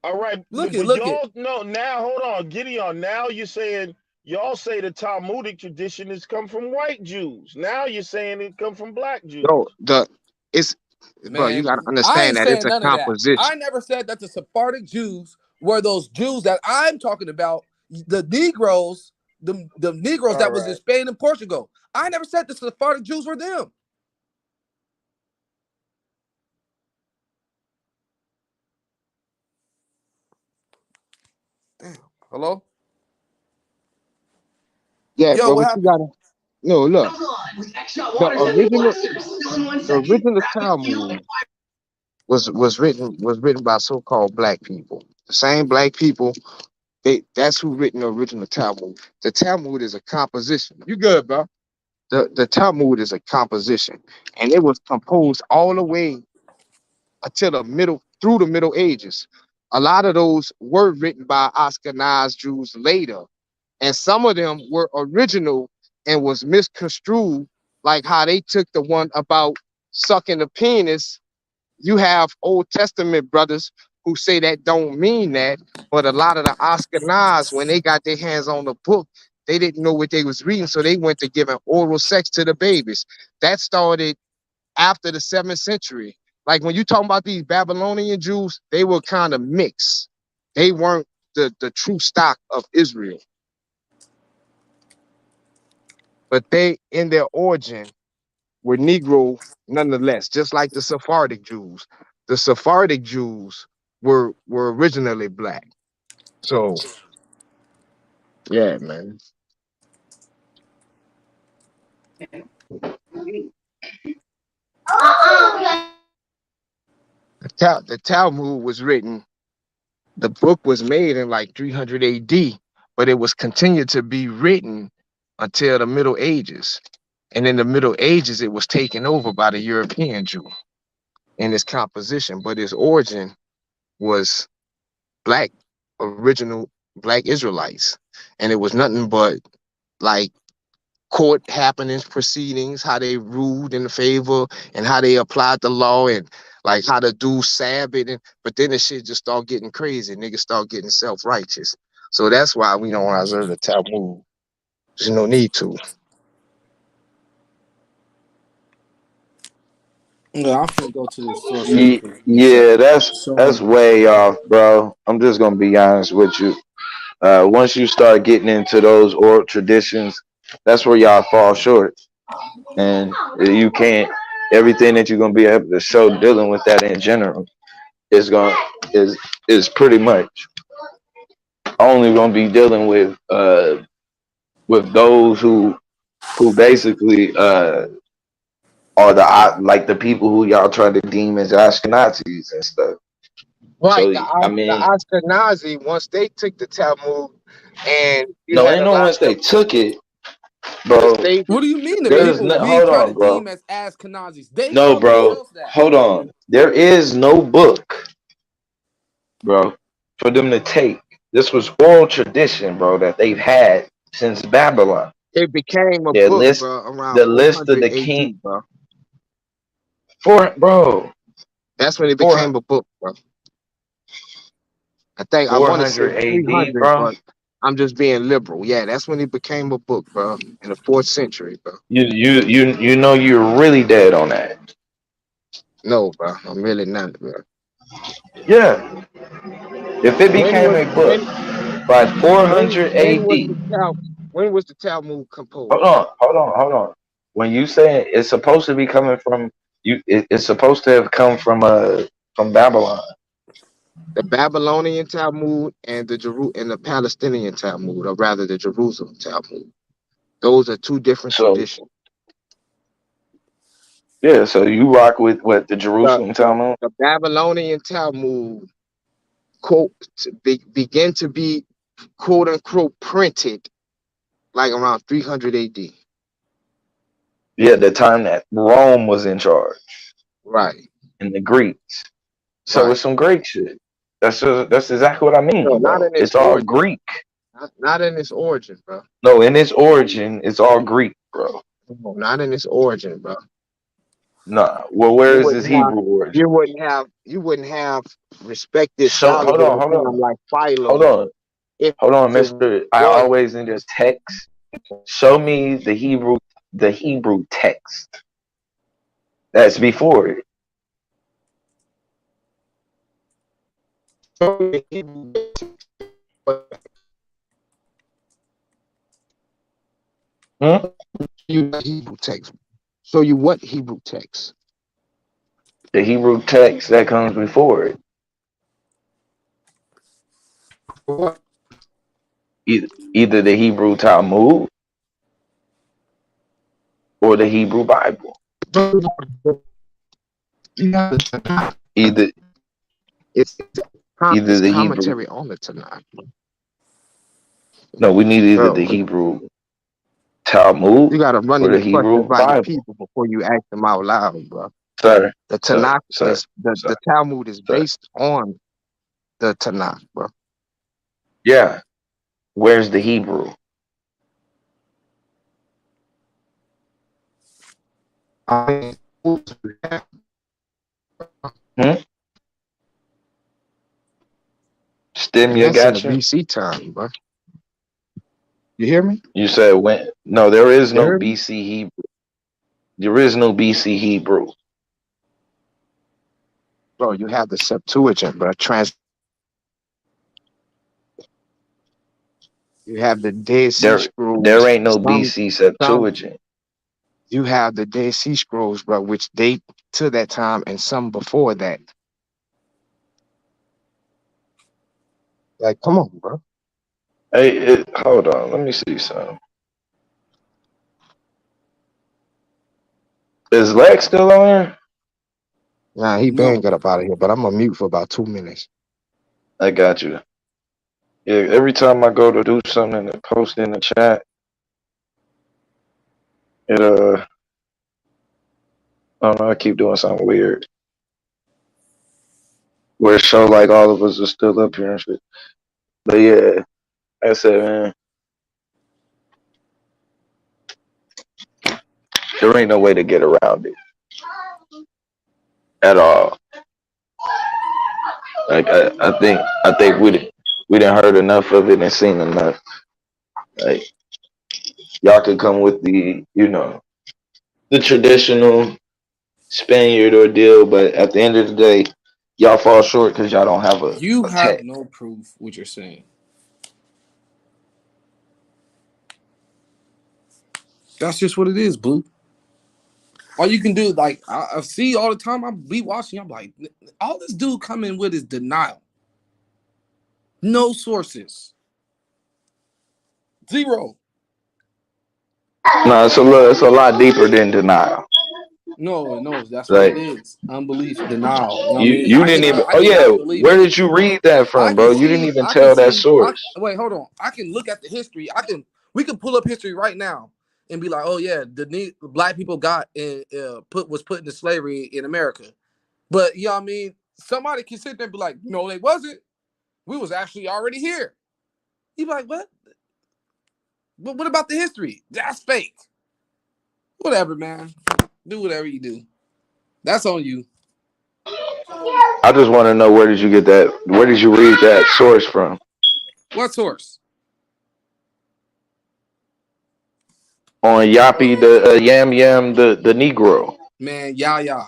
Speaker 10: All right,
Speaker 9: Look it,
Speaker 10: but
Speaker 9: look it.
Speaker 10: y'all know now. Hold on, Gideon. Now you're saying y'all say the Talmudic tradition has come from white Jews. Now you're saying it come from black
Speaker 8: No,
Speaker 10: Jews.
Speaker 8: it's bro, you
Speaker 9: Man,
Speaker 8: gotta
Speaker 9: I
Speaker 8: understand
Speaker 9: ain't
Speaker 8: that it's
Speaker 9: saying
Speaker 8: a
Speaker 9: none of that. I
Speaker 8: composition.
Speaker 9: never said that the Sephardic Jews were those Jews that I'm talking about, the Negroes, the Negroes
Speaker 10: All
Speaker 9: that was in
Speaker 10: right.
Speaker 9: Spain and Portugal. I never said the Sephardic Jews were them. Damn. Hello?
Speaker 8: Yeah,
Speaker 9: Yo,
Speaker 8: but
Speaker 9: what
Speaker 8: what you
Speaker 9: happened?
Speaker 8: gotta no look, the original Talmud was written by so-called black people. The same black people, that's who written the original Talmud. The Talmud is a composition. You good, bro? The Talmud is a composition, and it was composed all the way until through the Middle Ages. A lot of those were written by Ashkenaz Jews later, and some of them were original and was misconstrued, like how they took the one about sucking the penis. You have Old Testament brothers who say that don't mean that, but a lot of the Ashkenaz, when they got their hands on the book, they didn't know what they was reading, so they went to giving oral sex to the babies. That started after the 7th century. Like when you talk about these Babylonian Jews, they were kind of mixed. They weren't the true stock of Israel, but they, in their origin, were Negro nonetheless, just like the Sephardic Jews. The Sephardic Jews were originally black. So yeah, man. The Talmud was written, the book was made in like 300 AD, but it was continued to be written until the Middle Ages. And in the Middle Ages, it was taken over by the European Jew in its composition, but its origin was black, original black Israelites. And it was nothing but like court happenings, proceedings, how they ruled in favor and how they applied the law and like how to do Sabbath. But then the shit just start getting crazy. Niggas start getting self-righteous. So that's why we don't observe the Talmud. There's no need to.
Speaker 9: Yeah, I'm gonna go to this source real quick.
Speaker 3: Yeah, that's
Speaker 9: So
Speaker 3: way off, bro. I'm just gonna be honest with you. Once you start getting into those oral traditions, that's where y'all fall short, and you can't. Everything that you're gonna be able to show dealing with that in general is going is is pretty much only gonna be dealing with those who basically are like the people who y'all try to deem as Ashkenazis and stuff.
Speaker 8: Right,
Speaker 3: So I
Speaker 8: the
Speaker 3: mean,
Speaker 8: Ashkenazi, once they took the Talmud, and you
Speaker 3: no,
Speaker 8: had
Speaker 3: ain't
Speaker 8: a
Speaker 3: no
Speaker 8: lot
Speaker 3: once
Speaker 8: of
Speaker 3: they took it,
Speaker 8: yes,
Speaker 3: bro.
Speaker 8: they
Speaker 9: what do you mean the
Speaker 3: There's
Speaker 9: people
Speaker 3: no
Speaker 9: we
Speaker 3: hold
Speaker 9: try to
Speaker 3: on, bro.
Speaker 9: deem as Ashkenazis? They
Speaker 3: No,
Speaker 9: call
Speaker 3: bro.
Speaker 9: themselves that.
Speaker 3: Hold on. There is no book, bro, for them to take. This was oral tradition, bro, that they've had since Babylon.
Speaker 8: it became a
Speaker 3: Their
Speaker 8: book,
Speaker 3: list,
Speaker 8: bro, around
Speaker 3: the list of
Speaker 8: 400
Speaker 3: the king
Speaker 8: AD, bro.
Speaker 3: for bro,
Speaker 8: That's when it
Speaker 3: four
Speaker 8: became a book, bro. I think I
Speaker 3: four
Speaker 8: want to say
Speaker 3: hundred AD,
Speaker 8: 300,
Speaker 3: bro.
Speaker 8: but I'm just being liberal. Yeah, that's when it became a book, bro, in the 4th century, bro.
Speaker 3: You know you're really dead on that.
Speaker 8: No, bro, I'm really not, bro.
Speaker 3: Yeah. If it
Speaker 8: When
Speaker 3: became
Speaker 8: was
Speaker 3: a book by
Speaker 8: when
Speaker 3: 400
Speaker 8: when was
Speaker 3: AD,
Speaker 8: the Tal when was the Talmud
Speaker 3: hold
Speaker 8: composed?
Speaker 3: on, hold on, hold on. When you say it's supposed to be coming from you, it's supposed to have come from Babylon.
Speaker 8: The Babylonian Talmud and the Palestinian Talmud, or rather the Jerusalem Talmud. Those are two different
Speaker 3: So
Speaker 8: traditions.
Speaker 3: yeah, so you rock with what the
Speaker 8: The
Speaker 3: Jerusalem
Speaker 8: the,
Speaker 3: Talmud.
Speaker 8: the Babylonian Talmud quote began to be quote unquote printed like around 300 AD.
Speaker 3: Yeah, the time that Rome was in charge
Speaker 8: Right,
Speaker 3: and the Greeks. So
Speaker 8: right.
Speaker 3: it's some Greek shit. That's exactly what I
Speaker 8: No,
Speaker 3: mean,
Speaker 8: not
Speaker 3: bro.
Speaker 8: in its
Speaker 3: It's all
Speaker 8: origin.
Speaker 3: Greek.
Speaker 8: Not in its origin, bro.
Speaker 3: No, in its origin, it's all Greek, bro.
Speaker 8: No, not in its origin, bro.
Speaker 3: No, well,
Speaker 8: You
Speaker 3: where is his
Speaker 8: wouldn't have
Speaker 3: Hebrew origin?
Speaker 8: you wouldn't have respected
Speaker 3: So
Speaker 8: scholars at the time like
Speaker 3: hold
Speaker 8: Philo.
Speaker 3: on,
Speaker 8: If
Speaker 3: hold on,
Speaker 8: it
Speaker 3: Mister. I
Speaker 8: was
Speaker 3: always need this text. Show me the Hebrew text that's before it. Hmm?
Speaker 8: Hebrew text. Show you what Hebrew text?
Speaker 3: The Hebrew text that comes before it. Either the Hebrew Talmud or the Hebrew Bible. Either
Speaker 8: It's
Speaker 3: either the Hebrew.
Speaker 8: commentary on the Tanakh.
Speaker 3: No, we need either
Speaker 8: Bro,
Speaker 3: the Hebrew Talmud
Speaker 8: you gotta run
Speaker 3: or the
Speaker 8: these questions
Speaker 3: Hebrew
Speaker 8: by the
Speaker 3: Bible.
Speaker 8: people before you ask them out loud, bro.
Speaker 3: Sir,
Speaker 8: The
Speaker 3: sir,
Speaker 8: Tanakh
Speaker 3: sir,
Speaker 8: is the Talmud is
Speaker 3: sir.
Speaker 8: based on the Tanakh, bro.
Speaker 3: Yeah. Where's the Hebrew? Hmm? Stim,
Speaker 8: And
Speaker 3: you
Speaker 8: that's in the
Speaker 3: got you?
Speaker 8: BC time, bro. You hear me?
Speaker 3: You said when? No, there is
Speaker 8: You
Speaker 3: no
Speaker 8: heard me?
Speaker 3: BC Hebrew. There is no BC Hebrew.
Speaker 8: Bro, you have the Septuagint, bro. You have the Dead Sea
Speaker 3: There
Speaker 8: Scrolls.
Speaker 3: ain't no BC
Speaker 8: Some
Speaker 3: Septuagint.
Speaker 8: you have the Dead Sea Scrolls, bro, which date to that time and some before that. Like, come on, bro.
Speaker 3: Hey, hold on. Let me see something. Is Lex still on here?
Speaker 8: Nah, he been
Speaker 9: No.
Speaker 8: got up out of here, but I'm gonna mute for about 2 minutes.
Speaker 3: I got you. Yeah, every time I go to do something and post in the chat, it I don't know, I keep doing something weird. Where it show like all of us are still up here and shit. But yeah, that's it, man. There ain't no way to get around it at all. Like I think we done heard enough of it and seen enough. Like y'all could come with the the traditional Spaniard ordeal, but at the end of the day, y'all fall short because y'all don't have
Speaker 9: You
Speaker 3: a
Speaker 9: have
Speaker 3: text.
Speaker 9: no proof what you're saying. That's just what it is, Blue. All you can do, like I see all the time, I be watching, I'm like, all this dude coming with is denial. No sources. Zero.
Speaker 3: No, it's a lot deeper than denial.
Speaker 9: No, that's what
Speaker 3: Like
Speaker 9: it is. Unbelief, denial. You know what I mean?
Speaker 3: you didn't even.
Speaker 9: I
Speaker 3: Oh
Speaker 9: can
Speaker 3: yeah,
Speaker 9: not believe
Speaker 3: where
Speaker 9: it.
Speaker 3: did you read that
Speaker 9: I
Speaker 3: from,
Speaker 9: can
Speaker 3: bro? You didn't
Speaker 9: see,
Speaker 3: even tell that source.
Speaker 9: wait, hold on. I can look at the history. We can pull up history right now and be like, oh yeah, the black people got was put into slavery in America. But you know what I mean? Somebody can sit there and be like, no, they wasn't. We was actually already here. You be like, what? But what about the history? That's fake. Whatever, man. Do whatever you do. That's on you.
Speaker 3: I just want to know where did you get that? Where did you read that source from?
Speaker 9: What source?
Speaker 3: On Yappy the Yam Yam the Negro.
Speaker 9: Man, yeah. yeah.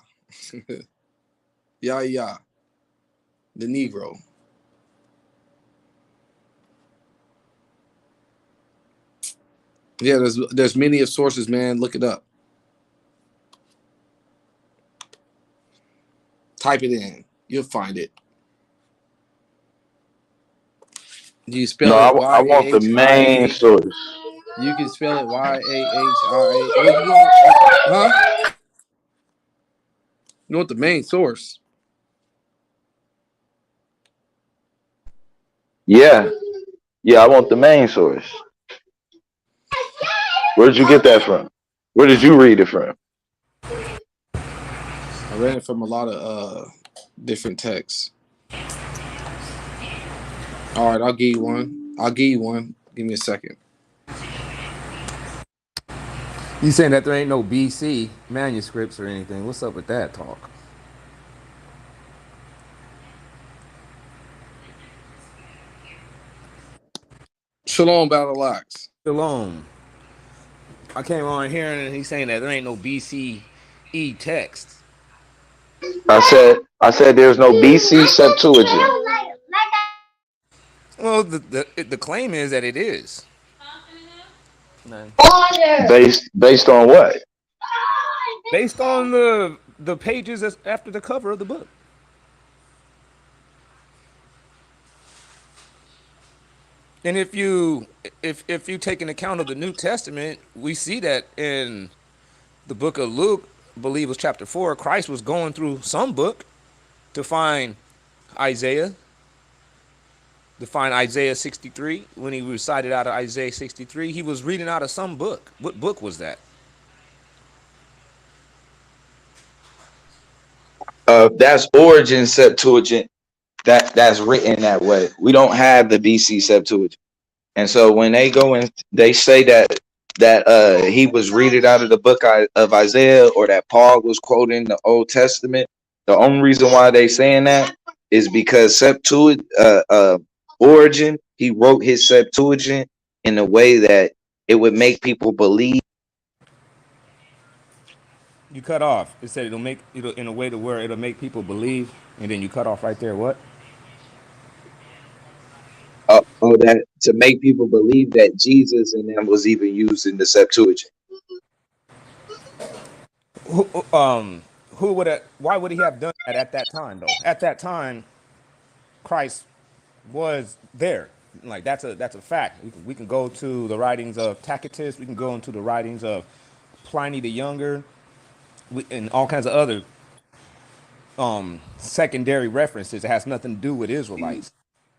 Speaker 9: The Negro. Yeah, there's many of sources, man. Look it up. Type it in. You'll find it. You
Speaker 3: No,
Speaker 9: spell it
Speaker 3: I want the main
Speaker 9: YAHRA.
Speaker 3: source.
Speaker 9: You can spell it YAHRA. Well, you want, huh? You want the main source?
Speaker 3: Yeah, I want the main source. Where did you get that from? Where did you read it from?
Speaker 9: I read it from a lot of different texts. All right, I'll give you one. Give me a second.
Speaker 11: You saying that there ain't no BC manuscripts or anything? What's up with that talk?
Speaker 9: Shalom, Battle Locks.
Speaker 11: Shalom. I came on here and he's saying that there ain't no BCE text.
Speaker 3: I said there's no BC Septuagint.
Speaker 11: Well, the claim is that it is.
Speaker 3: Based on what?
Speaker 11: Based on the pages that's after the cover of the book. And if you take an account of the New Testament, we see that in the book of Luke, I believe it was chapter 4, Christ was going through some book to find Isaiah, 63. When he recited out of Isaiah 63, he was reading out of some book. What book was that?
Speaker 3: That's Origin Septuagint. That's written that way. We don't have the BC Septuagint, and so when they go and they say that he was reading out of the book of Isaiah, or that Paul was quoting the Old Testament, the only reason why they saying that is because Septuagint, Origin, he wrote his Septuagint in a way that it would make people believe.
Speaker 11: You cut off. It said it'll in a way to where it'll make people believe, and then you cut off right there. What?
Speaker 3: That to make people believe that Jesus and them was even used in the Septuagint.
Speaker 11: Who would have? Why would he have done that at that time, though? At that time, Christ was there. Like that's a fact. We can go to the writings of Tacitus. We can go into the writings of Pliny the Younger, and all kinds of other secondary references. It has nothing to do with Israelites.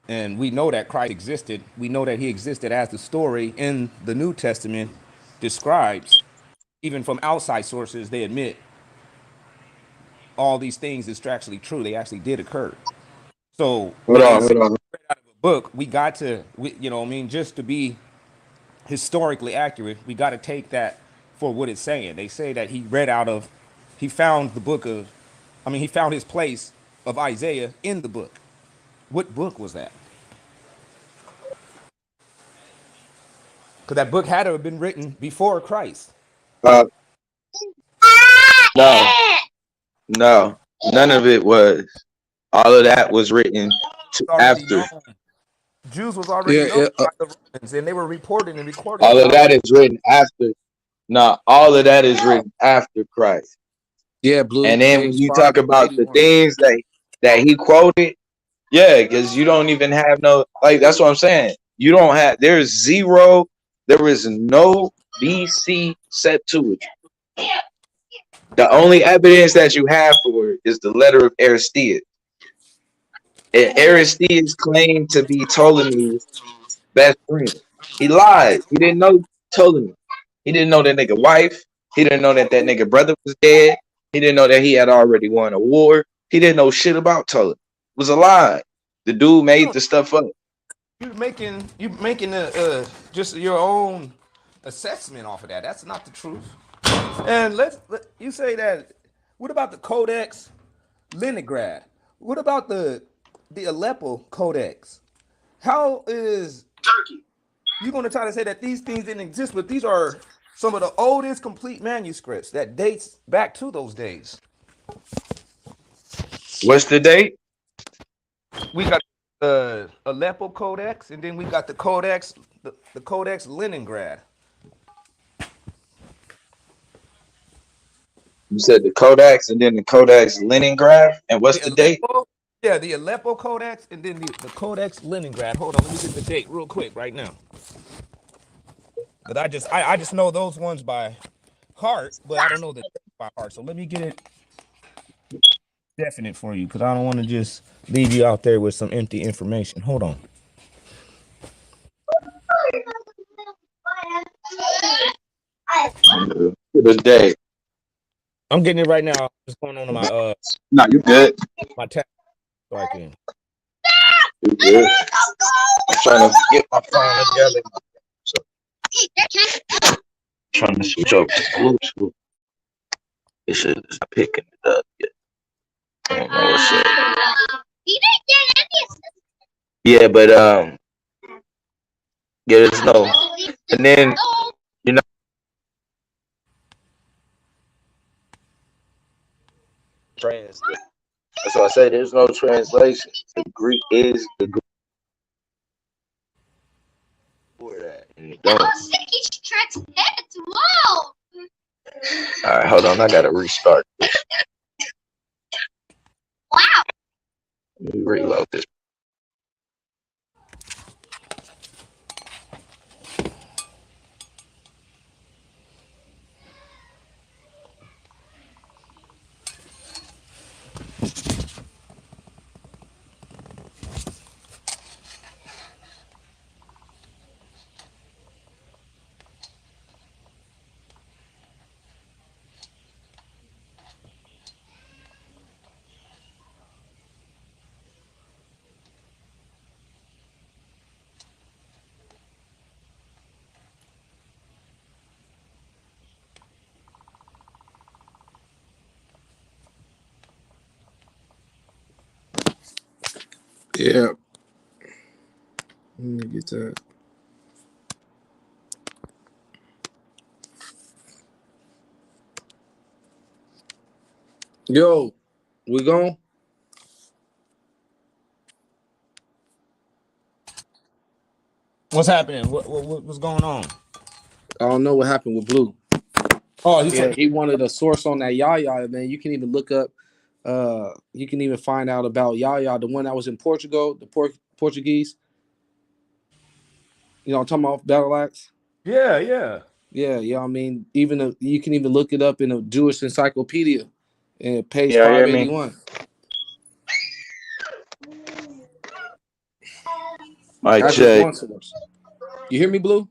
Speaker 11: And we know that Christ existed. We know that he existed as the story in the New Testament describes. Even from outside sources, they admit all these things is actually true. They actually did occur. So
Speaker 3: Hold on.
Speaker 11: Book, we got to, just to be historically accurate, we got to take that for what it's saying. They say that he found he found his place of Isaiah in the book. What book was that? Because that book had to have been written before Christ.
Speaker 3: No, none of it was. All of that was written after.
Speaker 11: Jews was already known by the Romans, and they were reporting and recording.
Speaker 3: All of that is written after. No, all of that is written after Christ.
Speaker 9: Yeah, Blue.
Speaker 3: And then when you talk about the things that he quoted, yeah, because you don't even have no, like, that's what I'm saying. You don't have, there is no BC Septuagint. The only evidence that you have for it is the letter of Aristeas. And Aristeas claimed to be Ptolemy's best friend. He lied. He didn't know Ptolemy. He didn't know that nigga wife. He didn't know that nigga brother was dead. He didn't know that he had already won a war. He didn't know shit about Ptolemy. It was a lie. The dude made the stuff up.
Speaker 11: You're making just your own assessment off of that. That's not the truth. And you say that. What about the Codex Leningrad? What about the Aleppo Codex? How is
Speaker 3: Turkey?
Speaker 11: You going to try to say that these things didn't exist, but these are some of the oldest complete manuscripts that dates back to those days.
Speaker 3: What's the date?
Speaker 11: We got the Aleppo Codex, and then we got the Codex Leningrad.
Speaker 3: You said the Codex and then the Codex Leningrad. And what's the date?
Speaker 11: Yeah, the Aleppo Codex and then the Codex Leningrad. Hold on, let me get the date real quick right now. But I just know those ones by heart, but I don't know the date by heart. So let me get it definite for you, because I don't want to just leave you out there with some empty information. Hold on.
Speaker 3: The date.
Speaker 11: I'm getting it right now. What's going on in my
Speaker 3: No, you good.
Speaker 11: My tab so I can.
Speaker 3: You good. I'm trying to get my phone together. Trying to switch over to Bluetooth. This shit is not picking it up yet. I don't know what's up. Yeah, but yeah, there's no, and then you know, translate. That's why I say there's no translation. The Greek is the Greek for that, and it don't. All right, hold on. I gotta restart this. Wow. Let me reload this.
Speaker 9: Yeah. Let me get that. Yo, we gone?
Speaker 11: What's happening? What's going on?
Speaker 9: I don't know what happened with Blue.
Speaker 11: Oh,
Speaker 9: He wanted a source on that Yaya, man. You can even look up, you can even find out about Yaya, the one that was in Portugal, the Portuguese. You know, I'm talking about Battle Axe.
Speaker 11: Yeah.
Speaker 9: I mean, even you can even look it up in a Jewish encyclopedia, and page
Speaker 3: Yeah,
Speaker 9: 581.
Speaker 3: Mike
Speaker 9: That's just
Speaker 3: check.
Speaker 9: one source. You hear me, Blue?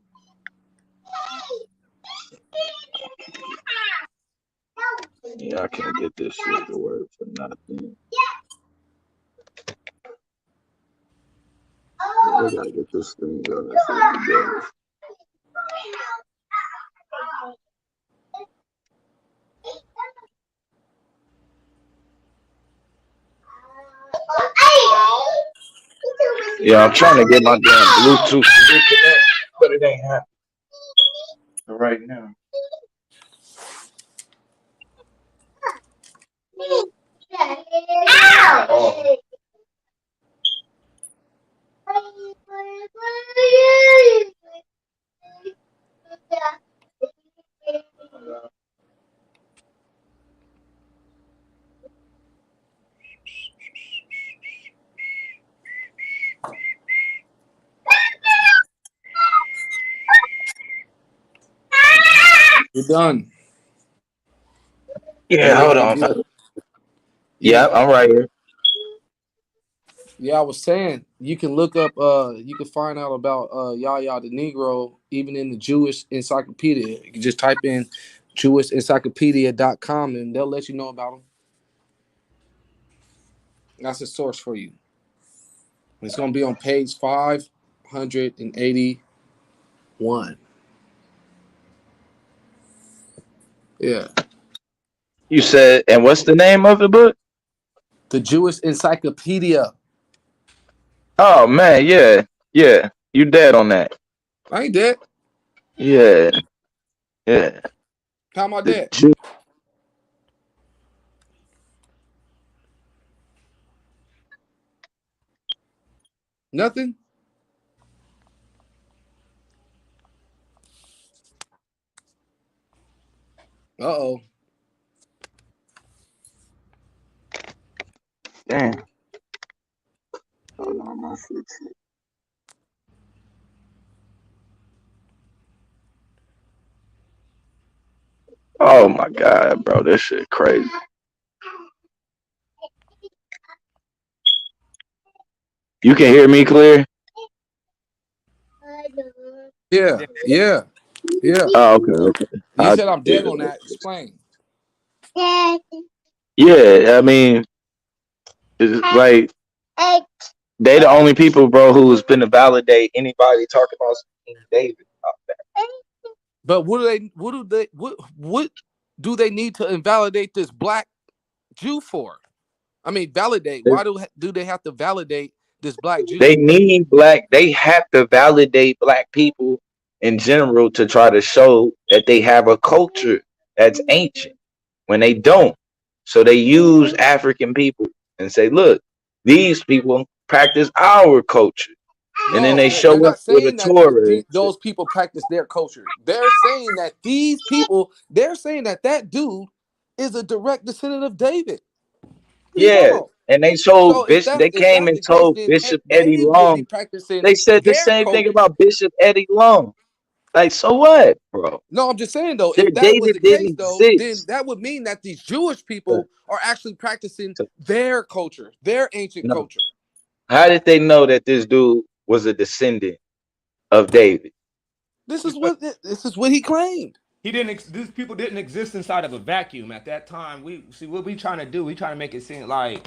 Speaker 3: Yeah, I can't get this shit to work for nothing. I gotta get this thing done. Yeah, I'm trying to get my damn Bluetooth to reconnect, but it ain't happening right now. Oh.
Speaker 9: You're done.
Speaker 3: Yeah, hold on. Yeah, I'm right here.
Speaker 9: Yeah, I was saying you can look up, you can find out about Yahya the Negro even in the Jewish encyclopedia. You can just type in jewishencyclopedia.com and they'll let you know about them. That's a source for you. It's gonna be on page 581. Yeah.
Speaker 3: You said, and what's the name of the book?
Speaker 9: The Jewish Encyclopedia.
Speaker 3: Oh man, yeah. You dead on that.
Speaker 9: I ain't dead.
Speaker 3: Yeah.
Speaker 9: How am I dead? Nothing? Uh-oh.
Speaker 3: Damn. Oh my god, bro, this shit crazy. You can hear me clear?
Speaker 9: Yeah.
Speaker 3: Oh, okay.
Speaker 9: You said I'm dead on that. Explain.
Speaker 3: Yeah, I mean, it's like they the only people, bro, who's been to validate anybody talking about King David.
Speaker 9: But what do they need to invalidate this black Jew for? I mean, validate. Why do they have to validate this black Jew?
Speaker 3: They have to validate black people in general to try to show that they have a culture that's ancient when they don't. So they use African people and say, look, these people practice our culture. And then they show
Speaker 9: they're not
Speaker 3: up with a
Speaker 9: saying that
Speaker 3: Torah.
Speaker 9: those people practice their culture. They're saying that these people, they're saying that dude is a direct descendant of David.
Speaker 3: Yeah. And they told
Speaker 9: So
Speaker 3: they came
Speaker 9: that's
Speaker 3: and
Speaker 9: the case,
Speaker 3: told
Speaker 9: then
Speaker 3: Bishop Eddie
Speaker 9: they would be
Speaker 3: Long.
Speaker 9: practicing
Speaker 3: They said the
Speaker 9: their
Speaker 3: same thing
Speaker 9: culture.
Speaker 3: about Bishop Eddie Long. Like, so what, bro?
Speaker 9: No, I'm just saying though,
Speaker 3: Their
Speaker 9: if that was the
Speaker 3: David didn't
Speaker 9: case though, then
Speaker 3: exist.
Speaker 9: that would mean that these Jewish people are actually practicing their culture, their ancient
Speaker 3: No.
Speaker 9: culture.
Speaker 3: How did they know that this dude was a descendant of David?
Speaker 9: This is what he claimed.
Speaker 11: He didn't. These people didn't exist inside of a vacuum at that time. We see what we trying to do. We trying to make it seem like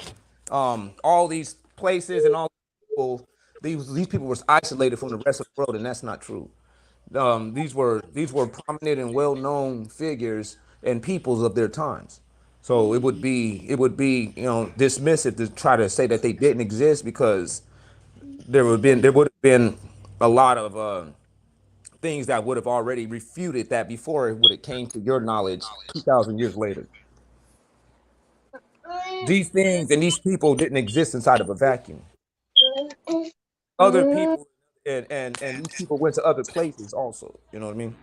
Speaker 11: all these places and all people, these people were isolated from the rest of the world, and that's not true. These were prominent and well-known figures and peoples of their times. So it would be dismissive to try to say that they didn't exist, because there would have been a lot of things that would have already refuted that before it would have came to your knowledge 2,000 years later. These things and these people didn't exist inside of a vacuum. Other people and these people went to other places also. You know what I mean?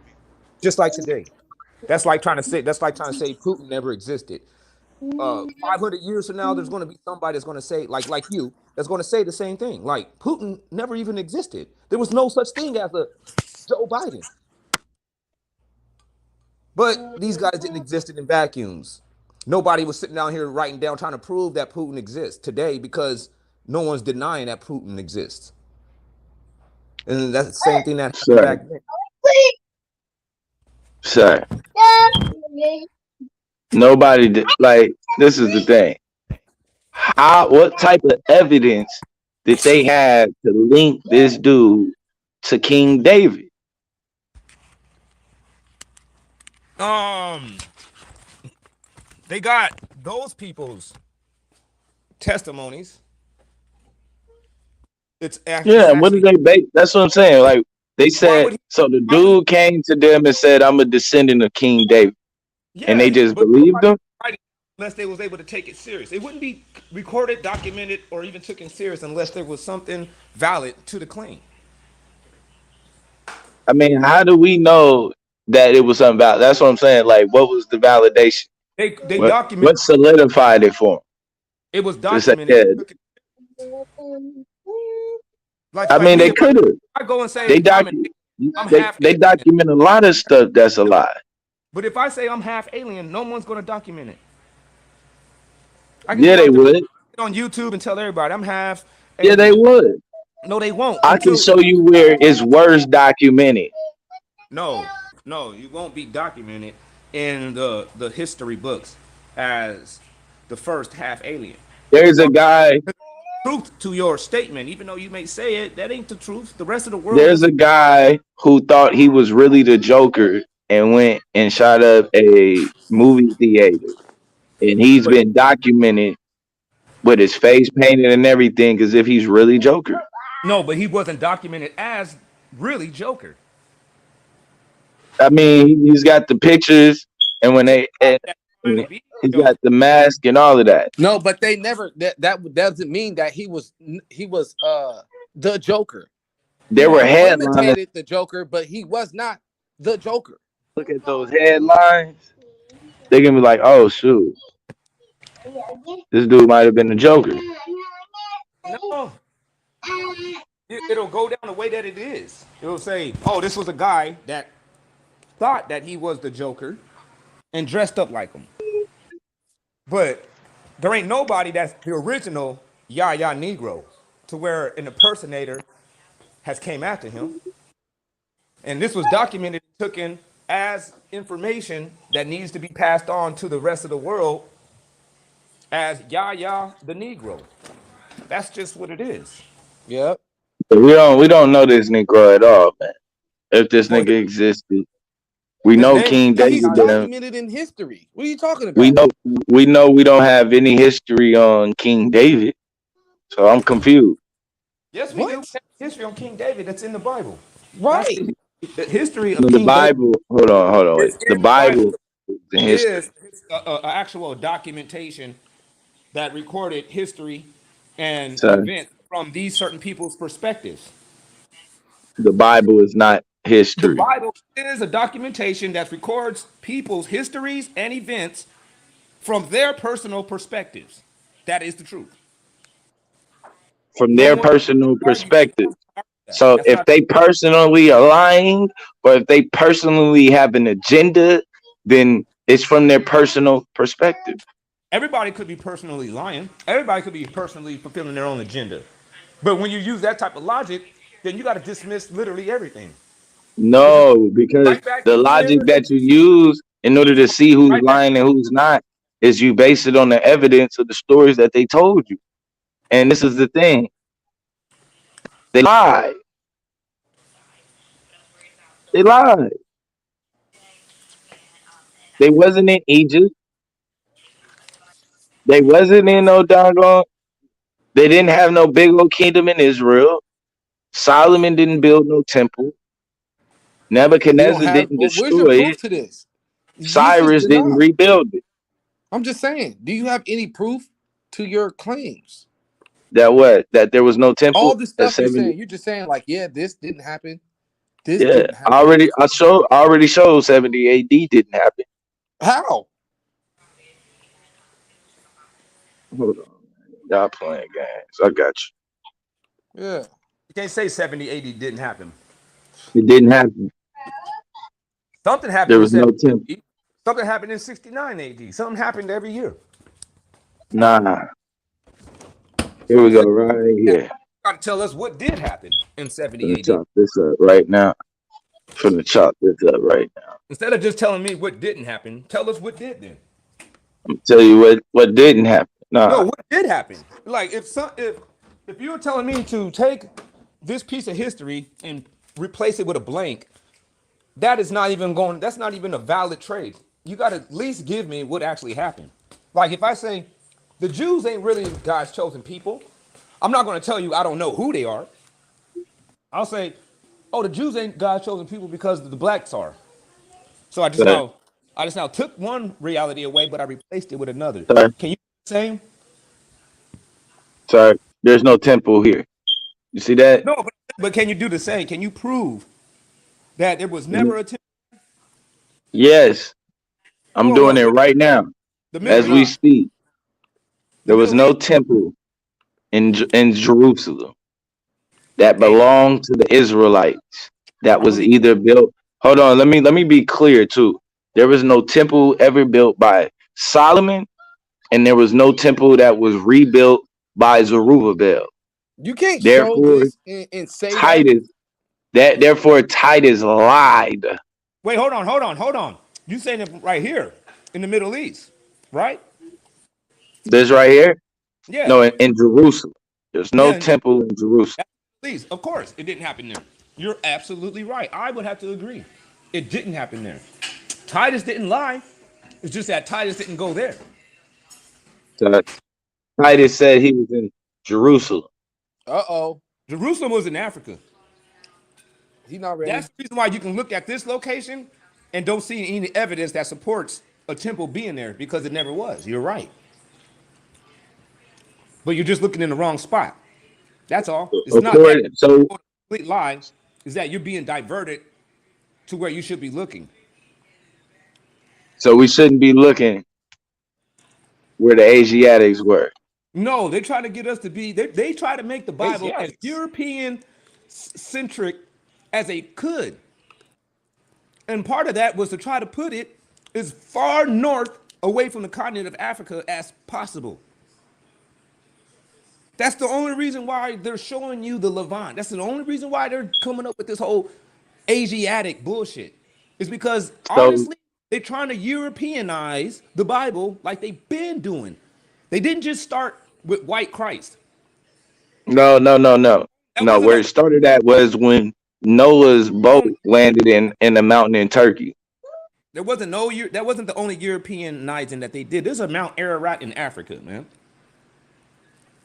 Speaker 11: Just like today. That's like trying to say Putin never existed. 500 years from now, there's going to be somebody that's going to say, like you, that's going to say the same thing. Like, Putin never even existed. There was no such thing as a Joe Biden. But these guys didn't exist in vacuums. Nobody was sitting down here writing down trying to prove that Putin exists today, because no one's denying that Putin exists. And that's the same thing that happened back then.
Speaker 3: Sir. Nobody did. Like, this is the thing. What type of evidence did they have to link this dude to King David?
Speaker 11: They got those people's testimonies.
Speaker 3: What did they base? That's what I'm saying. Like, they said, so the dude came to them and said, I'm a descendant of King David. Yeah, and they just believed him?
Speaker 11: Unless they was able to take it serious. It wouldn't be recorded, documented, or even taken serious unless there was something valid to the claim.
Speaker 3: I mean, how do we know that it was something valid? That's what I'm saying. Like, what was the validation?
Speaker 11: They documented.
Speaker 3: What solidified it for them?
Speaker 11: It was documented.
Speaker 3: I mean, they could have.
Speaker 11: I go and say
Speaker 3: they document a lot of stuff that's a lie.
Speaker 11: But if I say I'm half alien, no one's going to document it.
Speaker 3: They would.
Speaker 11: On YouTube and tell everybody I'm half alien.
Speaker 3: Yeah, they would.
Speaker 11: No, they won't.
Speaker 3: I can show you where it's worse documented.
Speaker 11: No, you won't be documented in the history books as the first half alien.
Speaker 3: There's a guy.
Speaker 11: Truth to your statement, even though you may say it, that ain't the truth. The rest of the world.
Speaker 3: There's a guy who thought he was really the Joker and went and shot up a movie theater, and he's been documented with his face painted and everything as if he's really Joker.
Speaker 11: No, but he wasn't documented as really Joker.
Speaker 3: I mean, he's got the pictures, and when he's got the mask and all of that.
Speaker 9: No, but they never. That doesn't mean that he was the Joker.
Speaker 3: There were headlines.
Speaker 9: Imitated the Joker, but he was not the Joker.
Speaker 3: Look at those headlines. They're gonna be like, "Oh shoot, this dude might have been the Joker."
Speaker 11: No, it'll go down the way that it is. It'll say, "Oh, this was a guy that thought that he was the Joker and dressed up like him." But there ain't nobody that's the original Yaya Negro, to where an impersonator has came after him. And this was documented and taken as information that needs to be passed on to the rest of the world as Yaya the Negro. That's just what it is.
Speaker 9: Yep.
Speaker 3: We don't know this Negro at all, man. if this
Speaker 9: Or
Speaker 3: nigga existed. We know King
Speaker 9: he's
Speaker 3: David didn't.
Speaker 9: documented in history. What are you talking
Speaker 3: We
Speaker 9: about?
Speaker 3: know we don't have any history on King David. So I'm confused.
Speaker 11: Yes, we do. We
Speaker 9: What?
Speaker 11: have history on King David that's in the Bible. That's
Speaker 9: Right.
Speaker 11: the history of
Speaker 3: The
Speaker 11: King David
Speaker 3: Bible, hold on, wait.
Speaker 11: is
Speaker 3: The
Speaker 11: in the Bible.
Speaker 3: Bible is in history.
Speaker 11: Is actual documentation that recorded history and
Speaker 3: So
Speaker 11: events from these certain people's perspectives.
Speaker 3: the Bible is not
Speaker 11: The
Speaker 3: history.
Speaker 11: Bible is a documentation that records people's histories and events from their personal perspectives. That is the truth.
Speaker 3: From
Speaker 11: No
Speaker 3: their
Speaker 11: one
Speaker 3: personal
Speaker 11: can argue that.
Speaker 3: perspective.
Speaker 11: That.
Speaker 3: So
Speaker 11: That's
Speaker 3: if
Speaker 11: not.
Speaker 3: they personally are lying, or if they personally have an agenda, then it's from their personal perspective.
Speaker 11: Everybody could be personally lying. Everybody could be personally fulfilling their own agenda. But when you use that type of logic, then you got to dismiss literally everything. Which is
Speaker 3: No, because
Speaker 11: right back
Speaker 3: the
Speaker 11: to the
Speaker 3: logic
Speaker 11: narrative.
Speaker 3: that you use in order
Speaker 11: Which
Speaker 3: to
Speaker 11: is
Speaker 3: see who's
Speaker 11: right back.
Speaker 3: lying and who's not is you base it on the evidence of the stories that they told you. And this is the thing. They lied. They lied. They wasn't in Egypt. They wasn't in no doggone. They didn't have no big old kingdom in Israel. Solomon didn't build no temple.
Speaker 9: You don't
Speaker 3: Nebuchadnezzar
Speaker 9: have.
Speaker 3: didn't
Speaker 9: Well, where's your
Speaker 3: destroy
Speaker 9: proof
Speaker 3: it.
Speaker 9: to this? You just
Speaker 3: Cyrus didn't
Speaker 9: deny.
Speaker 3: rebuild it.
Speaker 9: I'm just saying. Do you have any proof to your claims?
Speaker 3: That what? That there was no temple
Speaker 9: All the
Speaker 3: at
Speaker 9: stuff you're
Speaker 3: 70.
Speaker 9: saying, you're just saying like, yeah, this didn't happen. This
Speaker 3: Yeah,
Speaker 9: didn't happen.
Speaker 3: I already showed 70 AD didn't happen.
Speaker 9: How?
Speaker 3: Hold on. Y'all playing games. I got you.
Speaker 9: Yeah.
Speaker 11: You can't say 70 AD didn't happen.
Speaker 3: It didn't happen.
Speaker 11: Something happened
Speaker 3: There
Speaker 11: in
Speaker 3: was no
Speaker 11: 70
Speaker 3: temple.
Speaker 11: AD. Something happened in 69 AD. Something happened every year.
Speaker 3: Nah. Here
Speaker 11: So
Speaker 3: we
Speaker 11: I'm
Speaker 3: go,
Speaker 11: saying
Speaker 3: right
Speaker 11: you
Speaker 3: here.
Speaker 11: got to tell us what did happen in 70
Speaker 3: Finna
Speaker 11: AD.
Speaker 3: chop this up right now. Finna chop this up right now.
Speaker 11: Instead of just telling me what didn't happen, tell us what did then.
Speaker 3: I'm gonna tell you what didn't happen.
Speaker 11: No,
Speaker 3: Nah.
Speaker 11: what did happen? Like if you were telling me to take this piece of history and replace it with a blank, that's not even a valid trade. You got to at least give me what actually happened. Like if I say the Jews ain't really God's chosen people, I'm not going to tell you I don't know who they are. I'll say, oh, the Jews ain't God's chosen people because the blacks are. So
Speaker 3: Sorry.
Speaker 11: I just now took one reality away, but I replaced it with another.
Speaker 3: Sorry.
Speaker 11: Can you do the same?
Speaker 3: Sorry. There's no temple here. You see that?
Speaker 11: No, but can you do the same? Can you prove that there was never a temple?
Speaker 3: Yes. I'm
Speaker 11: Well,
Speaker 3: doing it right now.
Speaker 11: the
Speaker 3: As
Speaker 11: Middle
Speaker 3: we
Speaker 11: East.
Speaker 3: speak.
Speaker 11: The
Speaker 3: There was
Speaker 11: Middle
Speaker 3: no
Speaker 11: East.
Speaker 3: temple in Jerusalem that
Speaker 11: Hey,
Speaker 3: belonged to the Israelites. That
Speaker 11: I
Speaker 3: was
Speaker 11: believe.
Speaker 3: either built. Hold on, let me be clear too. There was no temple ever built by Solomon, and there was no temple that was rebuilt by Zerubbabel.
Speaker 9: You can't show
Speaker 3: Therefore,
Speaker 9: this and say that.
Speaker 3: Therefore Titus lied.
Speaker 11: Wait, hold on. You saying it right here in the Middle East, right?
Speaker 3: This right here?
Speaker 11: Yeah,
Speaker 3: No, in Jerusalem. There's no
Speaker 11: yeah.
Speaker 3: temple in Jerusalem.
Speaker 11: Please, of course, it didn't happen there. You're absolutely right. I would have to agree. It didn't happen there. Titus didn't lie. It's just that Titus didn't go there.
Speaker 3: So Titus said he was in Jerusalem.
Speaker 9: Uh-oh.
Speaker 11: Jerusalem was in Africa.
Speaker 9: He's not ready.
Speaker 11: That's the reason why you can look at this location and don't see any evidence that supports a temple being there because it never was. You're right. But you're just looking in the wrong spot. That's all. It's not that
Speaker 3: So
Speaker 11: complete lie. Is that you're being diverted to where you should be looking.
Speaker 3: we shouldn't be looking where the Asiatics were.
Speaker 11: No, they try to get us to be. They try to make the Bible as
Speaker 9: Asiatics.
Speaker 11: European centric as they could, and part of that was to try to put it as far north away from the continent of Africa as possible. That's the only reason why they're showing you the Levant. That's the only reason why they're coming up with this whole Asiatic bullshit. Is because
Speaker 3: So
Speaker 11: honestly, they're trying to Europeanize the Bible like they've been doing. They didn't just start with white Christ.
Speaker 3: no.
Speaker 11: That
Speaker 3: No,
Speaker 11: wasn't
Speaker 3: where
Speaker 11: a
Speaker 3: it started at was when Noah's boat landed in a mountain in Turkey.
Speaker 11: There wasn't that wasn't the only Europeanizing that they did. There's a Mount Ararat in Africa, man.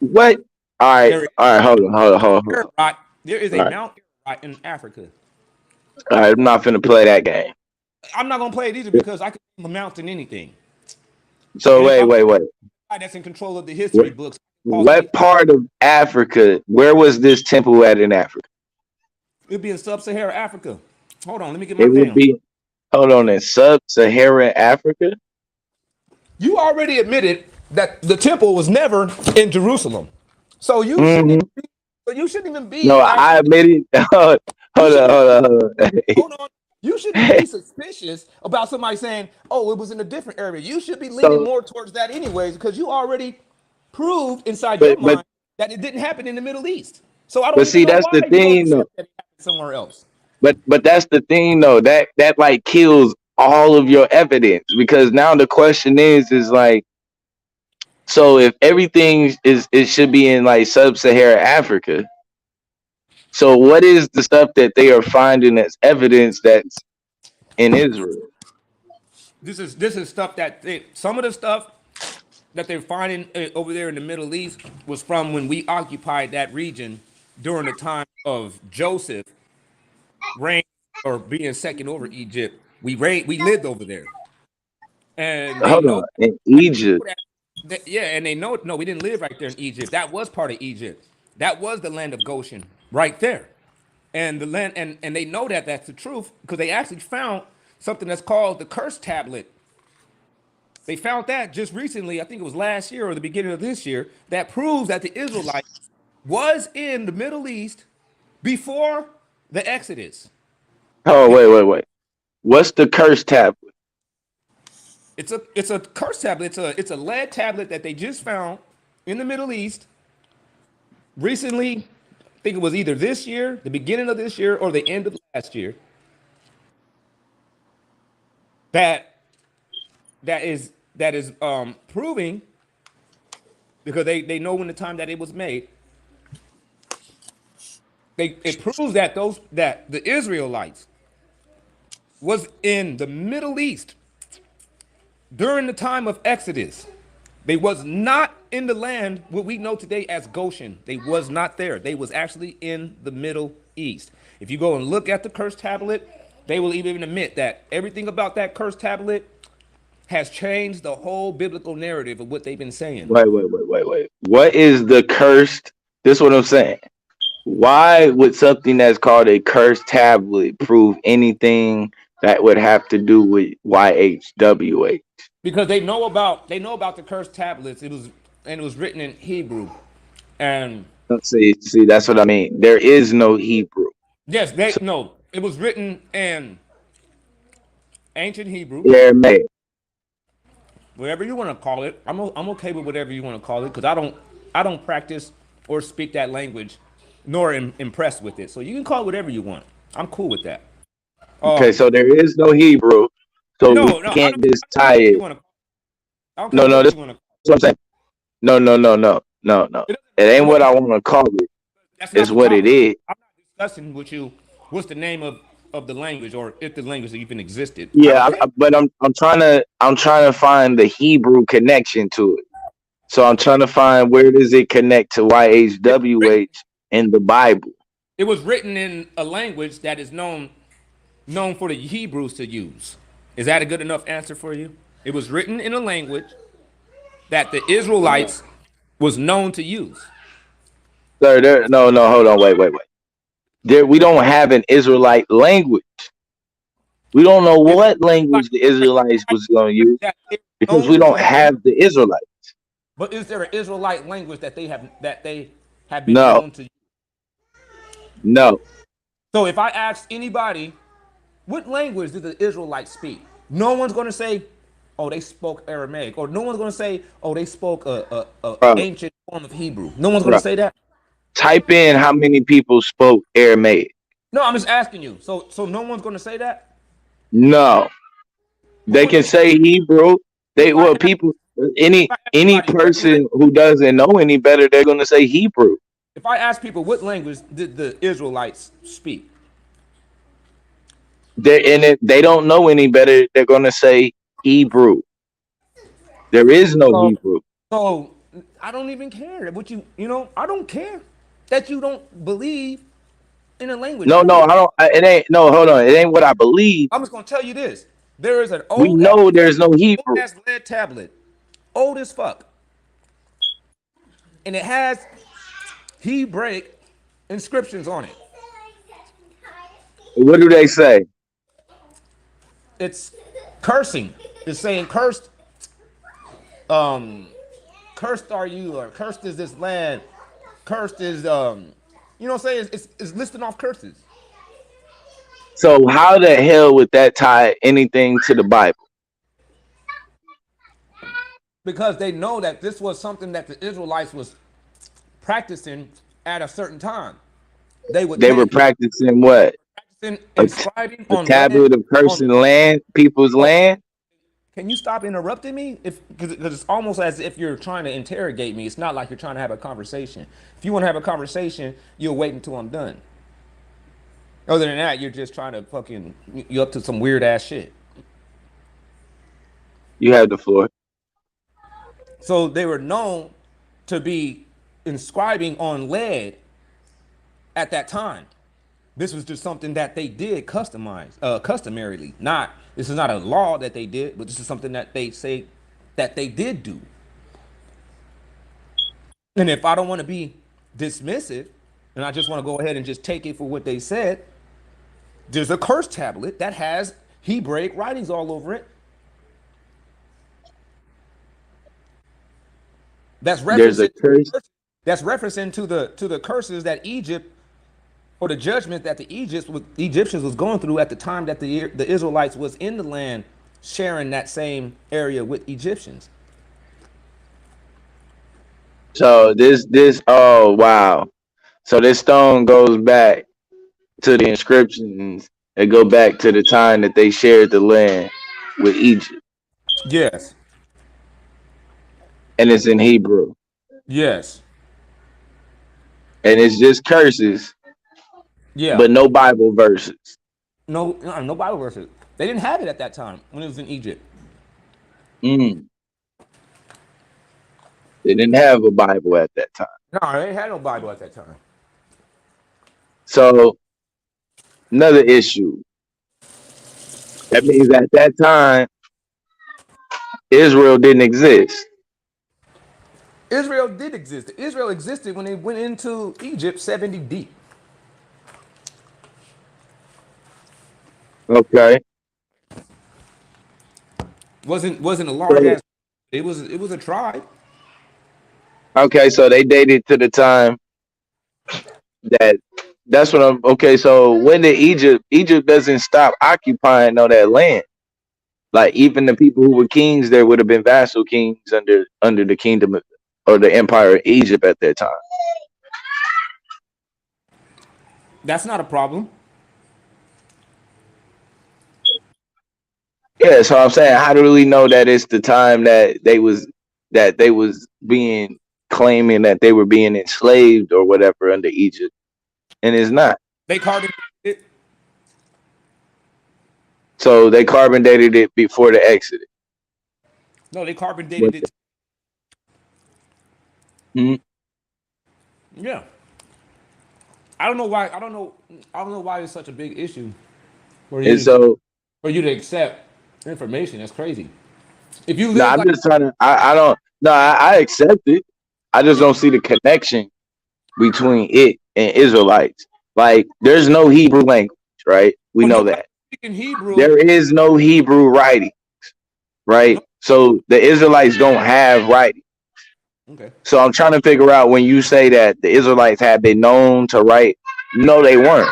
Speaker 3: What? All right, hold on.
Speaker 11: Ararat, there is a
Speaker 3: All right.
Speaker 11: Mount Ararat in Africa.
Speaker 3: All right, I'm not finna play that game.
Speaker 11: I'm not gonna play it either because I can name a mountain anything.
Speaker 3: So wait.
Speaker 11: That's in control of the history books.
Speaker 3: What part of Africa? Where was this temple at in Africa?
Speaker 11: It'd be in sub-Saharan Africa. Hold on, let me get
Speaker 3: It
Speaker 11: my
Speaker 3: would
Speaker 11: pen.
Speaker 3: be. Hold on, in sub-Saharan Africa.
Speaker 11: You already admitted that the temple was never in Jerusalem, so you shouldn't even be.
Speaker 3: No, I admitted. Hold
Speaker 11: on. You shouldn't be suspicious about somebody saying, "Oh, it was in a different area." You should be leaning more towards that, anyways, because you already proved inside your mind that it didn't happen in the Middle East. So I don't even know
Speaker 3: that's
Speaker 11: why
Speaker 3: the thing, though.
Speaker 11: that it happened somewhere else.
Speaker 3: But that's the thing, though. That like kills all of your evidence, because now the question is like, so if everything it should be in like sub-Saharan Africa. So what is the stuff that they are finding as evidence that's in Israel?
Speaker 11: This is stuff that some of the stuff that they're finding over there in the Middle East was from when we occupied that region during the time of Joseph reign or being second over Egypt. We lived over there, and they know
Speaker 3: in Egypt.
Speaker 11: and they know no, we didn't live right there in Egypt. That was part of Egypt. That was the land of Goshen right there, and the land and they know that that's the truth because they actually found something that's called the curse tablet. They found that just recently, I think it was last year or the beginning of this year, that proves that the Israelites was in the Middle East before the Exodus.
Speaker 3: Oh, wait. What's the curse tablet?
Speaker 11: It's a curse tablet. It's a lead tablet that they just found in the Middle East recently. I think it was either this year, the beginning of this year, or the end of last year. That is proving, because they know when the time that it was made. It proves that the Israelites was in the Middle East during the time of Exodus. They was not in the land what we know today as Goshen. They was not there. They was actually in the Middle East. If you go and look at the curse tablet, they will even admit that everything about that curse tablet has changed the whole biblical narrative of what they've been saying.
Speaker 3: Wait. What is the cursed? This is what I'm saying. Why would something that's called a cursed tablet prove anything that would have to do with YHWH?
Speaker 11: Because they know about the cursed tablets. It was written in Hebrew, and
Speaker 3: see, that's what I mean. There is no Hebrew.
Speaker 11: Yes, it was written in ancient Hebrew.
Speaker 3: Aramaic.
Speaker 11: Whatever you want to call it, I'm okay with whatever you want to call it, because I don't practice or speak that language, nor am impressed with it. So you can call it whatever you want. I'm cool with that.
Speaker 3: Okay, so there is no Hebrew, so we can't just tie it. No, that's what I'm saying. No. It ain't what I want to call it. It's what it is.
Speaker 11: I'm not discussing with you what's the name of the language, or if the language even existed.
Speaker 3: Yeah, but I'm trying to find the Hebrew connection to it. So I'm trying to find, where does it connect to YHWH in the Bible?
Speaker 11: It was written in a language that is known for the Hebrews to use. Is that a good enough answer for you? It was written in a language that the Israelites was known to use.
Speaker 3: Sir, no, hold on, wait. We don't have an Israelite language. We don't know what language the Israelites was going to use, because we don't have the Israelites.
Speaker 11: But is there an Israelite language that they have been known to use?
Speaker 3: No.
Speaker 11: So if I ask anybody, what language did the Israelites speak? No one's going to say, oh, they spoke Aramaic, or no one's going to say, oh, they spoke a ancient form of Hebrew. No one's going to say that.
Speaker 3: Type in how many people spoke Aramaic.
Speaker 11: No, I'm just asking you. So no one's going to say that?
Speaker 3: No. They can say Hebrew. Any person who doesn't know any better, they're going to say Hebrew.
Speaker 11: If I ask people, what language did the Israelites speak?
Speaker 3: They don't know any better. They're gonna say Hebrew. There is no
Speaker 11: So,
Speaker 3: Hebrew.
Speaker 11: so I don't even care what I don't care that you don't believe in a language.
Speaker 3: No, no, I don't. It ain't. No, hold on. It ain't what I believe.
Speaker 11: I'm just gonna tell you this: there is an
Speaker 3: We
Speaker 11: old
Speaker 3: know there's no Hebrew.
Speaker 11: ass lead tablet, old as fuck, and it has Hebraic inscriptions on it.
Speaker 3: What do they say?
Speaker 11: It's cursing. It's saying cursed. Cursed are you, or cursed is this land. Cursed is you know what I'm saying? It's listing off curses.
Speaker 3: So how the hell would that tie anything to the Bible?
Speaker 11: Because they know that this was something that the Israelites was practicing at a certain time. They
Speaker 3: Were practicing what?
Speaker 11: inscribing
Speaker 3: A
Speaker 11: on
Speaker 3: tablet of cursing land, people's land.
Speaker 11: Can you stop interrupting me? Because it's almost as if you're trying to interrogate me. It's not like you're trying to have a conversation. If you want to have a conversation, you'll wait until I'm done. Other than that, you're just trying to you're up to some weird ass shit.
Speaker 3: You have the floor.
Speaker 11: So they were known to be inscribing on lead at that time. This was just something that they did customarily. This is not a law that they did, but this is something that they say that they did do. And if I don't want to be dismissive, and I just want to go ahead and just take it for what they said, there's a curse tablet that has Hebraic writings all over it. That's referencing to the curses that Egypt, or the judgment that the Egyptians was going through at the time that the Israelites was in the land, sharing that same area with Egyptians.
Speaker 3: So this oh wow. So this stone goes back to the inscriptions. They go back to the time that they shared the land with Egypt.
Speaker 11: Yes.
Speaker 3: And it's in Hebrew.
Speaker 11: Yes.
Speaker 3: And it's just curses.
Speaker 11: Yeah.
Speaker 3: But no Bible verses.
Speaker 11: No Bible verses. They didn't have it at that time when it was in Egypt.
Speaker 3: They didn't have a Bible at that time.
Speaker 11: No, they had no Bible at that time.
Speaker 3: So another issue. That means at that time, Israel didn't exist.
Speaker 11: Israel did exist. Israel existed when they went into Egypt 70 deep.
Speaker 3: Okay.
Speaker 11: Wasn't a large ass. It was a tribe.
Speaker 3: Okay, so they dated to the time that's what I'm okay. So when did Egypt doesn't stop occupying all that land. Like even the people who were kings there would have been vassal kings under the kingdom or the empire of Egypt at that time.
Speaker 11: That's not a problem.
Speaker 3: Yeah, so I'm saying, how do we know that it's the time that they was being claiming that they were being enslaved or whatever under Egypt, and it's not.
Speaker 11: They carbon dated it.
Speaker 3: So they carbon dated it before the Exodus.
Speaker 11: No, they carbon dated it. Yeah. I don't know why. I don't know why it's such a big issue for you to accept information. That's crazy. If you live,
Speaker 3: I'm just trying to. I don't. No, I accept it. I just don't see the connection between it and Israelites. Like, there's no Hebrew language, right? We know that.
Speaker 11: Hebrew.
Speaker 3: There is no Hebrew writings, right? So the Israelites don't have writing.
Speaker 11: Okay.
Speaker 3: So I'm trying to figure out, when you say that the Israelites have been known to write, no, they weren't.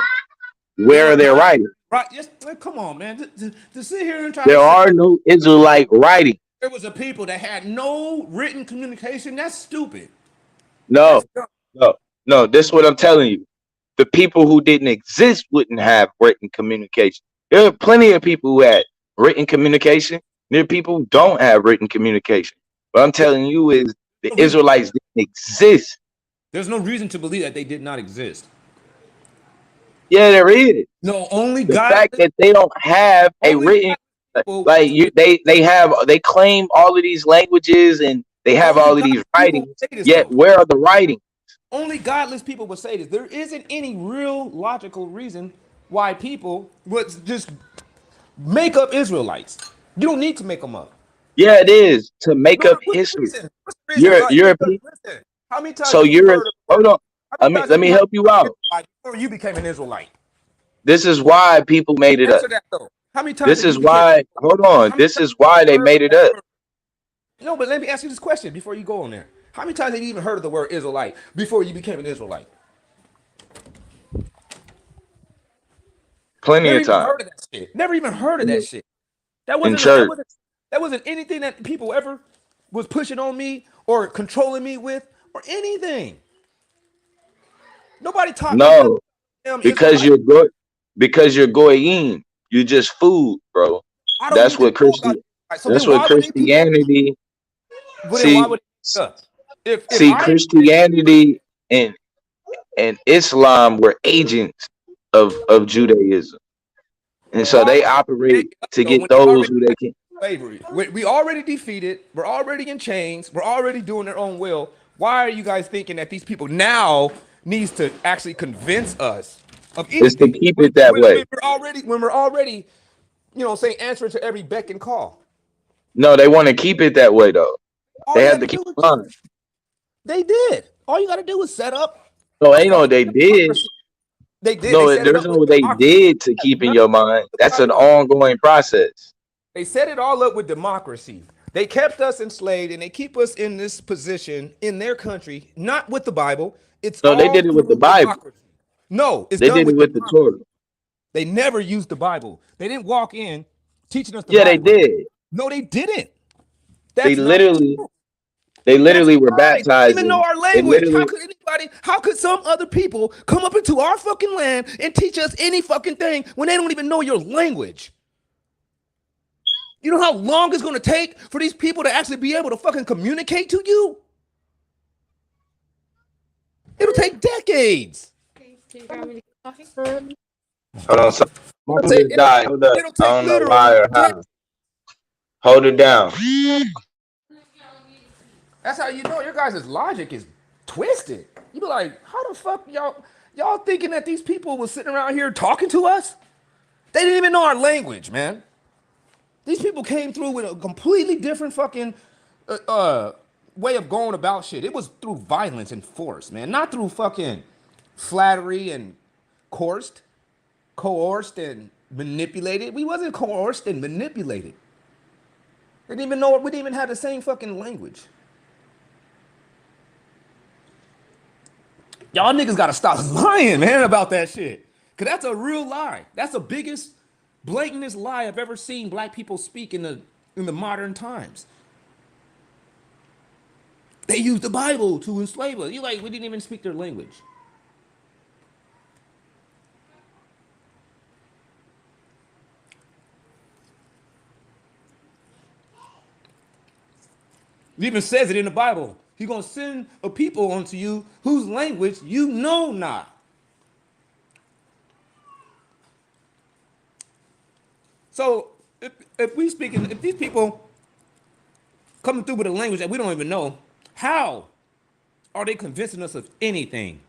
Speaker 3: Where are their writings?
Speaker 11: Right. Yes. Come on, man. To sit here and try.
Speaker 3: There are no Israelite writings.
Speaker 11: There was a people that had no written communication. That's stupid.
Speaker 3: No. This is what I'm telling you. The people who didn't exist wouldn't have written communication. There are plenty of people who had written communication. There are people who don't have written communication. What I'm telling you is the Israelites didn't exist.
Speaker 11: There's no reason to believe that they did not exist.
Speaker 3: Yeah, there is.
Speaker 11: No, only
Speaker 3: The
Speaker 11: God.
Speaker 3: fact that they don't have a
Speaker 11: Only
Speaker 3: written,
Speaker 11: people.
Speaker 3: like they claim all of these languages and they have
Speaker 11: Only
Speaker 3: all of
Speaker 11: God
Speaker 3: these
Speaker 11: people would
Speaker 3: writings.
Speaker 11: say this
Speaker 3: Yet
Speaker 11: though.
Speaker 3: where are the writings?
Speaker 11: Only godless people would say this. There isn't any real logical reason why people would just make up Israelites. You don't need to make them up.
Speaker 3: Yeah, it is to make
Speaker 11: No,
Speaker 3: up
Speaker 11: what's the
Speaker 3: history.
Speaker 11: reason? What's the reason? Like,
Speaker 3: You're a
Speaker 11: because,
Speaker 3: pe-
Speaker 11: listen, how many times
Speaker 3: so
Speaker 11: have you
Speaker 3: you're
Speaker 11: heard of the word?
Speaker 3: hold on.
Speaker 11: How many times
Speaker 3: Let
Speaker 11: have
Speaker 3: me
Speaker 11: you heard
Speaker 3: help you
Speaker 11: of
Speaker 3: out.
Speaker 11: Israelite before you became an Israelite?
Speaker 3: This is why people made it up.
Speaker 11: Answer that though. How many times
Speaker 3: This
Speaker 11: have
Speaker 3: is
Speaker 11: you became?
Speaker 3: why. Hold on.
Speaker 11: How many
Speaker 3: This
Speaker 11: times
Speaker 3: is why
Speaker 11: have you
Speaker 3: they
Speaker 11: heard of
Speaker 3: made it
Speaker 11: that
Speaker 3: up.
Speaker 11: word? No, but let me ask you this question before you go on there. How many times have you even heard of the word Israelite before you became an Israelite?
Speaker 3: Plenty
Speaker 11: Never
Speaker 3: of
Speaker 11: even
Speaker 3: time
Speaker 11: heard of that shit. Never even heard of that shit. That
Speaker 3: in
Speaker 11: wasn't
Speaker 3: church.
Speaker 11: that wasn't anything that people ever was pushing on me or controlling me with or anything. Nobody taught me nothing.
Speaker 3: No,
Speaker 11: Damn
Speaker 3: because
Speaker 11: Israelite.
Speaker 3: you're good. Because you're goyim. You just food, bro.
Speaker 11: I don't
Speaker 3: That's
Speaker 11: even
Speaker 3: what
Speaker 11: know about
Speaker 3: Christi.
Speaker 11: it. So
Speaker 3: That's
Speaker 11: then
Speaker 3: what
Speaker 11: why would they teach me?
Speaker 3: Christianity.
Speaker 11: Well, then why
Speaker 3: See,
Speaker 11: would they teach us? If
Speaker 3: see,
Speaker 11: I
Speaker 3: Christianity and Islam were agents of Judaism, and so
Speaker 11: why
Speaker 3: they
Speaker 11: would they
Speaker 3: operate
Speaker 11: make us
Speaker 3: to
Speaker 11: though
Speaker 3: get
Speaker 11: when they
Speaker 3: those
Speaker 11: already
Speaker 3: who they can.
Speaker 11: slavery? We already defeated. We're already in chains. We're already doing their own will. Why are you guys thinking that these people now needs to actually convince us of
Speaker 3: Is to
Speaker 11: anything
Speaker 3: keep it that way.
Speaker 11: when we're already, you know, saying answering to every beck and call?
Speaker 3: No, they want to keep it that way though.
Speaker 11: All
Speaker 3: They
Speaker 11: they
Speaker 3: have
Speaker 11: had
Speaker 3: to
Speaker 11: to
Speaker 3: keep
Speaker 11: do was
Speaker 3: in mind.
Speaker 11: they did. All you got to do is set up
Speaker 3: No,
Speaker 11: a
Speaker 3: ain't no
Speaker 11: fucking
Speaker 3: they did.
Speaker 11: democracy. They did. They
Speaker 3: No,
Speaker 11: set it
Speaker 3: there's
Speaker 11: up with
Speaker 3: no they
Speaker 11: democracy.
Speaker 3: did to
Speaker 11: It has
Speaker 3: keep in
Speaker 11: nothing
Speaker 3: your
Speaker 11: to do
Speaker 3: mind.
Speaker 11: with the
Speaker 3: That's an
Speaker 11: Bible.
Speaker 3: ongoing process.
Speaker 11: They set it all up with democracy. They kept us enslaved and they keep us in this position in their country, not with the Bible. It's
Speaker 3: No, they
Speaker 11: all
Speaker 3: did it with the
Speaker 11: through
Speaker 3: Bible.
Speaker 11: democracy. No, it's
Speaker 3: They
Speaker 11: done
Speaker 3: did it
Speaker 11: with
Speaker 3: with the
Speaker 11: democracy.
Speaker 3: Torah.
Speaker 11: They never used the Bible. They didn't walk in teaching us the
Speaker 3: Yeah, they
Speaker 11: Bible.
Speaker 3: did.
Speaker 11: No, they didn't.
Speaker 3: They
Speaker 11: That's not
Speaker 3: literally,
Speaker 11: true.
Speaker 3: they
Speaker 11: That's a
Speaker 3: literally were
Speaker 11: lie. They don't even know
Speaker 3: baptizing.
Speaker 11: our
Speaker 3: They
Speaker 11: language.
Speaker 3: literally,
Speaker 11: How could some other people come up into our fucking land and teach us any fucking thing when they don't even know your language? You know how long it's going to take for these people to actually be able to fucking communicate to you? It'll take decades.
Speaker 3: hold on, so my
Speaker 11: It'll take,
Speaker 3: computer died. Hold up.
Speaker 11: it'll
Speaker 3: I
Speaker 11: take
Speaker 3: don't know
Speaker 11: literally
Speaker 3: why or
Speaker 11: decades.
Speaker 3: how. Hold it down.
Speaker 11: That's how you know your guys' logic is twisted. You be like, how the fuck y'all thinking that these people was sitting around here talking to us? They didn't even know our language, man. These people came through with a completely different fucking way of going about shit. It was through violence and force, man, not through fucking flattery and coerced and manipulated. We wasn't coerced and manipulated. They didn't even know we didn't even have the same fucking language. Y'all niggas gotta stop lying, man, about that shit. Cause that's a real lie. That's the biggest, blatantest lie I've ever seen black people speak in the modern times. They used the Bible to enslave us. You like we didn't even speak their language. It even says it in the Bible. He's gonna send a people unto you whose language you know not. So if these people coming through with a language that we don't even know, how are they convincing us of anything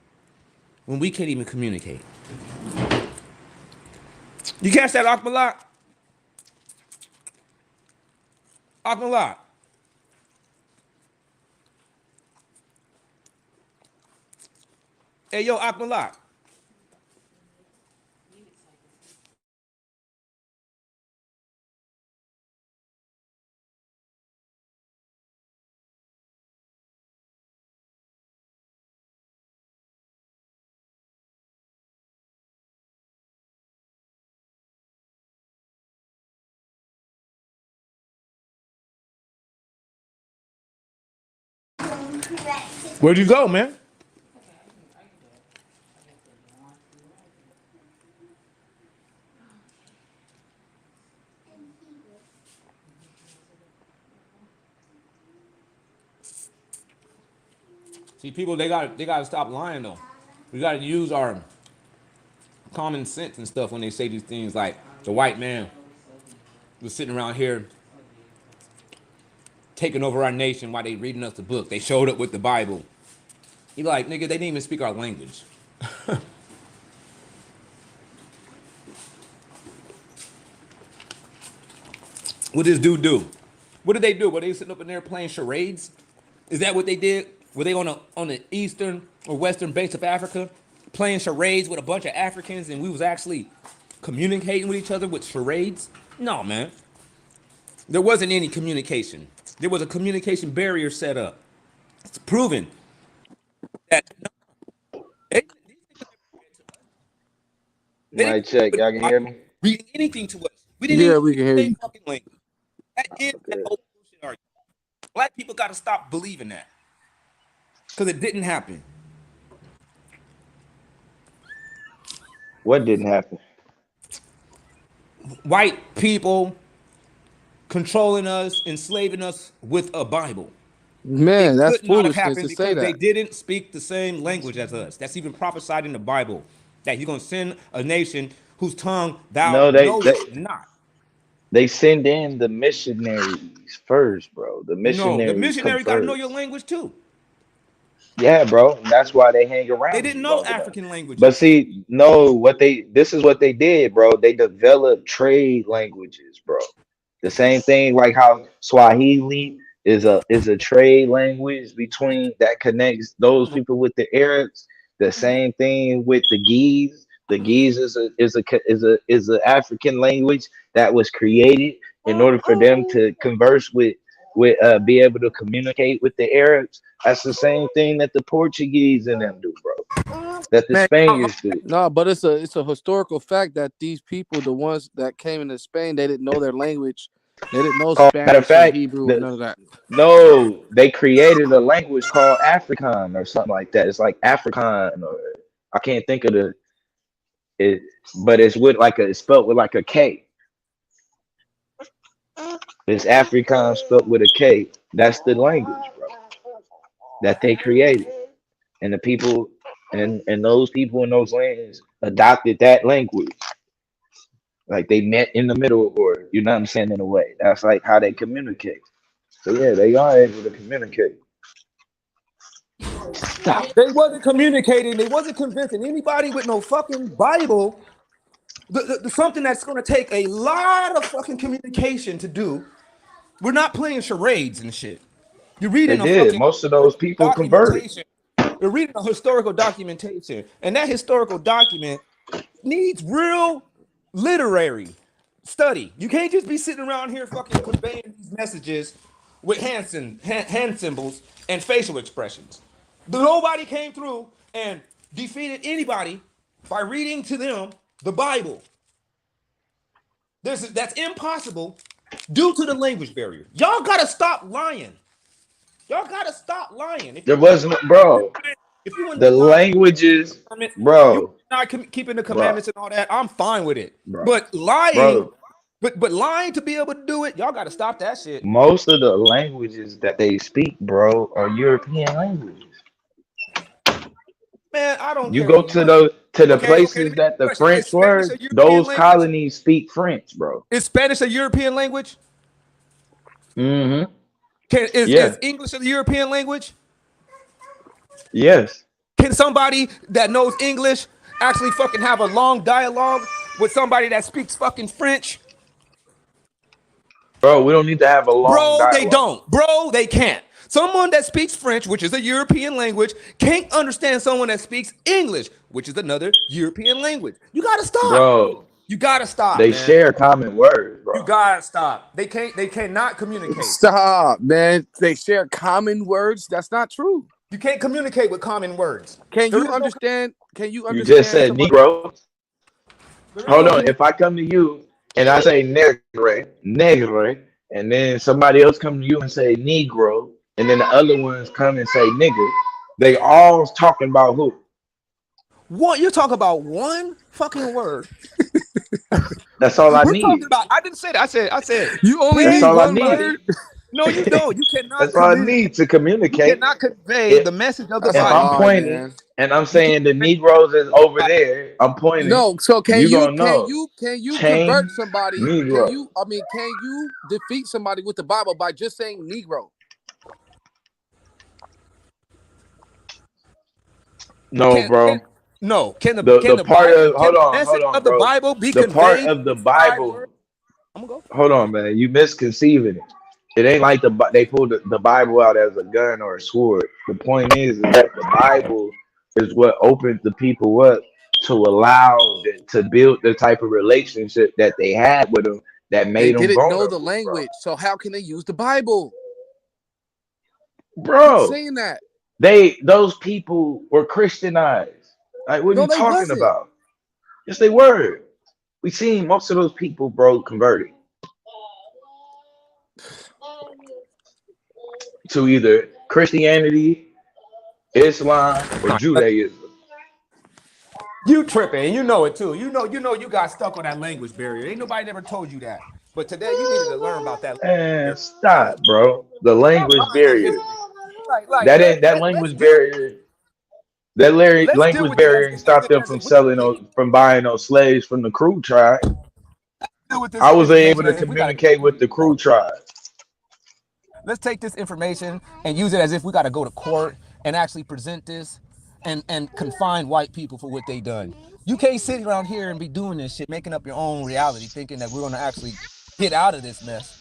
Speaker 11: when we can't even communicate? You catch that, Akmalak? Akmalak. Hey, yo, Akmalak. Where'd you go, man? See, people, they got to stop lying though. We got to use our common sense and stuff when they say these things like the white man was sitting around here taking over our nation while they reading us the book. They showed up with the Bible. You like, nigga, they didn't even speak our language. What does dude do? What did they do? Were they sitting up in there playing charades? Is that what they did? Were they on the eastern or western base of Africa playing charades with a bunch of Africans and we was actually communicating with each other with charades? No, man. There wasn't any communication. There was a communication barrier set up. It's proven that they
Speaker 3: Mic check. Y'all can hear me?
Speaker 11: reading anything to us. We didn't even
Speaker 9: we can hear you.
Speaker 11: fucking language. That is that whole bullshit argument. Black people got to stop believing that because it didn't happen.
Speaker 3: What didn't happen?
Speaker 11: White people controlling us, enslaving us with a Bible.
Speaker 9: Man, that's
Speaker 11: Could not have
Speaker 9: foolishness
Speaker 11: happened
Speaker 9: to say
Speaker 11: because they
Speaker 9: that.
Speaker 11: didn't speak the same language as us. That's even prophesied in the Bible that he's gonna send a nation whose tongue thou
Speaker 3: No, they
Speaker 11: knowest not.
Speaker 3: they send in the missionaries first, bro. The
Speaker 11: No,
Speaker 3: missionaries
Speaker 11: the
Speaker 3: come
Speaker 11: missionary got to know
Speaker 3: first.
Speaker 11: your language too.
Speaker 3: Yeah, bro. That's why they hang around.
Speaker 11: They didn't
Speaker 3: you
Speaker 11: know
Speaker 3: long enough.
Speaker 11: African languages.
Speaker 3: But see, no, this is what they did, bro. They developed trade languages, bro. The same thing like how Swahili is a trade language between that connects those people with the Arabs. The same thing with the Geese. The Geese is a African language that was created in order for them to converse with be able to communicate with the Arabs. That's the same thing that the Portuguese and them do, bro. That the
Speaker 9: Man,
Speaker 3: Spaniards do.
Speaker 9: no, but it's a historical fact that these people, the ones that came into Spain, they didn't know their language. They didn't know
Speaker 3: Oh, matter of
Speaker 9: Spanish or
Speaker 3: fact,
Speaker 9: Hebrew or none of that.
Speaker 3: no, they created a language called Afrikaan or something like that. It's like Afrikaan, or I can't think of it, but it's with it's spelled with like a K. It's Afrikaan spelled with a K. That's the language, bro, that they created, and the people and those people in those lands adopted that language. Like they met in the middle, or you know what I'm saying, in a way. That's like how they communicate. So yeah, they are able to communicate. Stop.
Speaker 11: They wasn't communicating. They wasn't convincing anybody with no fucking Bible. Something that's going to take a lot of fucking communication to do. We're not playing charades and shit. You're reading
Speaker 3: They
Speaker 11: a
Speaker 3: did.
Speaker 11: fucking
Speaker 3: Most of those people converted.
Speaker 11: documentation. You're reading a historical documentation, and that historical document needs real literary study. You can't just be sitting around here fucking conveying these messages with hand symbols and facial expressions. Nobody came through and defeated anybody by reading to them the Bible. That's impossible due to the language barrier. Y'all gotta stop lying. Y'all gotta stop lying.
Speaker 3: There wasn't, bro.
Speaker 11: If you
Speaker 3: The languages, bro.
Speaker 11: not keeping the commandments and all that, I'm fine with it.
Speaker 3: Bro.
Speaker 11: But lying,
Speaker 3: Bro.
Speaker 11: but lying to be able to do it, y'all gotta stop that shit.
Speaker 3: Most of the languages that they speak, bro, are European languages.
Speaker 11: Man, I don't.
Speaker 3: You
Speaker 11: care.
Speaker 3: go to the places
Speaker 11: okay,
Speaker 3: that the
Speaker 11: question.
Speaker 3: French
Speaker 11: Is Spanish
Speaker 3: were,
Speaker 11: a European
Speaker 3: those
Speaker 11: language?
Speaker 3: colonies speak French, bro.
Speaker 11: Is Spanish a European language?
Speaker 3: Mm-hmm.
Speaker 11: Is English a European language?
Speaker 3: Yes.
Speaker 11: Can somebody that knows English actually fucking have a long dialogue with somebody that speaks fucking French?
Speaker 3: Bro, we don't need to have a long dialogue.
Speaker 11: They don't. Bro, they can't. Someone that speaks French, which is a European language, can't understand someone that speaks English, which is another European language. You gotta stop.
Speaker 3: Bro.
Speaker 11: You gotta stop.
Speaker 3: They
Speaker 11: man.
Speaker 3: share common words, bro.
Speaker 11: You gotta stop. They cannot communicate.
Speaker 9: Stop, man. They share common words. That's not true.
Speaker 11: You can't communicate with common words.
Speaker 9: Can you understand? Can you understand?
Speaker 3: You just said Negro. Hold on. If I come to you and I say negre, and then somebody else come to you and say Negro, and then the other ones come and say nigger, they all talking about who?
Speaker 11: What? You're talking about one fucking word.
Speaker 3: That's all I
Speaker 11: We're
Speaker 3: need.
Speaker 11: talking about. I didn't say that. I said.
Speaker 9: You only
Speaker 3: That's
Speaker 9: need
Speaker 3: all I
Speaker 9: one
Speaker 3: need.
Speaker 9: word.
Speaker 11: No, you don't. You cannot
Speaker 3: That's all I
Speaker 11: communicate.
Speaker 3: need to
Speaker 11: You
Speaker 3: communicate.
Speaker 11: cannot convey
Speaker 3: If
Speaker 11: the message of the
Speaker 9: That's a
Speaker 3: if
Speaker 11: Bible.
Speaker 3: I'm
Speaker 9: lie,
Speaker 3: pointing
Speaker 9: man.
Speaker 3: and I'm
Speaker 11: You can't
Speaker 3: saying the
Speaker 11: convey
Speaker 3: Negroes is over
Speaker 11: the
Speaker 3: there, I'm pointing.
Speaker 9: No, so
Speaker 3: You gonna know.
Speaker 9: can you
Speaker 3: Change
Speaker 9: convert somebody?
Speaker 3: Negro.
Speaker 9: Can you defeat somebody with the Bible by just saying Negro?
Speaker 3: No,
Speaker 11: can
Speaker 3: bro.
Speaker 11: no. Can
Speaker 3: The
Speaker 11: the
Speaker 3: part
Speaker 11: Bible
Speaker 3: of
Speaker 11: can the
Speaker 3: hold
Speaker 11: message
Speaker 3: on,
Speaker 11: of the
Speaker 3: bro.
Speaker 11: Bible be
Speaker 3: The part
Speaker 11: conveyed
Speaker 3: of the
Speaker 11: in 5
Speaker 3: Bible.
Speaker 11: words? I'm gonna go.
Speaker 3: Hold on, man. You misconceiving it. It ain't like they pulled the Bible out as a gun or a sword. The point is that the Bible is what opens the people up to allow to build the type of relationship that they had with them that
Speaker 9: They
Speaker 3: made them
Speaker 9: didn't know the
Speaker 3: vulnerable, bro.
Speaker 9: language, so how can they use the Bible? Quit
Speaker 3: Bro,
Speaker 9: saying that.
Speaker 3: those people were Christianized. Like, what are
Speaker 9: No,
Speaker 3: you
Speaker 9: they
Speaker 3: talking
Speaker 9: wasn't.
Speaker 3: about? Yes, they were. We seen most of those people, bro, converting to either Christianity, Islam, or Judaism.
Speaker 11: You tripping, and you know it too. You know you got stuck on that language barrier. Ain't nobody never told you that. But today you needed to learn about that
Speaker 3: And
Speaker 11: language
Speaker 3: stop, bro. The
Speaker 11: barrier.
Speaker 3: language barrier.
Speaker 11: Like
Speaker 3: That ain't that
Speaker 11: let's
Speaker 3: language
Speaker 11: deal
Speaker 3: barrier. That
Speaker 11: let's deal
Speaker 3: language
Speaker 11: with it
Speaker 3: barrier
Speaker 11: as
Speaker 3: ain't
Speaker 11: if use
Speaker 3: stopped
Speaker 11: it
Speaker 3: them
Speaker 11: as
Speaker 3: from
Speaker 11: if we
Speaker 3: selling those, from buying those slaves from the Crew tribe.
Speaker 11: deal with this
Speaker 3: I was able
Speaker 11: information
Speaker 3: to
Speaker 11: as if we gotta
Speaker 3: communicate with the Crew tribe.
Speaker 11: let's take this information and use it as if we gotta go to court and actually present this and confine white people for what they done. You can't sit around here and be doing this shit, making up your own reality, thinking that we're gonna actually get out of this mess.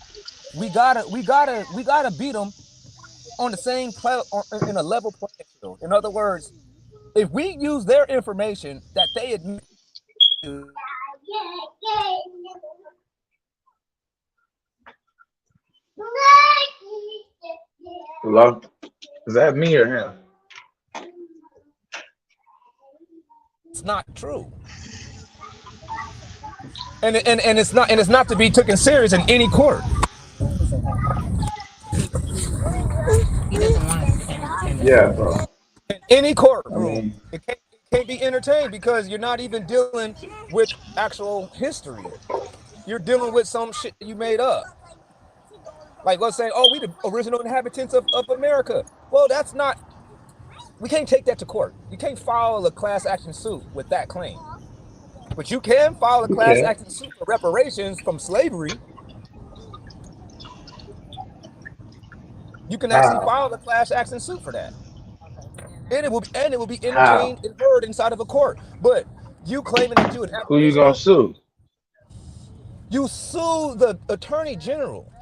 Speaker 11: We gotta beat them on the same in a level playing field. In other words, if we use their information that they admit to,
Speaker 3: Hello? Is that me or him?
Speaker 11: it's not true. And it's not to be taken serious in any court.
Speaker 3: Yeah, bro.
Speaker 11: In any
Speaker 3: I
Speaker 11: courtroom,
Speaker 3: mean,
Speaker 11: it can't be entertained because you're not even dealing with actual history. You're dealing with some shit that you made up. Like let's say, oh, we the original inhabitants of America. Well, that's not. We can't take that to court. You can't file a class action suit with that claim. But you can file a
Speaker 3: you
Speaker 11: class
Speaker 3: can't.
Speaker 11: action suit for reparations from slavery. You can actually
Speaker 3: How?
Speaker 11: file a class action suit for that. And it will be
Speaker 3: How?
Speaker 11: entertained and heard inside of a court. But you claiming that you're an
Speaker 3: Who you gonna
Speaker 11: aboriginal,
Speaker 3: sue?
Speaker 11: you sue the attorney general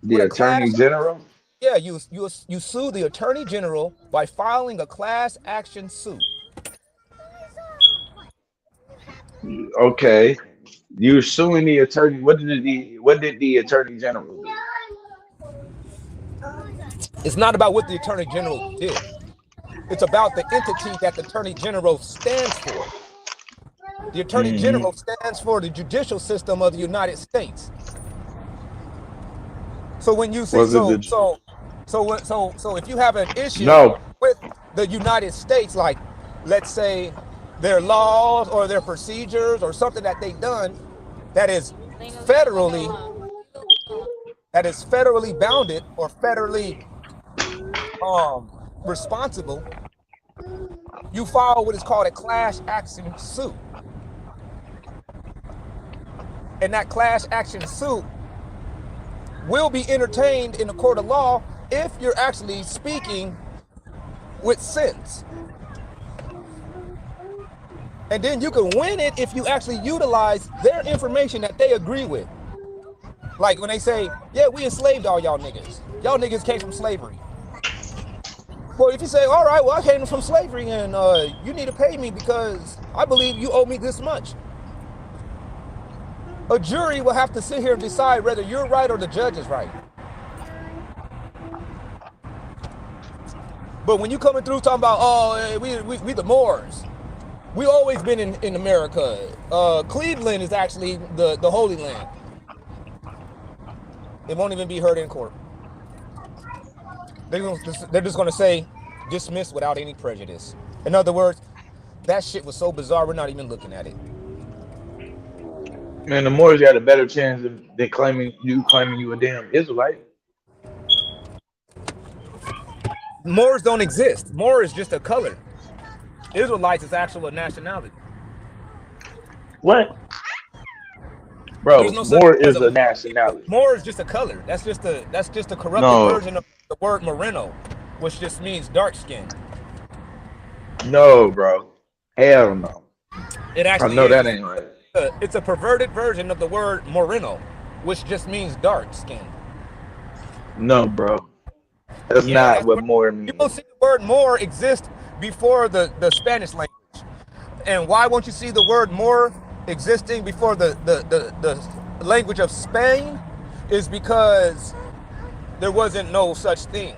Speaker 3: The
Speaker 11: with a
Speaker 3: Attorney
Speaker 11: class.
Speaker 3: General?
Speaker 11: Yeah, you sue the attorney general by filing a class action suit.
Speaker 3: Okay. You're suing the attorney. What did the Attorney General do?
Speaker 11: It's not about what the attorney general did. It's about the entity that the attorney general stands for. The attorney
Speaker 3: Hmm.
Speaker 11: general stands for the judicial system of the United States. So when you see
Speaker 3: Was it the
Speaker 11: so if you have an issue
Speaker 3: no?
Speaker 11: with the United States, like let's say their laws or their procedures or something that they've done that is federally bounded or federally responsible, you file what is called a class action suit. And that class action suit will be entertained in a court of law if you're actually speaking with sense. And then you can win it if you actually utilize their information that they agree with. Like when they say, yeah, we enslaved all y'all niggas. Y'all niggas came from slavery. Well, if you say, all right, well, I came from slavery and you need to pay me because I believe you owe me this much. A jury will have to sit here and decide whether you're right or the judge is right. But when you coming through talking about, oh, we the Moors. We always been in America. Cleveland is actually the Holy Land. It won't even be heard in court. They're just gonna say, dismissed without any prejudice. In other words, that shit was so bizarre, we're not even looking at it.
Speaker 8: Man, the Moors got a better chance than claiming you a damn Israelite.
Speaker 11: Moors don't exist. Moor is just a color. Israelites is actual nationality.
Speaker 8: What?
Speaker 11: There's
Speaker 8: Bro,
Speaker 11: no such
Speaker 8: Moor
Speaker 11: thing as
Speaker 8: is
Speaker 11: a
Speaker 8: a nationality.
Speaker 11: Moor is just a color. That's just a corrupted
Speaker 8: No,
Speaker 11: version of the word moreno, which just means dark skin.
Speaker 8: no, bro. Hell no.
Speaker 11: It
Speaker 8: I
Speaker 11: actually
Speaker 8: know that
Speaker 11: is.
Speaker 8: ain't right.
Speaker 11: It's a perverted version of the word moreno, which just means dark skin.
Speaker 8: No, bro. That's
Speaker 11: Yeah,
Speaker 8: not
Speaker 11: that's
Speaker 8: what
Speaker 11: what
Speaker 8: Moor
Speaker 11: you will
Speaker 8: means.
Speaker 11: see the word Moor exist before the Spanish language. And why won't you see the word Moor existing before the language of Spain? Is because there wasn't no such thing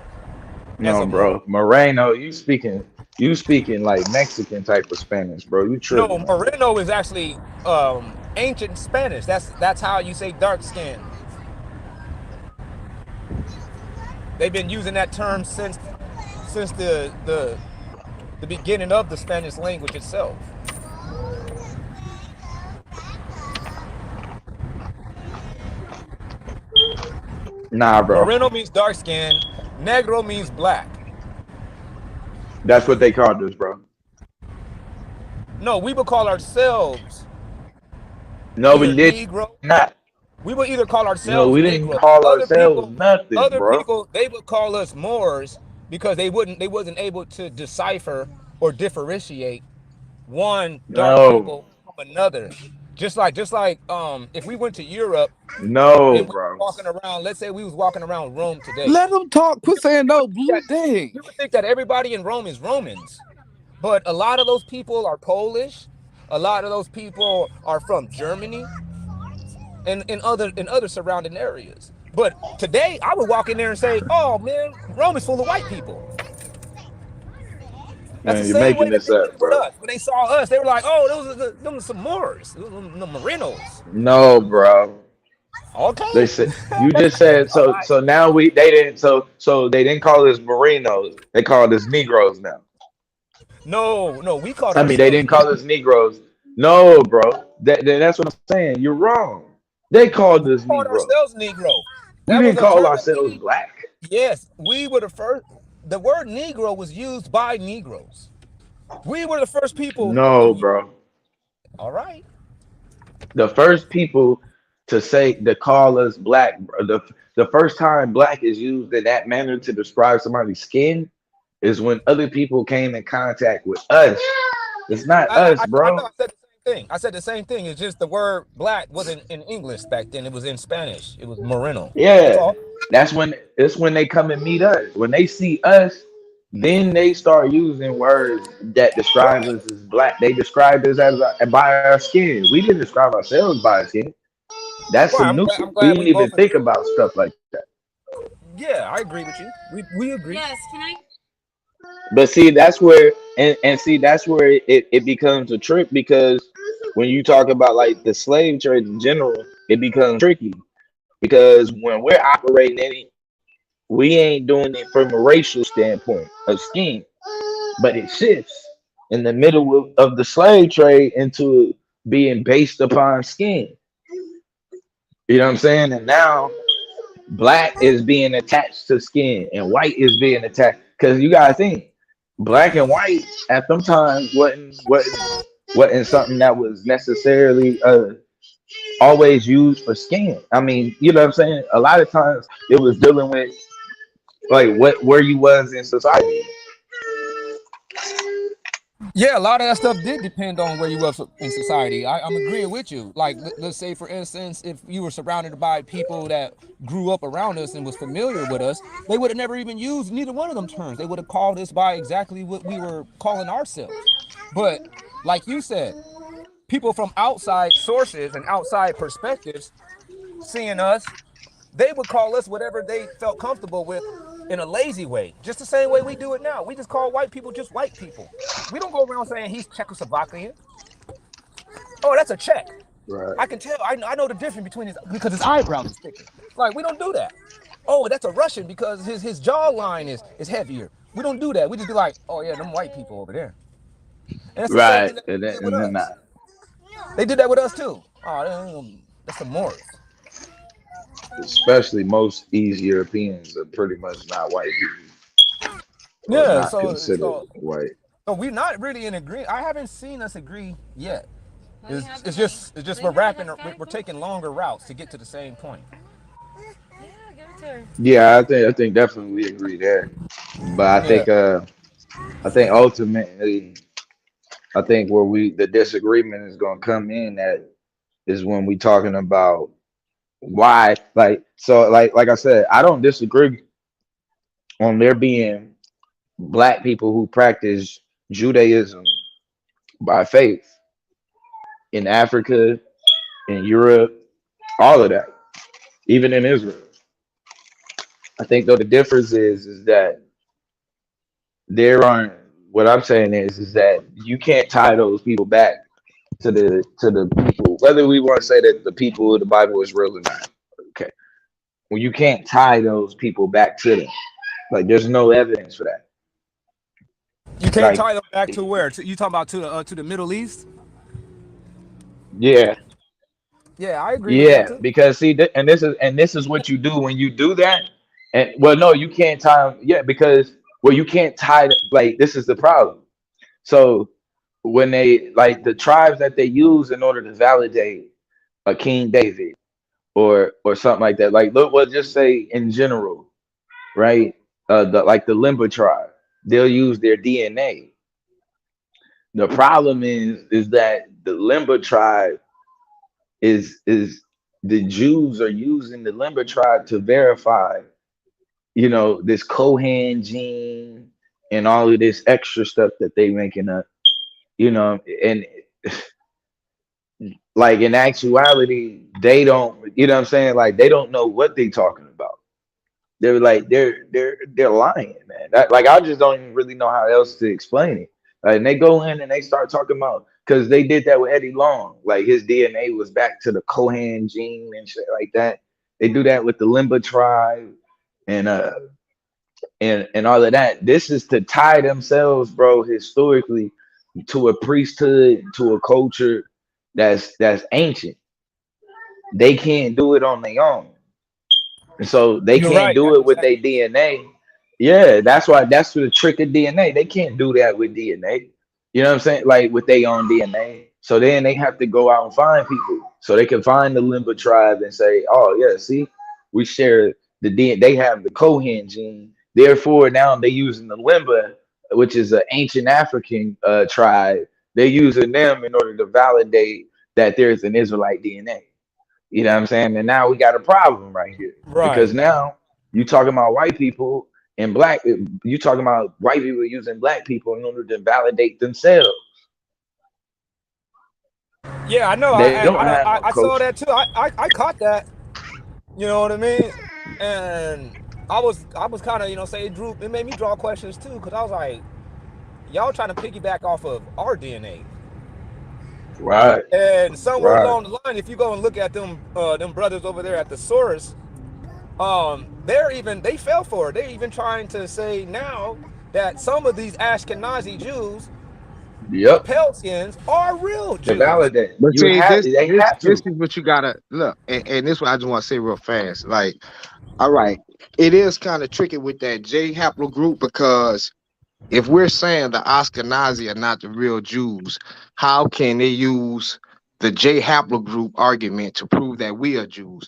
Speaker 11: as
Speaker 8: No,
Speaker 11: a Moor.
Speaker 8: bro. Moreno, you speaking like Mexican type of Spanish, bro. You
Speaker 11: No,
Speaker 8: tripping right there.
Speaker 11: moreno is actually ancient Spanish. That's how you say dark skin. They've been using that term since the beginning of the Spanish language itself.
Speaker 8: Nah, bro.
Speaker 11: Moreno means dark skin. Negro means black.
Speaker 8: That's what they called us, bro.
Speaker 11: No, we would call ourselves
Speaker 8: No,
Speaker 11: either
Speaker 8: we did
Speaker 11: Negro.
Speaker 8: not.
Speaker 11: We would either call
Speaker 8: No,
Speaker 11: ourselves
Speaker 8: we didn't
Speaker 11: Negro.
Speaker 8: call ourselves nothing,
Speaker 11: Other
Speaker 8: bro.
Speaker 11: people, they would call us Moors because they wasn't able to decipher or differentiate one dark
Speaker 8: No,
Speaker 11: people from another. Just like if we went to Europe
Speaker 8: no,
Speaker 11: and we were
Speaker 8: bro.
Speaker 11: walking around, let's say we was walking around Rome today.
Speaker 9: Let them talk. Quit saying no, Blue. Dang.
Speaker 11: You would think that everybody in Rome is Romans. But a lot of those people are Polish. A lot of those people are from Germany and in other surrounding areas. But today I would walk in there and say, "Oh man, Rome is full of white people." That's the
Speaker 8: Man, you're
Speaker 11: same way
Speaker 8: making
Speaker 11: that
Speaker 8: this
Speaker 11: they did
Speaker 8: up,
Speaker 11: it with
Speaker 8: bro.
Speaker 11: us. When they saw us, they were like, "Oh, those are some Moors, those are the Morenos."
Speaker 8: No, bro. They
Speaker 11: Okay.
Speaker 8: said you just said
Speaker 11: All
Speaker 8: so.
Speaker 11: right.
Speaker 8: So now they didn't call us Merinos. They called us Negroes now.
Speaker 11: No, we called
Speaker 8: I mean, they
Speaker 11: ourselves
Speaker 8: didn't call
Speaker 11: Negro.
Speaker 8: us Negroes. No, bro. That's what I'm saying. You're wrong. They called
Speaker 11: We
Speaker 8: us
Speaker 11: called
Speaker 8: Negro.
Speaker 11: ourselves Negro.
Speaker 8: We
Speaker 11: That was
Speaker 8: didn't
Speaker 11: a
Speaker 8: call
Speaker 11: term that
Speaker 8: ourselves black.
Speaker 11: yes, we were the first. The word Negro was used by Negroes. We were the first people to
Speaker 8: No,
Speaker 11: use.
Speaker 8: bro.
Speaker 11: All right.
Speaker 8: The first people to call us black, bro, the first time black is used in that manner to describe somebody's skin is when other people came in contact with us. It's not us,
Speaker 11: I know
Speaker 8: bro.
Speaker 11: I said the same thing. I said the same thing. It's just the word black wasn't in English back then. It was in Spanish. It was moreno. That's
Speaker 8: Yeah,
Speaker 11: all.
Speaker 8: it's when they come and meet us. When they see us, then they start using words that describe
Speaker 11: Right.
Speaker 8: us as black. They described us as by our skin. We didn't describe ourselves by our skin. That's
Speaker 11: Right.
Speaker 8: some new.
Speaker 11: I'm
Speaker 8: We
Speaker 11: glad
Speaker 8: didn't
Speaker 11: we
Speaker 8: even
Speaker 11: both
Speaker 8: think
Speaker 11: agree.
Speaker 8: about stuff like that.
Speaker 11: Yeah, I agree with you. We agree.
Speaker 4: Yes, can I?
Speaker 8: But see, that's where and see that's where it becomes a trick because when you talk about like the slave trade in general, it becomes tricky because when we're operating in it, we ain't doing it from a racial standpoint of skin, but it shifts in the middle of the slave trade into being based upon skin. You know what I'm saying? And now black is being attached to skin and white is being attached because you gotta think black and white at them times wasn't something that was necessarily always used for skin. I mean, you know what I'm saying? A lot of times it was dealing with like where you was in society.
Speaker 11: Yeah, a lot of that stuff did depend on where you was in society. I'm agreeing with you. Like, let's say, for instance, if you were surrounded by people that grew up around us and was familiar with us, they would have never even used neither one of them terms. They would have called us by exactly what we were calling ourselves. But like you said, people from outside sources and outside perspectives seeing us, they would call us whatever they felt comfortable with in a lazy way, just the same way we do it now. We just call white people just white people. We don't go around saying he's Czechoslovakian. Oh, that's a Czech.
Speaker 8: Right.
Speaker 11: I can tell. I know the difference between his because his eyebrows is thicker. Like we don't do that. Oh, that's a Russian because his jawline is heavier. We don't do that. We just be like, oh yeah, them white people over there. And that's the same
Speaker 8: Right.
Speaker 11: thing that
Speaker 8: And
Speaker 11: they
Speaker 8: then,
Speaker 11: did with
Speaker 8: and then
Speaker 11: us.
Speaker 8: that.
Speaker 11: They did that with us too. Oh, that's the Moors.
Speaker 8: Especially most East Europeans are pretty much not white people or
Speaker 11: Yeah,
Speaker 8: not
Speaker 11: so
Speaker 8: considered
Speaker 11: so
Speaker 8: white.
Speaker 11: so we're not really in agreement. I haven't seen us agree yet. It's just we're taking longer routes to get to the same point.
Speaker 8: Yeah, I think definitely we agree there. But
Speaker 11: Yeah.
Speaker 8: I think ultimately I think where the disagreement is gonna come in at is when we talking about why, like I said, I don't disagree on there being black people who practice Judaism by faith in Africa, in Europe, all of that, even in Israel. I think though the difference is that there aren't. What I'm saying is that you can't tie those people back to the people, whether we want to say that the people of the Bible is real or not. Okay, well, you can't tie those people back to them. Like, there's no evidence for that.
Speaker 11: You can't
Speaker 8: Like,
Speaker 11: tie them back to where? You talking about to the Middle East?
Speaker 8: yeah,
Speaker 11: Yeah, I agree with that
Speaker 8: yeah,
Speaker 11: too.
Speaker 8: because see, and this is what you do when you do that. And well, no, you can't tie them. Yeah, because well, you can't tie them. Like, this is the problem. So when they like the tribes that they use in order to validate a King David or something like that. Like, look, well, just say in general, right? The Limba tribe, they'll use their DNA. The problem is that the Limba tribe is the Jews are using the Limba tribe to verify, this Kohan gene and all of this extra stuff that they making up, and like in actuality, they don't, what I'm saying? Like, they don't know what they talking about. They're like they're lying, man. Like, I just don't even really know how else to explain it. And they go in and they start talking about, because they did that with Eddie Long. Like, his DNA was back to the Kohan gene and shit like that. They do that with the Limba tribe and and all of that. This is to tie themselves, bro, historically to a priesthood, to a culture that's ancient. They can't do it on their own. And so they
Speaker 11: You're
Speaker 8: can't
Speaker 11: right.
Speaker 8: do
Speaker 11: That's
Speaker 8: it with their
Speaker 11: exactly.
Speaker 8: DNA. Yeah, that's why that's the trick of DNA. They can't do that with DNA. You know what I'm saying? Like, with their own DNA. So then they have to go out and find people. So they can find the Limba tribe and say, oh yeah, see, we share the DNA. They have the Kohen gene. Therefore, now they're using the Limba, which is an ancient African tribe. They're using them in order to validate that there's an Israelite DNA. You know what I'm saying? And now we got a problem right here, because
Speaker 11: Right.
Speaker 8: now you talking about white people and black. You talking about white people using black people in order to validate themselves.
Speaker 11: Yeah, I know.
Speaker 8: They don't have no
Speaker 11: I saw
Speaker 8: culture.
Speaker 11: that too. I caught that. You know what I mean? And I was kind of, say it made me draw questions too, because I was like, y'all trying to piggyback off of our DNA.
Speaker 8: Right,
Speaker 11: And somewhere
Speaker 8: right.
Speaker 11: along the line, if you go and look at them brothers over there at the source, they fell for it. They're even trying to say now that some of these Ashkenazi Jews,
Speaker 8: Yep.
Speaker 11: pale skins, are real
Speaker 8: To
Speaker 11: Jews.
Speaker 8: validate,
Speaker 12: But
Speaker 8: you
Speaker 12: see,
Speaker 8: have.
Speaker 12: this
Speaker 8: They
Speaker 12: this
Speaker 8: have
Speaker 12: this
Speaker 8: to.
Speaker 12: is what you gotta look, and this is what I just want to say real fast. Like, all right, it is kind of tricky with that J haplogroup, because if we're saying the Ashkenazi are not the real Jews, how can they use the J haplogroup argument to prove that we are Jews?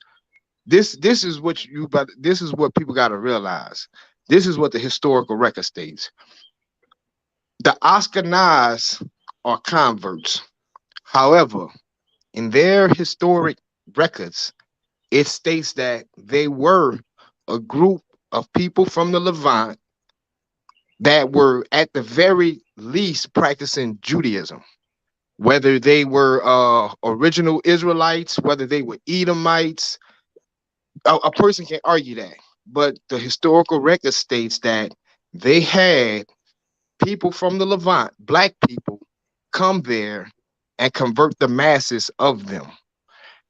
Speaker 12: This is what but this is what people got to realize. This is what the historical record states. The Ashkenaz are converts. However, in their historic records, it states that they were a group of people from the Levant that were at the very least practicing Judaism. Whether they were original Israelites, whether they were Edomites, a person can argue that. But the historical record states that they had people from the Levant, black people, come there and convert the masses of them,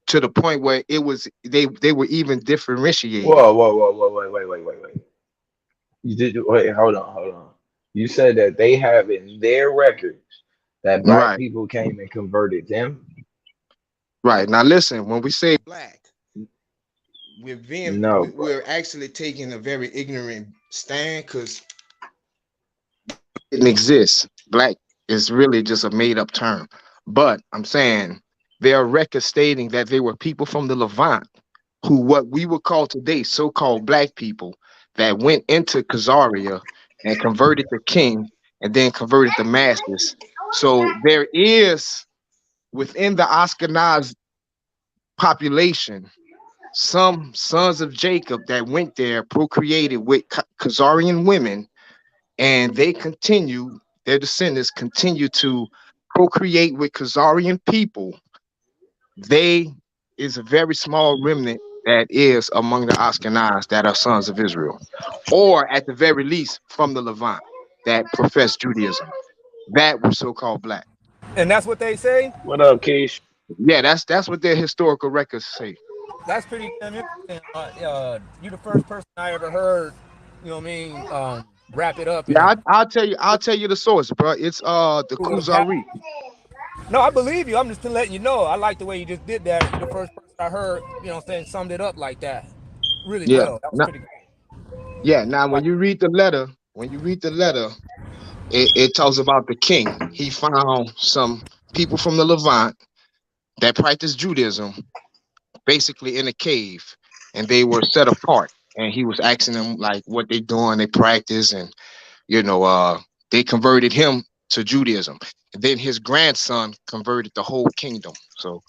Speaker 12: to the point where it was they were even differentiated.
Speaker 8: Whoa, wait. You did wait. Hold on. You said that they have in their records that black
Speaker 12: Right.
Speaker 8: people came and converted them. Right. Now listen, when we say black,
Speaker 3: No,
Speaker 8: we're actually taking a very ignorant stand because it didn't exist. Black is really just a made up term. But I'm saying there are records stating that they were people from the Levant who what we would call today so-called black people that went into Khazaria and converted the king and then converted the masses. So there is within the Ashkenaz population some sons of Jacob that went there, procreated with Khazarian women, and they continue, their descendants continue to procreate with Khazarian people. They is a very small remnant that is among the Ashkenaz that are sons of Israel, or at the very least from the Levant that profess Judaism, that were so-called black.
Speaker 11: And that's what they say.
Speaker 3: what up, Keish?
Speaker 8: Yeah, that's what their historical records say.
Speaker 11: That's pretty damn interesting. You the first person I ever heard, you know what I mean, wrap it up in
Speaker 8: Yeah,
Speaker 11: a
Speaker 8: I'll tell you the source, bro. It's the
Speaker 11: with a pattern.
Speaker 8: Kuzari.
Speaker 11: No, I believe you. I'm just letting you know. I like the way you just did that. You're the first person I heard, you know what I'm saying, summed it up like that. Really
Speaker 8: Yeah.
Speaker 11: well. That was
Speaker 8: Now,
Speaker 11: pretty cool.
Speaker 8: yeah, now when you read the letter, it talks about the king. He found some people from the Levant that practiced Judaism basically in a cave, and they were set apart. And he was asking them like what they doing, they practice, and they converted him to Judaism. And then his grandson converted the whole kingdom. So,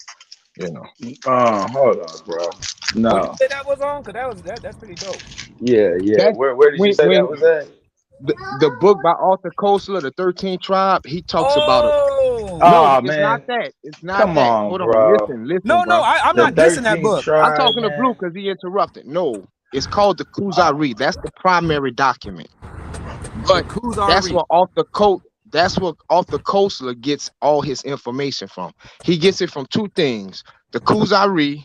Speaker 3: Hold on, bro.
Speaker 11: What you
Speaker 3: No.
Speaker 11: say that was on? Cause that's pretty dope.
Speaker 3: Yeah.
Speaker 8: That's
Speaker 3: Where did you say that
Speaker 8: when
Speaker 3: was at?
Speaker 8: the book by Arthur Koestler, the 13th Tribe, he talks about it.
Speaker 11: Oh
Speaker 8: No,
Speaker 3: Oh
Speaker 8: it's not
Speaker 3: man,
Speaker 8: that. It's not
Speaker 3: come
Speaker 8: that.
Speaker 3: on,
Speaker 8: Hold on.
Speaker 3: bro.
Speaker 8: Listen,
Speaker 11: no,
Speaker 8: bro.
Speaker 11: I'm
Speaker 3: The
Speaker 11: not dissing that
Speaker 3: 13th
Speaker 11: book.
Speaker 8: I'm
Speaker 3: tribe,
Speaker 8: talking to Blue
Speaker 3: man.
Speaker 8: because he interrupted. No, it's called the Kuzari. That's the primary document.
Speaker 11: The
Speaker 8: But that's
Speaker 11: Kuzari.
Speaker 8: what off the coast. That's what off the coastler gets all his information from. He gets it from two things: the Kuzari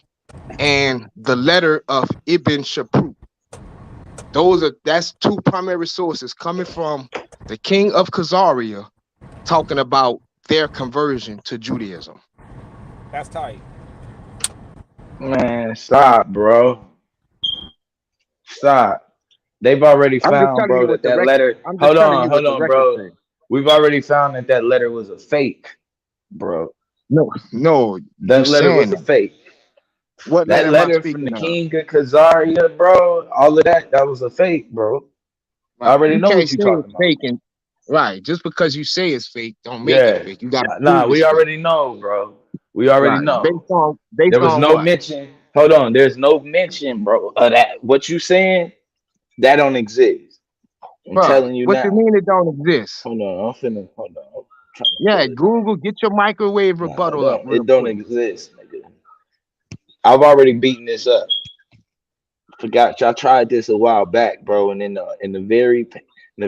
Speaker 8: and the letter of Ibn Shaprut. That's two primary sources coming from the king of Khazaria, talking about their conversion to Judaism.
Speaker 11: That's tight.
Speaker 3: Man, stop, bro. Stop. They've already
Speaker 8: I'm just
Speaker 3: found,
Speaker 8: telling you
Speaker 3: bro,
Speaker 8: what
Speaker 3: that
Speaker 8: the
Speaker 3: that
Speaker 8: record.
Speaker 3: letter.
Speaker 8: I'm just telling you what
Speaker 3: Hold
Speaker 8: the
Speaker 3: on,
Speaker 8: records
Speaker 3: bro.
Speaker 8: say.
Speaker 3: We've already found that letter was a fake, bro.
Speaker 8: No, you
Speaker 3: That letter was
Speaker 8: saying
Speaker 3: a
Speaker 8: that.
Speaker 3: fake.
Speaker 8: What letter
Speaker 3: That
Speaker 8: am I
Speaker 3: letter from the
Speaker 8: speaking of?
Speaker 3: king of Khazaria, bro. All of that was a fake, bro. I
Speaker 8: Right.
Speaker 3: already
Speaker 8: You
Speaker 3: know
Speaker 8: can't
Speaker 3: what you're
Speaker 8: say
Speaker 3: talking
Speaker 8: it's
Speaker 3: about.
Speaker 8: fake and right. Just because you say it's fake, don't make it
Speaker 3: Yeah.
Speaker 8: fake. You gotta
Speaker 3: Nah,
Speaker 8: prove
Speaker 3: we
Speaker 8: it's fake.
Speaker 3: already know, bro. We already
Speaker 8: Right.
Speaker 3: know.
Speaker 8: Based
Speaker 3: There was
Speaker 8: on
Speaker 3: no
Speaker 8: what?
Speaker 3: mention. Hold on. There's no mention, bro, of that. What you saying, that don't exist. I'm
Speaker 8: Bruh,
Speaker 3: telling you
Speaker 8: what you
Speaker 3: now.
Speaker 8: mean it don't exist?
Speaker 3: Hold on. Hold on. I'm trying to
Speaker 8: Yeah,
Speaker 3: pull it up.
Speaker 8: Google, get your microwave
Speaker 3: Nah,
Speaker 8: rebuttal up real
Speaker 3: it don't
Speaker 8: quick.
Speaker 3: exist, nigga. I've already beaten this up. Forgot y'all tried this a while back, bro. And in the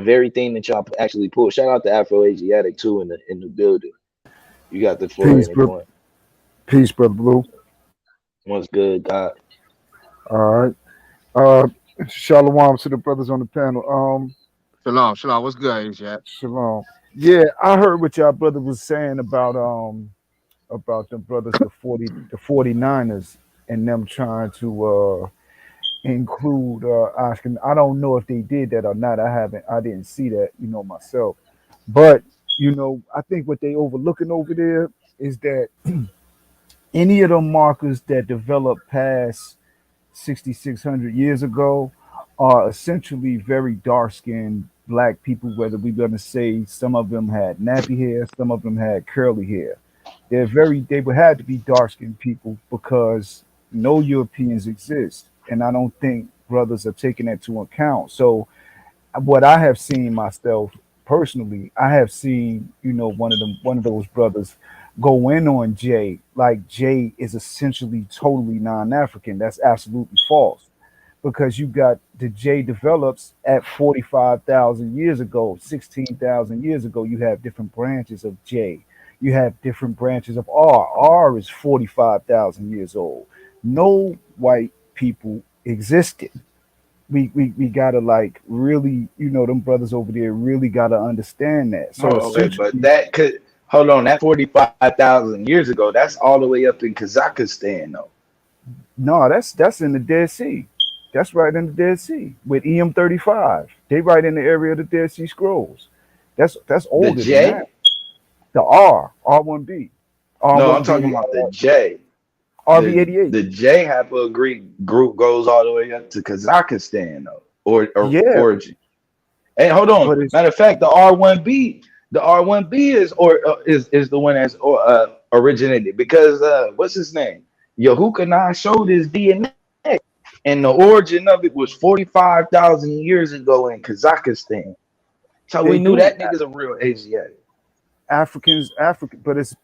Speaker 3: very thing that y'all actually pulled. Shout out to Afro Asiatic too in the building. You got the floor
Speaker 13: Peace, bro.
Speaker 3: anyone.
Speaker 13: Peace, brother Blue.
Speaker 3: What's good, God?
Speaker 13: All right. Uh, shalom to the brothers on the panel.
Speaker 8: Shalom. What's good, Jack?
Speaker 13: Shalom. Yeah, I heard what y'all brother was saying about them brothers, the 49ers, and them trying to include Ashken. I don't know if they did that or not. I didn't see that, myself. But I think what they overlooking over there is that any of them markers that develop past 6,600 years ago are essentially very dark skinned black people, whether we're going to say some of them had nappy hair, some of them had curly hair. They would have to be dark skinned people because no Europeans exist. And I don't think brothers are taking that to account. So, what I have seen myself personally, I have seen, one of those brothers go in on Jay, like Jay is essentially totally non-African. That's absolutely false. Because you got the J develops at 45,000 years ago, 16,000 years ago, you have different branches of J. You have different branches of R. R is 45,000 years old. No white people existed. We gotta like really, them brothers over there really gotta understand that. So
Speaker 3: Okay, but
Speaker 13: essentially,
Speaker 3: that could Hold on, that 45,000 years ago, that's all the way up in Kazakhstan, though.
Speaker 13: No, that's in the Dead Sea. That's right in the Dead Sea with EM35. They right in the area of the Dead Sea Scrolls. That's
Speaker 3: The
Speaker 13: older than that.
Speaker 3: J?
Speaker 13: The R1B,
Speaker 3: No, I'm
Speaker 13: R1B,
Speaker 3: talking about the J.
Speaker 13: RV88.
Speaker 3: The J haplogroup group goes all the way up to Kazakhstan, though, or
Speaker 13: Yeah,
Speaker 3: origin. Hey, hold on.
Speaker 13: but it's
Speaker 3: Matter of fact, the R1B is the one that's originated because what's his name? Yahukanah showed his DNA, and the origin of it was 45,000 years ago in Kazakhstan. So we
Speaker 13: they
Speaker 3: knew
Speaker 13: do.
Speaker 3: that nigga's a real Asiatic.
Speaker 13: African, but it's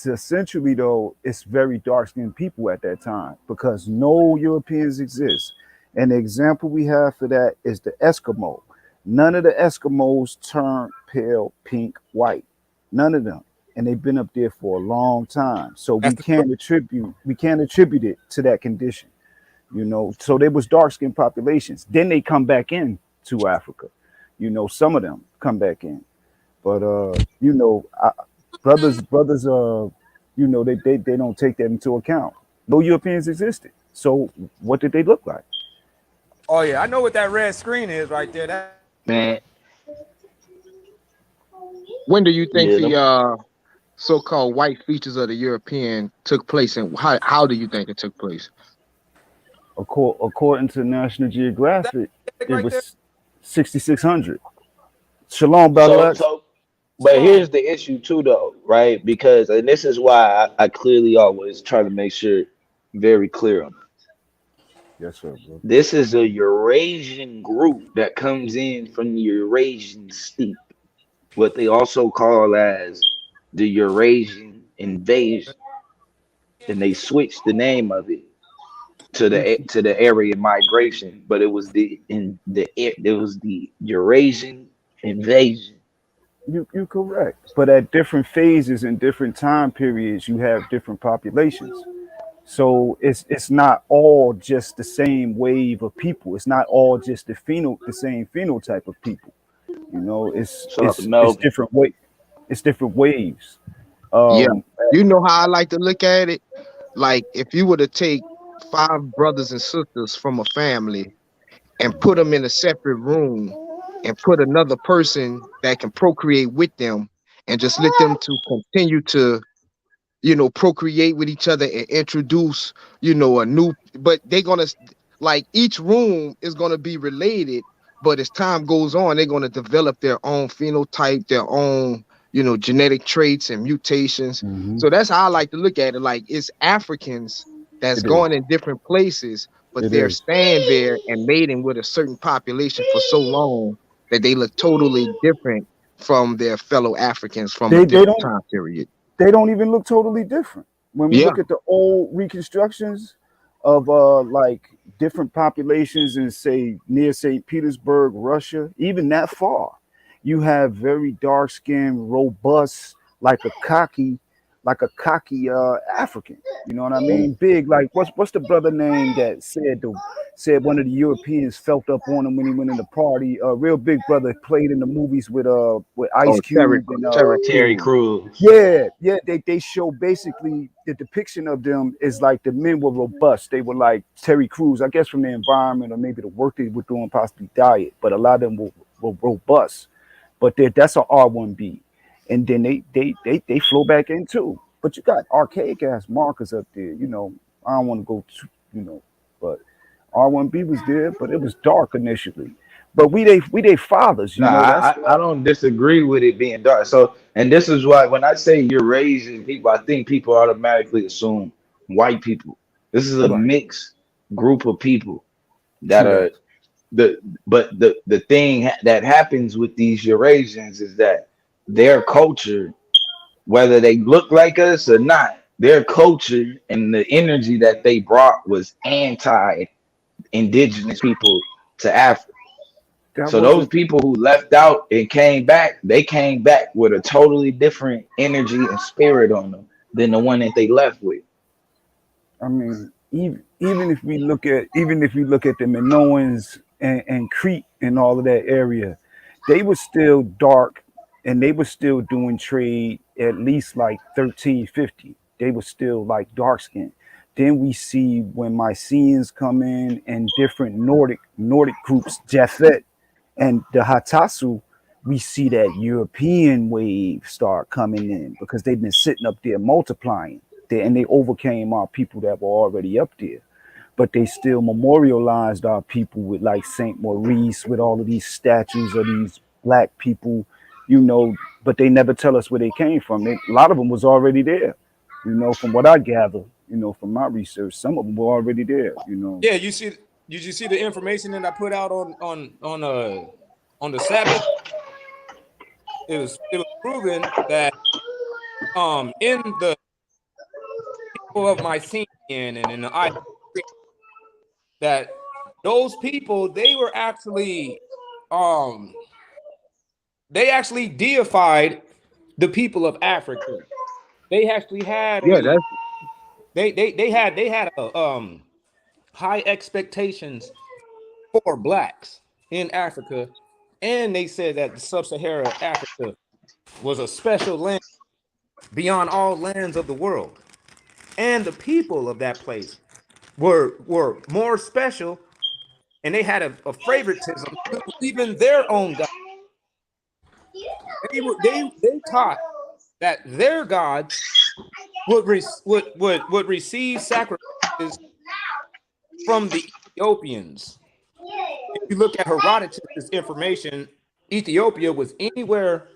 Speaker 13: essentially though it's very dark skinned people at that time because no Europeans exist. And the example we have for that is the Eskimo. None of the Eskimos turn pale pink white. None of them. And they've been up there for a long time. So
Speaker 11: That's
Speaker 13: we
Speaker 11: the
Speaker 13: can't attribute it to that condition. So there was dark skinned populations. Then they come back in to Africa. Some of them come back in. But brothers, they don't take that into account. No Europeans existed. So what did they look like?
Speaker 11: Oh yeah, I know what that red screen is right there. That
Speaker 3: Man,
Speaker 12: When do you think
Speaker 3: yeah,
Speaker 12: the so-called white features of the European took place, and how do you think it took place?
Speaker 13: According to National Geographic, it
Speaker 11: right there.
Speaker 13: was 6600. Shalom, Battle
Speaker 3: so
Speaker 13: Axe.
Speaker 3: so but here's the issue too though, right? Because and this is why I clearly always try to make sure very clear on it.
Speaker 13: Yes, sir, bro.
Speaker 3: This is a Eurasian group that comes in from the Eurasian steppe, what they also call as the Eurasian invasion, and they switched the name of it
Speaker 13: You
Speaker 3: to the area migration, but it was the Eurasian invasion.
Speaker 13: you correct. But at different phases and different time periods, you have different populations. So it's not all just the same wave of people. It's not all just the same phenotype of people. It's
Speaker 3: Shout out to
Speaker 13: it's
Speaker 3: Melvin.
Speaker 13: different way. It's different waves.
Speaker 12: Yeah,
Speaker 13: Um,
Speaker 12: you know how I like to look at it. Like if you were to take 5 brothers and sisters from a family and put them in a separate room and put another person that can procreate with them and just let them to continue to procreate with each other and introduce a new, but they're gonna, like, each room is gonna be related, but as time goes on they're gonna develop their own phenotype, their own genetic traits and mutations.
Speaker 13: mhm.
Speaker 12: So that's how I like to look at it. Like, it's Africans that's
Speaker 13: It is.
Speaker 12: going in different places, but
Speaker 13: It
Speaker 12: they're
Speaker 13: is.
Speaker 12: staying there and mating with a certain population for so long that they look totally different from their fellow Africans from a
Speaker 13: They
Speaker 12: different
Speaker 13: don't
Speaker 12: time period.
Speaker 13: they don't even look totally different. When we
Speaker 12: Yeah.
Speaker 13: look at the old reconstructions of like different populations in say near St. Petersburg, Russia, even that far, you have very dark skinned, robust, like a cocky African. You know what I mean? Big, like what's the brother name that said one of the Europeans felt up on him when he went in the party? A real big brother played in the movies with Ice
Speaker 12: Oh, Terry,
Speaker 13: Cube and
Speaker 12: Terry
Speaker 3: Terry
Speaker 12: Crews.
Speaker 3: Crews.
Speaker 13: yeah, they show basically the depiction of them is like the men were robust. They were like Terry Crews, I guess from the environment or maybe the work they were doing, possibly diet, but a lot of them were robust. But that's an R1B. And then they flow back in too. But you got archaic ass markers up there, I don't want to go too, but R1B was there, but it was dark initially. But we they fathers,
Speaker 3: Nah,
Speaker 13: that's
Speaker 3: I don't disagree with it being dark. So, and this is why when I say Eurasian people, I think people automatically assume white people. This is a
Speaker 13: right.
Speaker 3: mixed group of people that
Speaker 13: True that.
Speaker 3: are the thing that happens with these Eurasians is that their culture, whether they look like us or not, their culture and the energy that they brought was anti-indigenous people to Africa.
Speaker 13: That
Speaker 3: So those
Speaker 13: wasn't
Speaker 3: people who left out and came back, they came back with a totally different energy and spirit on them than the one that they left with.
Speaker 13: I mean, even if we look at the Minoans and Crete and all of that area, they were still dark and they were still doing trade at least like 1350. They were still like dark skinned. Then we see when Mycenaeans come in and different Nordic groups, Jephthah and the Hatasu, we see that European wave start coming in because they've been sitting up there multiplying there, and they overcame our people that were already up there. But they still memorialized our people with like Saint Maurice, with all of these statues of these black people, you know. But they never tell us where they came from. A lot of them was already there, you know, from what I gather, you know, from my research. Some of them were already there, you know.
Speaker 11: Yeah, you see, did you see the information that I put out on the Sabbath? It was proven that in the people of Mycenaean and in the I that those people, they were actually they actually deified the people of Africa. They actually had
Speaker 8: Yeah,
Speaker 11: a
Speaker 8: that's
Speaker 11: they had a high expectations for blacks in Africa, and they said that the sub-Saharan Africa was a special land beyond all lands of the world, and the people of that place were more special, and they had a favoritism to even their own God. They taught that their gods would receive sacrifices from the Ethiopians. If you look at Herodotus' information, Ethiopia was anywhere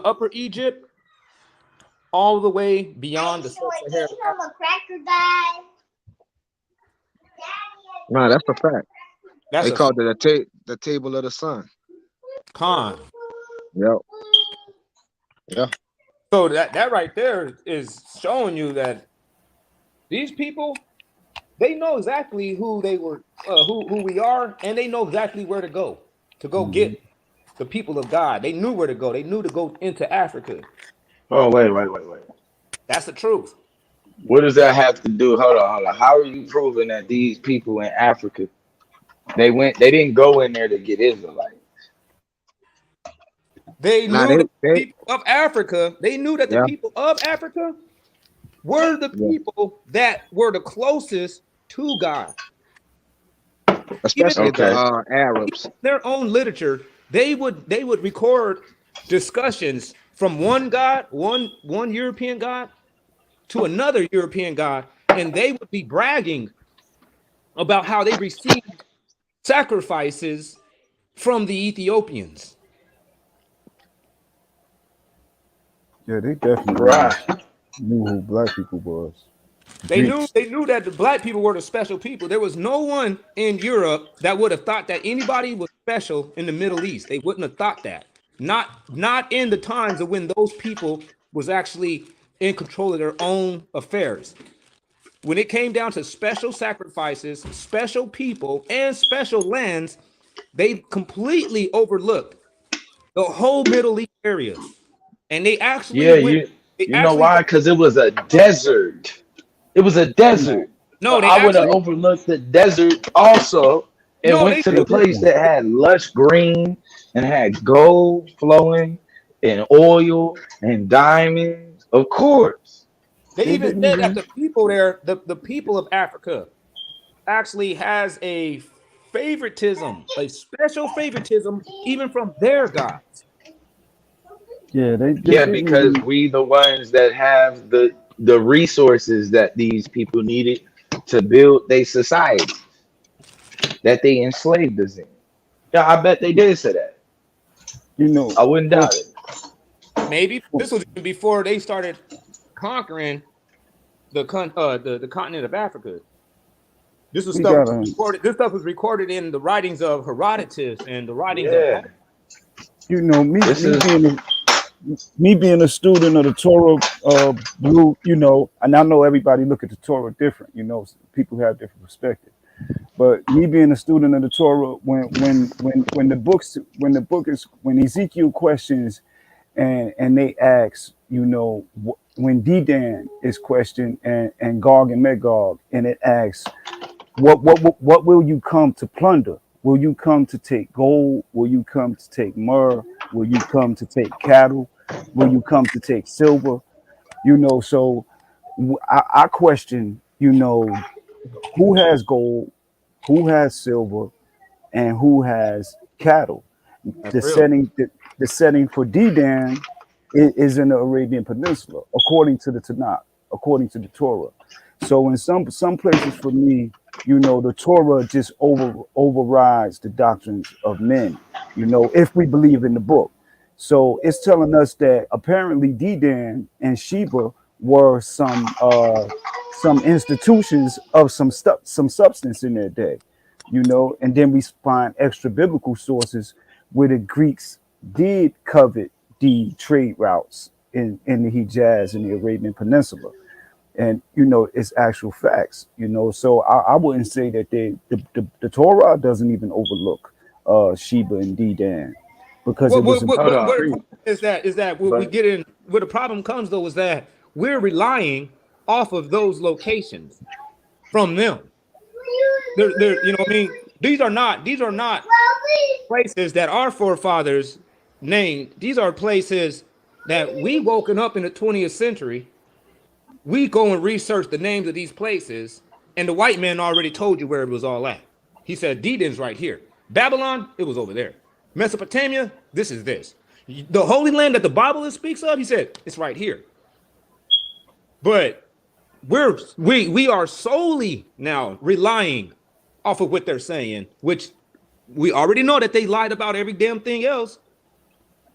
Speaker 11: upper Egypt, all the way beyond the sub-Saharan Africa.
Speaker 8: no, that's a fact.
Speaker 11: That's
Speaker 8: They
Speaker 11: a
Speaker 8: called it the table of the sun.
Speaker 11: con.
Speaker 8: Yep. Yeah.
Speaker 11: So that right there is showing you that these people, they know exactly who they were, who we are, and they know exactly where to go get the people of God. They knew where to go. They knew to go into Africa.
Speaker 3: Oh, wait.
Speaker 11: That's the truth.
Speaker 3: What does that have to do? Hold on. How are you proving that these people in Africa, they didn't go in there to get Israelites?
Speaker 11: They
Speaker 8: Now
Speaker 11: knew that the
Speaker 8: they
Speaker 11: people of Africa, they knew that the
Speaker 8: yeah,
Speaker 11: people of Africa were the
Speaker 8: yeah.
Speaker 11: people that were the closest to God. Even
Speaker 8: Especially
Speaker 3: Okay.
Speaker 8: the Arabs.
Speaker 11: their own literature, they would record discussions from one God, one European God to another European God, and they would be bragging about how they received sacrifices from the Ethiopians.
Speaker 13: Yeah, they definitely
Speaker 3: Right.
Speaker 13: knew who black people was.
Speaker 11: They knew
Speaker 13: Greeks.
Speaker 11: that the black people were the special people. There was no one in Europe that would have thought that anybody was special in the Middle East. They wouldn't have thought that. Not in the times of when those people was actually in control of their own affairs. When it came down to special sacrifices, special people, and special lands, they completely overlooked the whole Middle East area. And they actually
Speaker 3: Yeah,
Speaker 11: went, they
Speaker 3: you know
Speaker 11: actually,
Speaker 3: why? Because it was a desert. It was a desert. So
Speaker 11: no, they
Speaker 3: I would have
Speaker 11: actually,
Speaker 3: overlooked the desert also and
Speaker 11: no,
Speaker 3: went
Speaker 11: they
Speaker 3: to
Speaker 13: They
Speaker 3: the
Speaker 11: took,
Speaker 3: place
Speaker 13: didn't.
Speaker 3: that had lush green and had gold flowing and oil and diamonds. Of course.
Speaker 11: they
Speaker 13: They
Speaker 11: even
Speaker 13: didn't
Speaker 11: said that
Speaker 13: even.
Speaker 11: the people there, the people of Africa actually has a favoritism, a special favoritism, even from their gods.
Speaker 13: Yeah, they
Speaker 3: Yeah,
Speaker 13: didn't
Speaker 3: because
Speaker 13: even.
Speaker 3: we the ones that have the resources that these people needed to build their society that they enslaved us in. Yeah, I bet they did say that.
Speaker 13: You know,
Speaker 3: I wouldn't
Speaker 13: for,
Speaker 3: doubt it.
Speaker 11: Maybe this was even before they started conquering the continent of Africa. This was
Speaker 13: we
Speaker 11: stuff
Speaker 13: gotta.
Speaker 11: recorded. This stuff was recorded in the writings of Herodotus and the writings of
Speaker 3: Yeah.
Speaker 11: Dogma.
Speaker 13: You know,
Speaker 3: This is
Speaker 13: me being a student of the Torah, blue. You know, and I know everybody look at the Torah different. You know, people have different perspectives. But me being a student of the Torah, when the books when the book is when Ezekiel questions and they ask, you know, when Dedan is questioned and Gog and Magog, and it asks, what will you come to plunder? Will you come to take gold? Will you come to take myrrh? Will you come to take cattle? Will you come to take silver? You know, so I question, you know, who has gold, who has silver, and who has cattle.
Speaker 11: That's
Speaker 13: The
Speaker 11: real.
Speaker 13: setting, the setting for Dedan is in the Arabian Peninsula, according to the Tanakh, according to the Torah. So in some places, for me, you know, the Torah just overrides the doctrines of men. You know, if we believe in the book. So it's telling us that apparently Dedan and Sheba were some institutions of some substance in their day, you know, and then we find extra biblical sources where the Greeks did covet the trade routes in the Hijaz and the Arabian Peninsula. And you know, it's actual facts, you know. So I wouldn't say that the Torah doesn't even overlook Sheba and Dedan because it was
Speaker 11: What,
Speaker 3: Hold
Speaker 11: what,
Speaker 3: on.
Speaker 11: what the problem is that what we
Speaker 3: But
Speaker 11: get in where the problem comes though is that we're relying off of those locations from them. They're you know what I mean? These are not places that our forefathers named. These are places that we woken up in the 20th century. We go and research the names of these places, and the white man already told you where it was all at. He said, Dedan's right here. Babylon, it was over there. Mesopotamia, this is this. The Holy Land that the Bible speaks of, he said, it's right here. But we are solely now relying off of what they're saying, which we already know that they lied about every damn thing else.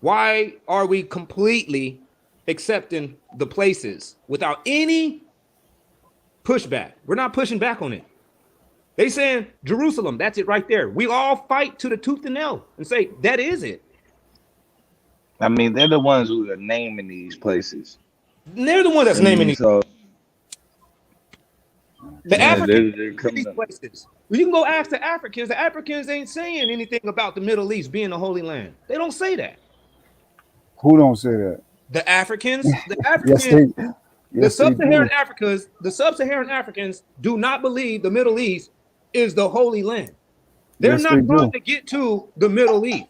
Speaker 11: Why are we completely accepting the places without any pushback? We're not pushing back on it. They saying Jerusalem, that's it right there. We all fight to the tooth and nail and say that is it.
Speaker 3: I mean, they're the ones who are naming these places.
Speaker 11: And they're the one that's
Speaker 3: I
Speaker 11: naming
Speaker 3: mean,
Speaker 11: these.
Speaker 3: so
Speaker 11: The
Speaker 3: yeah,
Speaker 11: Africans
Speaker 3: they're
Speaker 11: name these
Speaker 3: coming up.
Speaker 11: places. Well, you can go ask the Africans. The Africans ain't saying anything about the Middle East being the Holy Land. They don't say that.
Speaker 13: who don't say that.
Speaker 11: The
Speaker 13: Yes,
Speaker 11: Africans,
Speaker 13: they yes they do.
Speaker 11: The sub-Saharan Africans do not believe the Middle East is the Holy Land. They're
Speaker 13: Yes,
Speaker 11: not
Speaker 13: they
Speaker 11: trying
Speaker 13: do.
Speaker 11: to get to the Middle East.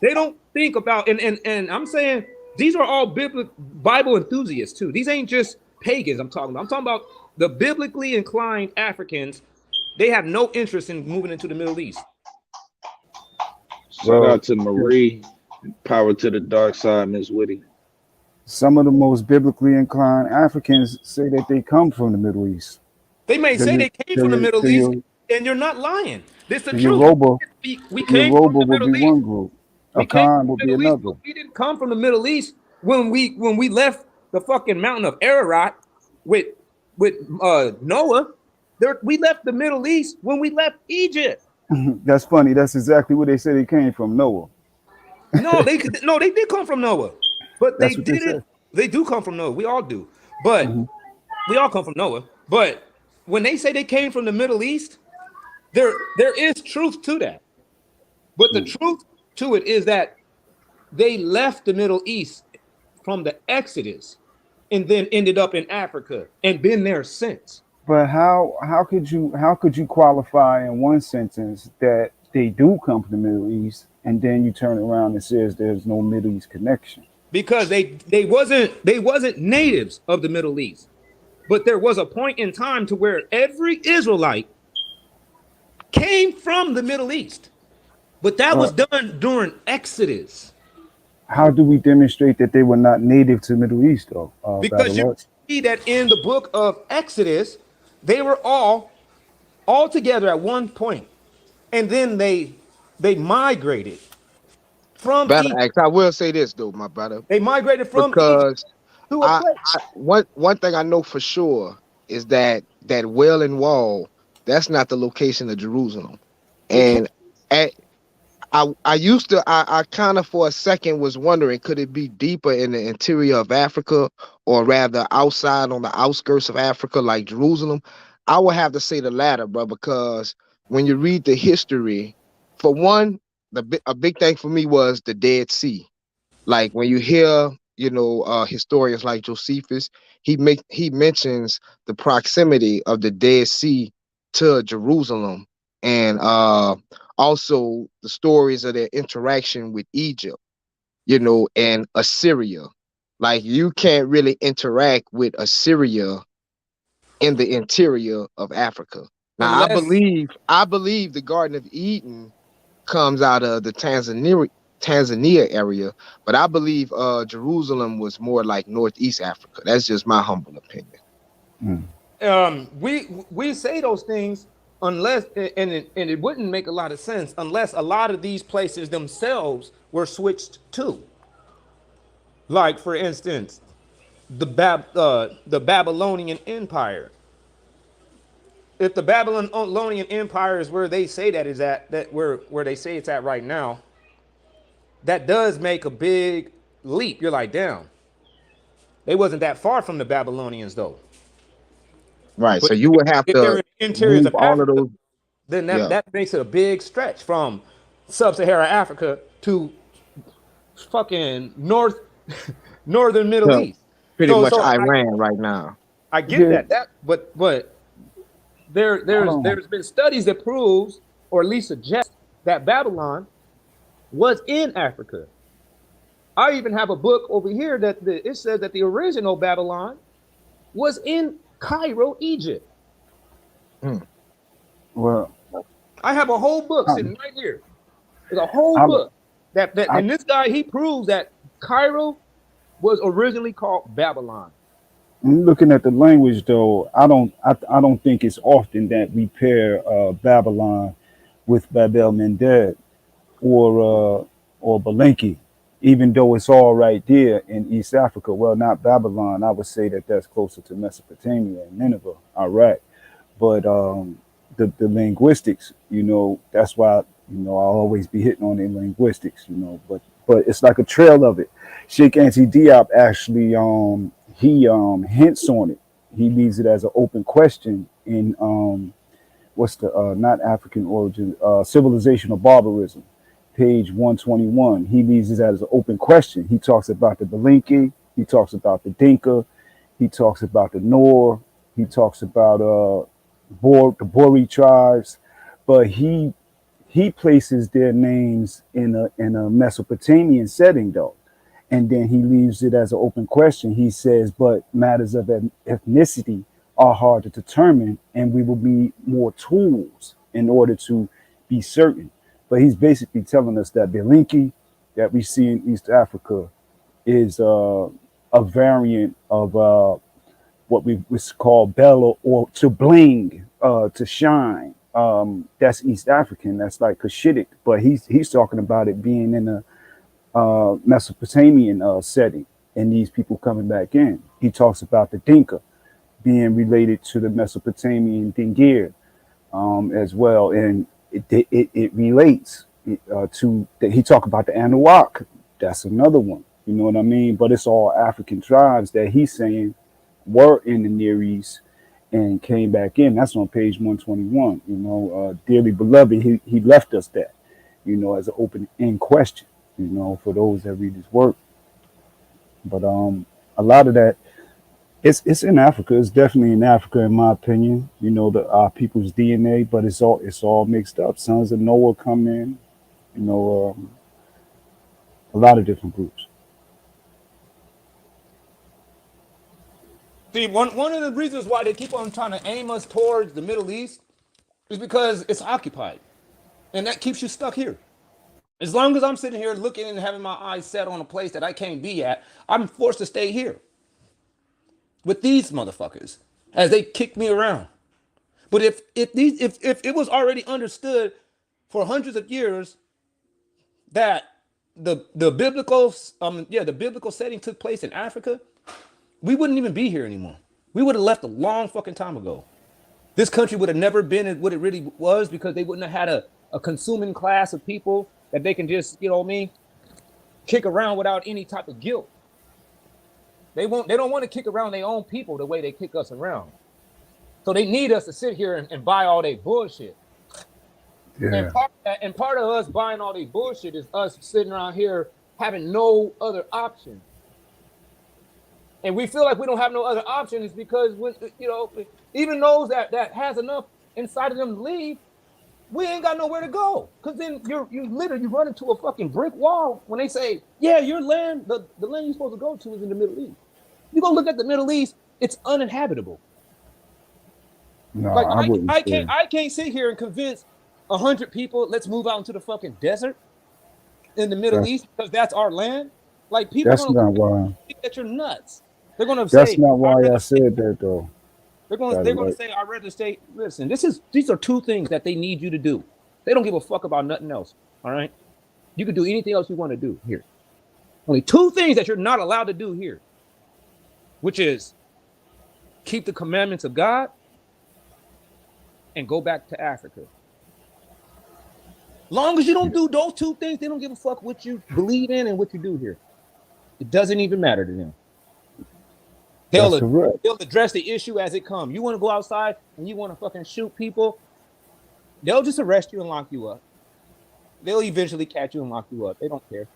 Speaker 11: They don't think about and I'm saying these are all Bible enthusiasts too. These ain't just pagans I'm talking about. I'm talking about the biblically inclined Africans. They have no interest in moving into the Middle East.
Speaker 3: Shout
Speaker 13: Well,
Speaker 3: out to Marie. Power to the dark side, Miss Witty.
Speaker 13: some of the most biblically inclined Africans say that they come from the Middle East.
Speaker 11: They may say
Speaker 13: The
Speaker 11: they came from the Middle East,
Speaker 13: the,
Speaker 11: and you're not lying. This is the
Speaker 13: the
Speaker 11: truth.
Speaker 13: Yoruba
Speaker 11: We came from
Speaker 13: Yoruba
Speaker 11: the
Speaker 13: would
Speaker 11: Middle
Speaker 13: be
Speaker 11: East.
Speaker 13: one group.
Speaker 11: We came from
Speaker 13: Akan would
Speaker 11: the
Speaker 13: be
Speaker 11: Middle East, but
Speaker 13: another.
Speaker 11: we didn't come from the Middle East when we left the fucking mountain of Ararat with Noah. We left the Middle East when we left Egypt.
Speaker 13: That's funny. That's exactly where they say they came from, Noah.
Speaker 11: They did come from Noah, but they
Speaker 13: That's what they
Speaker 11: didn't.
Speaker 13: say.
Speaker 11: They do come from Noah. We all do, but
Speaker 13: Hmm.
Speaker 11: we all come from Noah. But when they say they came from the Middle East, there is truth to that. But the truth to it is that they left the Middle East from the Exodus and then ended up in Africa and been there since.
Speaker 13: But how could you qualify in one sentence that they do come from the Middle East, and then you turn around and says there's no Middle East connection?
Speaker 11: Because they wasn't natives of the Middle East. But there was a point in time to where every Israelite came from the Middle East. But that
Speaker 13: Uh,
Speaker 11: was done during Exodus.
Speaker 13: how do we demonstrate that they were not native to the Middle East, though,
Speaker 11: Because you
Speaker 13: Battle?
Speaker 11: see that in the book of Exodus, they were all together at one point. And then they migrated from
Speaker 12: Battle
Speaker 11: Egypt.
Speaker 12: Axe. I will say this though, my brother,
Speaker 11: They migrated from Egypt
Speaker 12: because
Speaker 11: to a place.
Speaker 12: one thing I know for sure is that that Wailing Wall, that's not the location of Jerusalem.
Speaker 11: It came.
Speaker 12: And at, I used to I kind of for a second was wondering, could it be deeper in the interior of Africa, or rather outside on the outskirts of Africa like Jerusalem? I would have to say the latter, bro, because when you read the history, for one, a big thing for me was the Dead Sea. Like when you hear, historians like Josephus, he mentions the proximity of the Dead Sea to Jerusalem, and also the stories of their interaction with Egypt, and Assyria. Like you can't really interact with Assyria in the interior of Africa. Now
Speaker 11: Unless
Speaker 12: I believe the Garden of Eden comes out of the Tanzania area, but I believe Jerusalem was more like Northeast Africa. That's just my humble opinion.
Speaker 11: we say those things unless and it wouldn't make a lot of sense unless a lot of these places themselves were switched to. Like for instance, the Babylonian Empire. If the Babylonian Empire is where they say that is at, that where they say it's at right now, that does make a big leap. You're like, damn, they wasn't that far from the Babylonians though.
Speaker 12: Right.
Speaker 11: But
Speaker 12: So you would have
Speaker 11: if they're
Speaker 12: to
Speaker 11: in the interiors
Speaker 12: move
Speaker 11: of
Speaker 12: all of
Speaker 11: Africa,
Speaker 12: those.
Speaker 11: then that,
Speaker 12: Yeah.
Speaker 11: that makes it a big stretch from sub-Saharan Africa to fucking northern Middle
Speaker 12: So
Speaker 11: East.
Speaker 12: pretty
Speaker 11: So
Speaker 12: much
Speaker 11: so
Speaker 12: Iran right now.
Speaker 11: I get
Speaker 13: Yeah,
Speaker 11: that but
Speaker 13: hold
Speaker 11: there's been studies that proves or at least suggest that Babylon was in Africa. I even have a book over here that it says that the original Babylon was in Cairo, Egypt.
Speaker 12: Hmm.
Speaker 13: well,
Speaker 11: I have a whole book
Speaker 13: I,
Speaker 11: sitting right here. There's a whole
Speaker 13: I,
Speaker 11: book that
Speaker 13: I,
Speaker 11: and this guy he proves that Cairo was originally called Babylon.
Speaker 13: looking at the language though, I don't think it's often that we pair Babylon with Babel Mended or Balenki, even though it's all right there in East Africa. Well, not Babylon. I would say that that's closer to Mesopotamia and Nineveh, Iraq. But the linguistics, that's why I'll always be hitting on the linguistics, but it's like a trail of it. Sheikh Anti Diop actually he hints on it. He leaves it as an open question in what's the not African origin, civilization of barbarism, page 121. He leaves it as an open question. He talks about the Balinki, he talks about the Dinka, he talks about the Nor, he talks about the Bori tribes, but he places their names in a Mesopotamian setting though. And then he leaves it as an open question. He says, but matters of ethnicity are hard to determine, and we will need more tools in order to be certain. But he's basically telling us that Belinki that we see in East Africa is a variant of what we call Bella or to bling, to shine. That's East African. That's like Cushitic. But he's talking about it being in a Mesopotamian setting, and these people coming back in. He talks about the Dinka being related to the Mesopotamian Dingir as well, and it relates to that. He talked about the Anuak. That's another one. You know what I mean? But it's all African tribes that he's saying were in the Near East and came back in. That's on page 121. Dearly beloved, he left us that, as an open end question, for those that read his work. But a lot of that, it's in Africa. It's definitely in Africa, in my opinion. Our people's DNA, but it's all mixed up. Sons of Noah come in. A lot of different groups.
Speaker 11: See, one of the reasons why they keep on trying to aim us towards the Middle East is because it's occupied. And that keeps you stuck here. As long as I'm sitting here looking and having my eyes set on a place that I can't be at, I'm forced to stay here with these motherfuckers as they kick me around. But if it was already understood for hundreds of years that the biblical setting took place in Africa, we wouldn't even be here anymore. We would have left a long fucking time ago. This country would have never been what it really was because they wouldn't have had a consuming class of people that they can just, kick around without any type of guilt. They don't want to kick around their own people the way they kick us around. So they need us to sit here and buy all their bullshit.
Speaker 13: Yeah.
Speaker 11: And part of us buying all their bullshit is us sitting around here having no other option. And we feel like we don't have no other option is because even those that has enough inside of them to leave, we ain't got nowhere to go. Because then you literally run into a fucking brick wall when they say, yeah, your land, the land you're supposed to go to is in the Middle East. You go look at the Middle East, it's uninhabitable.
Speaker 13: No,
Speaker 11: Like
Speaker 13: I wouldn't say.
Speaker 11: I can't sit here and convince 100 people, let's move out into the fucking desert in the Middle
Speaker 13: That's
Speaker 11: East because that's our land. Like people are
Speaker 13: that's
Speaker 11: gonna look
Speaker 13: not why.
Speaker 11: at you're nuts. They're gonna
Speaker 13: That's
Speaker 11: say,
Speaker 13: not
Speaker 11: I'd
Speaker 13: why I
Speaker 11: rather stay.
Speaker 13: said that though.
Speaker 11: They're
Speaker 13: Gotta
Speaker 11: gonna
Speaker 13: like.
Speaker 11: say, I'd rather stay. Listen, these are two things that they need you to do. They don't give a fuck about nothing else. All right. You can do anything else you want to do here. Only two things that you're not allowed to do here, which is keep the commandments of God and go back to Africa. Long as you don't do those two things, they don't give a fuck what you believe in and what you do here. It doesn't even matter to them.
Speaker 13: That's correct.
Speaker 11: They'll address the issue as it comes. You want to go outside and you want to fucking shoot people, they'll just arrest you and lock you up. They'll eventually catch you and lock you up. They don't care.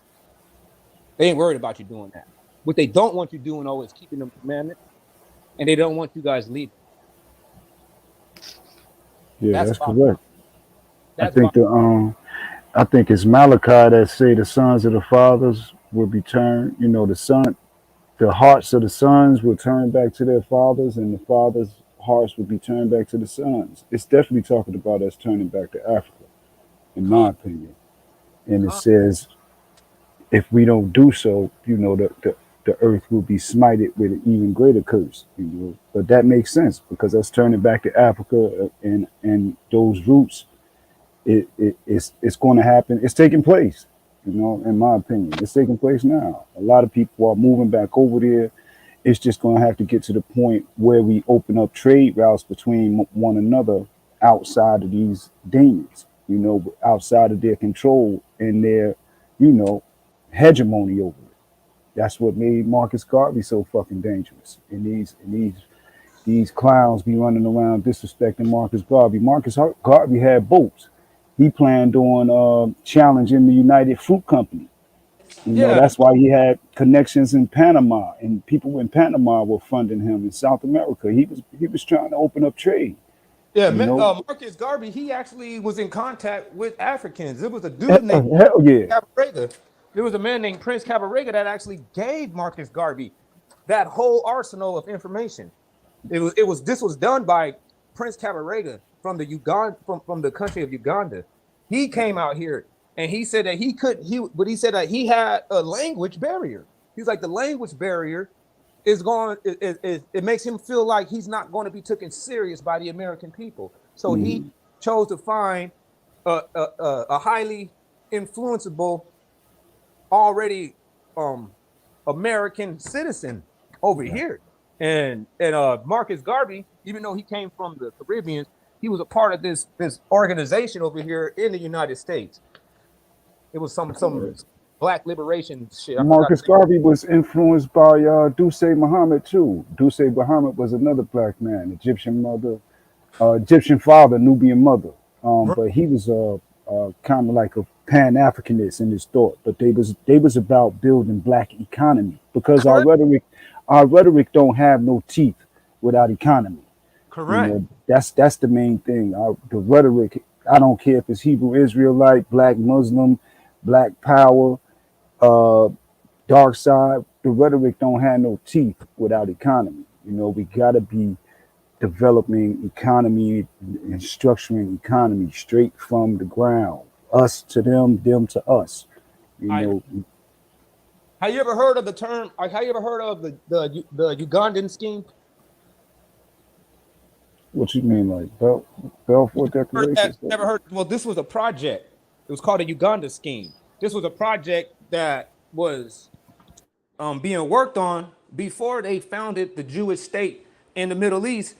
Speaker 11: They ain't worried about you doing that. What they don't want you doing, though, is keeping the commandments, and they don't want you guys leaving.
Speaker 13: Yeah, that's correct. I think it's Malachi that say the sons of the fathers will be turned. You know, the hearts of the sons will turn back to their fathers, and the fathers' hearts will be turned back to the sons. It's definitely talking about us turning back to Africa, in my opinion. And it says, if we don't do so, you know, the earth will be smited with an even greater curse. You know, but that makes sense because us turning back to Africa and those roots, it's going to happen. It's taking place. You know, in my opinion, it's taking place now. A lot of people are moving back over there. It's just going to have to get to the point where we open up trade routes between one another outside of these demons, you know, outside of their control and their, you know, hegemony over it. That's what made Marcus Garvey so fucking dangerous. And these clowns be running around disrespecting Marcus Garvey. Marcus Garvey had boats. He planned on challenging the United Fruit Company. You know, that's why he had connections in Panama, and people in Panama were funding him in South America. He was trying to open up trade.
Speaker 11: Yeah,
Speaker 13: you know?
Speaker 11: Marcus Garvey, he actually was in contact with Africans. There was a dude named
Speaker 13: Hell yeah.
Speaker 11: Cabarega. There was a man named Prince Cabarega that actually gave Marcus Garvey that whole arsenal of information. This was done by Prince Cabarega from the country of Uganda. He came out here and he said that he said that he had a language barrier. He's like, the language barrier it makes him feel like he's not going to be taken serious by the American people. So he chose to find a highly influenceable, already American citizen over here. And Marcus Garvey, even though he came from the Caribbean, he was a part of this organization over here in the United States. It was some black liberation shit.
Speaker 13: Marcus Garvey was influenced by Duce Muhammad too. Duce Muhammad was another black man, Egyptian father, Nubian mother. But he was kind of like a Pan-Africanist in his thought. But they was about building black economy because our rhetoric don't have no teeth without economy.
Speaker 11: Correct.
Speaker 13: You know, that's the main thing. The rhetoric. I don't care if it's Hebrew Israelite, black Muslim, black power, dark side. The rhetoric don't have no teeth without economy. You know, we gotta be developing economy and structuring economy straight from the ground. Us to them, them to us. You know.
Speaker 11: Have you ever heard of the term? Have you ever heard of the Ugandan scheme?
Speaker 13: What you mean, like Balfour Declaration?
Speaker 11: Never heard. Well, this was a project. It was called a Uganda scheme. This was a project that was being worked on before they founded the Jewish state in the Middle East.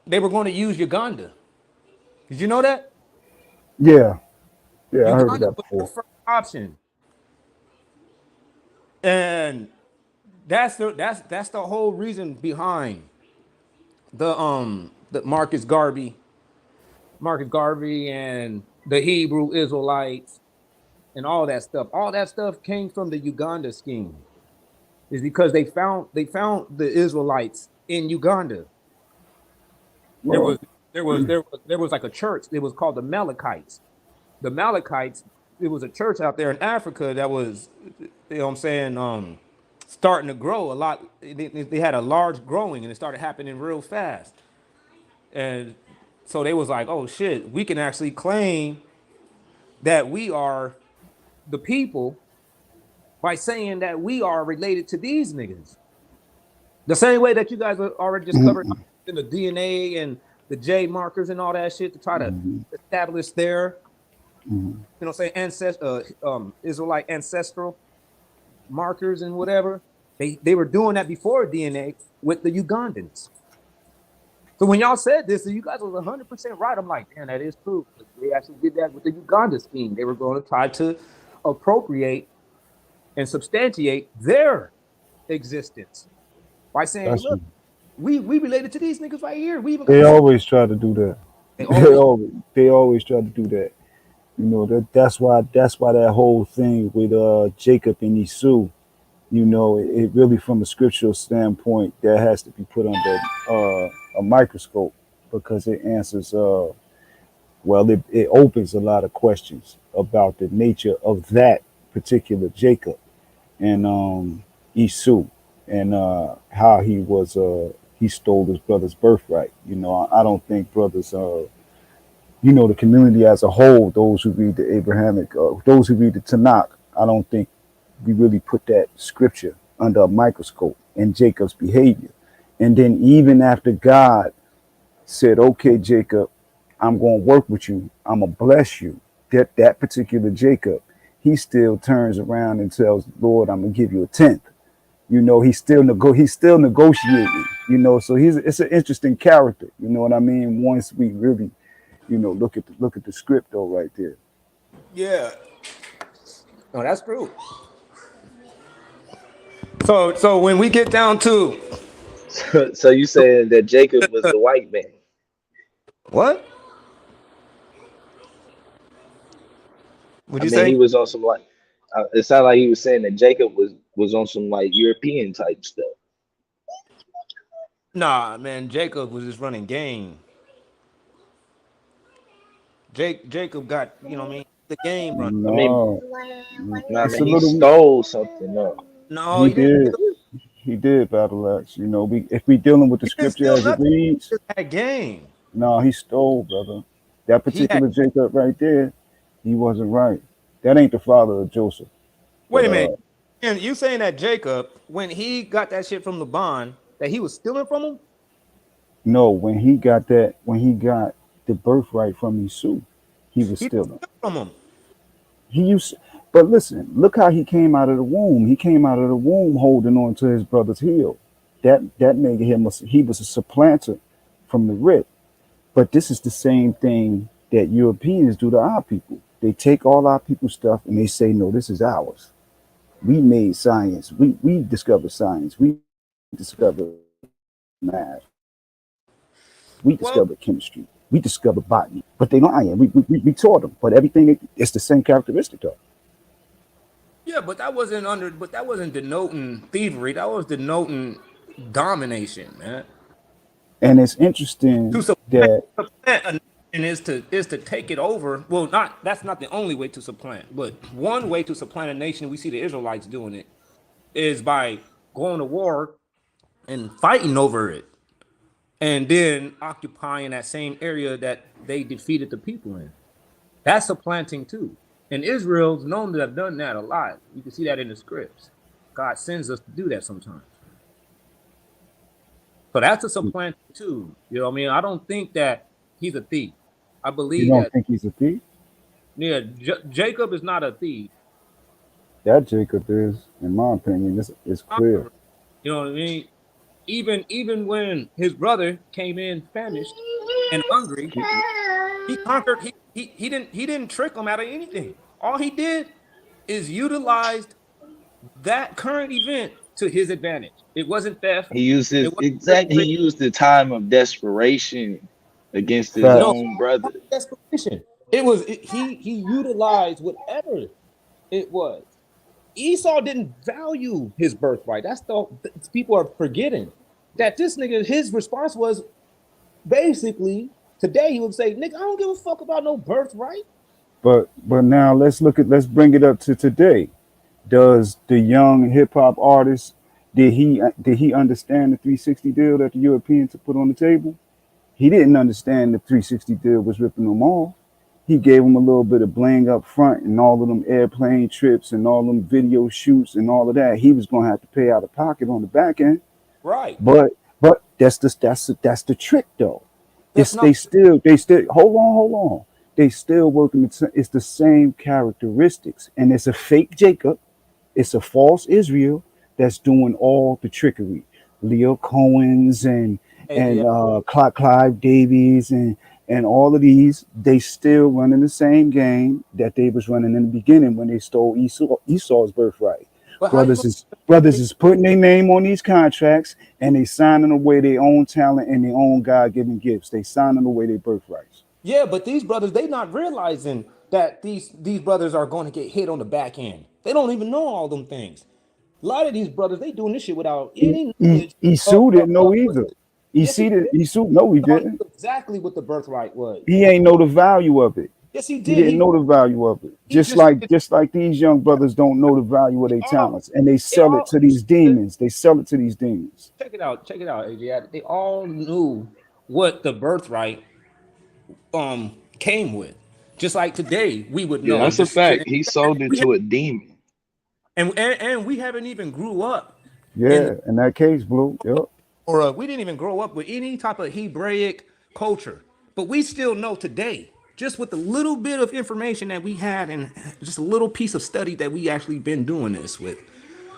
Speaker 11: They were going to use Uganda. Did you know that?
Speaker 13: Yeah, I heard
Speaker 11: Uganda
Speaker 13: that before.
Speaker 11: was the first option, and that's the whole reason behind the Marcus Garvey and the Hebrew Israelites and all that stuff. All that stuff came from the Uganda scheme. Is because they found the Israelites in Uganda.
Speaker 13: Well,
Speaker 11: there was like a church. It was called the Malachites. The Malachites. It was a church out there in Africa that was, you know what I'm saying, starting to grow a lot. They had a large growing, and it started happening real fast. And so they was like, oh shit, we can actually claim that we are the people by saying that we are related to these niggas. The same way that you guys already discovered in the DNA and the J markers and all that shit to try to establish their, say Israelite ancestral markers and whatever. They were doing that before DNA with the Ugandans. So when y'all said this, you guys was 100% right. I'm like, damn, that is true. They actually did that with the Uganda scheme. They were going to try to appropriate and substantiate their existence by saying,
Speaker 13: That's
Speaker 11: look, we related to these niggas right here. We even
Speaker 13: they
Speaker 11: got
Speaker 13: always try to do that. They always try to do that. You know, that's why that whole thing with Jacob and Esau, you know, it really from a scriptural standpoint that has to be put under a microscope, because it answers it opens a lot of questions about the nature of that particular Jacob and Esau, and how he stole his brother's birthright. You know, I don't think brothers you know, the community as a whole, those who read the Abrahamic, those who read the Tanakh, I don't think we really put that scripture under a microscope in Jacob's behavior. And then even after God said, okay, Jacob, I'm going to work with you, I'm going to bless you, that particular Jacob, he still turns around and tells Lord, I'm going to give you a tenth. You know, he's still negotiating, you know, so it's an interesting character, you know what I mean? Once we really, you know, look at the script though right there.
Speaker 11: Yeah. No, that's true. So when we get down to
Speaker 3: So you saying that Jacob was the white man?
Speaker 11: what?
Speaker 3: I mean, he was on some like. It sounded like he was saying that Jacob was on some like European type stuff.
Speaker 11: Nah, man, Jacob was just running game. Jacob got, you know what I mean, the game run.
Speaker 3: I mean,
Speaker 13: No,
Speaker 3: nah,
Speaker 13: it's
Speaker 3: man,
Speaker 13: a
Speaker 3: he
Speaker 13: little.
Speaker 3: stole something. No,
Speaker 11: No,
Speaker 13: He
Speaker 11: he didn't
Speaker 13: did.
Speaker 11: steal.
Speaker 13: He did, Battle Axe. You know, if we dealing with the
Speaker 11: He didn't
Speaker 13: scripture
Speaker 11: steal
Speaker 13: as it
Speaker 11: nothing.
Speaker 13: reads,
Speaker 11: He just had game.
Speaker 13: no, he stole, brother. That
Speaker 11: He had.
Speaker 13: particular Jacob right there, he wasn't right. That ain't the father of Joseph.
Speaker 11: Wait
Speaker 13: But
Speaker 11: a minute. And you saying that Jacob, when he got that shit from Laban, that he was stealing from him?
Speaker 13: no, when he got the birthright from Esau, he was
Speaker 11: He didn't
Speaker 13: stealing.
Speaker 11: steal from him.
Speaker 13: He used, but listen, look how he came out of the womb. He came out of the womb holding on to his brother's heel. That made him he was a supplanter from the rip. But this is the same thing that Europeans do to our people. They take all our people's stuff and they say, no, this is ours. We made science. We discovered science. We discovered math. We
Speaker 11: Well,
Speaker 13: discovered chemistry. We discovered botany. But they don't. We taught them. But everything it's the same characteristic though.
Speaker 11: yeah, but that wasn't denoting thievery. That was denoting domination, man.
Speaker 13: And it's
Speaker 11: To
Speaker 13: interesting
Speaker 11: supplant,
Speaker 13: that
Speaker 11: supplant a nation is to take it over. Well, that's not the only way to supplant, but one way to supplant a nation, we see the Israelites doing it, is by going to war and fighting over it, and then occupying that same area that they defeated the people in. That's supplanting too. And Israel's known to have done that a lot. You can see that in the scripts. God sends us to do that sometimes. So that's a supplanting too. You know what I mean? I don't think that he's a thief. I
Speaker 13: you
Speaker 11: believe
Speaker 13: don't
Speaker 11: that,
Speaker 13: think he's a thief.
Speaker 11: yeah, Jacob is not a thief.
Speaker 13: That Jacob is, in my opinion, is clear.
Speaker 11: You know what I mean? Even when his brother came in famished and hungry, he conquered. He didn't trick him out of anything. All he did is utilized that current event to his advantage. It wasn't theft.
Speaker 3: he used
Speaker 11: It
Speaker 3: his
Speaker 11: wasn't
Speaker 3: exact. He
Speaker 11: trickery.
Speaker 3: used the time of desperation against his
Speaker 11: No,
Speaker 13: Facts.
Speaker 3: own brother.
Speaker 11: desperation. He utilized whatever it was. Esau didn't value his birthright. That's the people are forgetting that this nigga. His response was basically Today he would say, nigga, I don't give a fuck about no birthright.
Speaker 13: But now let's bring it up to today. Does the young hip hop artist, did he understand the 360 deal that the Europeans put on the table? He didn't understand the 360 deal was ripping them off. He gave them a little bit of bling up front and all of them airplane trips and all them video shoots and all of that. He was gonna have to pay out of pocket on the back end.
Speaker 11: Right.
Speaker 13: But that's the trick though.
Speaker 11: That's
Speaker 13: It's
Speaker 11: not
Speaker 13: they still hold on. They still working. It's the same characteristics, and it's a fake Jacob. It's a false Israel that's doing all the trickery. Leo Cohen's and
Speaker 11: yeah.
Speaker 13: Clive Davies and all of these, they still running the same game that they was running in the beginning when they stole Esau's birthright.
Speaker 11: But how you
Speaker 13: Brothers is putting their name on these contracts and they signing away their own talent and their own God-given gifts. They signing away their birthrights.
Speaker 11: Yeah, but these brothers, they not realizing that these brothers are going to get hit on the back end. They don't even know all them things. A lot of these brothers, they doing this shit without any knowledge.
Speaker 13: Esau didn't know either.
Speaker 11: Yes, he did.
Speaker 13: Esau, no, he didn't.
Speaker 11: Exactly what the birthright was.
Speaker 13: He ain't know the value of it.
Speaker 11: Yes, he
Speaker 13: He
Speaker 11: did.
Speaker 13: didn't know the value of it. Just like these young brothers don't know the value of their talents, and they sell it to these demons. They sell it to these demons.
Speaker 11: Check it out, AJ. They all knew what the birthright came with. Just like today, we would know.
Speaker 3: Yeah, that's a fact. He sold it to a demon.
Speaker 11: And we haven't even grew up.
Speaker 13: Yeah, in that case, Blue. Yep.
Speaker 11: Or we didn't even grow up with any type of Hebraic culture. But we still know today, just with the little bit of information that we had and just a little piece of study that we actually been doing this with,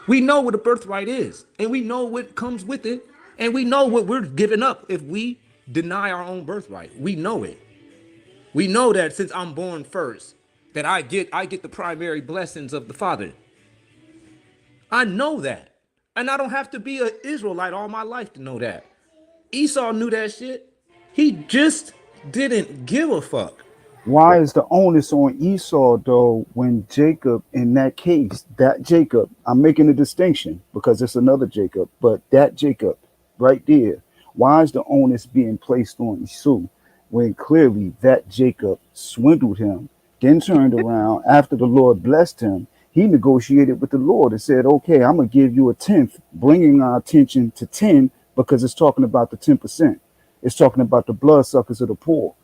Speaker 11: we know what a birthright is. And we know what comes with it. And we know what we're giving up if we deny our own birthright. We know it. We know that since I'm born first, that I get the primary blessings of the Father. I know that. And I don't have to be an Israelite all my life to know that. Esau knew that shit. He just didn't give a fuck.
Speaker 13: Why is the onus on Esau though when Jacob, in that case, that Jacob, I'm making a distinction because it's another Jacob, but that Jacob right there, why is the onus being placed on Esau when clearly that Jacob swindled him, then turned around after the Lord blessed him? He negotiated with the Lord and said, okay, I'm going to give you a 10th, bringing our attention to 10 because it's talking about the 10%. It's talking about the bloodsuckers of the poor.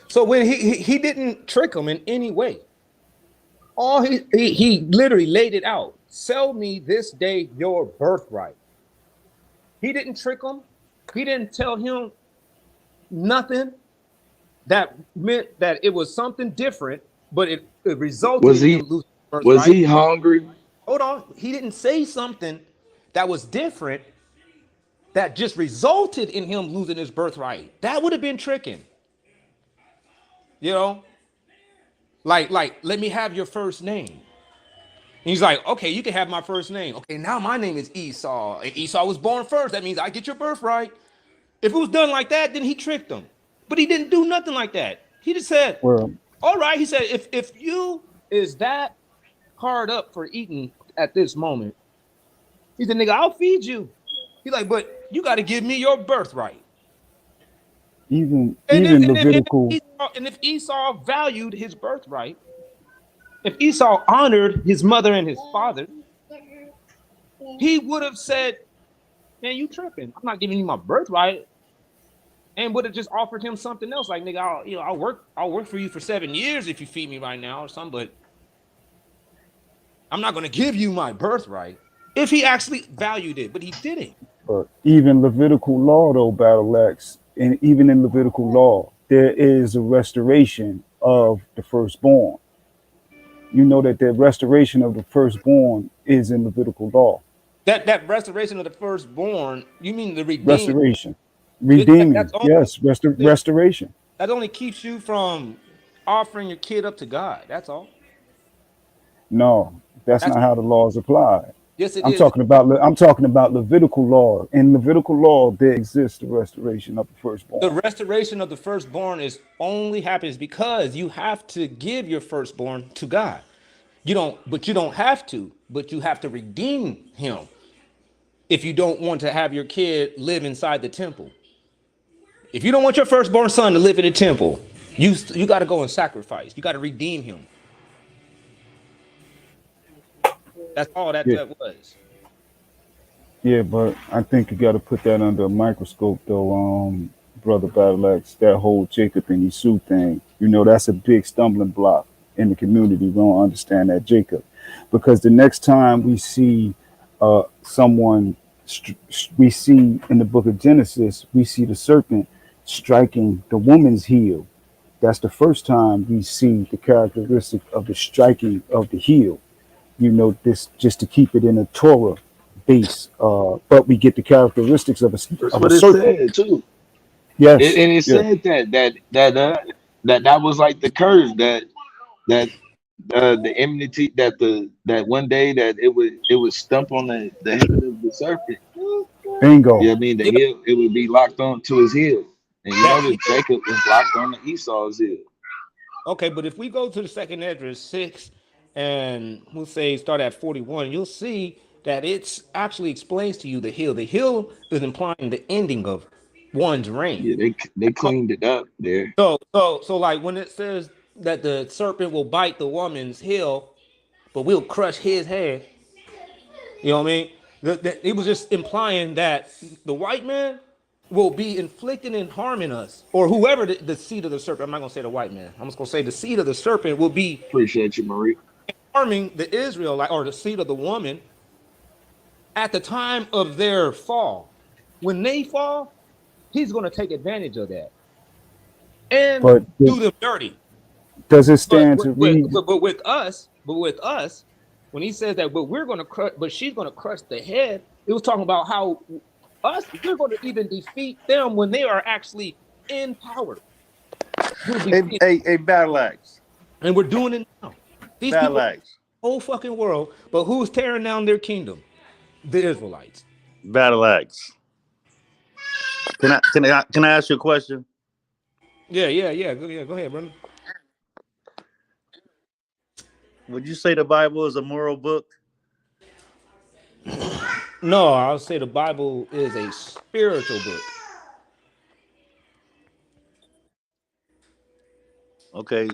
Speaker 11: So when he didn't trick him in any way. All he literally laid it out. Sell me this day your birthright. He didn't trick him. He didn't tell him nothing that meant that it was something different, but it resulted in him losing.
Speaker 3: Was he hungry?
Speaker 11: Hold on. He didn't say something that was different that just resulted in him losing his birthright. That would have been tricking. You know? Like, let me have your first name. And he's like, okay, you can have my first name. Okay, now my name is Esau. And Esau was born first. That means I get your birthright. If it was done like that, then he tricked him. But he didn't do nothing like that. He just said, all right. He said, if you is that hard up for eating at this moment, he said, nigga, I'll feed you. He's like, but you got to give me your birthright.
Speaker 13: Even Levitical.
Speaker 11: And if Esau valued his birthright, if Esau honored his mother and his father, he would have said, man, you tripping. I'm not giving you my birthright. And would have just offered him something else. Like, nigga, I'll work for you for 7 years if you feed me right now or something, but I'm not going to give you my birthright if he actually valued it, but he didn't.
Speaker 13: But even Levitical law, though, Battle Axe, and even in Levitical law, there is a restoration of the firstborn. You know that the restoration of the firstborn is in Levitical law.
Speaker 11: That restoration of the firstborn, you mean the redeemed?
Speaker 13: Restoration. Redeeming, yes, restoration.
Speaker 11: That only keeps you from offering your kid up to God, that's all.
Speaker 13: No, that's not how the law is applied.
Speaker 11: Yes, it
Speaker 13: I'm
Speaker 11: is.
Speaker 13: talking about Levitical law. In Levitical law, there exists the restoration of the firstborn.
Speaker 11: The restoration of the firstborn only happens because you have to give your firstborn to God. You don't have to, but you have to redeem him if you don't want to have your kid live inside the temple. If you don't want your firstborn son to live in the temple, you got to go and sacrifice. You got to redeem him. That's all that
Speaker 13: Yeah,
Speaker 11: was.
Speaker 13: yeah, but I think you got to put that under a microscope, though. Brother Battleaxe, that whole Jacob and Esau thing. You know, that's a big stumbling block in the community. We don't understand that Jacob, because the next time we see someone, we see in the book of Genesis, we see the serpent striking the woman's heel. That's the first time we see the characteristic of the striking of the heel. You know, this just to keep it in a Torah base. But we get the characteristics
Speaker 3: That's
Speaker 13: of a
Speaker 3: what it
Speaker 13: serpent.
Speaker 3: said too.
Speaker 13: Yes,
Speaker 3: And it
Speaker 13: yeah.
Speaker 3: said that was like the curse that the enmity that one day that it would stump on the head of the serpent.
Speaker 13: Bingo.
Speaker 3: Yeah, I mean the
Speaker 11: Yeah,
Speaker 3: heel, it would be locked on to his heel. And you
Speaker 11: that
Speaker 3: know that
Speaker 11: heel.
Speaker 3: Jacob was locked on to Esau's heel.
Speaker 11: Okay, but if we go to the second address 6 and we'll say start at 41, you'll see that it's actually explains to you the hill. The hill is implying the ending of one's reign.
Speaker 3: Yeah, they cleaned it up there.
Speaker 11: So like when it says that the serpent will bite the woman's heel, but we'll crush his head, you know what I mean? It was just implying that the white man will be inflicting and harming us, or whoever the seed of the serpent. I'm not gonna say the white man. I'm just gonna say the seed of the serpent will be
Speaker 3: Appreciate you, Marie.
Speaker 11: harming the Israelite or the seed of the woman at the time of their fall. When they fall, he's gonna take advantage of that and
Speaker 13: But
Speaker 11: do them dirty.
Speaker 13: does it
Speaker 11: But
Speaker 13: stand to read?
Speaker 11: with us, when he says that, but we're gonna crush, but she's gonna crush the head. It was talking about how we're gonna even defeat them when they are actually in power. We'll defeat,
Speaker 14: Hey, Battle Axe.
Speaker 11: and we're doing it now. These
Speaker 14: Battle
Speaker 11: people,
Speaker 14: Axe.
Speaker 11: whole fucking world, but who's tearing down their kingdom? The Israelites.
Speaker 14: Battle Axe. Can I ask you a question?
Speaker 11: Yeah. Go ahead, brother.
Speaker 14: Would you say the Bible is a moral book?
Speaker 11: No, I'll say the Bible is a spiritual book.
Speaker 14: Okay.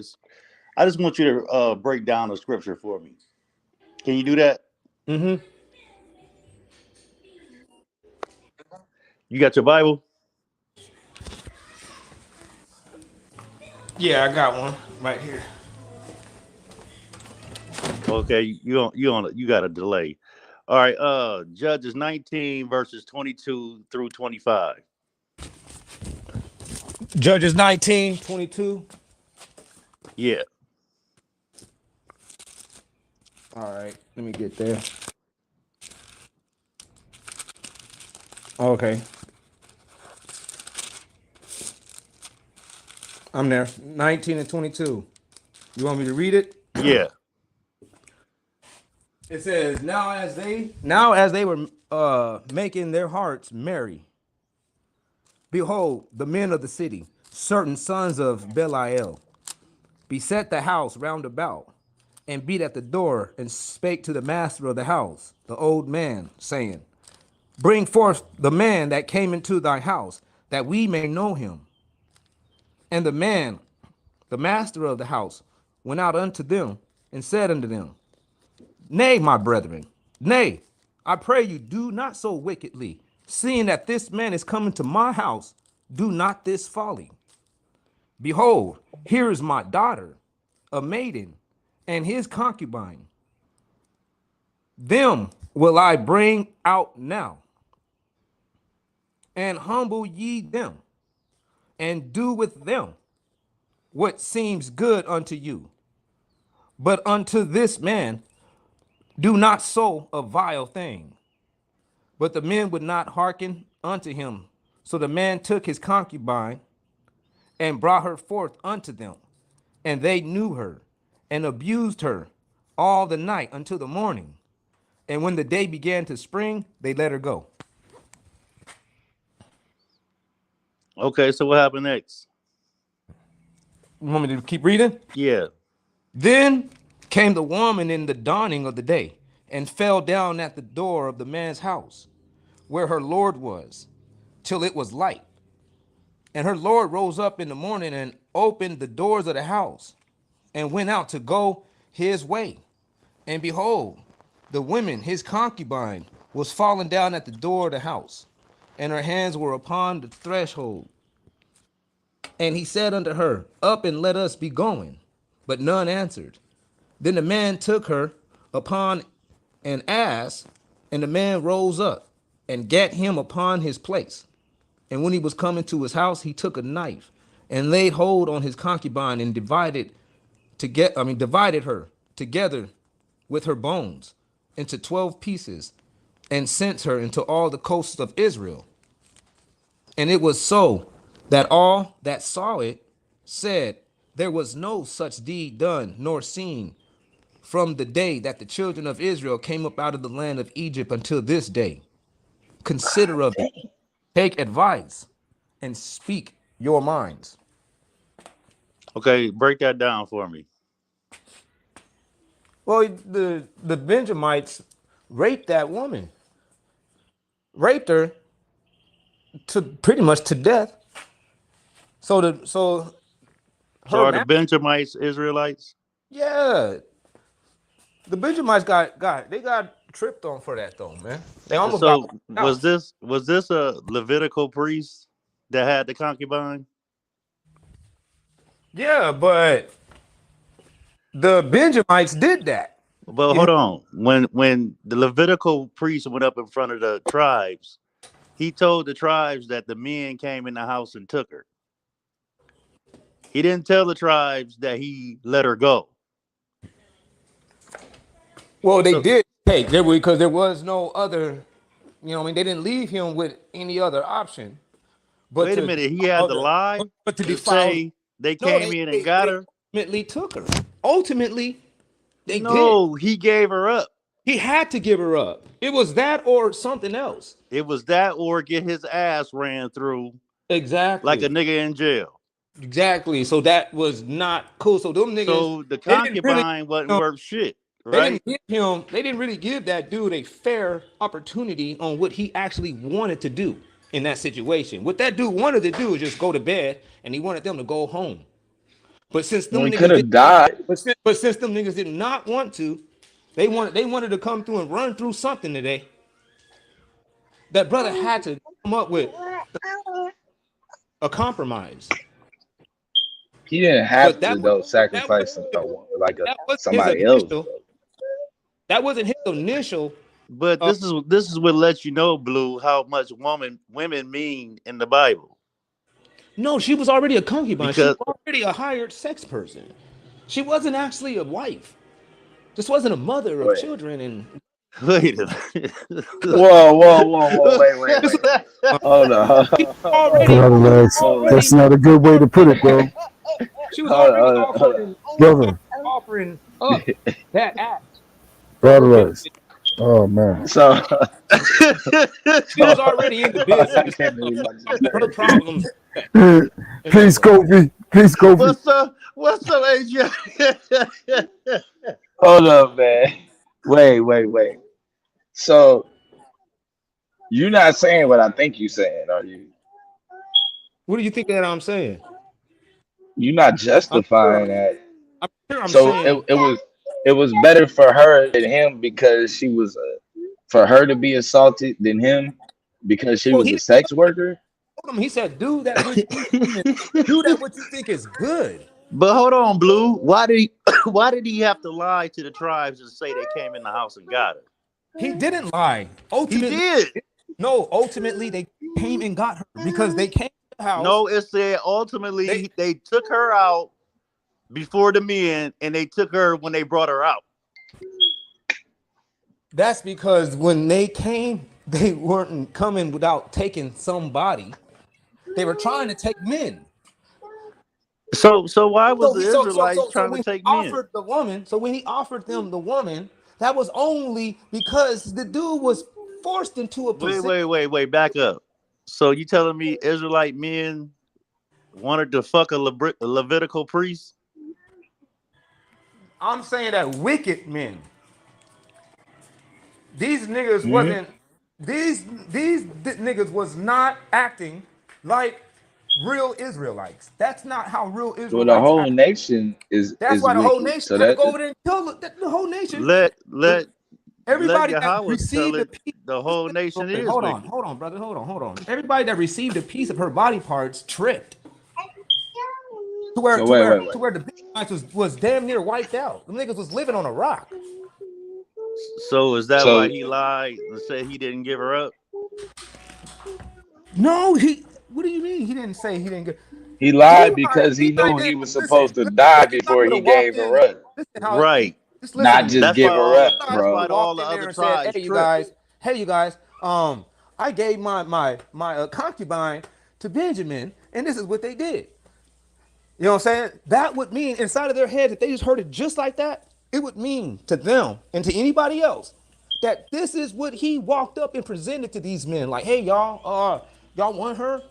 Speaker 14: I just want you to break down the scripture for me. Can you do that?
Speaker 11: Mm-hmm.
Speaker 14: You got your Bible?
Speaker 11: Yeah, I got one right here.
Speaker 14: Okay, you got a delay. All right, Judges 19 verses 22 through 25.
Speaker 11: Judges 19:22.
Speaker 14: Yeah.
Speaker 11: All right, let me get there. Okay. I'm there. 19 and 22. You want me to read it?
Speaker 14: Yeah.
Speaker 11: It says, now as they were making their hearts merry, behold, the men of the city, certain sons of Belial, beset the house round about, and beat at the door, and spake to the master of the house, the old man, saying, bring forth the man that came into thy house, that we may know him. And the man, the master of the house, went out unto them, and said unto them, nay, my brethren, nay, I pray you, do not so wickedly. Seeing that this man is coming to my house, do not this folly. Behold, here is my daughter, a maiden, and his concubine. Them will I bring out now, and humble ye them, and do with them what seems good unto you. But unto this man do not so a vile thing. But the men would not hearken unto him. So the man took his concubine and brought her forth unto them. And they knew her and abused her all the night until the morning. And when the day began to spring, they let her go.
Speaker 14: Okay, so what happened next?
Speaker 11: You want me to keep reading?
Speaker 14: Yeah.
Speaker 11: Then came the woman in the dawning of the day and fell down at the door of the man's house, where her Lord was, till it was light. And her Lord rose up in the morning and opened the doors of the house and went out to go his way. And behold, the women, his concubine, was fallen down at the door of the house, and her hands were upon the threshold. And he said unto her, Up and let us be going. But none answered. Then the man took her upon an ass, and the man rose up and gat him upon his place. And when he was coming to his house, he took a knife and laid hold on his concubine and divided her together with her bones into 12 pieces, and sent her into all the coasts of Israel. And it was so that all that saw it said, There was no such deed done nor seen from the day that the children of Israel came up out of the land of Egypt until this day. Consider of it, take advice, and speak your minds.
Speaker 14: Okay, break that down for me.
Speaker 11: Well, the Benjamites raped that woman, raped her to pretty much to death. So
Speaker 14: are the Benjamites Israelites?
Speaker 11: Yeah, the Benjamites got tripped on for that though, man. They almost
Speaker 14: So
Speaker 11: got
Speaker 14: was this a Levitical priest that had the concubine?
Speaker 11: Yeah, but the Benjamites did that.
Speaker 14: But hold on. When the Levitical priest went up in front of the tribes, he told the tribes that the men came in the house and took her. He didn't tell the tribes that he let her go.
Speaker 11: Well, they did take there because there was no other. You know, what I mean, they didn't leave him with any other option. But
Speaker 14: wait a minute, he had to lie,
Speaker 11: but to
Speaker 14: defile,
Speaker 11: say
Speaker 14: they came in and got her.
Speaker 11: Ultimately took her. Ultimately, they
Speaker 14: did. He gave her up.
Speaker 11: He had to give her up. It was that or something else.
Speaker 14: It was that or get his ass ran through.
Speaker 11: Exactly.
Speaker 14: Like a nigga in jail.
Speaker 11: Exactly. So that was not cool. So them niggas.
Speaker 14: So the concubine wasn't worth shit. Right?
Speaker 11: They didn't really give that dude a fair opportunity on what he actually wanted to do in that situation. What that dude wanted to do is just go to bed, and he wanted them to go home. But since them
Speaker 3: could have died.
Speaker 11: But since them niggas did not want to, they wanted to come through and run through something today. That brother had to come up with a compromise.
Speaker 3: He didn't have to sacrifice somebody else.
Speaker 11: That wasn't his initial.
Speaker 14: But this is what lets you know, Blue, how much women mean in the Bible.
Speaker 11: No, she was already a concubine. She was already a hired sex person. She wasn't actually a wife. This wasn't a mother of children. And
Speaker 14: wait a minute.
Speaker 3: Whoa, wait. Hold on.
Speaker 13: That's not a good way to put it, bro.
Speaker 11: She was already offering up that act.
Speaker 13: Oh man.
Speaker 3: So
Speaker 11: she was already in the business. Her problems.
Speaker 13: Please, Kobe.
Speaker 14: What's up, AJ?
Speaker 3: Hold up, man. Wait. So you're not saying what I think you're saying, are you?
Speaker 11: What do you think that I'm saying?
Speaker 3: You're not justifying that.
Speaker 11: I'm sure I'm
Speaker 3: so
Speaker 11: saying
Speaker 3: it was better for her than him because she was for her to be assaulted than him because she was a sex worker.
Speaker 11: He said, "Do that what you think is good."
Speaker 14: But hold on, Blue. Why did he have to lie to the tribes and say they came in the house and got her?
Speaker 11: He didn't lie. Ultimately,
Speaker 14: he did.
Speaker 11: No, ultimately they came and got her because they came to the house.
Speaker 14: No, it said ultimately they took her out before the men, and they took her when they brought her out.
Speaker 11: That's because when they came, they weren't coming without taking somebody. They were trying to take men.
Speaker 14: So why was the Israelites trying to take men?
Speaker 11: So when he offered them the woman, that was only because the dude was forced into a position.
Speaker 14: Wait, back up. So you telling me Israelite men wanted to fuck a Levitical priest?
Speaker 11: I'm saying that wicked men. These niggas wasn't. These niggas was not acting like real Israelites. That's not how real
Speaker 3: Well, the
Speaker 11: Israelites
Speaker 3: whole
Speaker 11: act.
Speaker 3: nation
Speaker 11: That's
Speaker 3: is
Speaker 11: why the whole
Speaker 3: wicked.
Speaker 11: nation
Speaker 3: So
Speaker 11: had to
Speaker 3: that
Speaker 11: go over there and kill the whole nation.
Speaker 14: Let
Speaker 11: Everybody that
Speaker 14: Yahweh tell
Speaker 11: received a
Speaker 14: it.
Speaker 11: piece.
Speaker 14: The whole nation is wicked.
Speaker 11: Hold on, brother. Hold on. Everybody that received a piece of her body parts tripped to where
Speaker 3: so
Speaker 11: to
Speaker 3: wait,
Speaker 11: where
Speaker 3: wait, wait.
Speaker 11: to where the Benjamites was damn near wiped out. The niggas was living on a rock.
Speaker 14: So is that why
Speaker 3: So
Speaker 14: he lied and said he didn't give her up?
Speaker 11: No, he. What do you mean? He didn't say he didn't get.
Speaker 3: he
Speaker 11: He
Speaker 3: lied
Speaker 11: lied.
Speaker 3: because
Speaker 11: He
Speaker 3: he
Speaker 11: lied.
Speaker 3: knew he was
Speaker 11: Listen,
Speaker 3: supposed to die
Speaker 11: he lied
Speaker 3: before
Speaker 11: would
Speaker 3: he
Speaker 11: have walked
Speaker 3: gave her
Speaker 11: in.
Speaker 3: up.
Speaker 11: Listen how.
Speaker 14: Right.
Speaker 11: Just listen to
Speaker 3: Not
Speaker 11: me.
Speaker 3: just
Speaker 14: That's
Speaker 3: give
Speaker 14: why
Speaker 3: her up,
Speaker 14: that's
Speaker 3: bro.
Speaker 14: why all
Speaker 11: Walked
Speaker 14: the
Speaker 11: in there
Speaker 14: other
Speaker 11: and said,
Speaker 14: tribes
Speaker 11: "Hey, you
Speaker 14: tripped.
Speaker 11: guys. Hey, you guys. I gave my concubine to Benjamin, and this is what they did." You know what I'm saying? That would mean inside of their head, if they just heard it just like that, it would mean to them and to anybody else that this is what he walked up and presented to these men. Like, hey, y'all want her?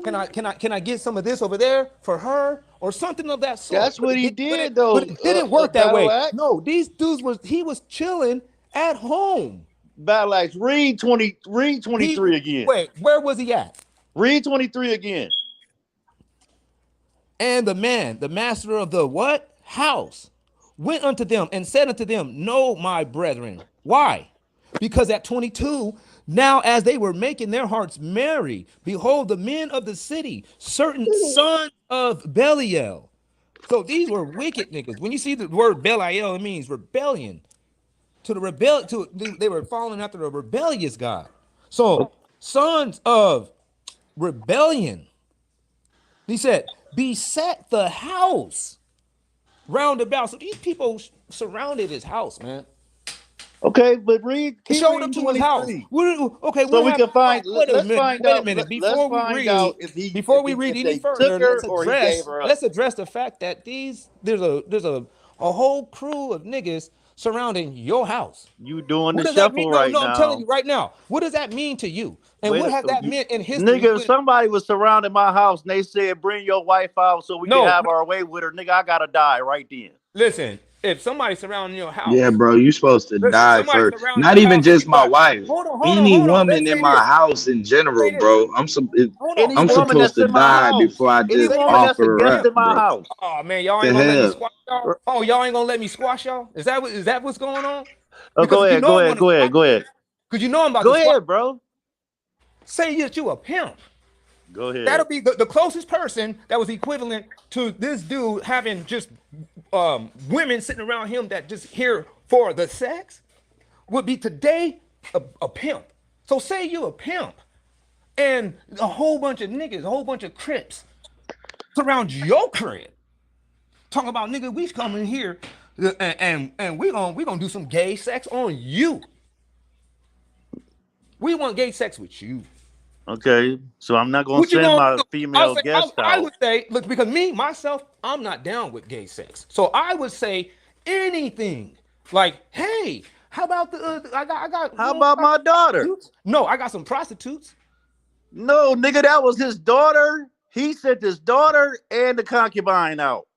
Speaker 11: Can I get some of this over there for her or something of that sort?
Speaker 14: That's what he did
Speaker 11: But
Speaker 14: though.
Speaker 11: it didn't work that
Speaker 14: Battle
Speaker 11: way.
Speaker 14: Axe.
Speaker 11: No, these dudes was chilling at home.
Speaker 14: Battle Axe. Read 23 again.
Speaker 11: Wait, where was he at?
Speaker 14: Read 23 again.
Speaker 11: And the man, the master of the what? House, went unto them and said unto them, "No, my brethren." Why? Because at 22, now as they were making their hearts merry, behold, the men of the city, certain sons of Belial. So these were wicked niggas. When you see the word Belial, it means rebellion. They were following after the rebellious God. So sons of rebellion. He said, beset the house round about. So these people surrounded his house, man.
Speaker 14: Okay, but keep
Speaker 11: Showed up
Speaker 14: reading
Speaker 11: to his house.
Speaker 14: 23. So
Speaker 11: What
Speaker 14: we can
Speaker 11: happened?
Speaker 14: find.
Speaker 11: Wait
Speaker 14: Let's
Speaker 11: a
Speaker 14: find
Speaker 11: Wait a
Speaker 14: out.
Speaker 11: minute.
Speaker 14: Let's find out if
Speaker 11: Read any
Speaker 14: they took
Speaker 11: further,
Speaker 14: her or he gave her up.
Speaker 11: let's address the fact that there's a whole crew of niggas surrounding your house.
Speaker 14: You doing
Speaker 11: What
Speaker 14: the
Speaker 11: does that mean?
Speaker 14: shuffle right
Speaker 11: No, I'm telling
Speaker 14: now.
Speaker 11: you right now. What does that mean to you? And what has that meant in history?
Speaker 14: Nigga, if somebody was surrounding my house and they said, "Bring your wife out so we can have our way with her," nigga, I gotta die right then.
Speaker 11: Listen, if somebody's surrounding your house,
Speaker 3: Yeah, bro, you supposed to
Speaker 11: listen,
Speaker 3: die
Speaker 11: somebody
Speaker 3: first.
Speaker 11: surrounding
Speaker 3: Not
Speaker 11: your
Speaker 3: even
Speaker 11: house and
Speaker 3: just
Speaker 11: you
Speaker 3: my
Speaker 11: got,
Speaker 3: wife.
Speaker 11: hold
Speaker 3: Any
Speaker 11: on. Let's
Speaker 3: woman in
Speaker 11: say
Speaker 3: my
Speaker 11: this.
Speaker 3: house in general,
Speaker 11: Say this.
Speaker 3: bro.
Speaker 11: Hold on.
Speaker 14: Any
Speaker 3: I'm
Speaker 11: Say
Speaker 14: woman
Speaker 3: supposed
Speaker 14: that's
Speaker 3: to
Speaker 14: in my
Speaker 3: die
Speaker 14: house,
Speaker 3: before I
Speaker 14: any
Speaker 3: just
Speaker 14: woman that's
Speaker 3: offer
Speaker 14: a
Speaker 3: her
Speaker 14: guest
Speaker 3: up,
Speaker 14: in my
Speaker 3: bro.
Speaker 14: house.
Speaker 11: Oh man, y'all
Speaker 3: The
Speaker 11: ain't gonna let me
Speaker 3: hell?
Speaker 11: squash y'all. Oh, y'all ain't gonna let me squash y'all. Is that what's going on?
Speaker 14: Oh,
Speaker 11: Because
Speaker 14: go ahead,
Speaker 11: I'm gonna squash. Because I'm about
Speaker 14: Go
Speaker 11: to squash.
Speaker 14: ahead, bro.
Speaker 11: Say that you a pimp.
Speaker 14: Go ahead.
Speaker 11: That'll be the closest person that was equivalent to this dude having just women sitting around him that just here for the sex would be today a pimp. So say you a pimp and a whole bunch of niggas, a whole bunch of crips surround your crib. Talking about nigga, we come in here and we gonna do some gay sex on you. We want gay sex with you.
Speaker 14: Okay, so I'm not gonna
Speaker 11: What you
Speaker 14: send
Speaker 11: gonna
Speaker 14: my
Speaker 11: do?
Speaker 14: female guest
Speaker 11: I
Speaker 14: out.
Speaker 11: would say, look, because myself, I'm not down with gay sex. So I would say anything. Like, hey, how about
Speaker 14: How about my daughter?
Speaker 11: No, I got some prostitutes.
Speaker 14: No, nigga, that was his daughter. He sent his daughter and the concubine out.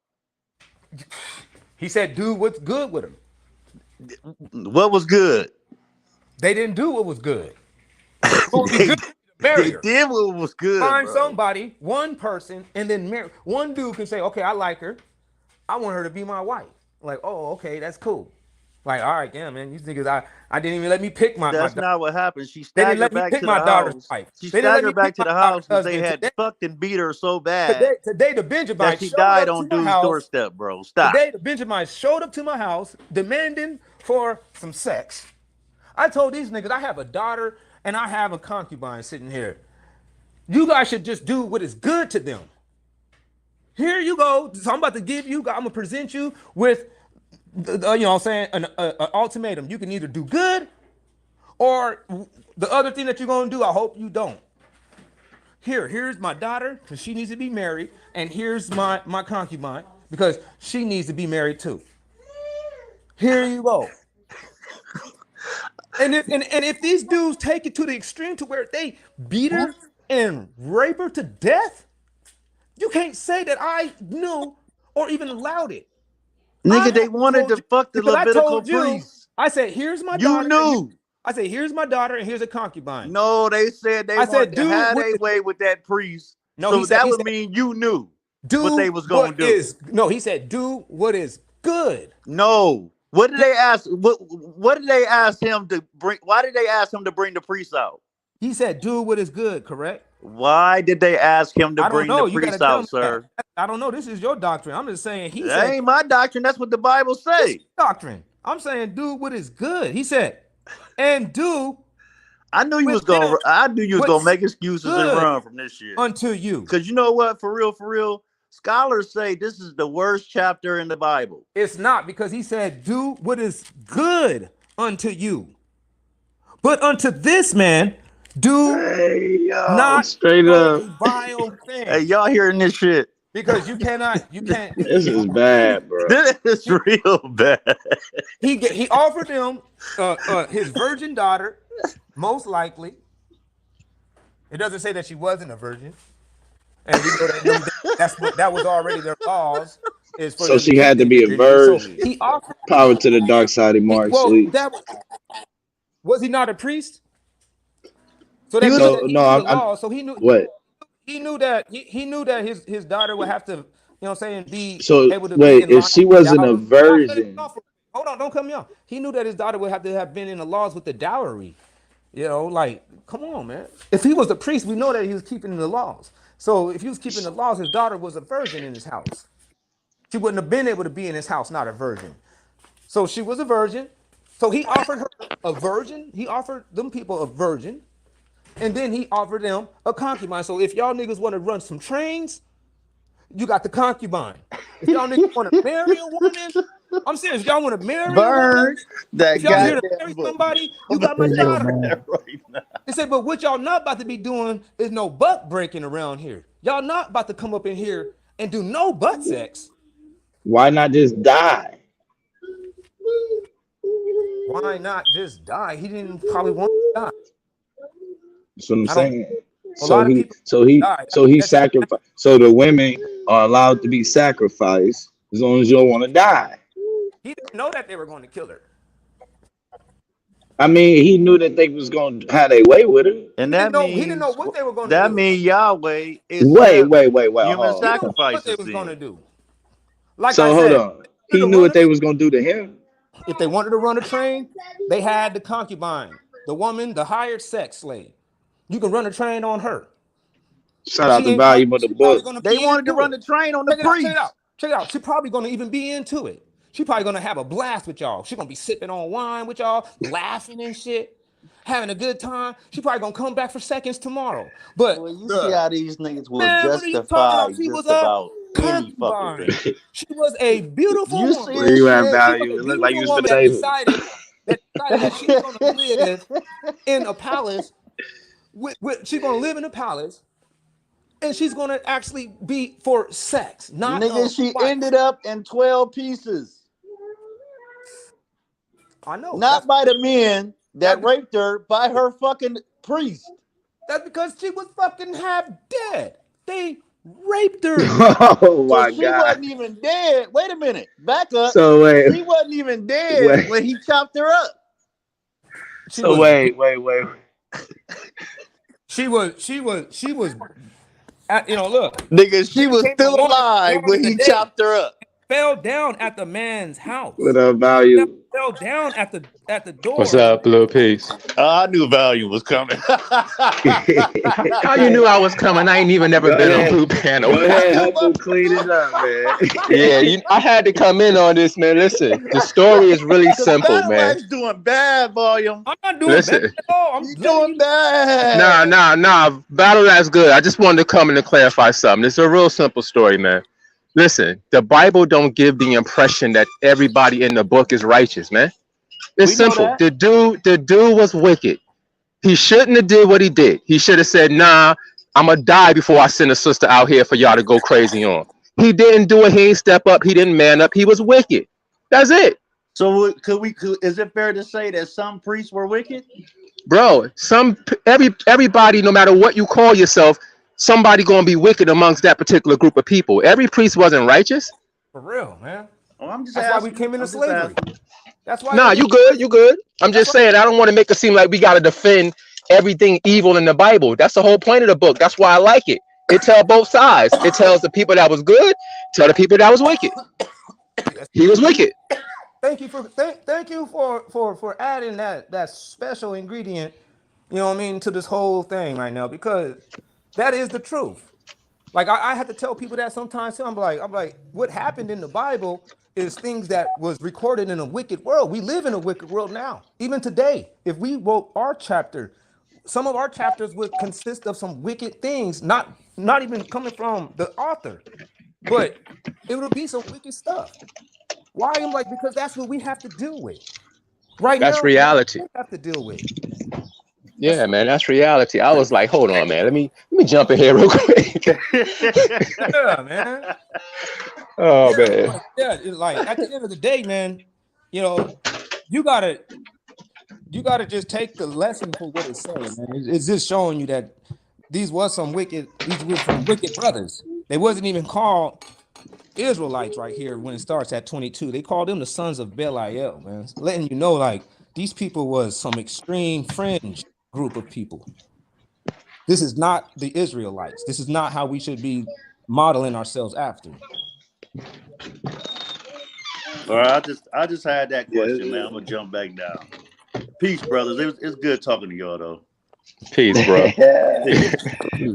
Speaker 11: He said, dude, what's good with him?
Speaker 14: What was good?
Speaker 11: They didn't do what was good.
Speaker 14: They did what was good.
Speaker 11: Find
Speaker 14: Bro.
Speaker 11: somebody, one person, and then marry. One dude can say, okay, I like her. I want her to be my wife. Like, oh, okay, that's cool. Like, all right, damn, man, you niggas, I didn't even let me pick my.
Speaker 14: That's
Speaker 11: my
Speaker 14: not what happened. She
Speaker 11: They didn't
Speaker 14: staggered
Speaker 11: let me
Speaker 14: back
Speaker 11: pick
Speaker 14: to
Speaker 11: my
Speaker 14: the
Speaker 11: daughter's
Speaker 14: house.
Speaker 11: wife.
Speaker 14: She
Speaker 11: They didn't let me
Speaker 14: staggered back
Speaker 11: pick
Speaker 14: to
Speaker 11: my
Speaker 14: the house because
Speaker 11: daughter's
Speaker 14: they had
Speaker 11: husband.
Speaker 14: fucking beat her so bad
Speaker 11: Today the
Speaker 14: that
Speaker 11: Benjamites
Speaker 14: she
Speaker 11: showed
Speaker 14: died
Speaker 11: up to
Speaker 14: on
Speaker 11: my
Speaker 14: dude's
Speaker 11: house.
Speaker 14: doorstep, bro. Stop.
Speaker 11: Today the Benjamites showed up to my house demanding for some sex. I told these niggas I have a daughter and I have a concubine sitting here. You guys should just do what is good to them. Here you go. So I'm about to give you, I'm gonna present you with, you know what I'm saying, an ultimatum. You can either do good or the other thing that you're gonna do, I hope you don't. Here's my daughter, because she needs to be married, and here's my concubine, because she needs to be married too. Here you go. And if these dudes take it to the extreme to where they beat her and rape her to death, you can't say that I knew or even allowed it.
Speaker 14: Nigga, they wanted to fuck the
Speaker 11: Because I
Speaker 14: Levitical
Speaker 11: told you,
Speaker 14: priest.
Speaker 11: I said, here's my
Speaker 14: You
Speaker 11: daughter.
Speaker 14: knew.
Speaker 11: I said, here's my daughter and here's a concubine.
Speaker 14: No, they said they
Speaker 11: I
Speaker 14: wanted
Speaker 11: said,
Speaker 14: to
Speaker 11: dude,
Speaker 14: have their way with that priest
Speaker 11: No,
Speaker 14: So that would mean you knew what they was gonna do.
Speaker 11: He said, do what is good.
Speaker 14: No. What did they ask? What did they ask him to bring? Why did they ask him to bring the priest out?
Speaker 11: He said, do what is good, correct?
Speaker 14: Why did they ask him to bring the priest out, sir?
Speaker 11: I don't know. This is your doctrine. I'm just saying
Speaker 14: that ain't my doctrine. That's what the Bible says.
Speaker 11: Doctrine. I'm saying do what is good. He said, and do.
Speaker 14: I knew you was gonna make excuses and run from this shit.
Speaker 11: Unto you.
Speaker 14: Because you know what? For real, scholars say this is the worst chapter in the Bible.
Speaker 11: It's not, because he said, do what is good unto you. But unto this man, do not
Speaker 3: straight up
Speaker 11: vile thing.
Speaker 14: Hey, y'all hearing this shit?
Speaker 11: Because you can't.
Speaker 3: This is bad, bro.
Speaker 14: This is real bad.
Speaker 11: He offered them his virgin daughter, most likely. It doesn't say that she wasn't a virgin, and we know that was already their laws.
Speaker 3: So she had to be a virgin. So he offered power to the dark side of Mark.
Speaker 11: Was he not a priest? So
Speaker 3: so
Speaker 11: he knew
Speaker 3: what?
Speaker 11: He knew that he knew that his daughter would have to, you know what I'm saying, be able to
Speaker 3: wait,
Speaker 11: be in
Speaker 3: if she wasn't a virgin.
Speaker 11: Hold on, don't cut me off. He knew that his daughter would have to have been in the laws with the dowry. You know, like, come on, man. If he was a priest, we know that he was keeping the laws. So if he was keeping the laws, his daughter was a virgin in his house. She wouldn't have been able to be in his house, not a virgin. So she was a virgin. So he offered her a virgin. He offered them people a virgin. And then he offered them a concubine. So if y'all niggas want to run some trains, you got the concubine. If y'all niggas want to marry a woman, I'm serious. If y'all want to marry a woman, if y'all here to marry somebody, you got my daughter. They said, but what y'all not about to be doing is no butt breaking around here. Y'all not about to come up in here and do no butt sex.
Speaker 3: Why not just die?
Speaker 11: Why not just die? He didn't probably want to die.
Speaker 3: That's what I'm saying. So he sacrificed. So the women are allowed to be sacrificed as long as you don't want to die.
Speaker 11: He didn't know that they were going to kill her.
Speaker 3: I mean, he knew that they was going to have their way with her.
Speaker 14: And
Speaker 11: he didn't know what they were going to do.
Speaker 14: That means Yahweh is
Speaker 3: wait.
Speaker 14: Human sacrifices.
Speaker 11: What they was going to do. Like
Speaker 3: so hold on. He knew what they was going to do to him.
Speaker 11: If they wanted to run a train, they had the concubine, the woman, the hired sex slave. You can run a train on her.
Speaker 3: Shout out the volume of the book.
Speaker 14: They wanted to run the train on the priest.
Speaker 11: Check it out. She's probably going to even be into it. She's probably going to have a blast with y'all. She's going to be sipping on wine with y'all, laughing and shit, having a good time. She's probably going to come back for seconds tomorrow. But
Speaker 14: you see how these niggas will justify just about any fucking thing.
Speaker 11: She was a beautiful woman.
Speaker 3: Where you at, value? It looked like you was the table.
Speaker 11: Decided that she was going to live in a palace. She's going to live in a palace. And she's going to actually be for sex, not
Speaker 14: nigga. She ended up in 12 pieces.
Speaker 11: I know.
Speaker 14: Not by the men that raped her, by her fucking priest.
Speaker 11: That's because she was fucking half dead. They raped her.
Speaker 3: Oh my God.
Speaker 14: She wasn't even dead. Wait a minute. Back up.
Speaker 3: So wait.
Speaker 14: She wasn't even dead when he chopped her up.
Speaker 3: Wait.
Speaker 11: She was. Look.
Speaker 14: Nigga, she was still alive when he chopped her up.
Speaker 11: Fell down at the man's house.
Speaker 3: What up, value?
Speaker 11: Fell down at the door.
Speaker 15: What's up, Blue Peace?
Speaker 14: I knew value was coming.
Speaker 15: How you knew I was coming? I ain't even never been on Blue Panel.
Speaker 3: Go ahead, help him clean it up, man.
Speaker 15: Yeah, I had to come in on this, man. Listen, the story is really simple, man.
Speaker 14: Doing bad, volume.
Speaker 11: I'm not doing bad at all. I'm
Speaker 14: doing bad.
Speaker 15: Nah. Battle that's good. I just wanted to come in and clarify something. It's a real simple story, man. Listen, the Bible don't give the impression that everybody in the book is righteous, man. It's simple. The dude was wicked. He shouldn't have did what he did. He should have said, nah, I'm going to die before I send a sister out here for y'all to go crazy on. He didn't do it. He ain't step up. He didn't man up. He was wicked. That's it.
Speaker 14: So is it fair to say that some priests were wicked?
Speaker 15: Bro, everybody, no matter what you call yourself, somebody gonna be wicked amongst that particular group of people. Every priest wasn't righteous.
Speaker 11: For real, man.
Speaker 14: Oh,
Speaker 11: That's why we came into slavery. That's why.
Speaker 15: Nah, you good. I'm just saying, I don't want to make it seem like we gotta defend everything evil in the Bible. That's the whole point of the book. That's why I like it. It tells both sides. It tells the people that was good, tell the people that was wicked. He was wicked.
Speaker 11: Thank you for adding that special ingredient, you know what I mean, to this whole thing right now, because that is the truth. Like I have to tell people that sometimes too. I'm like, what happened in the Bible is things that was recorded in a wicked world. We live in a wicked world now. Even today, if we wrote our chapter, some of our chapters would consist of some wicked things, not even coming from the author, but it would be some wicked stuff. Why? I'm like, because that's what we have to deal with right
Speaker 15: That's
Speaker 11: now. That's what
Speaker 15: reality.
Speaker 11: we have to deal with.
Speaker 15: Yeah, man, that's reality. I was like, hold on, man. Let me jump in here real quick.
Speaker 11: Yeah, man.
Speaker 15: Oh
Speaker 11: Yeah,
Speaker 15: man.
Speaker 11: but yeah, it's like at the end of the day, man, you know, you gotta just take the lesson for what it's saying, man. It's just showing you that these were some wicked brothers. They wasn't even called Israelites right here when it starts at 22. They called them the sons of Belial, man. It's letting you know, like, these people was some extreme fringe group of people. This is not the Israelites. This is not how we should be modeling ourselves after.
Speaker 14: All right, I just had that question, man. I'm gonna jump back down. Peace, brothers. It's good talking to y'all, though.
Speaker 15: Peace, bro.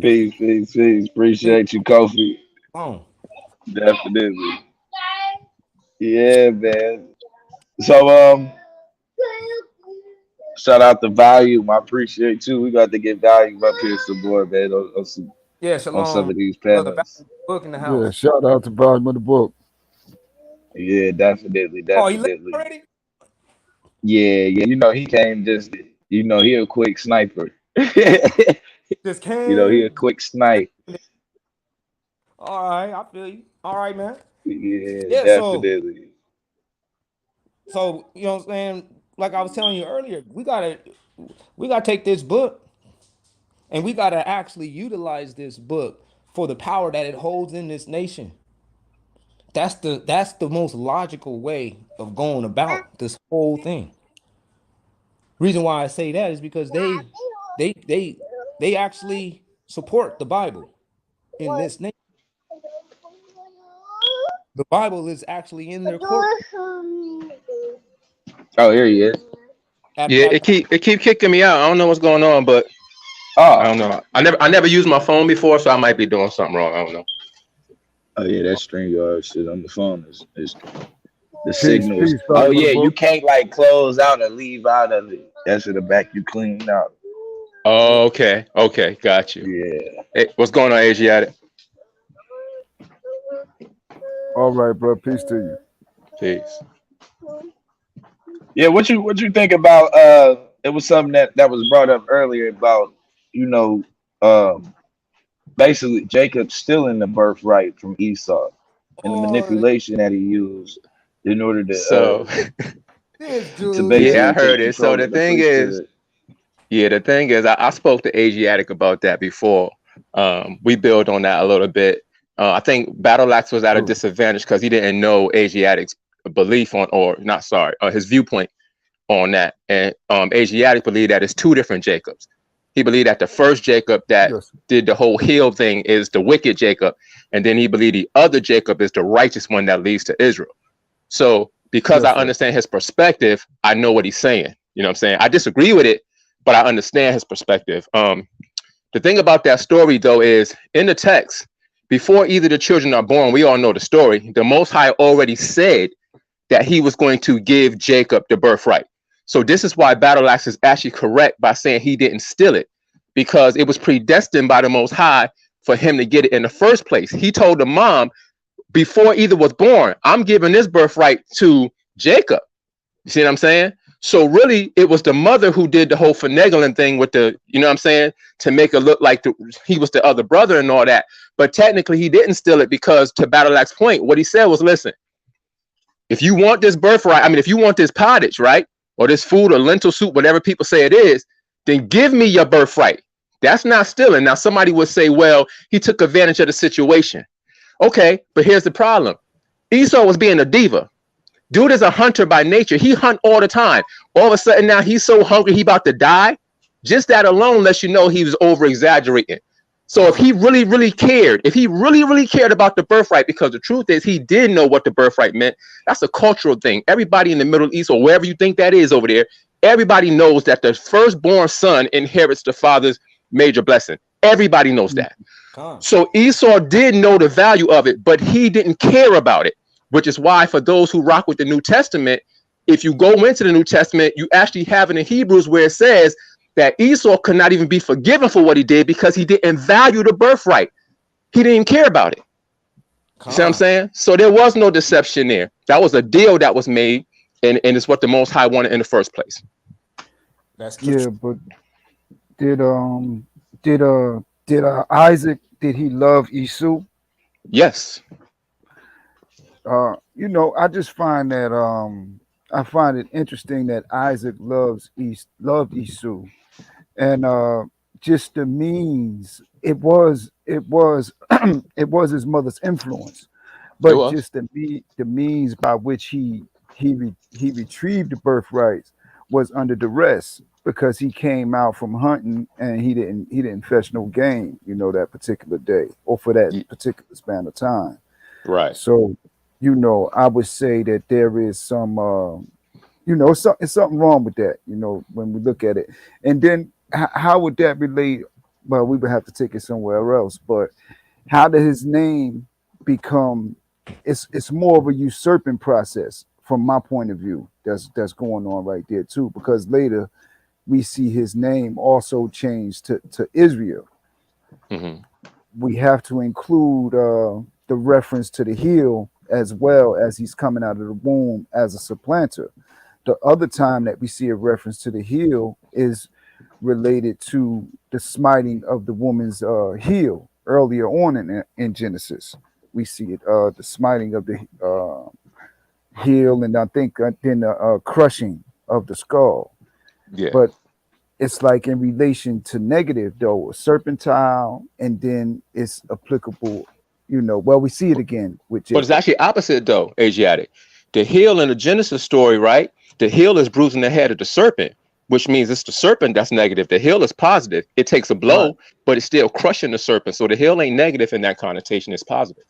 Speaker 3: Peace. Appreciate you, Kofi.
Speaker 11: Oh.
Speaker 3: Definitely. Yeah, man. So shout out to Volume. I appreciate you. We got to get Volume up here some more, man, on some of these panels.
Speaker 11: Book in the
Speaker 13: Yeah,
Speaker 11: house.
Speaker 13: shout out to Volume of the book.
Speaker 3: Yeah, definitely.
Speaker 11: Oh, you left already?
Speaker 3: Yeah. You know, he came just, he a quick sniper.
Speaker 11: Just came.
Speaker 3: He a quick snipe.
Speaker 11: All right, I feel you. All right, man.
Speaker 3: Yeah, definitely.
Speaker 11: So you know what I'm saying? Like I was telling you earlier, we gotta take this book and we gotta actually utilize this book for the power that it holds in this nation. That's the most logical way of going about this whole thing. Reason why I say that is because they actually support the Bible in this nation. The Bible is actually in their court.
Speaker 3: Oh, here he is.
Speaker 15: Yeah, it keep kicking me out. I don't know what's going on, but I don't know. I never used my phone before, so I might be doing something wrong. I don't know.
Speaker 3: Oh yeah, that StreamYard shit on the phone is the signals.
Speaker 13: Peace,
Speaker 3: Oh yeah, you can't like close out and leave out of it. That should have back you clean out.
Speaker 15: Oh, okay, got you.
Speaker 3: Yeah.
Speaker 15: Hey, what's going on, Asiatic?
Speaker 13: All right, bro. Peace to you.
Speaker 15: Peace.
Speaker 3: Yeah, what you think about it was something that was brought up earlier about, basically Jacob stealing the birthright from Esau and the manipulation that he used in order to basically
Speaker 15: I heard it. So the thing
Speaker 3: priesthood.
Speaker 15: is, I spoke to Asiatic about that before. We build on that a little bit. I think Battle Axe was at a disadvantage because he didn't know Asiatic's belief his viewpoint on that. And Asiatic believed that it's two different Jacobs. He believed that the first Jacob that did the whole heal thing is the wicked Jacob. And then he believed the other Jacob is the righteous one that leads to Israel. So because I understand his perspective, I know what he's saying. You know what I'm saying? I disagree with it, but I understand his perspective. The thing about that story, though, is in the text, before either the children are born, we all know the story. The Most High already said that he was going to give Jacob the birthright. So this is why Battle Axe is actually correct by saying he didn't steal it, because it was predestined by the Most High for him to get it in the first place. He told the mom before either was born, I'm giving this birthright to Jacob. You see what I'm saying? So really, it was the mother who did the whole finagling thing with the, you know what I'm saying, to make it look like he was the other brother and all that. But technically, he didn't steal it because, to Battle Axe's point, what he said was, listen, if you want this birthright, if you want this pottage, right, or this food or lentil soup, whatever people say it is, then give me your birthright. That's not stealing. Now, somebody would say, well, he took advantage of the situation. Okay, but here's the problem. Esau was being a diva. Dude is a hunter by nature. He hunt all the time. All of a sudden now he's so hungry he about to die. Just that alone lets you know he was over exaggerating. So if he really, really cared, if he really, really cared about the birthright, because the truth is he did know what the birthright meant. That's a cultural thing. Everybody in the Middle East or wherever you think that is over there, everybody knows that the firstborn son inherits the father's major blessing. Everybody knows that. So Esau did know the value of it, but he didn't care about it, which is why for those who rock with the New Testament, if you go into the New Testament, you actually have it in Hebrews where it says that Esau could not even be forgiven for what he did because he didn't value the birthright. He didn't even care about it. You see what I'm saying? So there was no deception there. That was a deal that was made, and it's what the Most High wanted in the first place.
Speaker 11: That's
Speaker 13: yeah, but did Isaac, did he love Esau?
Speaker 15: Yes.
Speaker 13: You know, I just find that I find it interesting that Isaac loved Esau, and just the means it was it was his mother's influence, but just the means by which he retrieved the birthrights was under duress because he came out from hunting and he didn't fetch no game, you know, that particular day or for that particular span of time.
Speaker 15: Right.
Speaker 13: So, you know, I would say that there is some you know, it's something wrong with that, you know, when we look at it. And then how would that relate? Well, we would have to take it somewhere else, but how did his name become it's more of a usurping process from my point of view that's going on right there too, because later we see his name also changed to Israel.
Speaker 15: Mm-hmm.
Speaker 13: We have to include the reference to the heel as well as he's coming out of the womb as a supplanter. The other time that we see a reference to the heel is related to the smiting of the woman's heel earlier on in Genesis. We see it, the smiting of the heel, and I think then the crushing of the skull.
Speaker 15: Yeah.
Speaker 13: But it's like in relation to negative though, serpentile, and then it's applicable, you know. Well, we see it again with Jacob.
Speaker 15: But it's actually opposite though, Asiatic. The heel in the Genesis story, right? The heel is bruising the head of the serpent, which means it's the serpent that's negative. The heel is positive. It takes a blow,
Speaker 13: Right.
Speaker 15: but it's still crushing the serpent. So the heel ain't negative in that connotation, it's positive.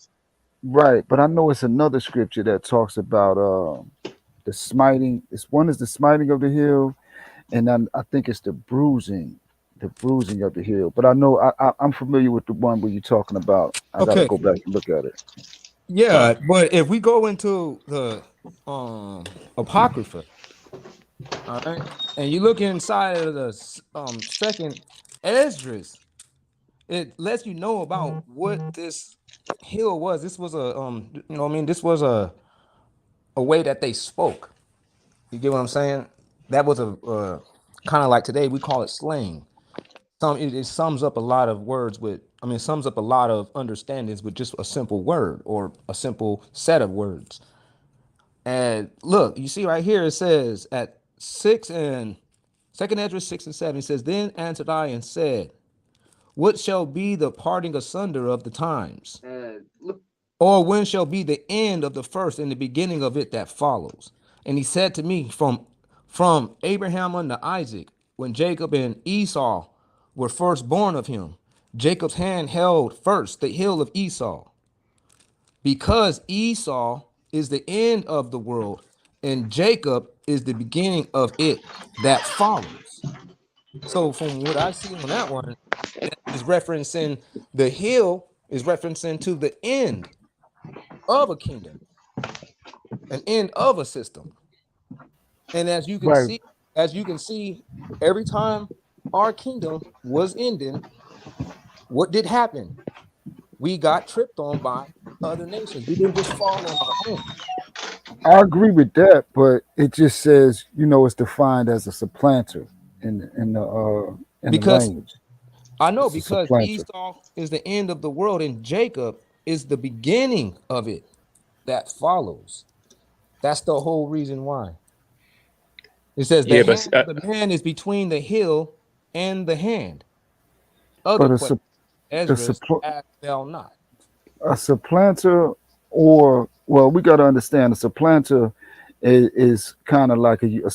Speaker 13: Right, but I know it's another scripture that talks about the smiting. It's one is the smiting of the heel, and then I think it's the bruising of the heel. But I know I'm familiar with the one where you're talking about. I got to
Speaker 11: Okay.
Speaker 13: go back and look at it.
Speaker 11: Yeah, but if we go into the Apocrypha, all right, and you look inside of the second Esdras, it lets you know about what this hill was. This was a you know what I mean, this was a way that they spoke. You get what I'm saying? That was a kind of like today we call it slang. It sums up a lot of words with, I mean, it sums up a lot of understandings with just a simple word or a simple set of words. And look, you see right here, it says at 6 and 2nd Esdras 6 and 7, it says, Then answered I and said, What shall be the parting asunder of the times? Or when shall be the end of the first and the beginning of it that follows? And he said to me, From Abraham unto Isaac, when Jacob and Esau were first born of him, Jacob's hand held first the heel of Esau, because Esau is the end of the world, and Jacob is the beginning of it that follows. So from what I see on that one, that is referencing the heel is referencing to the end of a kingdom, an end of a system. And as you can
Speaker 13: Right.
Speaker 11: see, every time our kingdom was ending, what did happen? We got tripped on by other nations. We didn't just fall on our own.
Speaker 13: I agree with that, but it just says, you know, it's defined as a supplanter in the
Speaker 11: Because
Speaker 13: language.
Speaker 11: I know,
Speaker 13: It's a
Speaker 11: because
Speaker 13: supplanter.
Speaker 11: Esau is the end of the world and Jacob is the beginning of it that follows. That's the whole reason why. It says the
Speaker 15: Yeah,
Speaker 11: hand of the man is between the heel and the hand. Other
Speaker 13: But
Speaker 11: question,
Speaker 13: a
Speaker 11: Ezra, ask thou not.
Speaker 13: a supplanter, or well, we got to understand a supplanter is kind of like a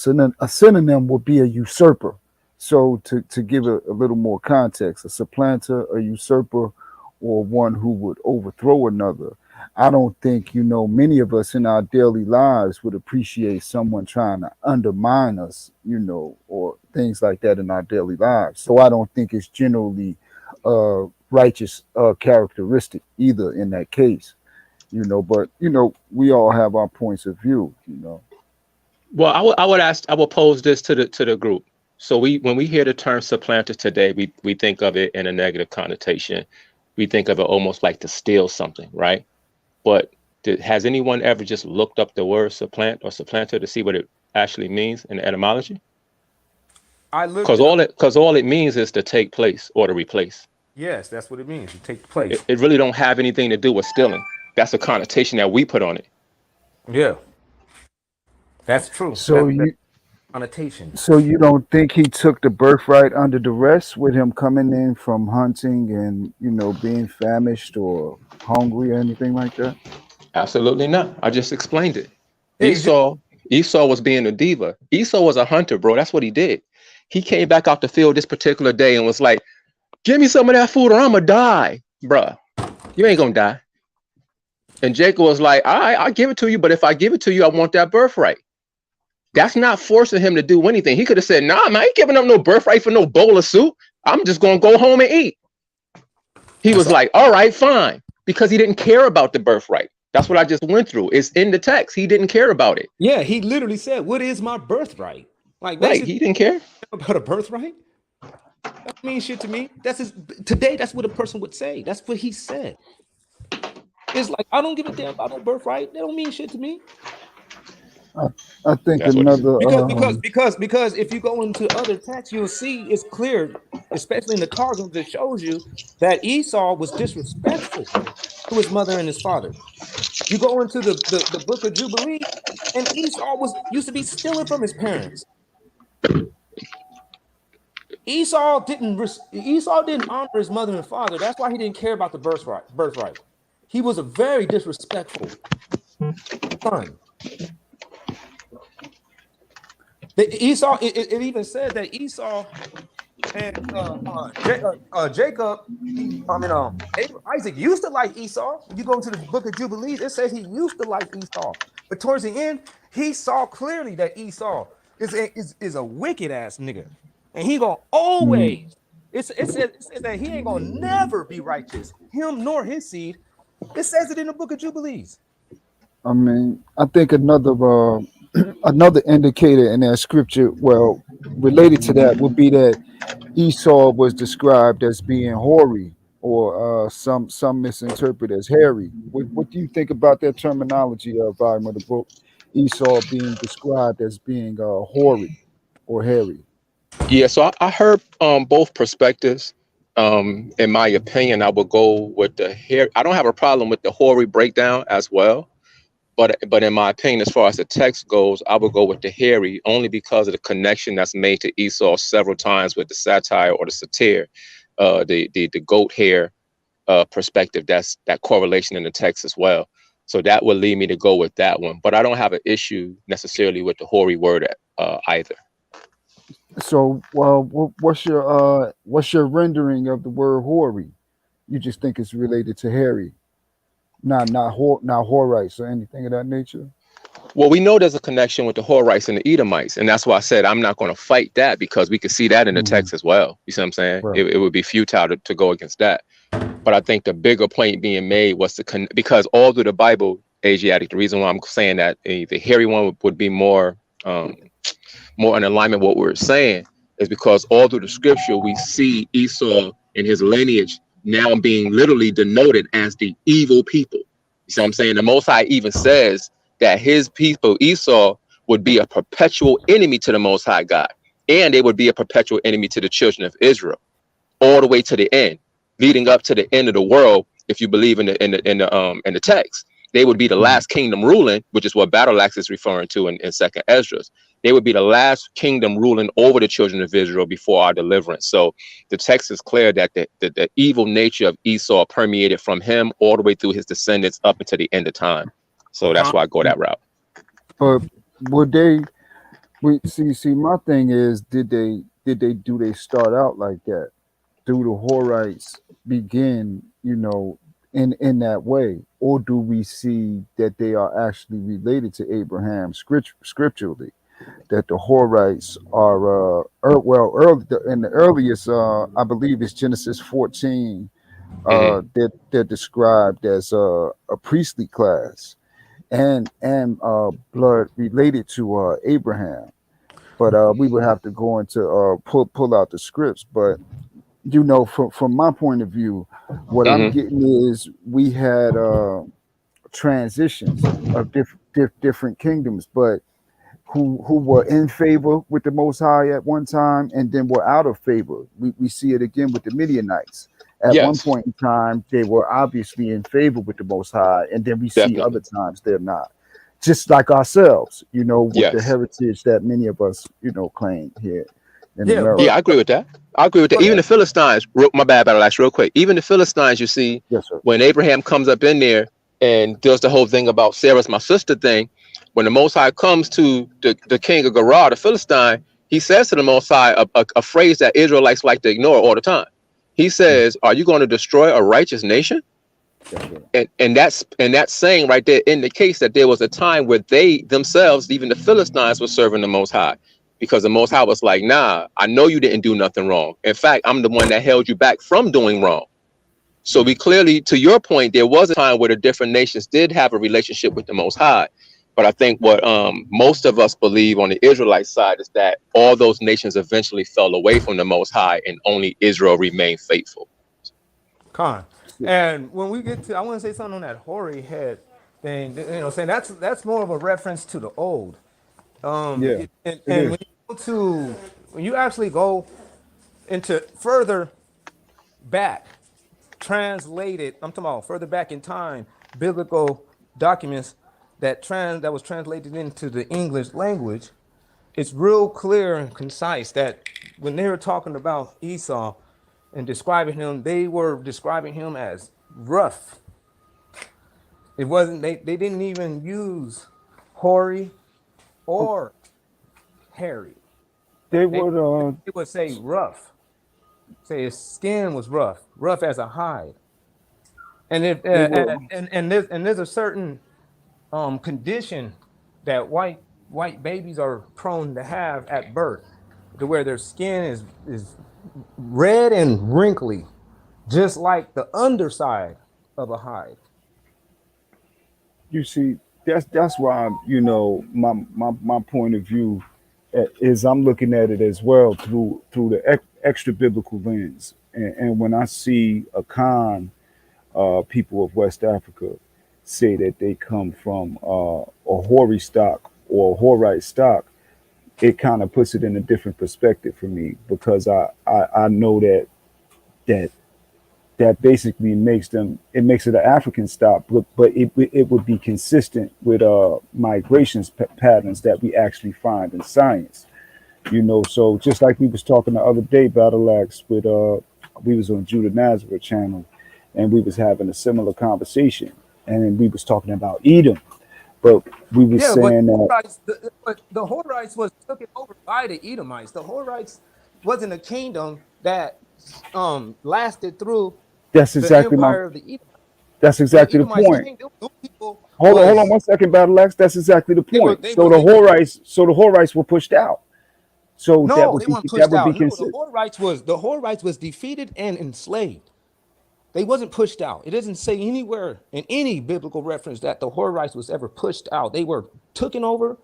Speaker 13: synonym would be a usurper. So to give a little more context, a supplanter, a usurper, or one who would overthrow another. I don't think, many of us in our daily lives would appreciate someone trying to undermine us, or things like that in our daily lives. So I don't think it's generally righteous characteristic either in that case, but we all have our points of view.
Speaker 15: Well, I would pose this to the group. So when we hear the term supplanter today, we think of it in a negative connotation. We think of it almost like to steal something, right? But has anyone ever just looked up the word supplant or supplanter to see what it actually means in the etymology?
Speaker 11: I looked
Speaker 15: Because all it means is to take place or to replace.
Speaker 11: Yes, that's what it means, to take place.
Speaker 15: It really don't have anything to do with stealing. That's a connotation that we put on it.
Speaker 11: Yeah, that's true.
Speaker 13: So
Speaker 11: that's connotation.
Speaker 13: So you don't think he took the birthright under duress with him coming in from hunting and being famished or hungry or anything like that?
Speaker 15: Absolutely not. I just explained it. Esau was being a diva. Esau was a hunter, bro. That's what he did. He came back out the field this particular day and was like, "Give me some of that food or I'm gonna die, bruh. You ain't gonna die." And Jacob was like, "All right, I'll give it to you, but if I give it to you, I want that birthright." That's not forcing him to do anything. He could have said, "Nah, man, I ain't giving up no birthright for no bowl of soup. I'm just gonna go home and eat." He was like, "All right, fine," because he didn't care about the birthright. That's what I just went through. It's in the text. He didn't care about it.
Speaker 11: Yeah, he literally said, "What is my birthright?" Like,
Speaker 15: right, he didn't care
Speaker 11: about a birthright. That don't mean shit to me. Today. That's what a person would say. That's what he said. It's like, I don't give a damn about no birthright. That don't mean shit to me.
Speaker 13: I think another
Speaker 11: because if you go into other texts, you'll see it's clear, especially in the Targums, that shows you that Esau was disrespectful to his mother and his father. You go into the book of Jubilee, and Esau used to be stealing from his parents. Esau didn't honor his mother and father. That's why he didn't care about the birthright. He was a very disrespectful son. Esau, it even said that Esau and Jacob, Isaac used to like Esau. You go into the book of Jubilees, it says he used to like Esau. But towards the end, he saw clearly that Esau is a wicked ass nigga. And he gonna always, it says that he ain't gonna never be righteous, him nor his seed. It says it in the book of Jubilees.
Speaker 13: I mean, I think another indicator in that scripture, well, related to that, would be that Esau was described as being hoary, or some misinterpret as hairy. What do you think about that terminology of volume of the book? Esau being described as being hoary or hairy.
Speaker 15: Yeah, so I heard both perspectives. In my opinion, I would go with the hair. I don't have a problem with the hoary breakdown as well. But in my opinion, as far as the text goes, I would go with the hairy only because of the connection that's made to Esau several times with the satire or the satir, the goat hair perspective. That's that correlation in the text as well. So that would lead me to go with that one. But I don't have an issue necessarily with the hoary word either.
Speaker 13: So, well, what's your rendering of the word hoary? You just think it's related to hairy, not Horites or anything of that nature?
Speaker 15: Well, we know there's a connection with the Horites and the Edomites, and that's why I said I'm not going to fight that, because we can see that in the text as well. You see what I'm saying? Right. It would be futile to go against that. But I think the bigger point being made was because all through the Bible, Asiatic, the reason why I'm saying that the hairy one would be more in alignment with what we're saying is because all through the scripture, we see Esau and his lineage now being literally denoted as the evil people. You see what I'm saying? The Most High even says that his people, Esau, would be a perpetual enemy to the Most High God, and they would be a perpetual enemy to the children of Israel, all the way to the end, leading up to the end of the world. If you believe in the text, they would be the last kingdom ruling, which is what Battle Axe is referring to in Second Esdras. They would be the last kingdom ruling over the children of Israel before our deliverance. So the text is clear that the evil nature of Esau permeated from him all the way through his descendants up until the end of time. So that's why I go that route.
Speaker 13: But would they? See, my thing is, did they do they start out like that? Do the Horites begin, you know, in that way, or do we see that they are actually related to Abraham scripturally? That the Horites are in the earliest, I believe it's Genesis 14.
Speaker 15: Hmm.
Speaker 13: They're described as a priestly class and blood related to Abraham. But we would have to go into pull out the scripts. But you know, from my point of view, what I'm
Speaker 15: Hmm.
Speaker 13: getting is we had transitions of different kingdoms, but who were in favor with the Most High at one time and then were out of favor. We see it again with the Midianites. At one
Speaker 15: Yes,
Speaker 13: point in time, they were obviously in favor with the Most High, and then we see
Speaker 15: definitely.
Speaker 13: other times they're not. Just like ourselves, you know, with the
Speaker 15: Yes.
Speaker 13: heritage that many of us, you know, claim here in
Speaker 11: Yeah,
Speaker 13: America.
Speaker 15: Yeah, I agree with that. I agree with that.
Speaker 11: but
Speaker 15: Even the Philistines, my bad, Battle Axe, real quick. Even the Philistines, you see,
Speaker 13: Yes, sir.
Speaker 15: when Abraham comes up in there and does the whole thing about Sarah's my sister thing, when the Most High comes to the king of Gerar, the Philistine, he says to the Most High a phrase that Israelites like to ignore all the time. He says, "Are you going to destroy a righteous nation?"
Speaker 13: Yes, sir.
Speaker 15: And that's saying right there indicates that there was a time where they themselves, even the Philistines, were serving the Most High, because the Most High was like, "Nah, I know you didn't do nothing wrong. In fact, I'm the one that held you back from doing wrong." So we clearly, to your point, there was a time where the different nations did have a relationship with the Most High. But I think what most of us believe on the Israelite side is that all those nations eventually fell away from the Most High, and only Israel remained faithful.
Speaker 11: Con. And when we get to, I want to say something on that hoary head thing. You know, saying that's more of a reference to the old.
Speaker 13: Yeah,
Speaker 11: And
Speaker 13: it is.
Speaker 11: when you go to, when you actually go into further back, translated, I'm talking about further back in time, biblical documents that was translated into the English language, it's real clear and concise that when they were talking about Esau and describing him, they were describing him as rough. It wasn't, they didn't even use hoary or hairy.
Speaker 13: They
Speaker 11: They,
Speaker 13: would
Speaker 11: they would say rough. Say his skin was rough, rough as a hide. And if
Speaker 13: they would
Speaker 11: there's a certain condition that white babies are prone to have at birth, to where their skin is red and wrinkly, just like the underside of a hide.
Speaker 13: you see, that's why, you know, my point of view is I'm looking at it as well through the extra biblical lens, and when I see a people of West Africa say that they come from a Hori stock or a Horite stock, it kind of puts it in a different perspective for me, because I know that that basically makes it an African stock, but it would be consistent with migrations patterns that we actually find in science. You know, so just like we was talking the other day, Battle Axe, with we was on Judah Nazareth channel, and we was having a similar conversation, and we was talking about Edom, but we was
Speaker 11: Yeah, but
Speaker 13: saying that
Speaker 11: the Horites was taken over by the Edomites. The Horites wasn't a kingdom that lasted through
Speaker 13: that's
Speaker 11: the
Speaker 13: exactly my
Speaker 11: empire of the Edomites.
Speaker 13: that's
Speaker 11: The
Speaker 13: exactly the
Speaker 11: Edomites
Speaker 13: point.
Speaker 11: came. Those people
Speaker 13: Hold on
Speaker 11: was
Speaker 13: 1 second, Battle Axe. That's exactly the
Speaker 11: they were
Speaker 13: point.
Speaker 11: they were they
Speaker 13: So the Horites were pushed out. So
Speaker 11: no, they weren't
Speaker 13: that
Speaker 11: pushed
Speaker 13: would be
Speaker 11: out. No,
Speaker 13: considered.
Speaker 11: the Horites was defeated and enslaved. They wasn't pushed out. It doesn't say anywhere in any biblical reference that the Horites was ever pushed out. They were taken over,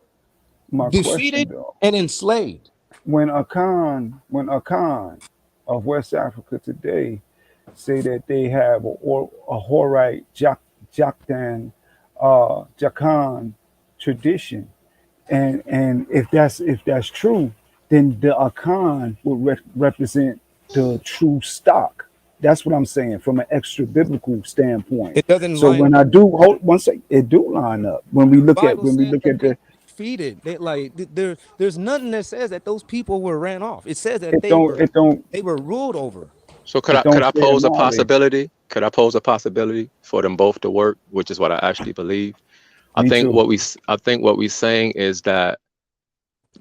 Speaker 13: My question
Speaker 11: defeated,
Speaker 13: though,
Speaker 11: and enslaved.
Speaker 13: when Akan of West Africa today say that they have a Horite Jakdan Jakan tradition, and if that's true, then the Akan will represent the true stock. That's what I'm saying from an extra biblical standpoint.
Speaker 11: It doesn't
Speaker 13: So
Speaker 11: line
Speaker 13: when
Speaker 11: up.
Speaker 13: I do hold one second, it do line up when we look at
Speaker 11: Bible says that they
Speaker 13: the
Speaker 11: were defeated. They there's nothing that says that those people were ran off. It says that
Speaker 13: it don't it don't
Speaker 11: they were ruled over.
Speaker 15: So could
Speaker 13: it
Speaker 15: I could
Speaker 13: don't
Speaker 15: I
Speaker 13: say it
Speaker 15: pose a
Speaker 13: my way.
Speaker 15: possibility? Could I pose a possibility for them both to work, which is what I actually believe. I
Speaker 13: Me
Speaker 15: think
Speaker 13: too.
Speaker 15: what we I think what we're saying is that